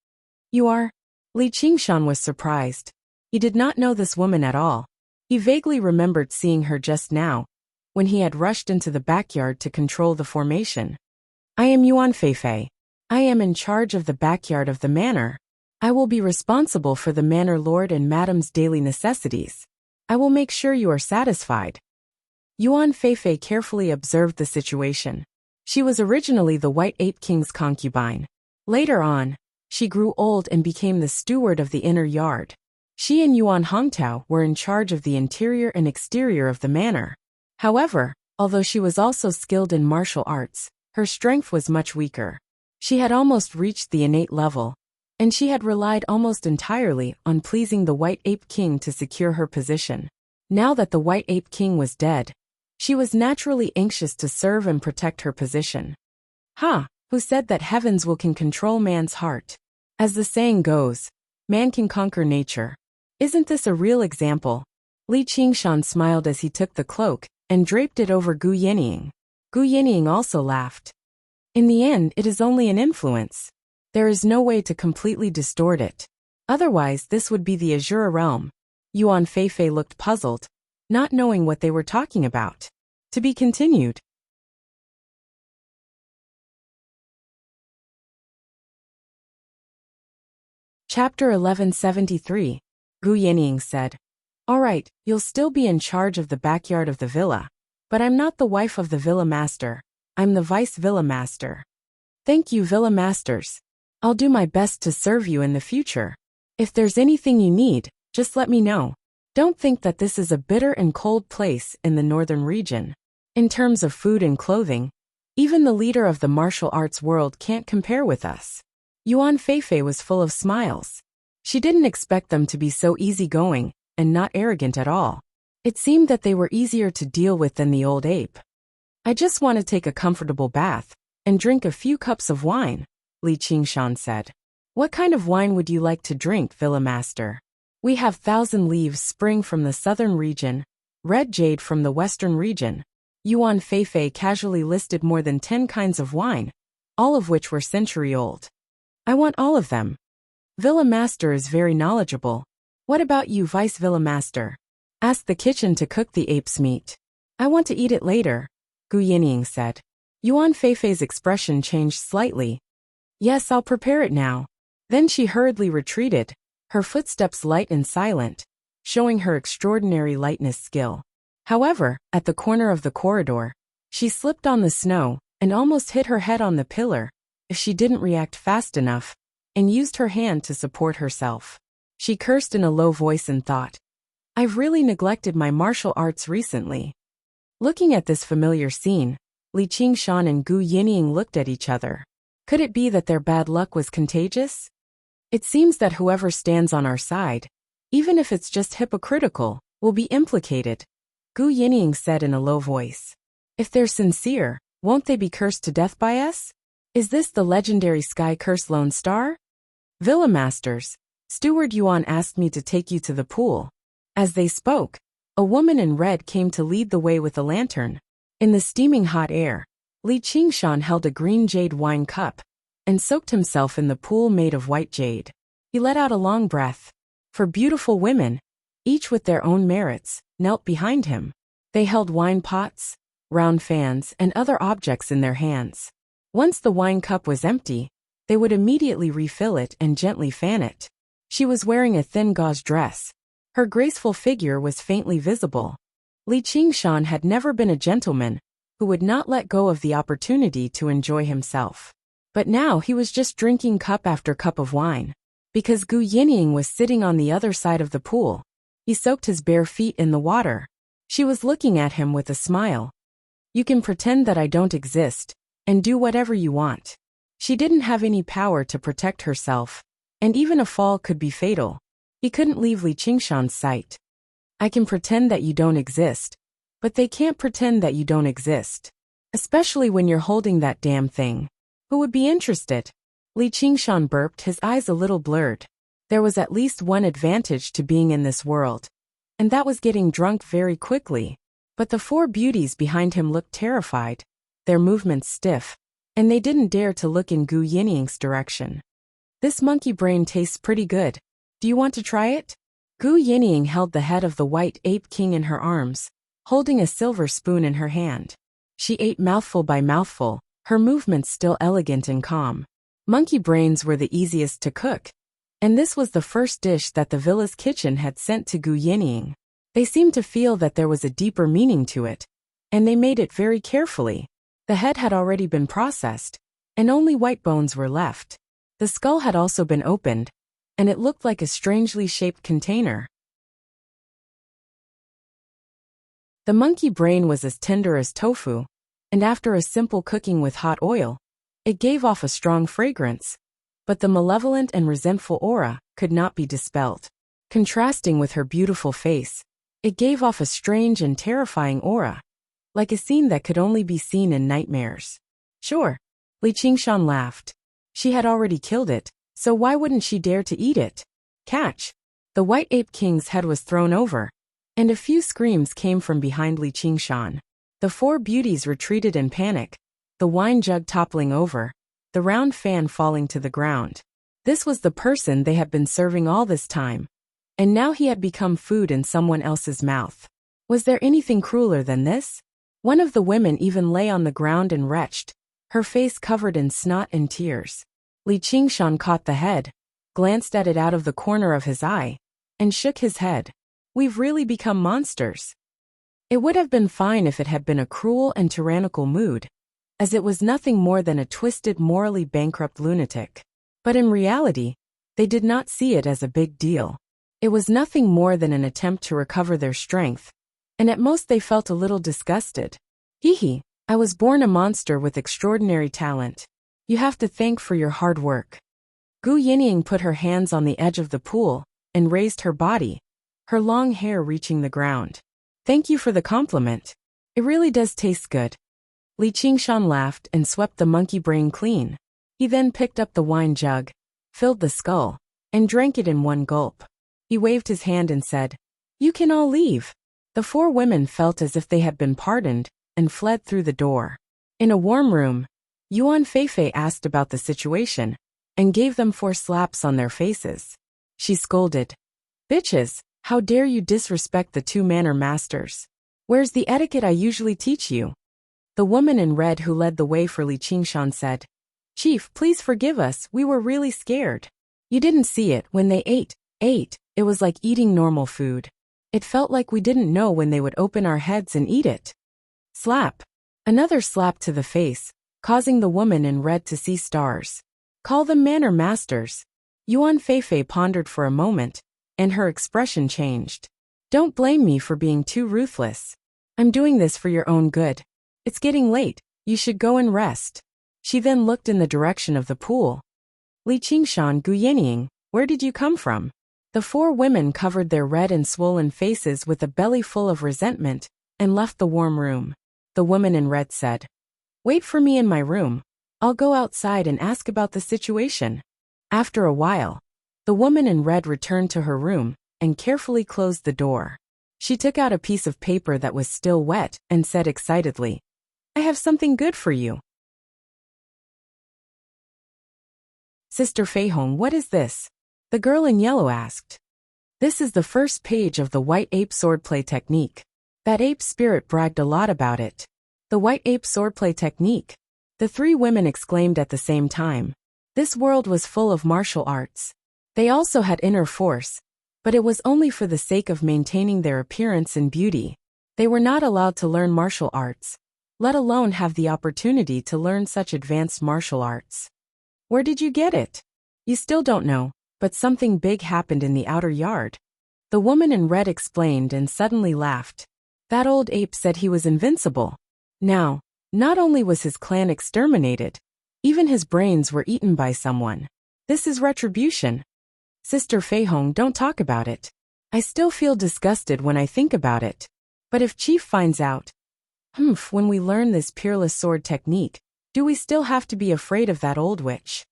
You are? Li Qingshan was surprised. He did not know this woman at all. He vaguely remembered seeing her just now, when he had rushed into the backyard to control the formation. I am Yuan Feifei. I am in charge of the backyard of the manor. I will be responsible for the manor lord and madam's daily necessities. I will make sure you are satisfied. Yuan Feifei carefully observed the situation. She was originally the White Ape King's concubine. Later on, she grew old and became the steward of the inner yard. She and Yuan Hongtao were in charge of the interior and exterior of the manor. However, although she was also skilled in martial arts, her strength was much weaker. She had almost reached the innate level, and she had relied almost entirely on pleasing the White Ape King to secure her position. Now that the White Ape King was dead, she was naturally anxious to serve and protect her position. Who said that heaven's will can control man's heart? As the saying goes, man can conquer nature. Isn't this a real example? Li Qingshan smiled as he took the cloak and draped it over Gu Yinying. Gu Yinying also laughed. In the end, it is only an influence. There is no way to completely distort it. Otherwise, this would be the Azura realm. Yuan Feifei looked puzzled, not knowing what they were talking about. To be continued. Chapter 1173. Gu Yinying said, "All right, you'll still be in charge of the backyard of the villa. But I'm not the wife of the villa master. I'm the vice villa master." "Thank you, villa masters. I'll do my best to serve you in the future. If there's anything you need, just let me know. Don't think that this is a bitter and cold place in the northern region. In terms of food and clothing, even the leader of the martial arts world can't compare with us." Yuan Feifei was full of smiles. She didn't expect them to be so easygoing and not arrogant at all. It seemed that they were easier to deal with than the old ape. "I just want to take a comfortable bath and drink a few cups of wine," Li Qingshan said. "What kind of wine would you like to drink, Villa Master?" "We have Thousand Leaves Spring from the southern region, Red Jade from the western region." Yuan Feifei casually listed more than 10 kinds of wine, all of which were century-old. "I want all of them." Villa Master is very knowledgeable. "What about you, Vice Villa Master?" "Ask the kitchen to cook the ape's meat. I want to eat it later," Gu Yinying said. Yuan Feifei's expression changed slightly. "Yes, I'll prepare it now." Then she hurriedly retreated, her footsteps light and silent, showing her extraordinary lightness skill. However, at the corner of the corridor, she slipped on the snow and almost hit her head on the pillar if she didn't react fast enough, and used her hand to support herself. She cursed in a low voice and thought, "I've really neglected my martial arts recently." Looking at this familiar scene, Li Qingshan and Gu Yinying looked at each other. Could it be that their bad luck was contagious? It seems that whoever stands on our side, even if it's just hypocritical, will be implicated, Gu Yinying said in a low voice. "If they're sincere, won't they be cursed to death by us? Is this the legendary Sky Curse Lone Star?" "Villa Masters, Steward Yuan asked me to take you to the pool." As they spoke, a woman in red came to lead the way with a lantern. In the steaming hot air, Li Qingshan held a green jade wine cup and soaked himself in the pool made of white jade. He let out a long breath. For beautiful women, each with their own merits, knelt behind him. They held wine pots, round fans, and other objects in their hands. Once the wine cup was empty, they would immediately refill it and gently fan it. She was wearing a thin gauze dress. Her graceful figure was faintly visible. Li Qingshan had never been a gentleman who would not let go of the opportunity to enjoy himself. But now he was just drinking cup after cup of wine. Because Gu Yinying was sitting on the other side of the pool, he soaked his bare feet in the water. She was looking at him with a smile. "You can pretend that I don't exist, and do whatever you want." She didn't have any power to protect herself, and even a fall could be fatal. He couldn't leave Li Qingshan's sight. "I can pretend that you don't exist, but they can't pretend that you don't exist. Especially when you're holding that damn thing. Who would be interested?" Li Qingshan burped, his eyes a little blurred. There was at least one advantage to being in this world, and that was getting drunk very quickly. But the 4 beauties behind him looked terrified, their movements stiff, and they didn't dare to look in Gu Yinying's direction. "This monkey brain tastes pretty good. Do you want to try it?" Gu Yinying held the head of the white ape king in her arms, holding a silver spoon in her hand. She ate mouthful by mouthful, her movements still elegant and calm. Monkey brains were the easiest to cook, and this was the first dish that the villa's kitchen had sent to Gu Yinying. They seemed to feel that there was a deeper meaning to it, and they made it very carefully. The head had already been processed, and only white bones were left. The skull had also been opened, and it looked like a strangely shaped container. The monkey brain was as tender as tofu, and after a simple cooking with hot oil, it gave off a strong fragrance, but the malevolent and resentful aura could not be dispelled. Contrasting with her beautiful face, it gave off a strange and terrifying aura, like a scene that could only be seen in nightmares. Sure, Li Qingshan laughed. She had already killed it, so why wouldn't she dare to eat it? Catch! The white ape king's head was thrown over, and a few screams came from behind Li Qingshan. The four beauties retreated in panic, the wine jug toppling over, the round fan falling to the ground. This was the person they had been serving all this time, and now he had become food in someone else's mouth. Was there anything crueler than this? One of the women even lay on the ground and retched, her face covered in snot and tears. Li Qingshan caught the head, glanced at it out of the corner of his eye, and shook his head. We've really become monsters. It would have been fine if it had been a cruel and tyrannical mood, as it was nothing more than a twisted, morally bankrupt lunatic. But in reality, they did not see it as a big deal. It was nothing more than an attempt to recover their strength, and at most they felt a little disgusted. Hee, I was born a monster with extraordinary talent. You have to thank for your hard work. Gu Yinying put her hands on the edge of the pool and raised her body, her long hair reaching the ground. Thank you for the compliment. It really does taste good. Li Qingshan laughed and swept the monkey brain clean. He then picked up the wine jug, filled the skull, and drank it in one gulp. He waved his hand and said, "You can all leave." The four women felt as if they had been pardoned and fled through the door. In a warm room, Yuan Feifei asked about the situation and gave them 4 slaps on their faces. She scolded, "Bitches, how dare you disrespect the 2 manor masters? Where's the etiquette I usually teach you?" The woman in red who led the way for Li Qingshan said, "Chief, please forgive us, we were really scared. You didn't see it when they ate. It was like eating normal food. It felt like we didn't know when they would open our heads and eat it." Slap. Another slap to the face, causing the woman in red to see stars. Call them manor masters. Yuan Feifei pondered for a moment, and her expression changed. Don't blame me for being too ruthless. I'm doing this for your own good. It's getting late, you should go and rest. She then looked in the direction of the pool. Li Qingshan, Gu Yinying, where did you come from? The 4 women covered their red and swollen faces with a belly full of resentment and left the warm room. The woman in red said, "Wait for me in my room. I'll go outside and ask about the situation." After a while, the woman in red returned to her room and carefully closed the door. She took out a piece of paper that was still wet and said excitedly, "I have something good for you." Sister Feihong, what is this? The girl in yellow asked. This is the first page of the White Ape swordplay technique. That ape spirit bragged a lot about it. The White Ape swordplay technique. The 3 women exclaimed at the same time. This world was full of martial arts. They also had inner force, but it was only for the sake of maintaining their appearance and beauty. They were not allowed to learn martial arts, let alone have the opportunity to learn such advanced martial arts. Where did you get it? You still don't know, but something big happened in the outer yard. The woman in red explained and suddenly laughed. That old ape said he was invincible. Now, not only was his clan exterminated, even his brains were eaten by someone. This is retribution. Sister Feihong, don't talk about it. I still feel disgusted when I think about it. But if Chief finds out, when we learn this peerless sword technique, do we still have to be afraid of that old witch?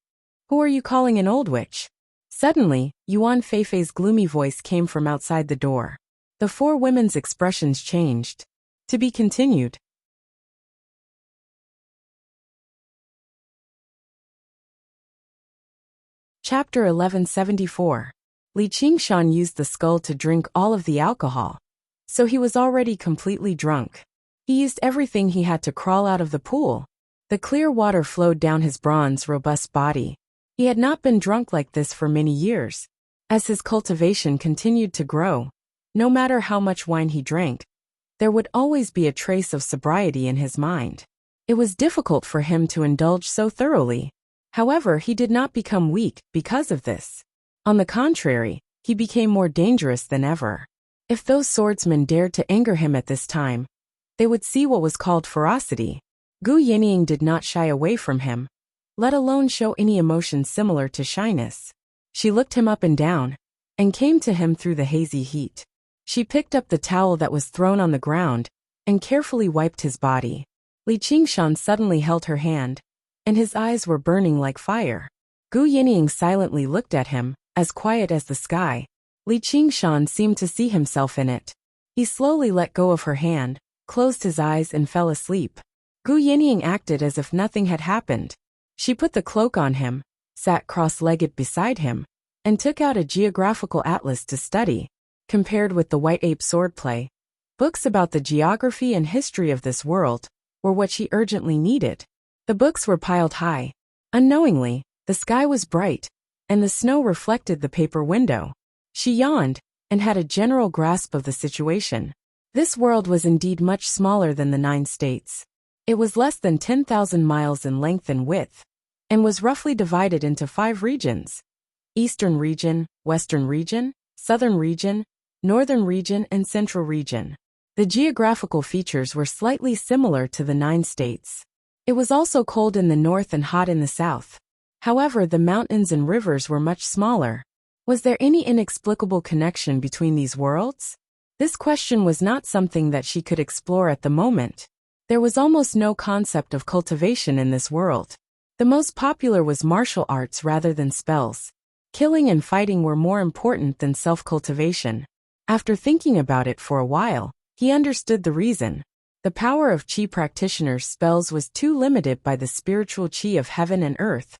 Who are you calling an old witch? Suddenly, Yuan Feifei's gloomy voice came from outside the door. The 4 women's expressions changed. To be continued. Chapter 1174. Li Qingshan used the skull to drink all of the alcohol, so he was already completely drunk. He used everything he had to crawl out of the pool. The clear water flowed down his bronze, robust body. He had not been drunk like this for many years. As his cultivation continued to grow, no matter how much wine he drank, there would always be a trace of sobriety in his mind. It was difficult for him to indulge so thoroughly. However, he did not become weak because of this. On the contrary, he became more dangerous than ever. If those swordsmen dared to anger him at this time, they would see what was called ferocity. Gu Yinying did not shy away from him, let alone show any emotion similar to shyness. She looked him up and down, and came to him through the hazy heat. She picked up the towel that was thrown on the ground, and carefully wiped his body. Li Qingshan suddenly held her hand, and his eyes were burning like fire. Gu Yinying silently looked at him, as quiet as the sky. Li Qingshan seemed to see himself in it. He slowly let go of her hand, closed his eyes and fell asleep. Gu Yinying acted as if nothing had happened. She put the cloak on him, sat cross-legged beside him, and took out a geographical atlas to study. Compared with the white ape swordplay, books about the geography and history of this world were what she urgently needed. The books were piled high. Unknowingly, the sky was bright, and the snow reflected the paper window. She yawned, and had a general grasp of the situation. This world was indeed much smaller than the 9 states. It was less than 10,000 miles in length and width, and was roughly divided into 5 regions: Eastern Region, Western Region, Southern Region, Northern Region and Central Region. The geographical features were slightly similar to the 9 states. It was also cold in the north and hot in the south. However, the mountains and rivers were much smaller. Was there any inexplicable connection between these worlds? This question was not something that she could explore at the moment. There was almost no concept of cultivation in this world. The most popular was martial arts rather than spells. Killing and fighting were more important than self-cultivation. After thinking about it for a while, he understood the reason. The power of Qi practitioners' spells was too limited by the spiritual Qi of heaven and earth,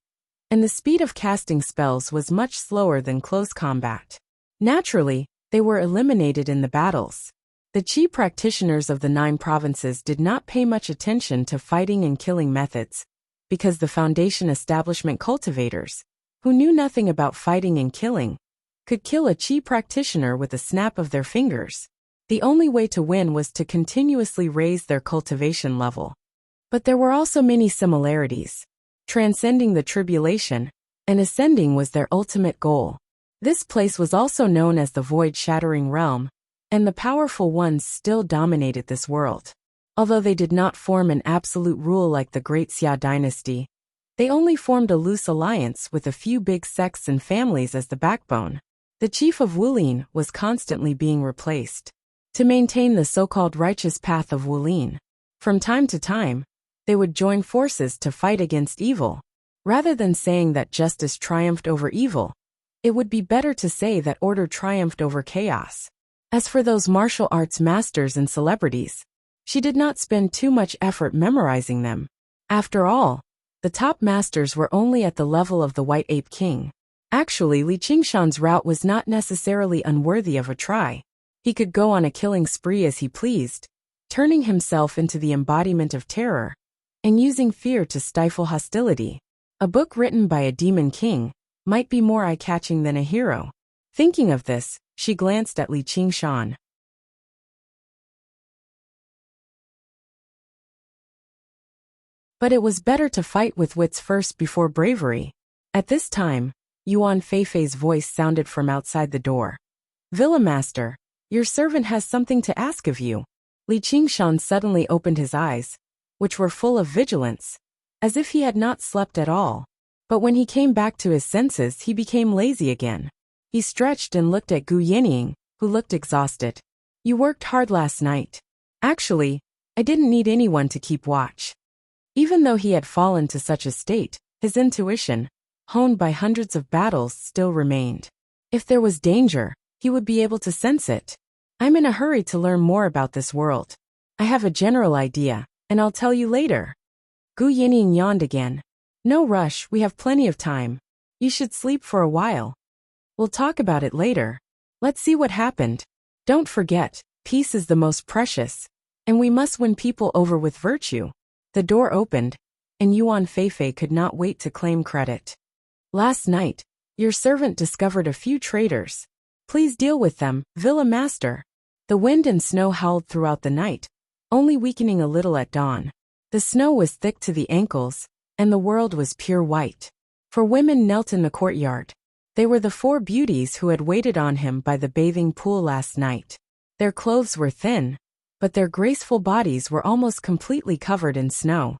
and the speed of casting spells was much slower than close combat. Naturally, they were eliminated in the battles. The Qi practitioners of the 9 provinces did not pay much attention to fighting and killing methods, because the Foundation establishment cultivators, who knew nothing about fighting and killing, could kill a Qi practitioner with a snap of their fingers. The only way to win was to continuously raise their cultivation level. But there were also many similarities. Transcending the tribulation and ascending was their ultimate goal. This place was also known as the Void-Shattering Realm, and the powerful ones still dominated this world. Although they did not form an absolute rule like the Great Xia dynasty, they only formed a loose alliance with a few big sects and families as the backbone. The chief of Wulin was constantly being replaced. To maintain the so-called righteous path of Wulin, from time to time, they would join forces to fight against evil. Rather than saying that justice triumphed over evil, it would be better to say that order triumphed over chaos. As for those martial arts masters and celebrities, she did not spend too much effort memorizing them. After all, the top masters were only at the level of the White Ape King. Actually, Li Qingshan's route was not necessarily unworthy of a try. He could go on a killing spree as he pleased, turning himself into the embodiment of terror, and using fear to stifle hostility. A book written by a demon king might be more eye-catching than a hero. Thinking of this, she glanced at Li Qingshan. But it was better to fight with wits first before bravery. At this time, Yuan Feifei's voice sounded from outside the door. "Villa Master, your servant has something to ask of you." Li Qingshan suddenly opened his eyes, which were full of vigilance, as if he had not slept at all. But when he came back to his senses, he became lazy again. He stretched and looked at Gu Yinying, who looked exhausted. "You worked hard last night." "Actually, I didn't need anyone to keep watch." Even though he had fallen to such a state, his intuition, honed by hundreds of battles, still remained. If there was danger, he would be able to sense it. "I'm in a hurry to learn more about this world. I have a general idea, and I'll tell you later." Gu Yinying yawned again. "No rush, we have plenty of time. You should sleep for a while. We'll talk about it later. Let's see what happened. Don't forget, peace is the most precious, and we must win people over with virtue." The door opened, and Yuan Feifei could not wait to claim credit. "Last night, your servant discovered a few traitors. Please deal with them, Villa Master." The wind and snow howled throughout the night, only weakening a little at dawn. The snow was thick to the ankles, and the world was pure white. 4 women knelt in the courtyard. They were the 4 beauties who had waited on him by the bathing pool last night. Their clothes were thin, but their graceful bodies were almost completely covered in snow.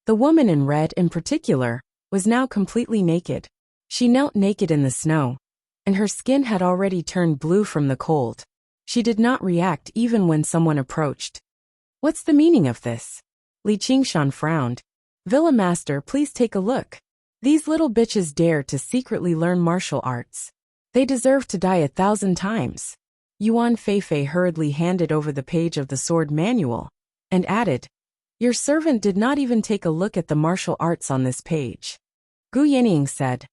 The woman in red, in particular, was now completely naked. She knelt naked in the snow, and her skin had already turned blue from the cold. She did not react even when someone approached. "What's the meaning of this?" Li Qingshan frowned. "Villa Master, please take a look. These little bitches dare to secretly learn martial arts. They deserve to die 1,000 times." Yuan Feifei hurriedly handed over the page of the sword manual, and added, "Your servant did not even take a look at the martial arts on this page." Gu Yinying said,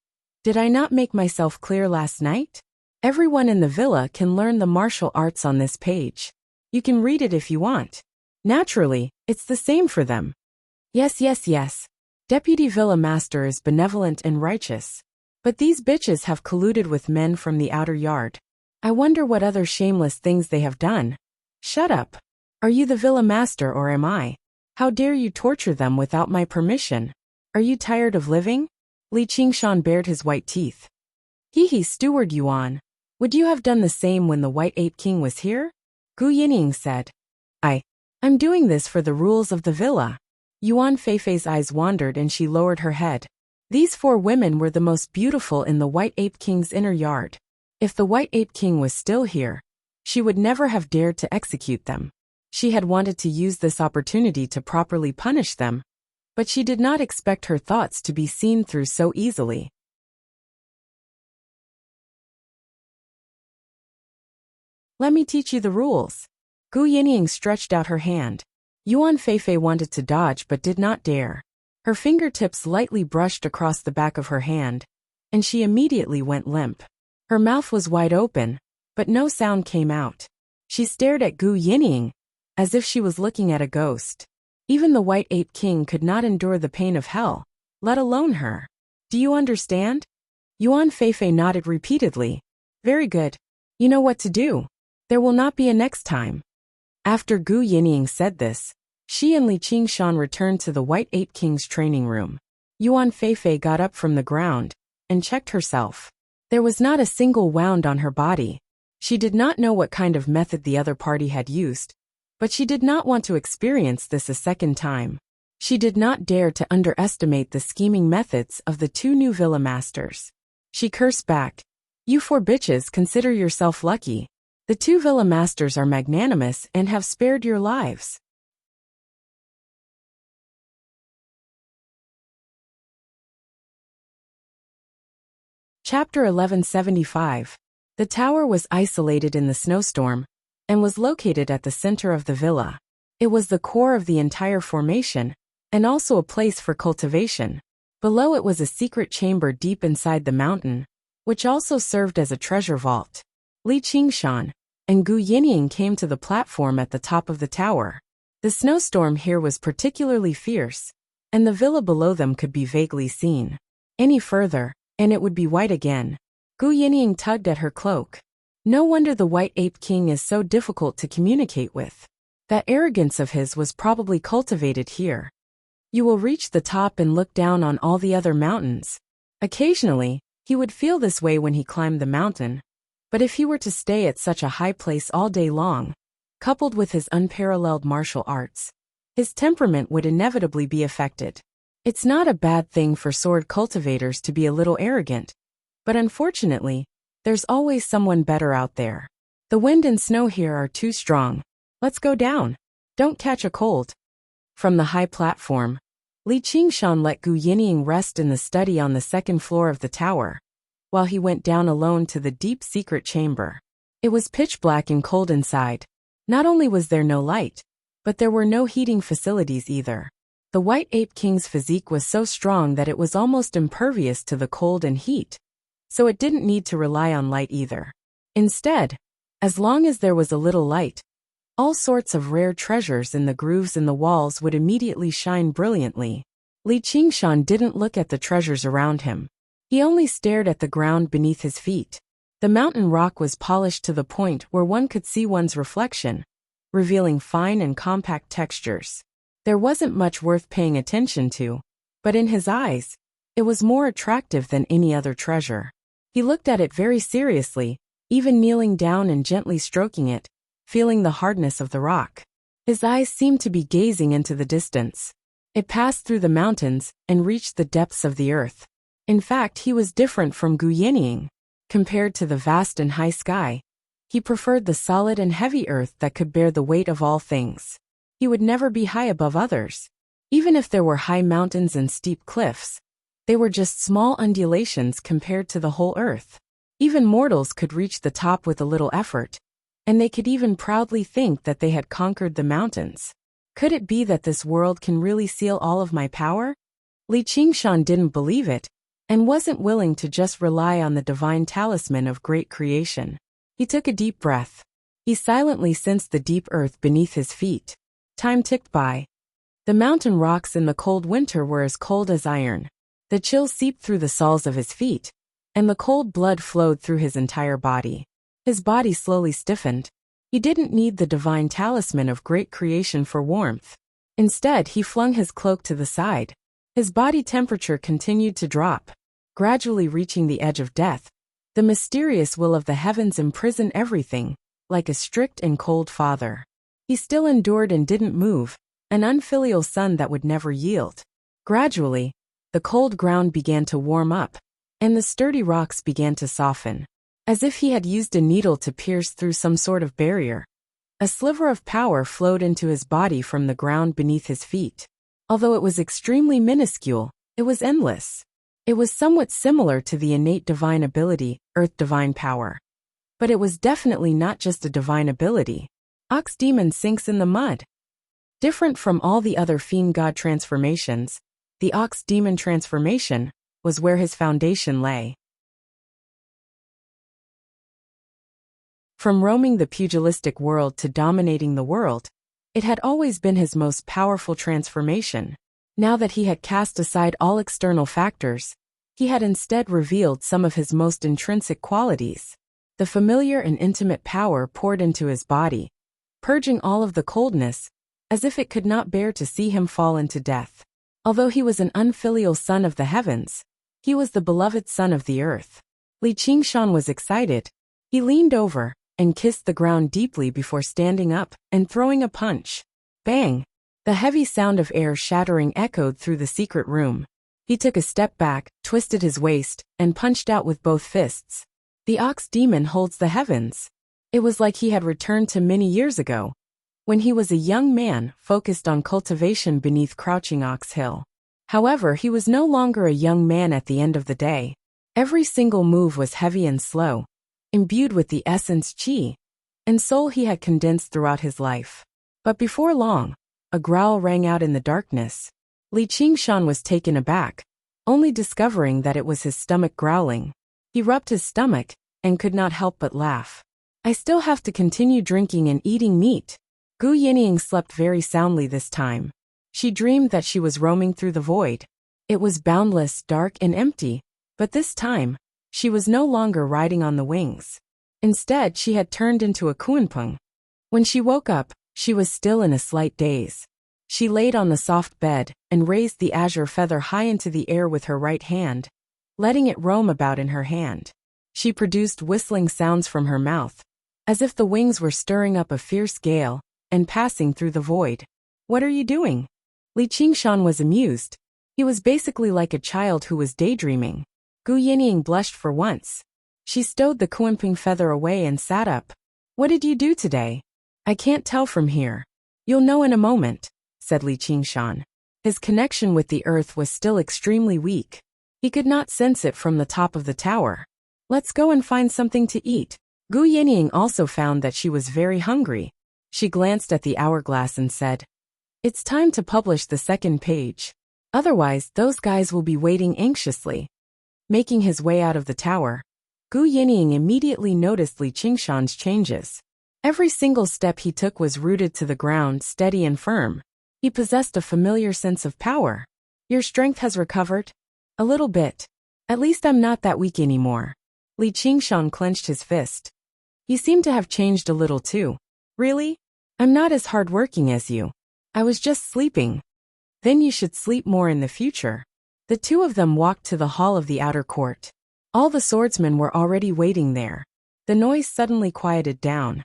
"Did I not make myself clear last night? Everyone in the villa can learn the martial arts on this page. You can read it if you want. Naturally, it's the same for them." Yes, yes, yes. Deputy Villa Master is benevolent and righteous. But these bitches have colluded with men from the outer yard. I wonder what other shameless things they have done. Shut up. Are you the Villa Master or am I? How dare you torture them without my permission? Are you tired of living? Li Qingshan bared his white teeth. Hee, Steward Yuan. Would you have done the same when the White Ape King was here? Gu Yinying said. I'm doing this for the rules of the villa. Yuan Feifei's eyes wandered and she lowered her head. These 4 women were the most beautiful in the White Ape King's inner yard. If the White Ape King was still here, she would never have dared to execute them. She had wanted to use this opportunity to properly punish them, but she did not expect her thoughts to be seen through so easily. Let me teach you the rules. Gu Yinying stretched out her hand. Yuan Feifei wanted to dodge but did not dare. Her fingertips lightly brushed across the back of her hand, and she immediately went limp. Her mouth was wide open, but no sound came out. She stared at Gu Yinying, as if she was looking at a ghost. Even the White Ape King could not endure the pain of hell, let alone her. Do you understand? Yuan Feifei nodded repeatedly. Very good. You know what to do. There will not be a next time. After Gu Yinying said this, she and Li Qingshan returned to the White Ape King's training room. Yuan Feifei got up from the ground and checked herself. There was not a single wound on her body. She did not know what kind of method the other party had used, but she did not want to experience this a second time. She did not dare to underestimate the scheming methods of the 2 new villa masters. She cursed back. You 4 bitches consider yourself lucky. The 2 villa masters are magnanimous and have spared your lives. Chapter 1175. The tower was isolated in the snowstorm and was located at the center of the villa. It was the core of the entire formation and also a place for cultivation. Below it was a secret chamber deep inside the mountain, which also served as a treasure vault. Li Qingshan and Gu Yinying came to the platform at the top of the tower. The snowstorm here was particularly fierce, and the villa below them could be vaguely seen. Any further, and it would be white again. Gu Yinying tugged at her cloak. No wonder the White Ape King is so difficult to communicate with. That arrogance of his was probably cultivated here. You will reach the top and look down on all the other mountains. Occasionally, he would feel this way when he climbed the mountain. But if he were to stay at such a high place all day long, coupled with his unparalleled martial arts, his temperament would inevitably be affected. It's not a bad thing for sword cultivators to be a little arrogant, but unfortunately, there's always someone better out there. The wind and snow here are too strong. Let's go down. Don't catch a cold. From the high platform, Li Qingshan let Gu Yinying rest in the study on the 2nd floor of the tower, while he went down alone to the deep secret chamber. It was pitch black and cold inside. Not only was there no light, but there were no heating facilities either. The White Ape King's physique was so strong that it was almost impervious to the cold and heat, so it didn't need to rely on light either. Instead, as long as there was a little light, all sorts of rare treasures in the grooves in the walls would immediately shine brilliantly. Li Qingshan didn't look at the treasures around him. He only stared at the ground beneath his feet. The mountain rock was polished to the point where one could see one's reflection, revealing fine and compact textures. There wasn't much worth paying attention to, but in his eyes, it was more attractive than any other treasure. He looked at it very seriously, even kneeling down and gently stroking it, feeling the hardness of the rock. His eyes seemed to be gazing into the distance. It passed through the mountains and reached the depths of the earth. In fact, he was different from Gu Yinying. Compared to the vast and high sky, he preferred the solid and heavy earth that could bear the weight of all things. He would never be high above others. Even if there were high mountains and steep cliffs, they were just small undulations compared to the whole earth. Even mortals could reach the top with a little effort, and they could even proudly think that they had conquered the mountains. Could it be that this world can really seal all of my power? Li Qingshan didn't believe it, and wasn't willing to just rely on the divine talisman of great creation. He took a deep breath. He silently sensed the deep earth beneath his feet. Time ticked by. The mountain rocks in the cold winter were as cold as iron. The chill seeped through the soles of his feet, and the cold blood flowed through his entire body. His body slowly stiffened. He didn't need the divine talisman of great creation for warmth. Instead, he flung his cloak to the side. His body temperature continued to drop, gradually reaching the edge of death. The mysterious will of the heavens imprisoned everything, like a strict and cold father. He still endured and didn't move, an unfilial son that would never yield. Gradually, the cold ground began to warm up, and the sturdy rocks began to soften, as if he had used a needle to pierce through some sort of barrier. A sliver of power flowed into his body from the ground beneath his feet. Although it was extremely minuscule, it was endless. It was somewhat similar to the innate divine ability, Earth Divine Power. But it was definitely not just a divine ability. Ox Demon sinks in the mud. Different from all the other Fiend God transformations, the Ox Demon transformation was where his foundation lay. From roaming the pugilistic world to dominating the world, it had always been his most powerful transformation. Now that he had cast aside all external factors, he had instead revealed some of his most intrinsic qualities. The familiar and intimate power poured into his body, purging all of the coldness, as if it could not bear to see him fall into death. Although he was an unfilial son of the heavens, he was the beloved son of the earth. Li Qingshan was excited. He leaned over and kissed the ground deeply before standing up and throwing a punch. Bang! The heavy sound of air shattering echoed through the secret room. He took a step back, twisted his waist, and punched out with both fists. The Ox Demon holds the heavens. It was like he had returned to many years ago, when he was a young man focused on cultivation beneath Crouching Ox Hill. However, he was no longer a young man at the end of the day. Every single move was heavy and slow, imbued with the essence chi and soul he had condensed throughout his life. But before long, a growl rang out in the darkness. Li Qingshan was taken aback, only discovering that it was his stomach growling. He rubbed his stomach and could not help but laugh. I still have to continue drinking and eating meat. Gu Yinying slept very soundly this time. She dreamed that she was roaming through the void. It was boundless, dark, and empty, but this time, she was no longer riding on the wings. Instead, she had turned into a kunpeng. When she woke up, she was still in a slight daze. She laid on the soft bed and raised the azure feather high into the air with her right hand, letting it roam about in her hand. She produced whistling sounds from her mouth, as if the wings were stirring up a fierce gale and passing through the void. What are you doing? Li Qingshan was amused. He was basically like a child who was daydreaming. Gu Yinying blushed for once. She stowed the kunpeng feather away and sat up. What did you do today? I can't tell from here. You'll know in a moment, said Li Qingshan. His connection with the earth was still extremely weak. He could not sense it from the top of the tower. Let's go and find something to eat. Gu Yinying also found that she was very hungry. She glanced at the hourglass and said, It's time to publish the second page. Otherwise, those guys will be waiting anxiously. Making his way out of the tower, Gu Yinying immediately noticed Li Qingshan's changes. Every single step he took was rooted to the ground, steady and firm. He possessed a familiar sense of power. Your strength has recovered? A little bit. At least I'm not that weak anymore. Li Qingshan clenched his fist. You seem to have changed a little too. Really? I'm not as hardworking as you. I was just sleeping. Then you should sleep more in the future. The two of them walked to the hall of the outer court. All the swordsmen were already waiting there. The noise suddenly quieted down.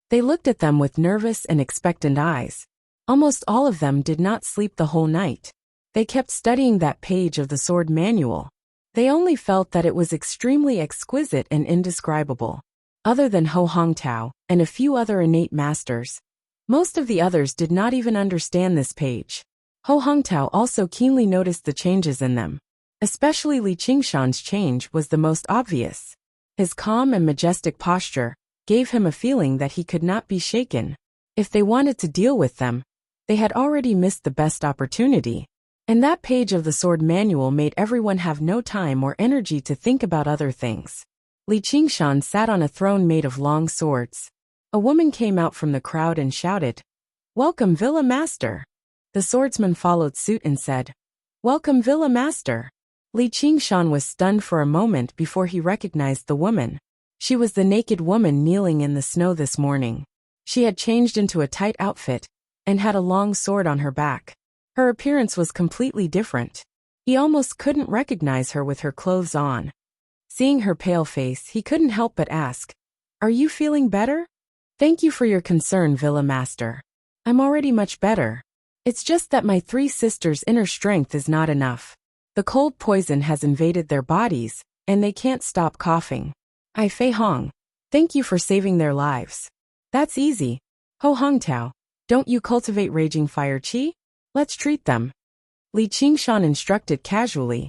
They looked at them with nervous and expectant eyes. Almost all of them did not sleep the whole night. They kept studying that page of the sword manual. They only felt that it was extremely exquisite and indescribable. Other than Ho Hongtao and a few other innate masters, most of the others did not even understand this page. Ho Hongtao also keenly noticed the changes in them. Especially Li Qingshan's change was the most obvious. His calm and majestic posture gave him a feeling that he could not be shaken. If they wanted to deal with them, they had already missed the best opportunity. And that page of the sword manual made everyone have no time or energy to think about other things. Li Qingshan sat on a throne made of long swords. A woman came out from the crowd and shouted, "Welcome, Villa Master." The swordsman followed suit and said, "Welcome, Villa Master." Li Qingshan was stunned for a moment before he recognized the woman. She was the naked woman kneeling in the snow this morning. She had changed into a tight outfit and had a long sword on her back. Her appearance was completely different. He almost couldn't recognize her with her clothes on. Seeing her pale face, he couldn't help but ask, "Are you feeling better?" "Thank you for your concern, Villa Master. I'm already much better. It's just that my 3 sisters' inner strength is not enough. The cold poison has invaded their bodies, and they can't stop coughing. I Fei Hong. Thank you for saving their lives." "That's easy. Ho Hongtao, don't you cultivate raging fire qi? Let's treat them." Li Qingshan instructed casually.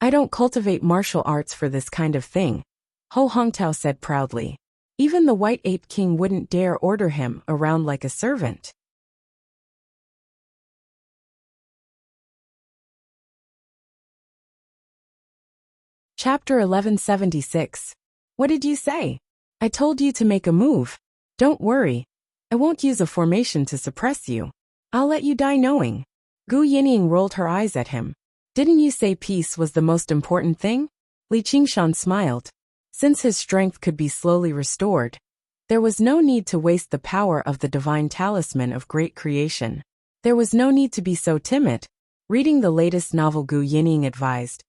"I don't cultivate martial arts for this kind of thing," Ho Hongtao said proudly. Even the White Ape King wouldn't dare order him around like a servant. Chapter 1176. What did you say? I told you to make a move. Don't worry. I won't use a formation to suppress you. I'll let you die knowing. Gu Yinying rolled her eyes at him. Didn't you say peace was the most important thing? Li Qingshan smiled. Since his strength could be slowly restored, there was no need to waste the power of the divine talisman of great creation. There was no need to be so timid. Reading the latest novel, Gu Yinying advised,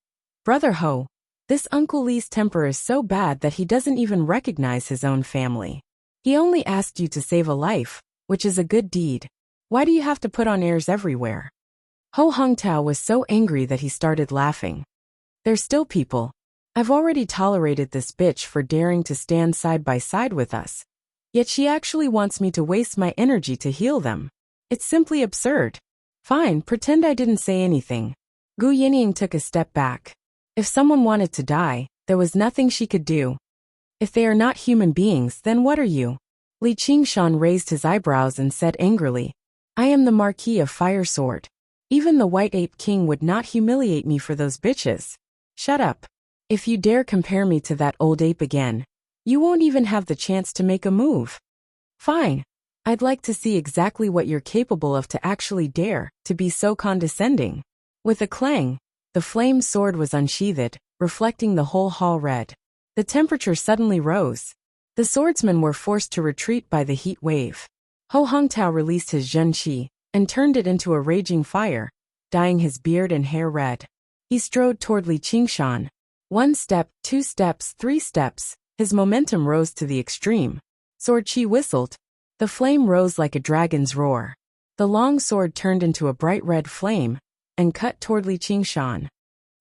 "Brother Ho, this Uncle Li's temper is so bad that he doesn't even recognize his own family. He only asked you to save a life, which is a good deed. Why do you have to put on airs everywhere?" Ho Hongtao was so angry that he started laughing. "They're still people. I've already tolerated this bitch for daring to stand side by side with us. Yet she actually wants me to waste my energy to heal them. It's simply absurd. Fine, pretend I didn't say anything." Gu Yinying took a step back. If someone wanted to die, there was nothing she could do. If they are not human beings, then what are you? Li Qingshan raised his eyebrows and said angrily, "I am the Marquis of Fire Sword. Even the White Ape King would not humiliate me for those bitches. Shut up. If you dare compare me to that old ape again, you won't even have the chance to make a move." "Fine. I'd like to see exactly what you're capable of to actually dare to be so condescending." With a clang, the flame sword was unsheathed, reflecting the whole hall red. The temperature suddenly rose. The swordsmen were forced to retreat by the heat wave. Ho Hongtao released his Zhen Qi and turned it into a raging fire, dyeing his beard and hair red. He strode toward Li Qingshan. 1 step, 2 steps, 3 steps, his momentum rose to the extreme. Sword Qi whistled. The flame rose like a dragon's roar. The long sword turned into a bright red flame and cut toward Li Qingshan.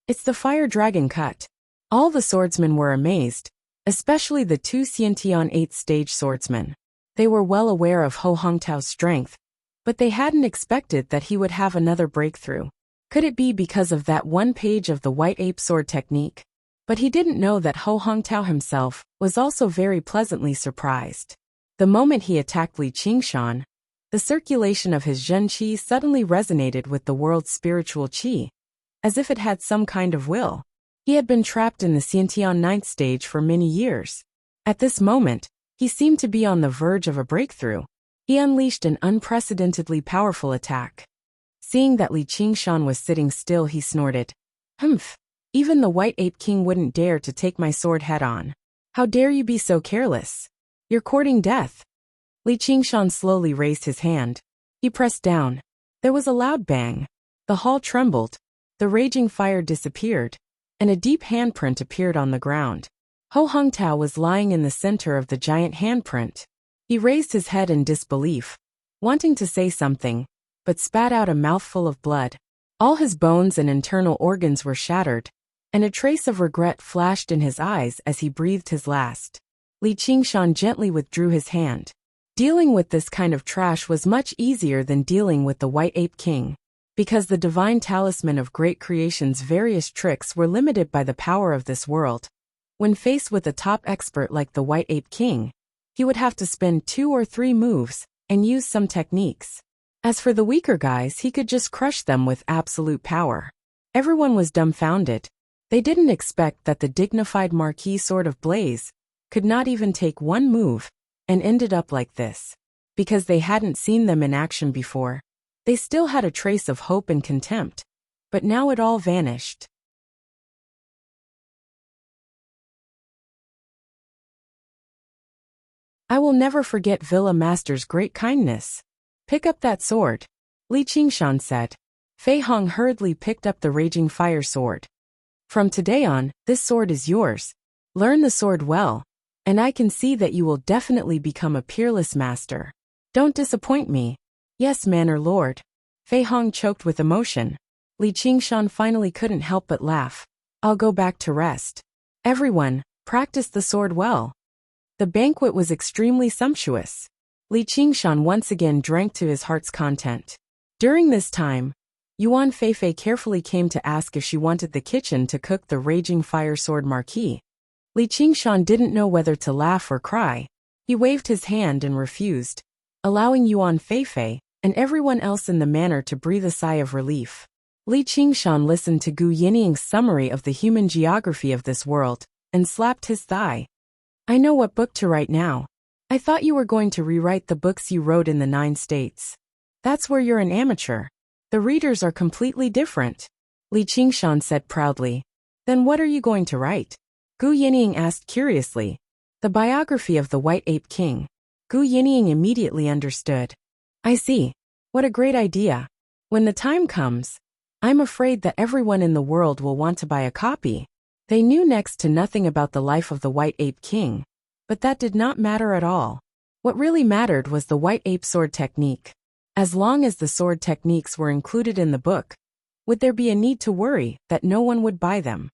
It's the fire dragon cut. All the swordsmen were amazed, especially the 2 Xiantian 8th stage swordsmen. They were well aware of Ho Hongtao's strength, but they hadn't expected that he would have another breakthrough. Could it be because of that 1 page of the White Ape sword technique? But he didn't know that Ho Hongtao himself was also very pleasantly surprised. The moment he attacked Li Qingshan, the circulation of his Zhen Qi suddenly resonated with the world's spiritual qi, as if it had some kind of will. He had been trapped in the Xiantian 9th stage for many years. At this moment, he seemed to be on the verge of a breakthrough. He unleashed an unprecedentedly powerful attack. Seeing that Li Qingshan was sitting still, he snorted, "Humph! Even the White Ape King wouldn't dare to take my sword head-on. How dare you be so careless? You're courting death." Li Qingshan slowly raised his hand. He pressed down. There was a loud bang. The hall trembled. The raging fire disappeared, and a deep handprint appeared on the ground. Ho Hongtao was lying in the center of the giant handprint. He raised his head in disbelief, wanting to say something, but spat out a mouthful of blood. All his bones and internal organs were shattered, and a trace of regret flashed in his eyes as he breathed his last. Li Qingshan gently withdrew his hand. Dealing with this kind of trash was much easier than dealing with the White Ape King, because the divine talisman of great creation's various tricks were limited by the power of this world. When faced with a top expert like the White Ape King, he would have to spend 2 or 3 moves and use some techniques. As for the weaker guys, he could just crush them with absolute power. Everyone was dumbfounded. They didn't expect that the dignified Marquis Sword of Blaze could not even take 1 move and ended up like this. Because they hadn't seen them in action before, they still had a trace of hope and contempt, but now it all vanished. I will never forget Villa Master's great kindness. Pick up that sword, Li Qingshan said. Fei Hong hurriedly picked up the raging fire sword. From today on, this sword is yours. Learn the sword well, and I can see that you will definitely become a peerless master. Don't disappoint me. Yes, Manor Lord. Fei Hong choked with emotion. Li Qingshan finally couldn't help but laugh. I'll go back to rest. Everyone, practice the sword well. The banquet was extremely sumptuous. Li Qingshan once again drank to his heart's content. During this time, Yuan Feifei carefully came to ask if she wanted the kitchen to cook the raging fire sword Marquis. Li Qingshan didn't know whether to laugh or cry. He waved his hand and refused, allowing Yuan Feifei and everyone else in the manor to breathe a sigh of relief. Li Qingshan listened to Gu Yining's summary of the human geography of this world and slapped his thigh. I know what book to write now. I thought you were going to rewrite the books you wrote in the 9 states. That's where you're an amateur. The readers are completely different. Li Qingshan said proudly. Then what are you going to write? Gu Yining asked curiously. The biography of the White Ape King. Gu Yining immediately understood. I see. What a great idea. When the time comes, I'm afraid that everyone in the world will want to buy a copy. They knew next to nothing about the life of the White Ape King, but that did not matter at all. What really mattered was the White Ape sword technique. As long as the sword techniques were included in the book, would there be a need to worry that no one would buy them?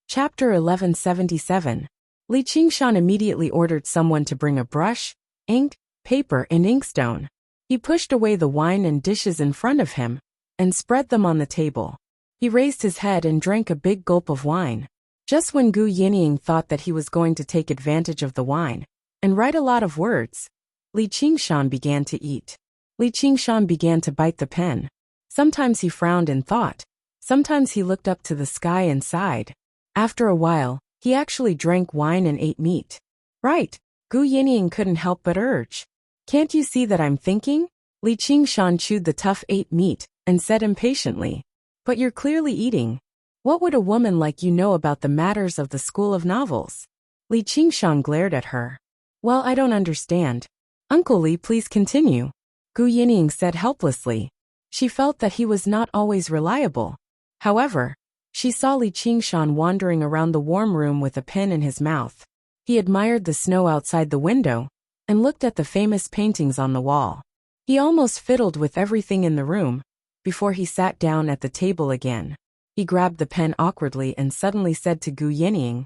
Chapter 1177. Li Qingshan immediately ordered someone to bring a brush, ink, paper, and inkstone. He pushed away the wine and dishes in front of him and spread them on the table. He raised his head and drank a big gulp of wine. Just when Gu Yining thought that he was going to take advantage of the wine and write a lot of words, Li Qingshan began to eat. Li Qingshan began to bite the pen. Sometimes he frowned in thought. Sometimes he looked up to the sky and sighed. After a while, he actually drank wine and ate meat. Right, Gu Yining couldn't help but urge. Can't you see that I'm thinking? Li Qingshan chewed the tough ate meat and said impatiently. But you're clearly eating. What would a woman like you know about the matters of the school of novels? Li Qingshan glared at her. Well, I don't understand. Uncle Li, please continue. Gu Yining said helplessly. She felt that he was not always reliable. However, she saw Li Qingshan wandering around the warm room with a pen in his mouth. He admired the snow outside the window and looked at the famous paintings on the wall. He almost fiddled with everything in the room before he sat down at the table again. He grabbed the pen awkwardly and suddenly said to Gu Yining,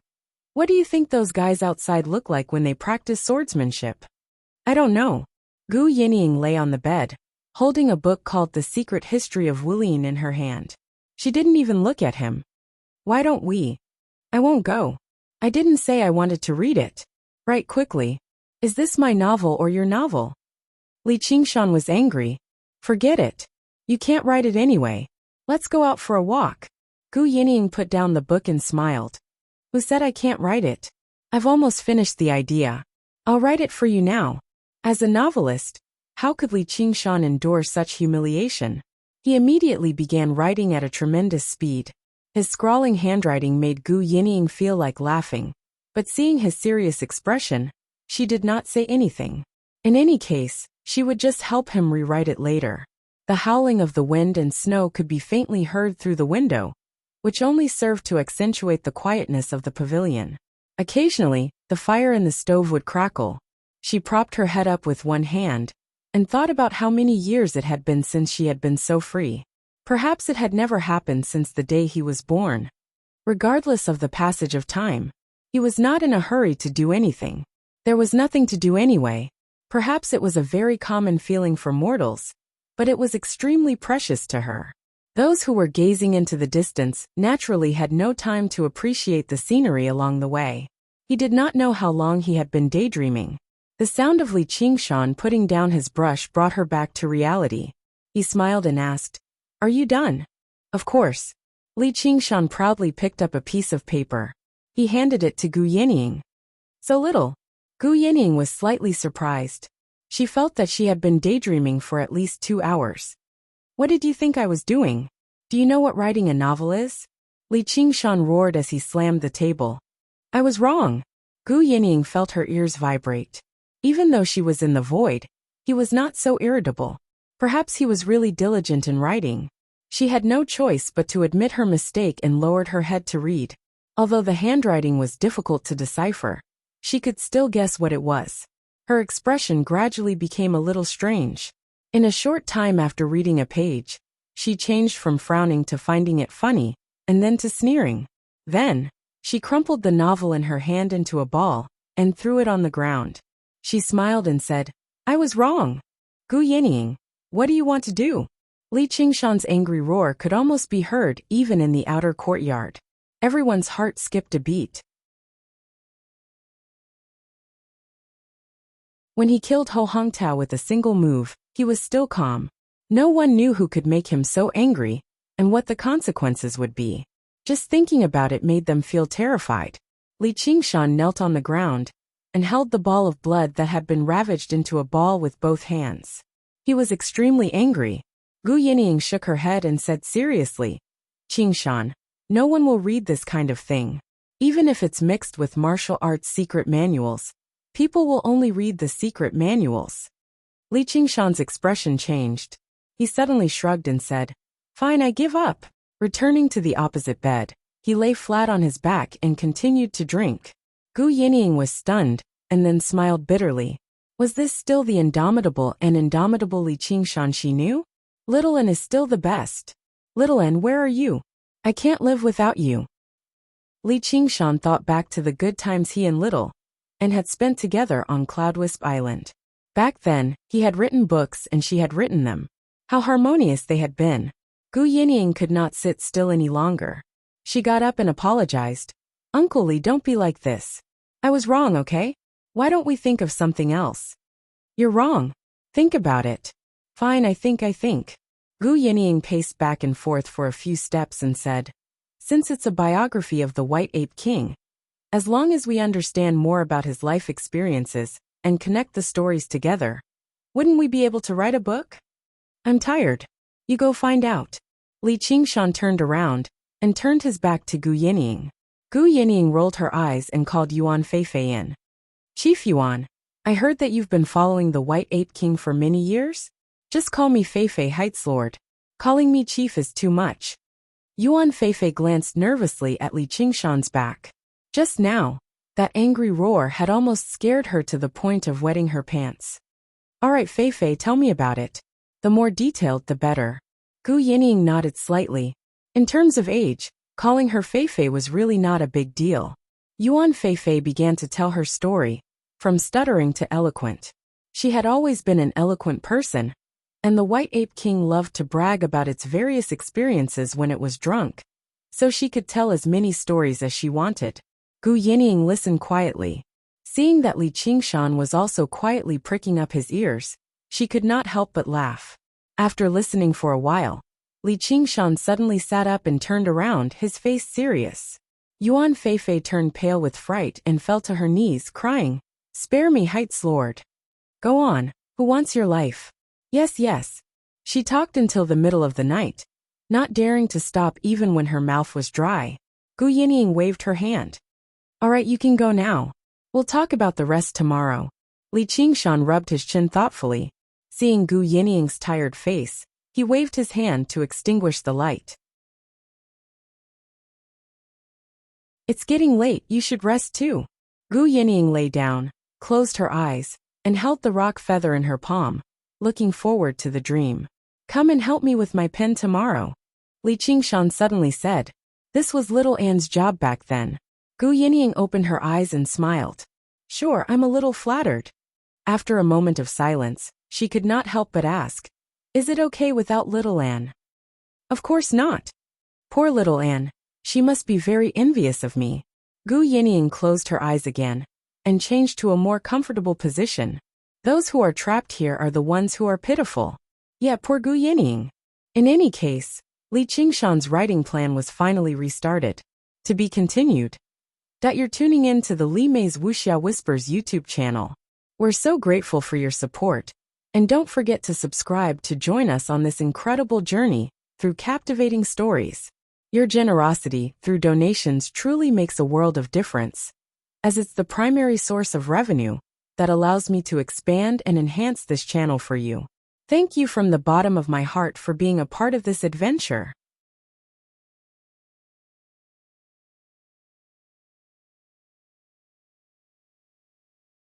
"What do you think those guys outside look like when they practice swordsmanship?" "I don't know." Gu Yining lay on the bed, holding a book called The Secret History of Wulian in her hand. She didn't even look at him. "Why don't we?" "I won't go. I didn't say I wanted to read it." "Write quickly. Is this my novel or your novel?" Li Qingshan was angry. "Forget it. You can't write it anyway. Let's go out for a walk." Gu Yining put down the book and smiled. "Who said I can't write it? I've almost finished the idea. I'll write it for you now." As a novelist, how could Li Qingshan endure such humiliation? He immediately began writing at a tremendous speed. His scrawling handwriting made Gu Yining feel like laughing, but seeing his serious expression, she did not say anything. In any case, she would just help him rewrite it later. The howling of the wind and snow could be faintly heard through the window, which only served to accentuate the quietness of the pavilion. Occasionally, the fire in the stove would crackle. She propped her head up with one hand and thought about how many years it had been since she had been so free. Perhaps it had never happened since the day he was born. Regardless of the passage of time, he was not in a hurry to do anything. There was nothing to do anyway. Perhaps it was a very common feeling for mortals, but it was extremely precious to her. Those who were gazing into the distance naturally had no time to appreciate the scenery along the way. He did not know how long he had been daydreaming. The sound of Li Qingshan putting down his brush brought her back to reality. He smiled and asked, "Are you done?" "Of course." Li Qingshan proudly picked up a piece of paper. He handed it to Gu Yinying. "So little." Gu Yinying was slightly surprised. She felt that she had been daydreaming for at least 2 hours. "What did you think I was doing? Do you know what writing a novel is?" Li Qingshan roared as he slammed the table. "I was wrong." Gu Yinying felt her ears vibrate. Even though she was in the void, he was not so irritable. Perhaps he was really diligent in writing. She had no choice but to admit her mistake and lowered her head to read. Although the handwriting was difficult to decipher, she could still guess what it was. Her expression gradually became a little strange. In a short time after reading a page, she changed from frowning to finding it funny, and then to sneering. Then, she crumpled the novel in her hand into a ball, and threw it on the ground. She smiled and said, "I was wrong. Gu Yinying, what do you want to do?" Li Qingshan's angry roar could almost be heard even in the outer courtyard. Everyone's heart skipped a beat. When he killed Ho Hongtao with a single move, he was still calm. No one knew who could make him so angry, and what the consequences would be. Just thinking about it made them feel terrified. Li Qingshan knelt on the ground and held the ball of blood that had been ravaged into a ball with both hands. He was extremely angry. Gu Yinying shook her head and said seriously, "Qingshan, no one will read this kind of thing. Even if it's mixed with martial arts secret manuals, people will only read the secret manuals." Li Qingshan's expression changed. He suddenly shrugged and said, "Fine, I give up." Returning to the opposite bed, he lay flat on his back and continued to drink. Gu Yinying was stunned, and then smiled bitterly. Was this still the indomitable Li Qingshan she knew? "Little N is still the best. Little N, where are you? I can't live without you." Li Qingshan thought back to the good times he and Little N had spent together on Cloudwisp Island. Back then, he had written books and she had written them. How harmonious they had been. Gu Yinying could not sit still any longer. She got up and apologized. "Uncle Li, don't be like this. I was wrong, okay? Why don't we think of something else?" "You're wrong. Think about it." "Fine, I think. Gu Yinying paced back and forth for a few steps and said, "Since it's a biography of the White Ape King, as long as we understand more about his life experiences and connect the stories together, wouldn't we be able to write a book?" "I'm tired. You go find out." Li Qingshan turned around and turned his back to Gu Yinying. Gu Yinying rolled her eyes and called Yuan Feifei in. "Chief Yuan, I heard that you've been following the White Ape King for many years? Just call me Feifei Heights Lord. Calling me chief is too much." Yuan Feifei glanced nervously at Li Qingshan's back. Just now, that angry roar had almost scared her to the point of wetting her pants. "All right, Feifei, tell me about it. The more detailed, the better." Gu Yinying nodded slightly. In terms of age, calling her Feifei was really not a big deal. Yuan Feifei began to tell her story, from stuttering to eloquent. She had always been an eloquent person, and the White Ape King loved to brag about its various experiences when it was drunk, so she could tell as many stories as she wanted. Gu Yinying listened quietly. Seeing that Li Qingshan was also quietly pricking up his ears, she could not help but laugh. After listening for a while, Li Qingshan suddenly sat up and turned around, his face serious. Yuan Feifei turned pale with fright and fell to her knees, crying, "Spare me, Heights Lord. Go on, who wants your life?" Yes. She talked until the middle of the night, not daring to stop even when her mouth was dry. Gu Yinying waved her hand. "All right, you can go now. We'll talk about the rest tomorrow." Li Qingshan rubbed his chin thoughtfully. Seeing Gu Yinying's tired face, he waved his hand to extinguish the light. "It's getting late, you should rest too." Gu Yinying lay down, closed her eyes, and held the rock feather in her palm, looking forward to the dream. "Come and help me with my pen tomorrow," Li Qingshan suddenly said. This was little Anne's job back then. Gu Yinying opened her eyes and smiled. "Sure, I'm a little flattered." After a moment of silence, she could not help but ask, Is it okay without little Anne? Of course not. Poor little Anne. She must be very envious of me. Gu Yinying closed her eyes again and changed to a more comfortable position. Those who are trapped here are the ones who are pitiful. Yet poor Gu Yinying. In any case, Li Qingshan's writing plan was finally restarted. To be continued. You're tuning in to the Li Mei's Wuxia Whispers YouTube channel. We're so grateful for your support, and don't forget to subscribe to join us on this incredible journey through captivating stories. Your generosity through donations truly makes a world of difference, as it's the primary source of revenue that allows me to expand and enhance this channel for you. Thank you from the bottom of my heart for being a part of this adventure.